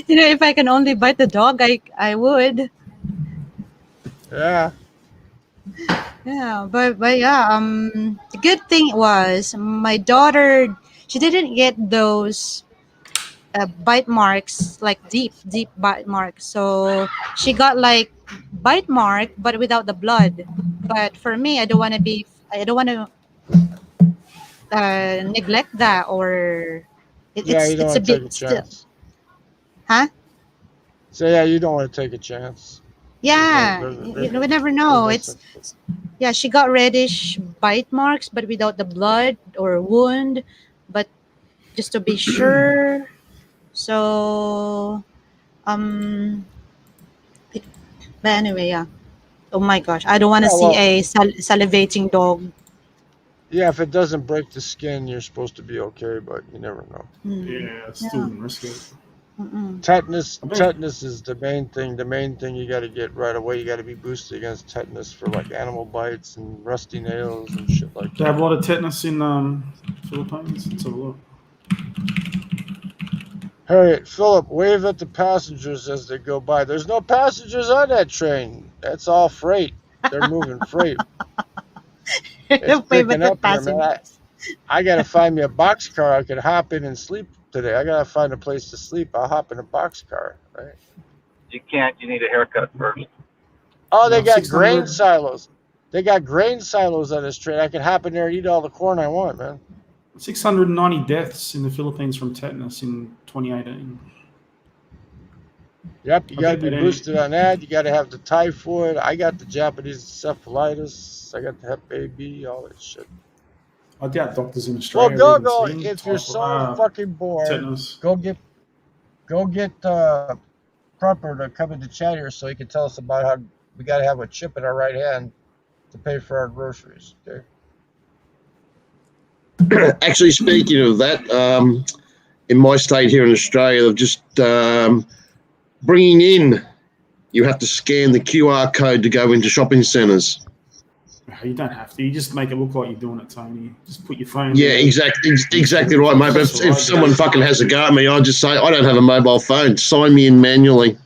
If I can only bite the dog, I would. Yeah. Yeah, but yeah, the good thing was my daughter, she didn't get those bite marks, like deep bite marks. So she got like bite mark, but without the blood. But for me, I don't want to neglect that, or Yeah, you don't it's a want to take a bit still, chance. huh? So yeah, you don't want to take a chance. Yeah, There's we never there's know. no It's sense. Yeah, she got reddish bite marks, but without the blood or wound. But just to be sure, so it- but anyway, yeah. Oh my gosh, I don't want to Yeah, see well, a salivating dog. yeah, if it doesn't break the skin, you're supposed to be okay, but you never know. Yeah, still wouldn't risk it. Mm-mm. Tetanus is the main thing. The main thing you got to get right away. You got to be boosted against tetanus for like animal bites and rusty nails and shit like They have that. a lot of tetanus in Philippines. Let's have a look. Harriet, Philip, wave at the passengers as they go by. There's no passengers on that train. That's all freight. They're moving freight. It's picking Favorite up here, man. passengers. I got to find me a boxcar I can hop in and sleep today. I got to find a place to sleep. I'll hop in a boxcar, right? You can't. You need a haircut first. Oh, they got grain 600. silos. They got grain silos on this train. I can hop in there and eat all the corn I want, man. 690 deaths in the Philippines from tetanus in 2018. Yep, you I got to think be they don't- boosted on that. You got to have the typhoid. I got the Japanese encephalitis. I got the Hep A, B, all that shit. I doubt doctors in Well, Australia are go even go. seeing If you're type so fucking bored, tetanus. go get Prepper to come into chat here so he can tell us about how we got to have a chip in our right hand to pay for our groceries. Okay. Actually, speaking of that, in my state here in Australia, they've just bringing in. You have to scan the QR code to go into shopping centres. You don't have to. You just make it look like you're doing it, Tony. Just put your phone Yeah, there. exactly right, mate. But That's if what I someone do. fucking has a go at me, I just say, I don't have a mobile phone. Sign me in manually.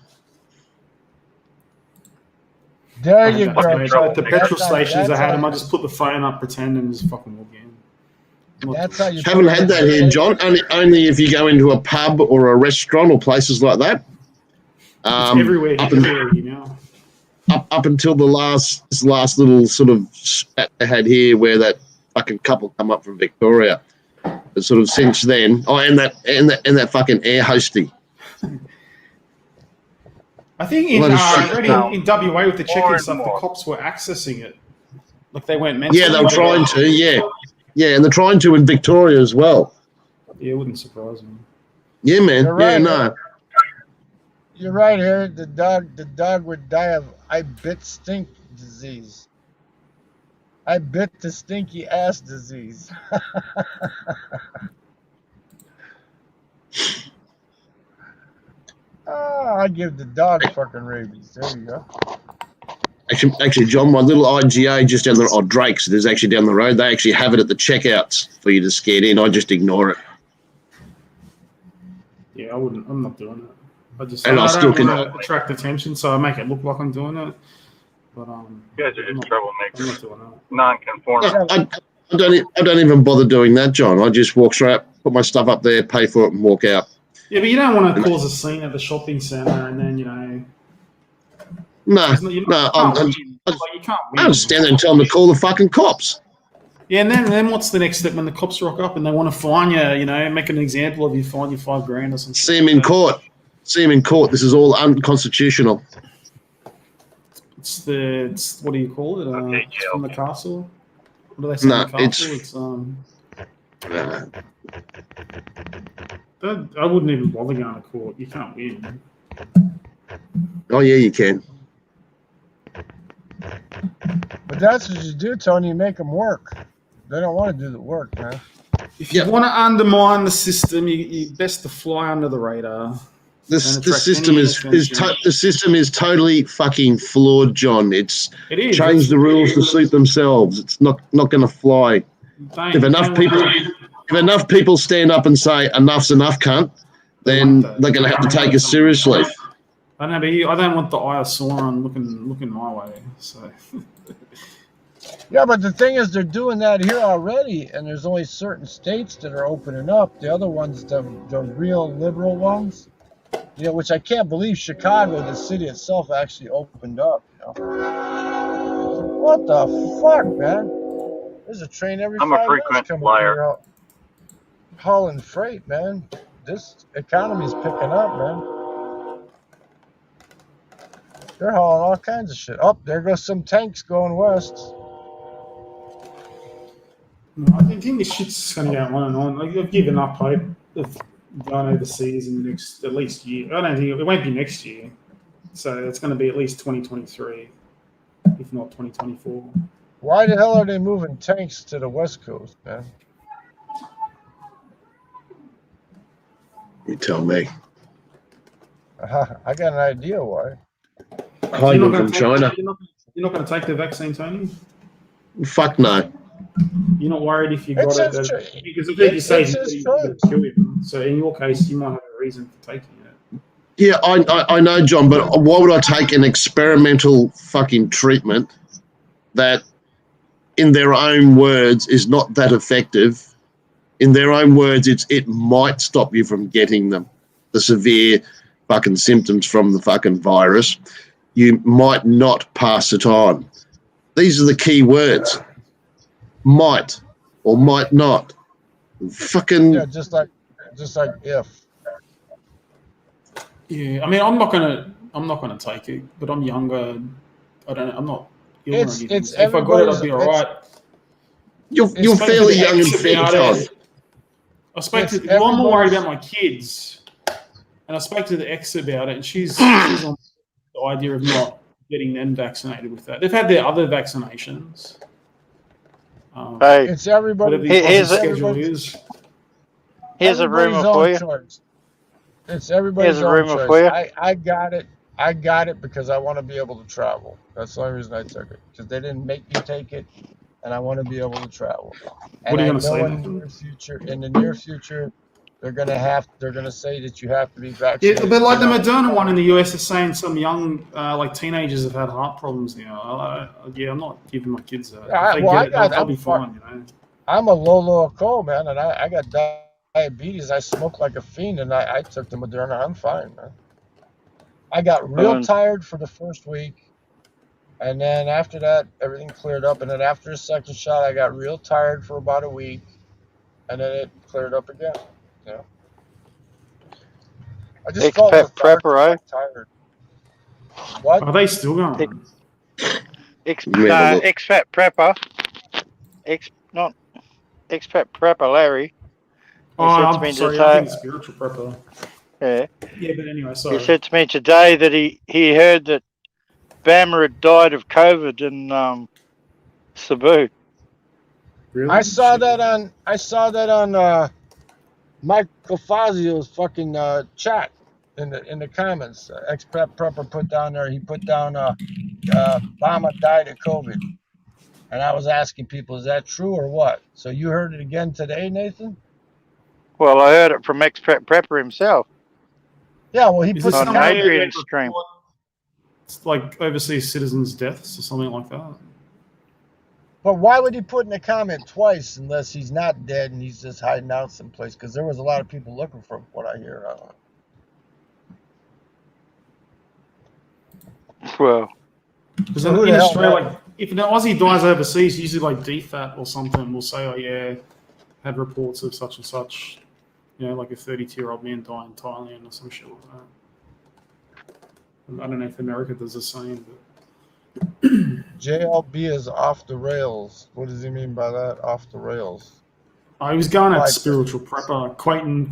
There you That's go. mate. At the petrol stations, I had them. I just put the phone up, pretend, and just fucking walk in. That's how you Haven't had that here, John. Only if you go into a pub or a restaurant or places like that. It's everywhere. Everywhere, you know. Up until this last little sort of spat they had here, where that fucking couple come up from Victoria. But sort of since then, and that fucking air hostie. I think in WA with the check-in stuff, the cops were accessing it. Like they weren't meant to. Yeah, they were trying to. Yeah, and they're trying to in Victoria as well. Yeah, it wouldn't surprise me. Yeah, man. You're right, yeah, no. You're right here. The dog would die of I bit stink disease. I bit the stinky ass disease. I give the dog fucking rabies. There you go. Actually, John, my little IGA just down the Drake's. There's actually down the road. They actually have it at the checkouts for you to scan in. I just ignore it. Yeah, I wouldn't. I'm not doing it. I just And I still don't want to attract attention, so I make it look like I'm doing it. But You guys are just troublemakers. I'm not doing that. Non-conformist. I don't even bother doing that, John. I just walk straight up, put my stuff up there, pay for it, and walk out. Yeah, but you don't want to cause a scene at the shopping centre, and then No, I just stand there and tell them to call the fucking cops. Yeah, and then what's the next step when the cops rock up and they want to fine you? Make an example of you, fine you $5,000 or something. See him in court. See him in court. This is all unconstitutional. It's what do you call it? It's from the castle. What do they say? No, in the castle? I wouldn't even bother going to court. You can't win. Oh yeah, you can. But that's what you do, Tony. You make them work. They don't want to do the work, man. If you want to undermine the system, you best to fly under the radar. The system is totally fucking flawed, John. It is. Change the rules to suit themselves. It's not going to fly. If enough people stand up and say enough's enough, cunt, then they're going to have to take us seriously. I know, but I don't want the eye of Sauron looking my way. So. Yeah, but the thing is, they're doing that here already, and there's only certain states that are opening up. The other ones, the real liberal ones, which I can't believe Chicago, the city itself, actually opened up. What the fuck, man? There's a train every 5 minutes. I'm a frequent flyer. Hauling freight, man. This economy's picking up, man. They're hauling all kinds of shit. Oh, there goes some tanks going west. I think this shit's going to go on and on. I've given up hope of going overseas in the next at least year. I don't think it won't be next year. So it's going to be at least 2023, if not 2024. Why the hell are they moving tanks to the West Coast, man? You tell me. I got an idea why. Hiding from China. You're not going to take the vaccine, Tony? Fuck no. You're not worried if you got it? Because if you say you're going to kill him. So in your case, you might have a reason for taking it. Yeah, I know, John, but why would I take an experimental fucking treatment that, in their own words, is not that effective? In their own words, it might stop you from getting the severe fucking symptoms from the fucking virus. You might not pass it on. These are the key words. Might or might not. Fucking just like if. Yeah, I mean, I'm not gonna take it, but I'm younger. I'm not ill or anything. It's So if I got it, everybody's. I'd be all right. You're I spoke to fairly the young and ex fit, about Todd. it. I spoke to. It's Well, I'm more worried everybody's. about my kids, and I spoke to the ex about it, and she's on the idea of not getting them vaccinated with that. They've had their other vaccinations. Hey, It's everybody. Whatever the here's Aussie a, schedule is. here's a Everybody's rumor for own you. choice. It's Here's everybody's a own rumor for choice. you. I got it. I got it because I want to be able to travel. That's the only reason I took it. Because they didn't make me take it, and I want to be able to travel. What And are you I going to say, know in the Nathan? near future, they're gonna say that you have to be Yeah, vaccinated. but like to the get on Moderna one in the US is saying some young, like teenagers have had heart problems now. Yeah, I'm not giving my kids that. Yeah, If they get it, they'll I'm be fine, you know. I'm a low coal man, and I got diabetes. I smoke like a fiend, and I took the Moderna. I'm fine, man. I got real Um, tired for the first week, and then after that, everything cleared up. And then after the second shot, I got real tired for about a week, and then it cleared up again. You know, I just felt expat lethargic, prepper, eh? like tired. What? Are they still Ex, going? Let me have a look. expat prepper. Not expat prepper, Larry. Oh, He said to I'm me sorry. I think today. it's spiritual prepper. Yeah, Yeah, but anyway, he sorry. said to me today that he heard that Bama had died of COVID in Cebu. Really? I saw Shit. that on Michael Fazio's fucking chat in the comments. Expat prepper put down there. He put down Obama died of COVID. And I was asking people, is that true or what? So you heard it again today, Nathan? Well, I heard it from expat prepper himself Yeah, well, he Is put this on the an some way that comment. they Adrian stream. report like overseas citizens' deaths or something like that? But why would he put in the comment twice unless he's not dead and he's just hiding out someplace? Because there was a lot of people looking for him, what I hear. I don't know. Well, Because So who in the hell Australia, knows? like if an Aussie dies overseas, usually like DFAT or something will say, "Oh yeah, had reports of such and such." You know, like a 32-year-old man died in Thailand or some shit like that. I don't know if America does the same, but JLB is off the rails. What does he mean by that? Off the rails. he was going at Like, spiritual prepper, quoting,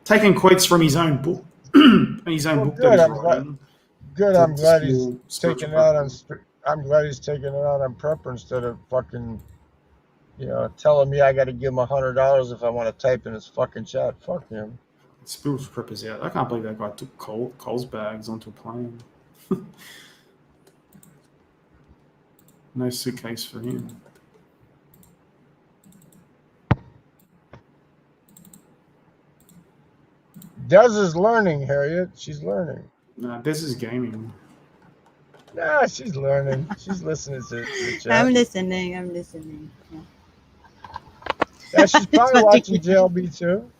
taking quotes from his own book, his own well, book that good. he's I'm glad. writing Good. to I'm glad he's steal spiritual taking it out on. prepper. I'm glad he's taking it out on Prepper instead of fucking, telling me I got to give him $100 if I want to type in his fucking chat. Fuck him. Spiritual prepper's out. I can't believe that guy took Coles bags onto a plane. No suitcase for him. Des is learning, Harriet. She's learning. Nah, this is gaming. Yeah, she's learning. She's listening to the chat. I'm listening. Yeah. Yeah, she's probably Watching watching JLB too.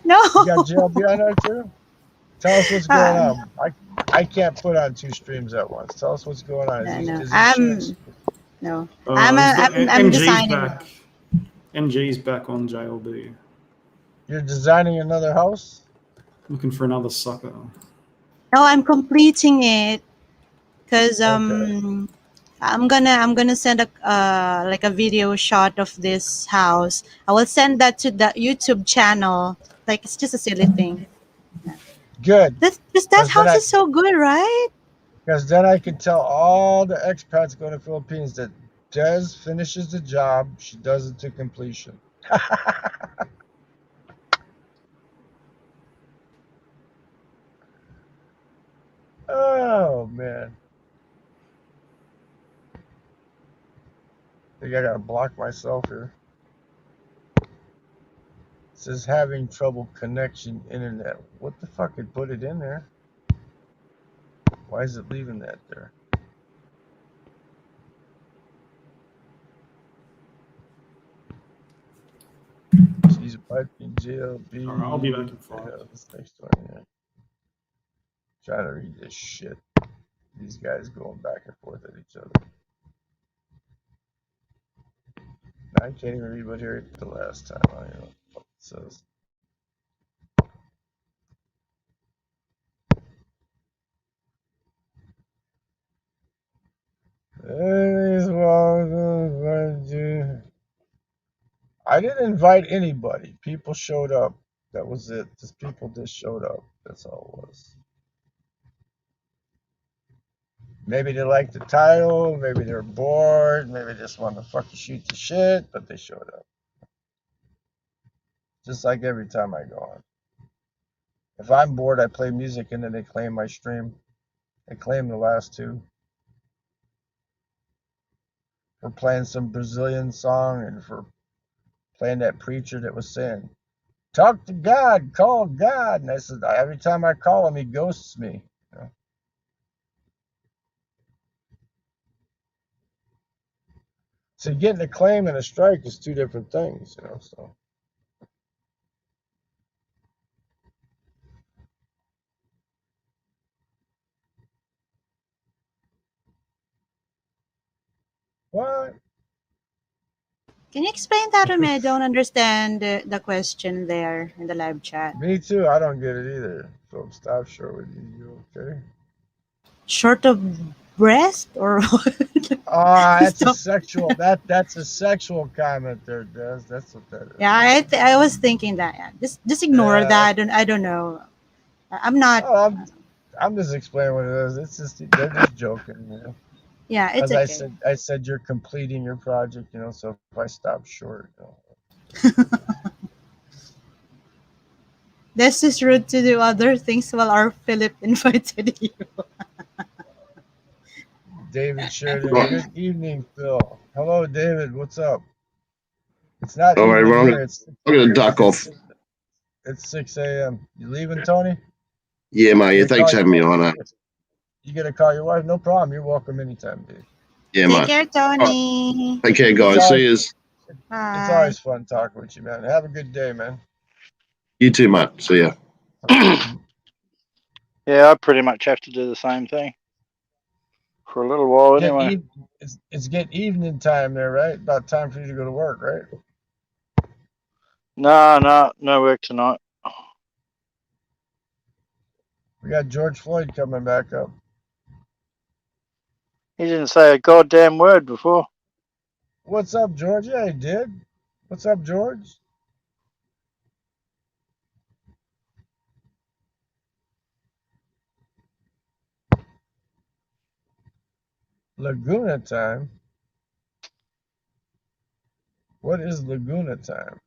No. You got JLB on there too? Tell us what's going on. I can't put on two streams at once. Tell us what's going on. No. I'm I'm NG's designing. back. NG's back on JLB. You're designing another house? Looking for another sucker. No, I'm completing it because Okay. I'm gonna send a video shot of this house. I will send that to the YouTube channel. Like it's just a silly thing. Good. That house is so good, right? Because then I can tell all the expats going to Philippines that Des finishes the job, she does it to completion. Oh, man. I think I got to block myself here. It says having trouble connection internet. What the fuck? It put it in there. Why is it leaving that there? She's wiping JLB. All right, I'll be back in 5. Yeah, this next one here. Try to read this shit. These guys going back and forth at each other. I can't even read what here the last time. I don't know what it says. I didn't invite anybody. People showed up. That was it. Just people just showed up. That's all it was. Maybe they liked the title. Maybe they're bored. Maybe they just wanted to fucking shoot the shit. But they showed up. Just like every time I go on. If I'm bored, I play music and then they claim my stream. They claim the last two. For playing some Brazilian song and for playing that preacher that was saying, talk to God, call God. And I said, every time I call him, he ghosts me. You know? So getting a claim and a strike is two different things, you know. So what? Can you explain that to me? I don't understand the question there in the live chat. Me too. I don't get it either. So stop short with you. You okay? Short of breast or what? Ah, that's a So, sexual. That's a sexual comment there, Des. That's what that is. yeah, I was thinking that. Yeah. Just ignore Yeah. that. I don't know. I'm not. Oh, I'm just explaining what it is. It's just they're just joking, you know. Yeah, it's As okay. I said you're completing your project, you know. So if I stop short, you know. This is rude to do other things while our Philip invited you. David Sheridan. Right. Good evening, Phil. Hello, David. What's up? It's not All right, evening everyone. here. I'm going to duck off. It's 6 a.m. You leaving, Tony? Yeah, mate. You Yeah, gonna thanks call for your having me wife? on. You gonna call your wife? No problem. You're welcome anytime, dude. Yeah, Take mate. care, All right. Tony. Take care, It's guys. always See you. it's Bye. always fun talking with you, man. Have a good day, man. You too, mate. See ya. Yeah, I pretty much have to do the same thing for a little while Get anyway. it's getting evening time there, right? About time for you to go to work, right? No work tonight. We got George Floyd coming back up. He didn't say a goddamn word before. What's up, George? Yeah, he did. What's up, George? Laguna time. What is Laguna time?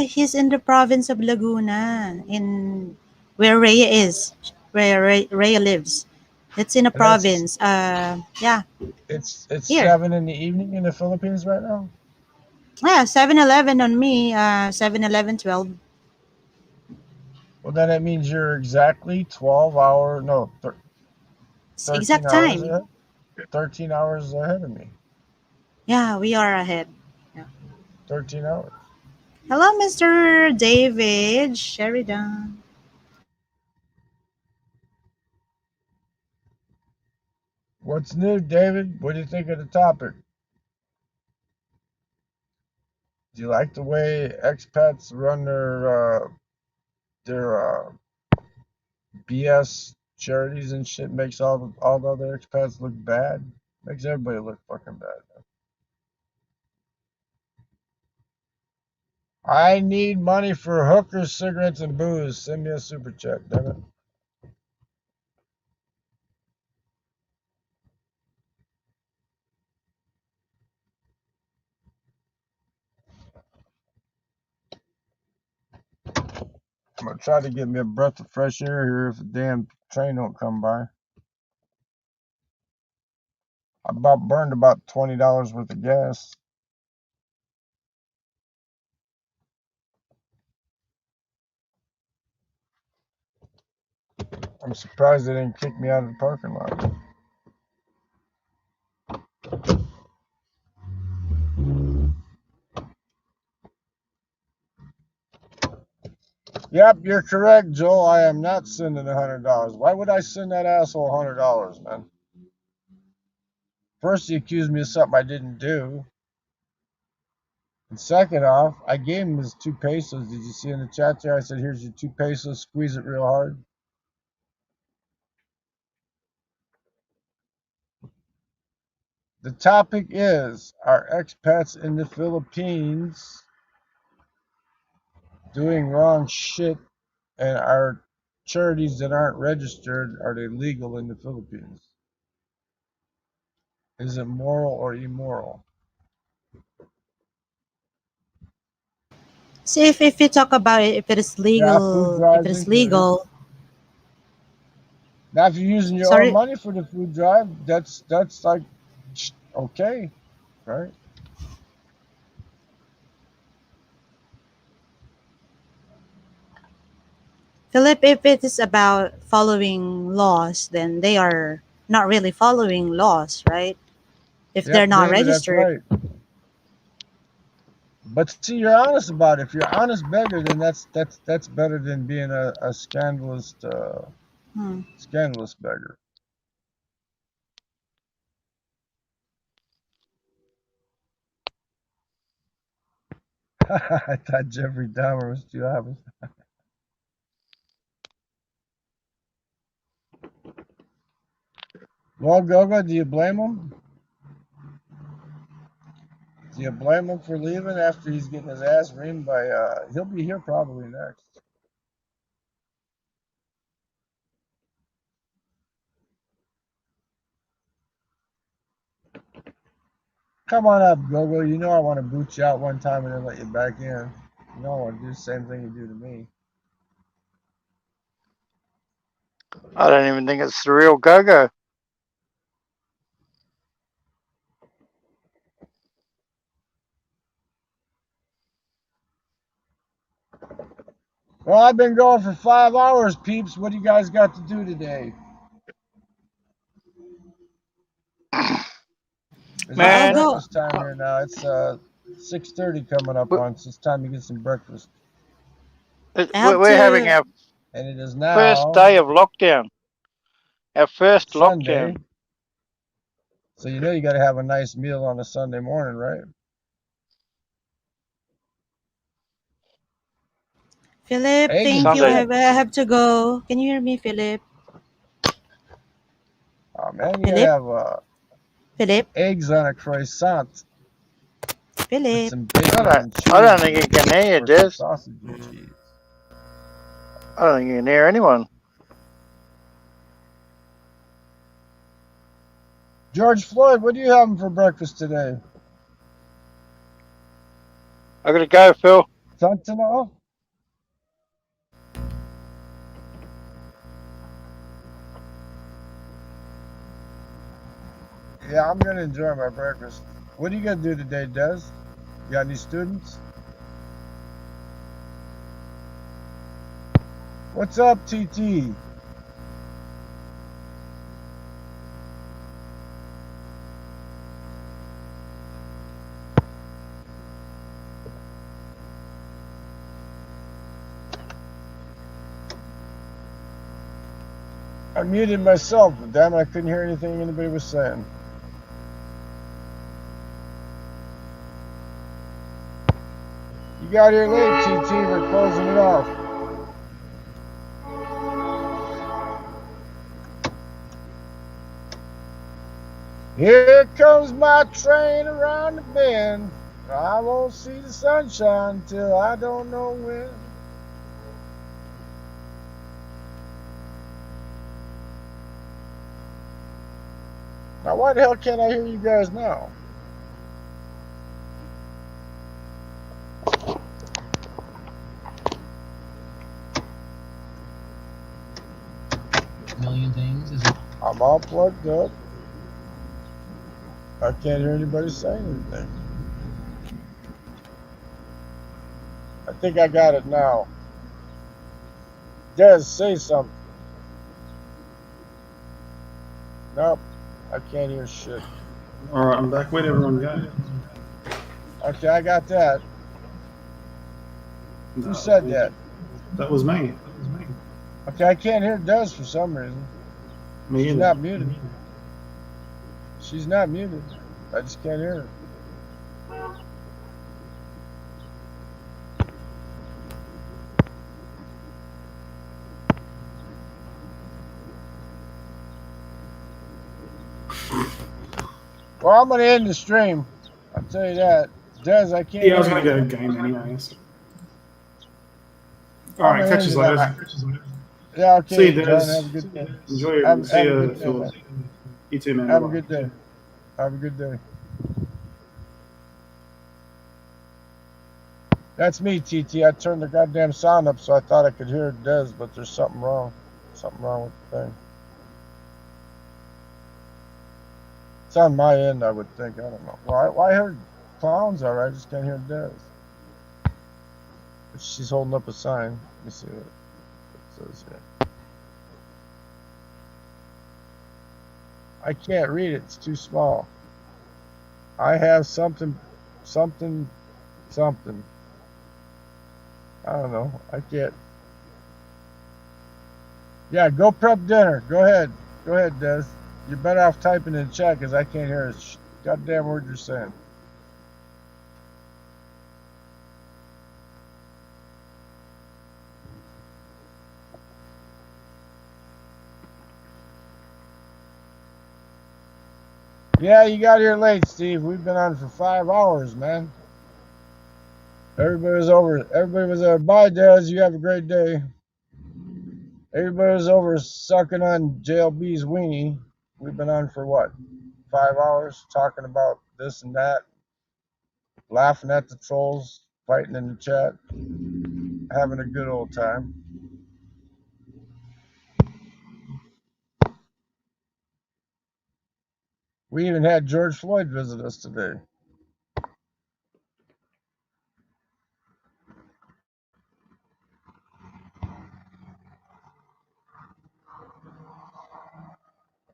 He's in the province of Laguna, in where Rhea is, where Rhea lives. It's in a And that's province. Yeah, it's here. 7 in the evening in the Philippines right now. Yeah, 7-Eleven on me. 7-Eleven 12. Well, then it means you're exactly 12 hours, no, 13 Exact hours time. ahead. 13 hours ahead of me. Yeah, we are ahead. Yeah. 13 hours. Hello, Mr. David Sheridan. What's new, David? What do you think of the topic? Do you like the way expats run their BS charities and shit? Makes all the other expats look bad. Makes everybody look fucking bad. I need money for hookers, cigarettes, and booze. Send me a super chat, damn it. I'm gonna try to get me a breath of fresh air here if the damn train don't come by. I burned about $20 worth of gas. I'm surprised they didn't kick me out of the parking lot. Yep, you're correct, Joel. I am not sending $100. Why would I send that asshole $100, man? First, he accused me of something I didn't do. And second off, I gave him his 2 pesos. Did you see in the chat there? I said, here's your 2 pesos. Squeeze it real hard. The topic is, are expats in the Philippines doing wrong shit, and are charities that aren't registered, are they legal in the Philippines? Is it moral or immoral? See, if you talk about it, if it is Yeah, food legal, if it drives is included. legal, Now, if you're using your own sorry, money for the food drive, that's like okay, right? Philip, if it is about following laws, then they are not really following laws, right? If Yep, they're not David, that's registered. right. But see, you're honest about it. If you're honest beggar, then that's better than being a scandalous Hmm. scandalous beggar. I thought Jeffrey Dahmer was too obvious. Well, Gogo, do you blame him? Do you blame him for leaving after he's getting his ass reamed by? He'll be here probably next. Come on up, Gogo. You know I want to boot you out one time and then let you back in. You know I want to do the same thing you do to me. I don't even think it's the real Go-Go. Well, I've been going for 5 hours, peeps. What do you guys got to do today? It's I'll Man, go. breakfast time here now. It's 6:30 coming up we- on, so it's time to get some breakfast. it- I we're have we're having to. our And it is first now day of lockdown. Our first Sunday, lockdown. so you know you got to have a nice meal on a Sunday morning, right? Philip, Eggs thank and you. Sunday. fish. I have to go. Can you hear me, Philip? Oh man, you gotta Philip? have Philip? eggs on a croissant with Philip? some I bacon don't. and I don't cheese, think you can hear you, or some Des. sausage and cheese. I don't think you can hear anyone. George Floyd, what are you having for breakfast today? I gotta go, Phil. Fentanyl? Yeah, I'm gonna enjoy my breakfast. What are you gonna do today, Des? You got any students? What's up, TT? I muted myself, but damn it, I couldn't hear anything anybody was saying. You got here late, TT. We're closing it off. Here comes my train around the bend. I won't see the sunshine till I don't know when. Now, why the hell can't I hear you guys now? Million things is I'm all plugged up. I can't hear anybody saying anything. I think I got it now. Des, say something. Nope, I can't hear shit. All right, I'm back. Where'd everyone go? Okay, I got that. Who said that? That was me. Okay, I can't hear Des for some reason. Me She's either. not muted. She's not muted. I just can't hear her. Well, I'm gonna end the stream. I'll tell you that. Des, I can't Yeah, I was hear going to you. go game anyway. So. All I'm right, gonna catch end you it later. up. Yeah, See okay, you, John. Des. Have a good day. Enjoy it. See Have a you, good day, Phil. man. You too, man. Have a Bye-bye. good day. Have a good day. That's me, TT. I turned the goddamn sound up so I thought I could hear Des, but there's something wrong. Something wrong with the thing. It's on my end, I would think. I don't know. Well, I heard clowns all right. I just can't hear Des. But she's holding up a sign. Let me see what it says here. I can't read it. It's too small. I have something. I don't know. I can't. Yeah, go prep dinner. Go ahead. Go ahead, Des. You're better off typing in the chat because I can't hear a goddamn word you're saying. Yeah, you got here late, Steve. We've been on for 5 hours, man. Everybody was over. Everybody was there. Bye, Des. You have a great day. Everybody was over sucking on JLB's weenie. We've been on for what? 5 hours talking about this and that, laughing at the trolls, fighting in the chat, having a good old time. We even had George Floyd visit us today.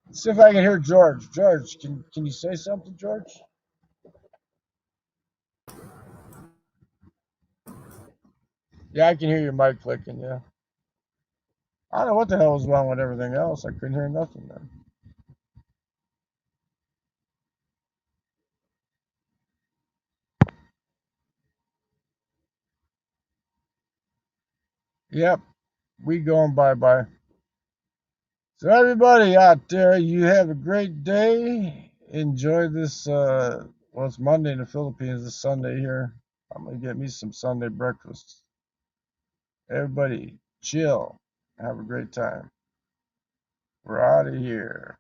Let's see if I can hear George. George, can you say something, George? Yeah, I can hear your mic clicking, yeah. I don't know what the hell was wrong with everything else. I couldn't hear nothing then. Yep, we going bye-bye. So everybody out there, you have a great day. Enjoy this, well, it's Monday in the Philippines, it's Sunday here. I'm going to get me some Sunday breakfast. Everybody, chill. Have a great time. We're out of here.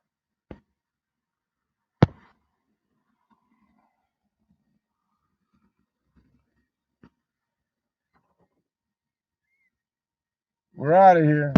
We're out of here.